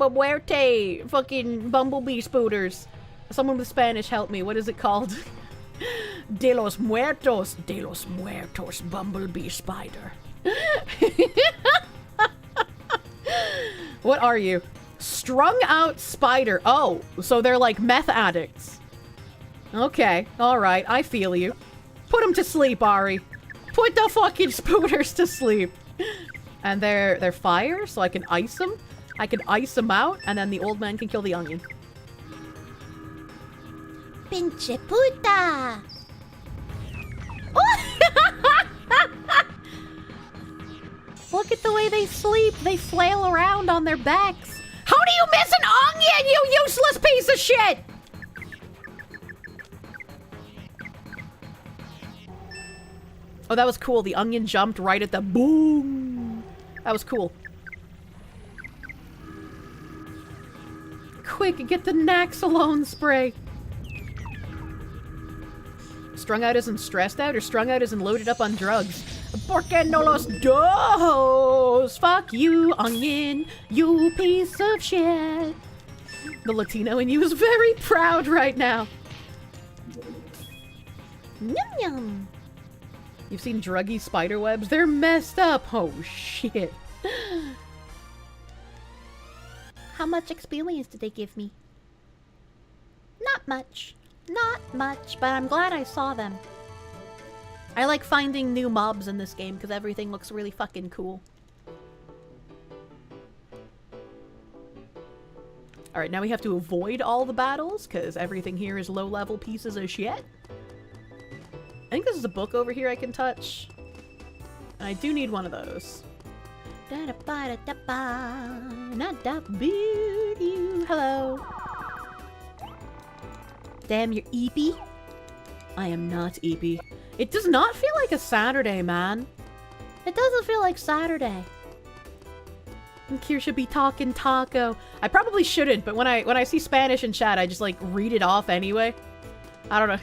Muerte fucking Bumblebee Spooters. Someone with Spanish, help me. What is it called? De los Muertos. De los Muertos Bumblebee Spider. What are you? Strung out spider. Oh, so they're like meth addicts. Okay, alright, I feel you. Put them to sleep, Ari. Put the fucking spooters to sleep. And they're fire, so I can ice them. I can ice them out, and then the old man can kill the onion. Pinche puta! Look at the way they sleep. They flail around on their backs. How do you miss an onion, you useless piece of shit? Oh, that was cool. The onion jumped right at the boom. That was cool. Quick, get the Naxalone spray. Strung out isn't stressed out, or strung out isn't loaded up on drugs. Porque no los dos. Fuck you, onion, you piece of shit. The Latino in you is very proud right now. Yum yum. You've seen druggy spider webs? They're messed up. Oh, shit. How much experience did they give me? Not much. Not much, but I'm glad I saw them. I like finding new mobs in this game because everything looks really fucking cool. Alright, now we have to avoid all the battles because everything here is low-level pieces of shit. I think this is a book over here I can touch. I do need one of those. Hello. Damn, you're eepy. I am not eepy. It does not feel like a Saturday, man. It doesn't feel like Saturday. And Kirsche be talking taco. I probably shouldn't, but when I see Spanish in chat, I just like read it off anyway. I don't know.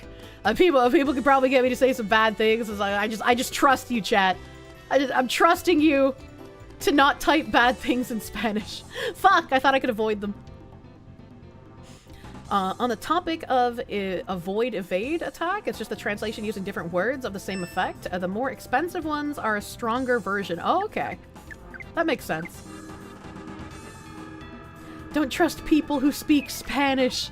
People could probably get me to say some bad things. It's like, I just trust you, chat. I'm trusting you to not type bad things in Spanish. Fuck, I thought I could avoid them. On the topic of avoid evade attack, it's just the translation using different words of the same effect. The more expensive ones are a stronger version. Oh, okay. That makes sense. Don't trust people who speak Spanish.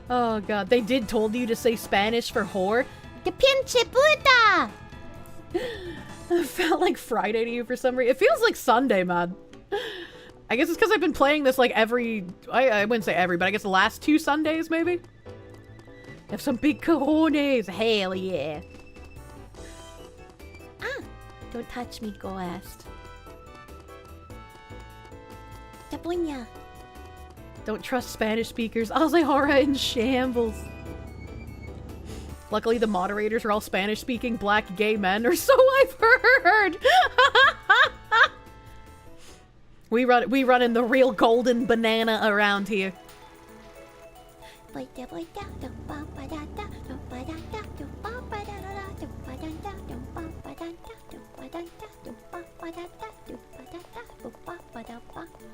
Oh god, they did told you to say Spanish for whore. Que pinche puta! It felt like Friday to you for some reason. It feels like Sunday, man. I guess it's because I've been playing this like every... I wouldn't say every, but I guess the last 2 Sundays, maybe? Have some big cojones. Hell yeah. Ah! Don't touch me, Ghost. Tapunya. Don't trust Spanish speakers. Azahara in shambles. Luckily, the moderators are all Spanish-speaking black gay men, or so I've heard! We run in the real golden banana around here.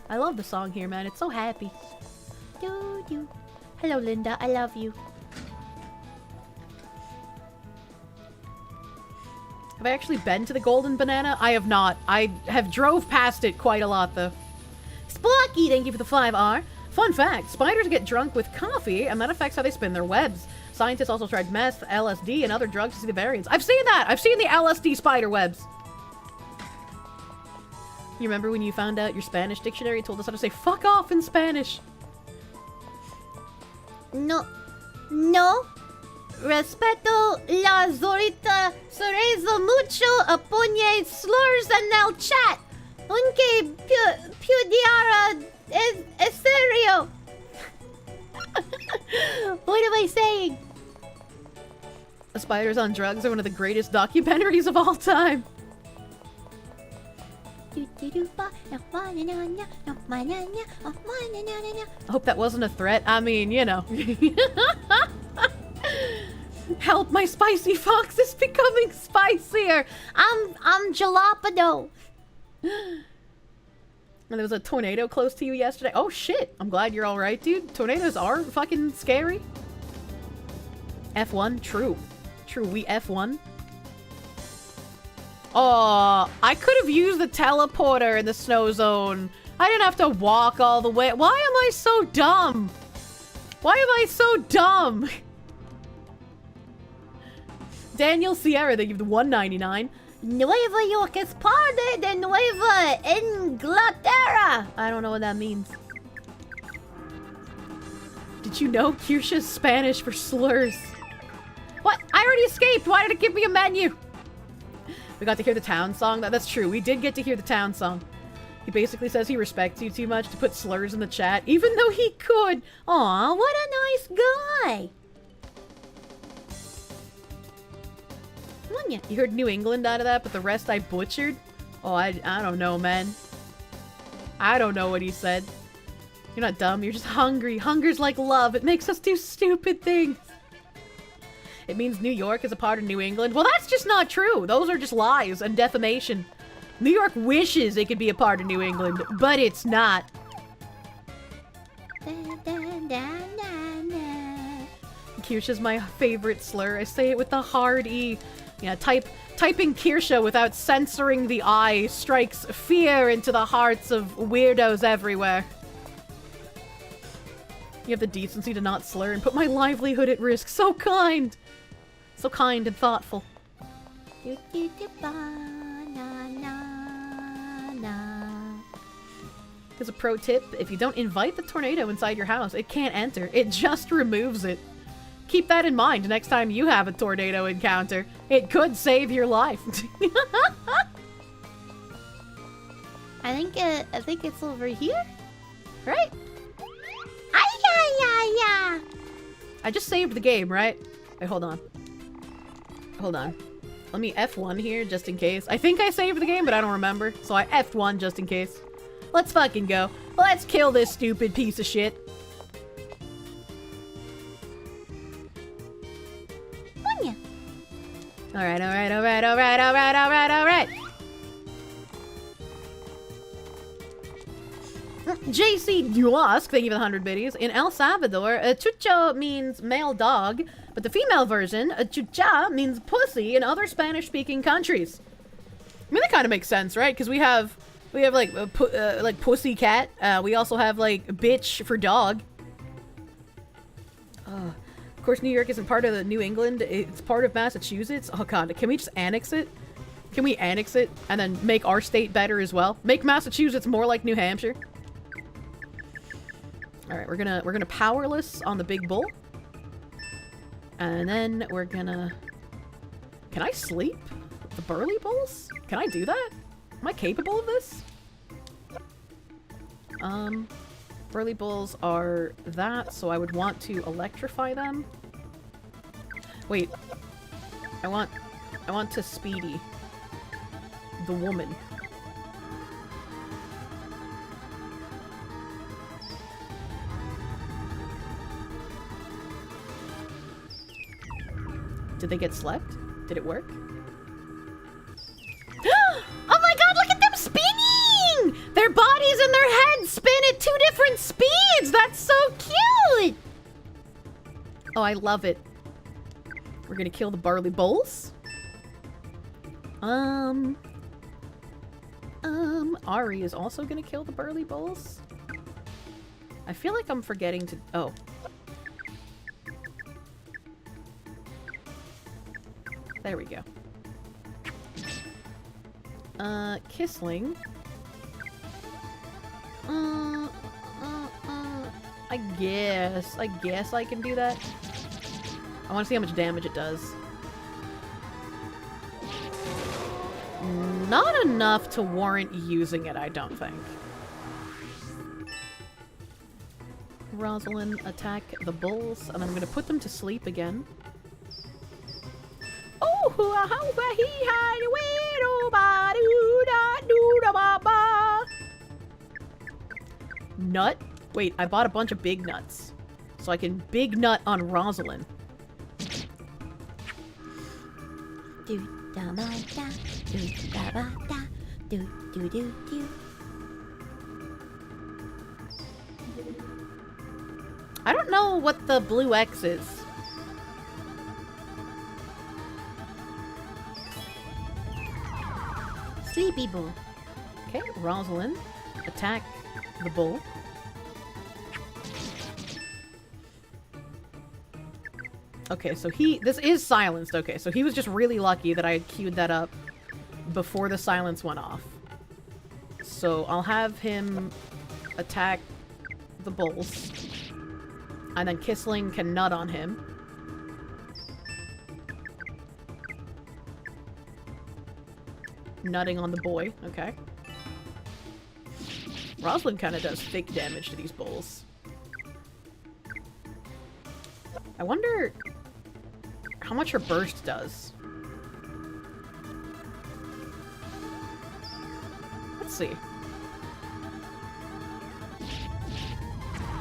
I love the song here, man. It's so happy. Hello, Linda. I love you. Have I actually been to the Golden Banana? I have not. I have drove past it quite a lot, though. Splotky, thank you for the 5R. Fun fact, spiders get drunk with coffee, and that affects how they spin their webs. Scientists also tried meth, LSD, and other drugs to see the variants. I've seen that! I've seen the LSD spider webs! You remember when you found out your Spanish dictionary told us how to say fuck off in Spanish? No. Respeto la zorita soreza mucho apoye slurs en el chat. Unque pudiara es serio. What am I saying? The Spiders on Drugs are one of the greatest documentaries of all time. I hope that wasn't a threat. I mean, you know. Help, my spicy fox is becoming spicier. I'm jalapeno. And there was a tornado close to you yesterday. Oh shit, I'm glad you're alright, dude. Tornadoes are fucking scary. F1, true. True, we F1. Oh, I could have used the teleporter in the snow zone. I didn't have to walk all the way. Why am I so dumb? Why am I so dumb? Daniel Sierra, they give the $1.99. Nueva York es parte de Nueva Inglaterra. I don't know what that means. Did you know Kirsche's Spanish for slurs? What? I already escaped. Why did it give me a menu? We got to hear the town song. That's true. We did get to hear the town song. He basically says he respects you too much to put slurs in the chat, even though he could. Aw, what a nice guy. Come on, yeah. You heard New England out of that, but the rest I butchered? Oh, I don't know, man. I don't know what he said. You're not dumb. You're just hungry. Hunger's like love. It makes us do stupid things. It means New York is a part of New England. Well, that's just not true. Those are just lies and defamation. New York wishes it could be a part of New England, but it's not. Kirsche's my favorite slur. I say it with the hard E. Yeah, typing Kirsche without censoring the I strikes fear into the hearts of weirdos everywhere. You have the decency to not slur and put my livelihood at risk. So kind! So kind and thoughtful. As a pro tip, if you don't invite the tornado inside your house, it can't enter. It just removes it. keep that in mind next time you have a tornado encounter. It could save your life. I think it's over here, right? Ay-ya-ya-ya! I just saved the game, right? Wait, hold on. Hold on. Let me F1 here, just in case. I think I saved the game, but I don't remember. So I F1 just in case. Let's fucking go. Let's kill this stupid piece of shit. Alright, alright, alright, alright, alright, alright, alright. JC Duask, thank you for the 100 biddies. In El Salvador, chucho means male dog, but the female version, chucha, means pussy in other Spanish-speaking countries. I mean, that kind of makes sense, right? Because we have like pussy cat. We also have like bitch for dog. Of course, New York isn't part of the New England. It's part of Massachusetts. Oh god, can we just annex it? Can we annex it and then make our state better as well? Make Massachusetts more like New Hampshire. All right, we're gonna powerless on the big bull, and then we're gonna. Can I sleep the burly bulls? Can I do that? Am I capable of this? Burly bulls are that, so I would want to electrify them. Wait, I want to Speedy the woman. Did they get slept? Did it work? Oh my god, look at them spinning! Their bodies and their heads spin at 2 different speeds! That's so cute! Oh, I love it. We're gonna kill the barley bulls. Ari is also gonna kill the burly bulls. I feel like I'm forgetting to... Oh. There we go. Kissling. I guess I can do that. I want to see how much damage it does. Not enough to warrant using it, I don't think. Rosalind, attack the bulls, and then I'm gonna put them to sleep again. Nut? Wait, I bought a bunch of big nuts. So I can big nut on Rosalind. I don't know what the blue X is. Sleepy bull. Okay, Rosalind, attack the bull. Okay, so this is silenced. Okay, so he was just really lucky that I had queued that up before the silence went off. So I'll have him attack the bulls. And then Kissling can nut on him. Nutting on the boy, okay. Rosalind kind of does thick damage to these bulls. I wonder how much her burst does. Let's see.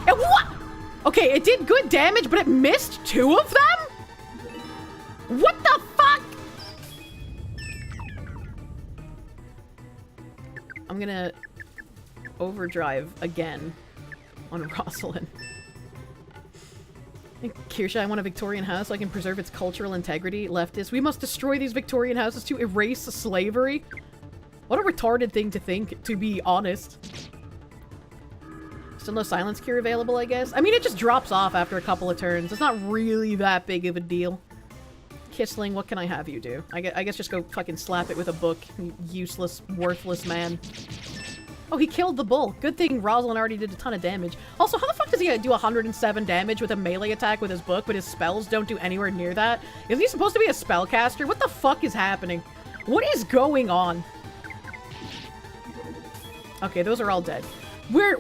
And what? Okay, it did good damage, but it missed 2 of them? What the fuck? I'm gonna overdrive again on Rosalind. Kirsche, I want a Victorian house so I can preserve its cultural integrity. Leftist, we must destroy these Victorian houses to erase slavery. What a retarded thing to think, to be honest. Still no silence cure available, I guess? I mean, it just drops off after a couple of turns. It's not really that big of a deal. Kissling, what can I have you do? I guess just go fucking slap it with a book, you useless, worthless man. Oh, he killed the bull. Good thing Rosalind already did a ton of damage. Also, how the fuck does he do 107 damage with a melee attack with his book, but his spells don't do anywhere near that? Isn't he supposed to be a spellcaster? What the fuck is happening? What is going on? Okay, those are all dead. We're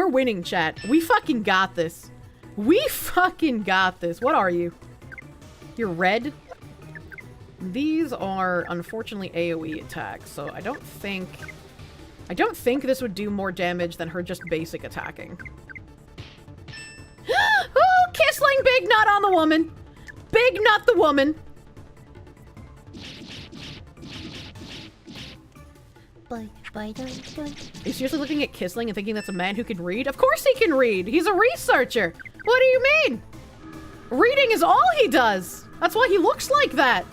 winning, chat. We fucking got this. We fucking got this. What are you? You're red? These are, unfortunately, AoE attacks, so I don't think this would do more damage than her just basic attacking. Oh, Kissling! Big nut on the woman! Big nut the woman! He's seriously looking at Kissling and thinking that's a man who can read? Of course he can read! He's a researcher! What do you mean? Reading is all he does! That's why he looks like that!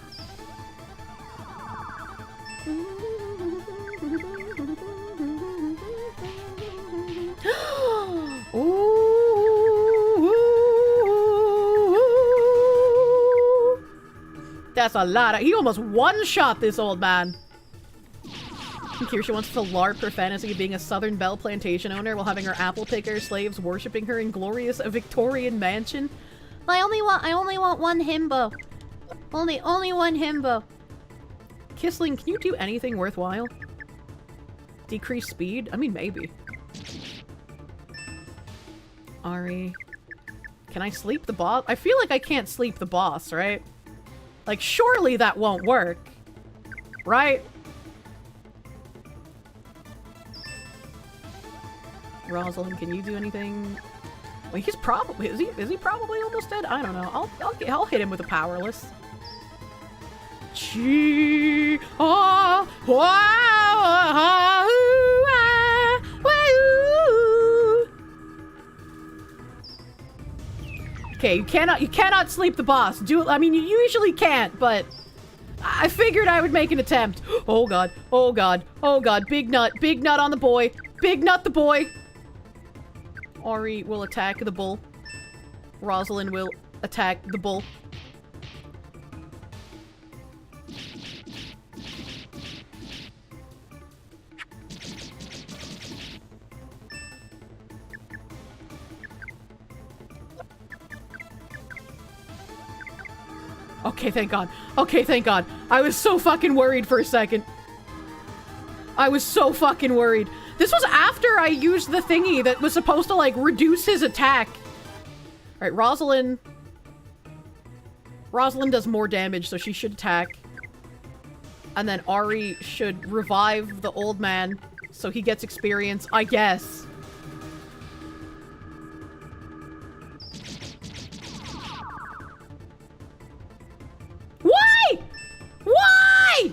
That's a lot of— he almost one-shot this old man. Kirsche wants to LARP her fantasy of being a Southern Belle plantation owner while having her apple picker slaves worshipping her in glorious Victorian mansion. I only want one himbo. Only one himbo. Kissling, can you do anything worthwhile? Decrease speed? I mean, maybe. Ari. Can I sleep the boss? I feel like I can't sleep the boss, right? Like, surely that won't work. Right? Rosalind, can you do anything? Wait, he's probably— is he probably almost dead? I don't know. I'll hit him with a powerless. Chi ah Okay, you cannot sleep the boss. I mean, you usually can't, but I figured I would make an attempt. Oh god, oh god, oh god, big nut on the boy, big nut the boy. Ari will attack the bull. Rosalind will attack the bull. Okay, thank God. Okay, thank God. I was so fucking worried for a second. I was so fucking worried. This was after I used the thingy that was supposed to, like, reduce his attack. Alright, Rosalind. Rosalind does more damage, so she should attack. And then Ari should revive the old man, so he gets experience, I guess. Why? Why?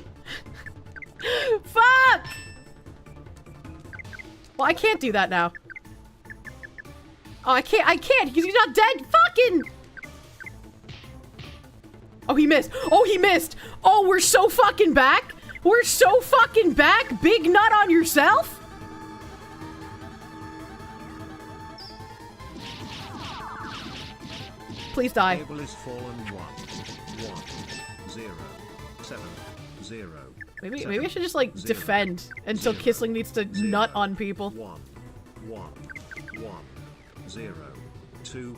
Fuck! Well, I can't do that now. Oh, I can't, because he's not dead. Fucking! Oh, he missed. Oh, he missed. Oh, we're so fucking back. We're so fucking back. Big nut on yourself? Please die. Table is fallen 1, 0, 7, 0. Maybe I should just, like, defend until Kissling needs to nut on people. 1, 0, 2,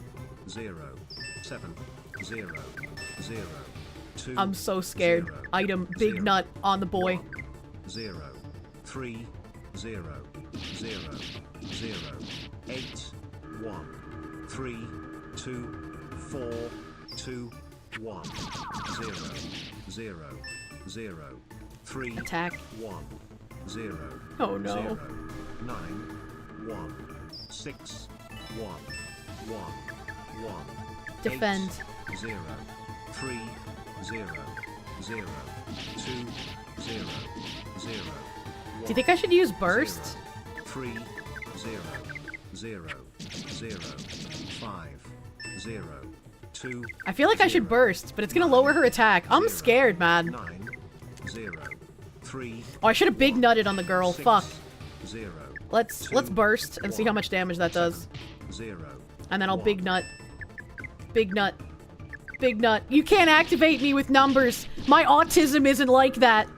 0, 7, 0, 0, 2. I'm so scared. 0, Item big nut on the boy. 1, 0, 3, 0, 0, 0, 8, 1, 3, 2, 4, 2, 1, 0, 0, 0, 3, Attack. 1, 0, Oh no. 0, 9, 1, 6, 1, 1, 1, Defend. 8, 0, 3, 0, 0, 2, 0, 0. Do you think I should use burst? 3, 0, 0, 0, 5, 0, 2. I feel like I should burst, but it's gonna lower her attack. I'm scared, man. 9, 0, 3. Oh, I should have big nutted on the girl. 6, Fuck. 0. Let's burst and see how much damage that does. 0. And then I'll big nut. Big nut. Big nut. You can't activate me with numbers. My autism isn't like that.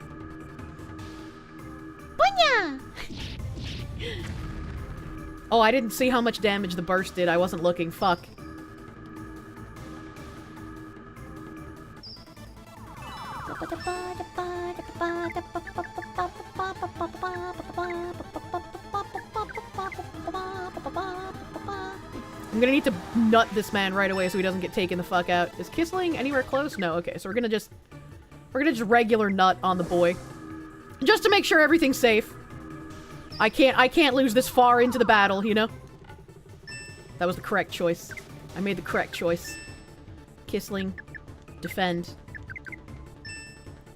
Bunya! Oh, I didn't see how much damage the burst did. I wasn't looking. Fuck. I'm gonna need to nut this man right away so he doesn't get taken the fuck out. Is Kissling anywhere close? No. Okay, so we're gonna just regular nut on the boy. Just to make sure everything's safe. I can't lose this far into the battle, you know? That was the correct choice. I made the correct choice. Kissling. Defend.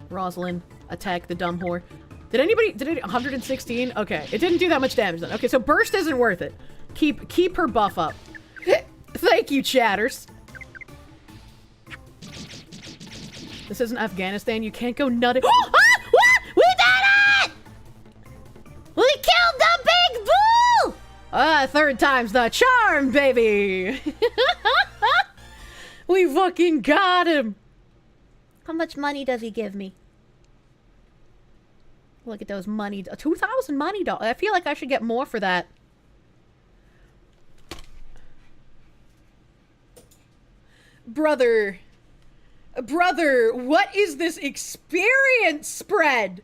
Rosalind. Attack the dumb whore. Did it 116? Okay, it didn't do that much damage then. Okay, so burst isn't worth it. Keep her buff up. Thank you, chatters. This isn't Afghanistan. You can't go nutting. Ah! What? We did it! We killed the big bull! Third time's the charm, baby! We fucking got him! How much money does he give me? Look at those money... 2,000 money dollars. I feel like I should get more for that. Brother, what is this experience spread?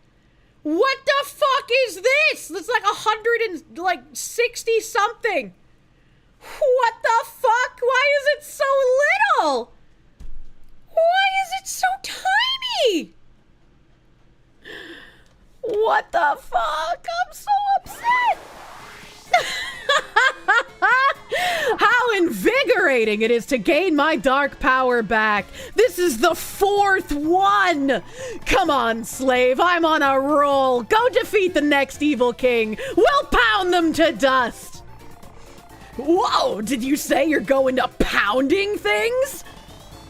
What the fuck is this? That's like 160 something. What the fuck? Why is it so little? Why is it so tiny? What the fuck? I'm so upset. How invigorating it is to gain my dark power back. This is the 4th one. Come on, slave. I'm on a roll. Go defeat the next evil king. We'll pound them to dust. Whoa, did you say you're going to pounding things?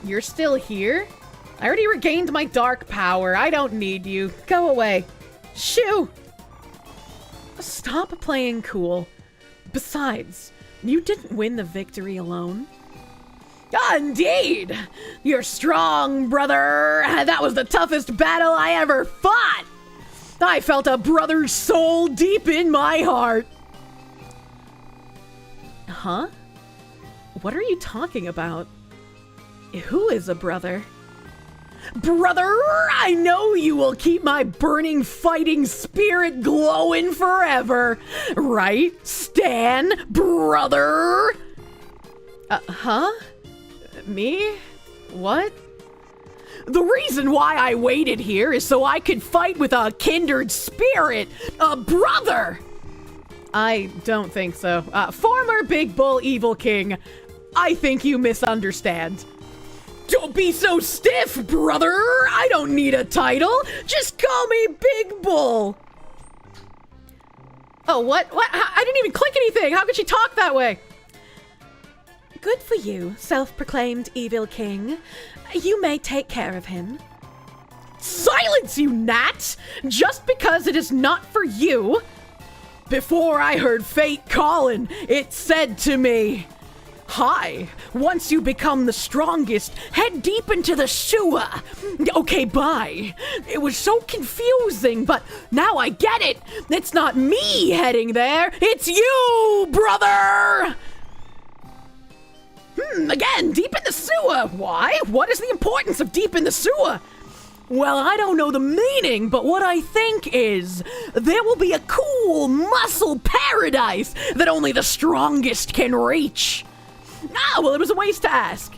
You're still here? I already regained my dark power. I don't need you. Go away. Shoo! Stop playing cool. Besides, you didn't win the victory alone. Indeed! You're strong, brother! That was the toughest battle I ever fought! I felt a brother's soul deep in my heart! Huh? What are you talking about? Who is a brother? Brother, I know you will keep my burning fighting spirit glowing forever. Right, Stan, brother? Huh? Me? What? The reason why I waited here is so I could fight with a kindred spirit, a brother. I don't think so. Former Big Bull Evil King, I think you misunderstand. Don't be so stiff, brother! I don't need a title! Just call me Big Bull! Oh, what? I didn't even click anything! How could she talk that way? Good for you, self-proclaimed evil king. You may take care of him. Silence, you gnat! Just because it is not for you! Before I heard fate calling, it said to me... Hi, once you become the strongest, head deep into the sewer. Okay, bye. It was so confusing, but now I get it. It's not me heading there, it's you, brother! Again, deep in the sewer. Why? What is the importance of deep in the sewer? Well, I don't know the meaning, but what I think is there will be a cool muscle paradise that only the strongest can reach. Ah, well, it was a waste to ask.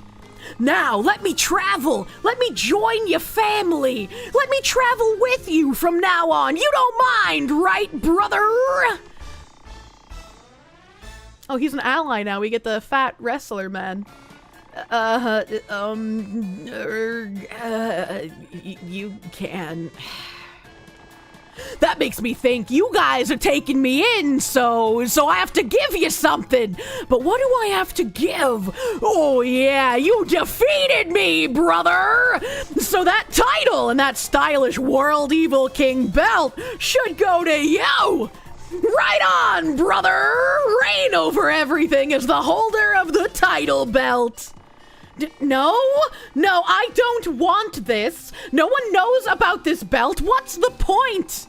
Now, let me travel. Let me join your family. Let me travel with you from now on. You don't mind, right, brother? Oh, he's an ally now. We get the fat wrestler man. You can... That makes me think you guys are taking me in, so I have to give you something. But what do I have to give? Oh yeah, you defeated me, brother! So that title and that stylish World Evil King belt should go to you! Right on, brother! Reign over everything as the holder of the title belt! No, I don't want this. No one knows about this belt. What's the point?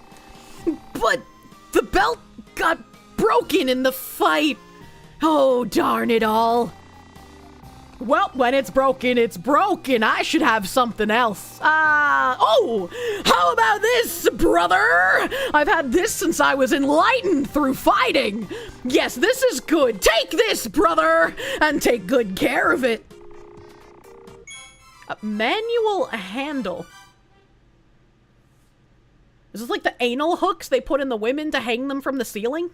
But the belt got broken in the fight. Oh, darn it all. Well, when it's broken, it's broken. I should have something else. Oh, how about this, brother? I've had this since I was enlightened through fighting. Yes, this is good. Take this, brother, and take good care of it. A manual handle. Is this like the anal hooks they put in the women to hang them from the ceiling?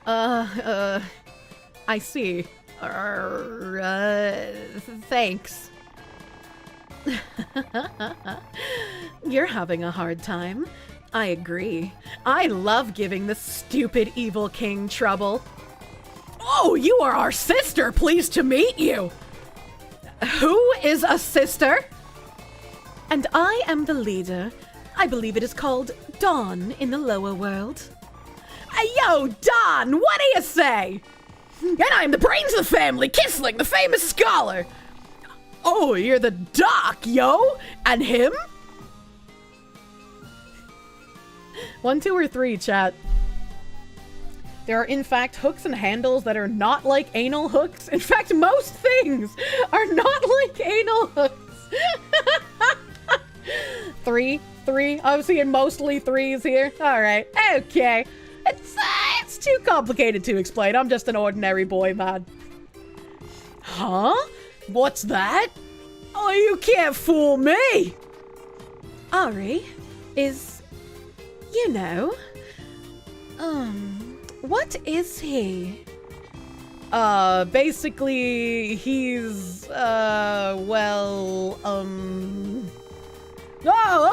I see. Thanks. You're having a hard time. I agree. I love giving the stupid evil king trouble. Oh, you are our sister! Pleased to meet you! Who is a sister? And I am the leader. I believe it is called Dawn in the lower world. Hey, yo, Dawn, what do you say? And I'm the brains of the family, Kissling, the famous scholar. Oh, you're the doc, yo? And him? 1, 2, or 3, chat. There are, in fact, hooks and handles that are not like anal hooks. In fact, most things are not like anal hooks. 3. I'm seeing mostly 3s here. All right. Okay. It's too complicated to explain. I'm just an ordinary boy, man. Huh? What's that? Oh, you can't fool me! Ari is, you know, what is he? Basically, he's, oh,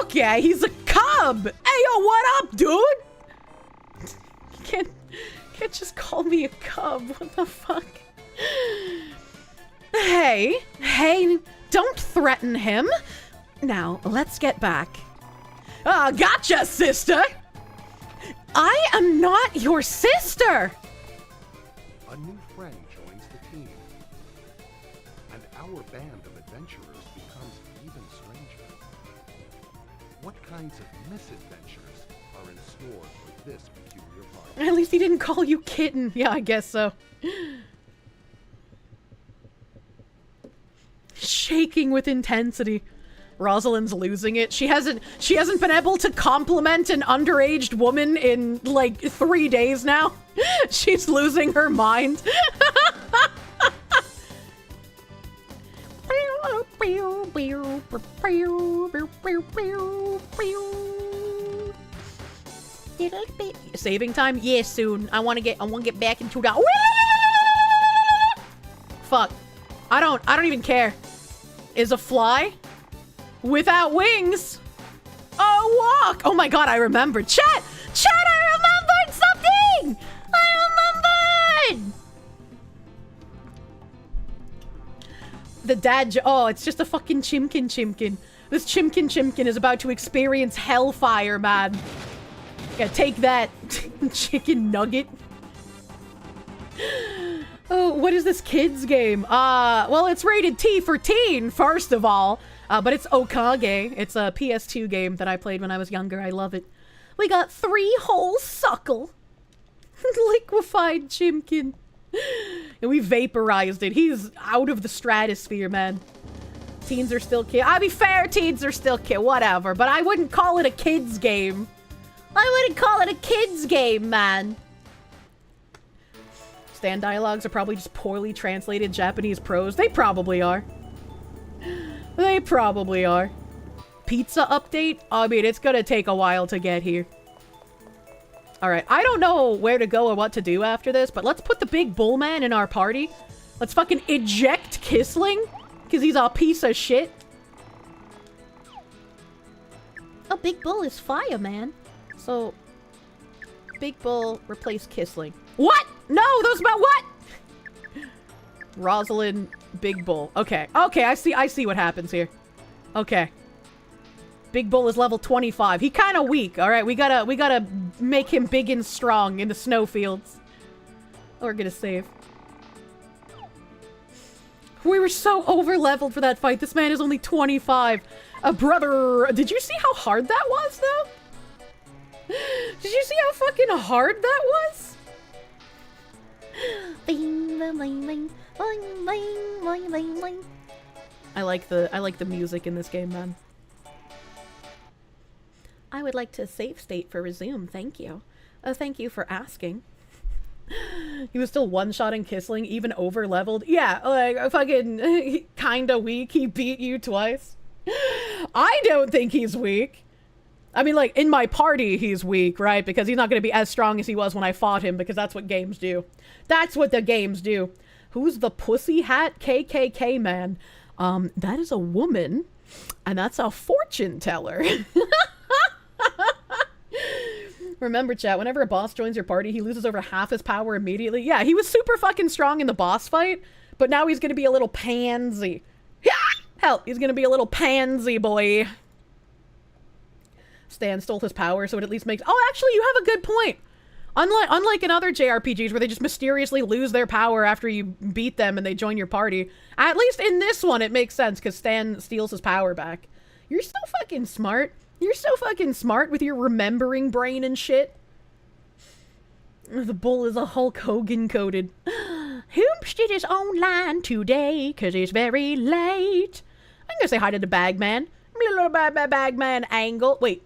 okay, he's a cub! Hey, yo, what up, dude? You can't just call me a cub, what the fuck? Hey, don't threaten him. Now, let's get back. Gotcha, sister! I am not your sister! A new friend joins the team, and our band of adventurers becomes even stranger. What kinds of misadventures are in store for this peculiar party? At least he didn't call you kitten. Yeah, I guess so. Shaking with intensity. Rosalind's losing it. She hasn't been able to compliment an underaged woman in like 3 days now. She's losing her mind. Saving time? Yeah, soon. I want to get back into that. Fuck. I don't even care. Is a fly without wings a walk? Oh my god, I remembered. Chat, I remembered something! I remembered! The dad oh, it's just a fucking chimkin. This chimkin is about to experience hellfire, man. Yeah, take that, chicken nugget. Oh, what is this kids game? Well, it's rated T for teen, first of all. But it's Okage. It's a PS2 game that I played when I was younger. I love it. We got 3 whole suckle. Liquefied chimkin. And we vaporized it. He's out of the stratosphere, man. Teens are still kids. I'll be fair, teens are still kids. Whatever. But I wouldn't call it a kids game. I wouldn't call it a kids game, man. Stand dialogues are probably just poorly translated Japanese prose. They probably are. They probably are. Pizza update? I mean, it's gonna take a while to get here. Alright, I don't know where to go or what to do after this, but let's put the big bull man in our party. Let's fucking eject Kissling, because he's a piece of shit. Oh, Big Bull is fire, man. So, Big Bull replace Kissling. What? No, those about what? Rosalind, Big Bull. Okay, I see what happens here. Okay. Big Bull is level 25. He kind of weak. All right, we gotta make him big and strong in the snowfields. We're gonna save. We were so over-leveled for that fight. This man is only 25. Brother, did you see how hard that was, though? Did Did you see how fucking hard that was? Bing, bing, bing, bing, bing, bing, bing, bing. I like the music in this game, man. I would like to save state for resume, thank you. Thank you for asking. He was still one-shotting Kissling, even over-leveled. Yeah, like, fucking kinda weak. He beat you twice. I don't think he's weak. I mean, like, in my party, he's weak, right? Because he's not gonna be as strong as he was when I fought him, because that's what games do. That's what the games do. Who's the pussy hat KKK man? That is a woman, and that's a fortune teller. Remember, chat, whenever a boss joins your party, he loses over half his power immediately. Yeah, he was super fucking strong in the boss fight, but now he's gonna be a little pansy. Hell, he's gonna be a little pansy boy. Stan stole his power, so it at least makes— oh, actually, you have a good point. Unlike in other JRPGs where they just mysteriously lose their power after you beat them and they join your party, at least in this one it makes sense because Stan steals his power back. You're so fucking smart. You're so fucking smart with your remembering brain and shit. The bull is a Hulk Hogan coded. Hoomstead is online today because it's very late. I'm gonna say hi to the Bagman. Little Bagman angle. Wait.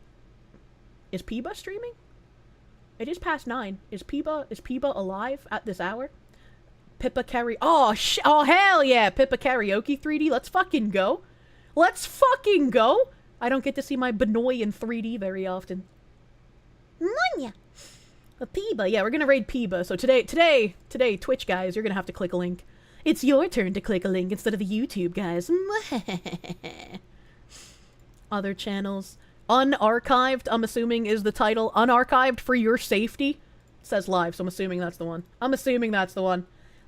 Is Peeba streaming? It is past 9. Is Peeba alive at this hour? Pippa Karaoke. Oh, hell yeah. Pippa Karaoke 3D. Let's fucking go. Let's fucking go. I don't get to see my Benoy in 3D very often. Munya. Peeba. Yeah, we're gonna raid Peeba. So today, Twitch guys, you're gonna have to click a link. It's your turn to click a link instead of the YouTube guys. Other channels. Unarchived, I'm assuming, is the title. Unarchived for your safety. It says live, so I'm assuming that's the one.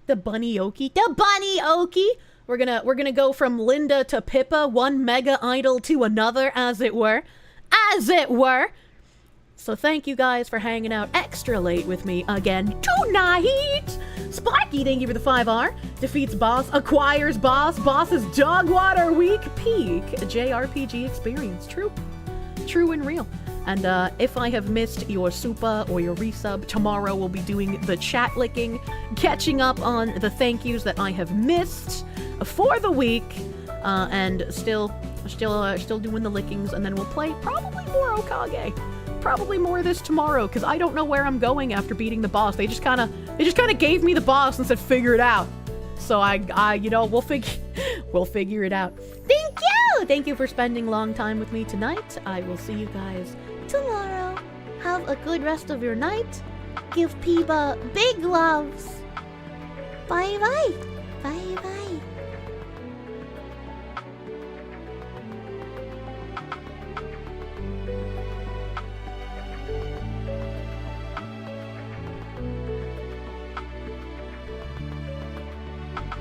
The Bunny Oki. The Bunny Oki! We're gonna go from Linda to Pippa, one MegaIdol to another, as it were. As it were! So thank you guys for hanging out extra late with me again tonight! Sparky, thank you for the 5R. Defeats boss, acquires boss, boss's dog water week, peak JRPG experience. True and real. And if I have missed your super or your resub, tomorrow we'll be doing the chat licking, catching up on the thank yous that I have missed for the week, and still doing the lickings, and then we'll play probably more Okage. Probably more of this tomorrow, because I don't know where I'm going after beating the boss. They just kind of gave me the boss and said figure it out. So I you know, we'll figure it out. Thank you for spending long time with me tonight. I will see you guys tomorrow. Have a good rest of your night. Give Peeba big loves. Bye bye. Bye bye.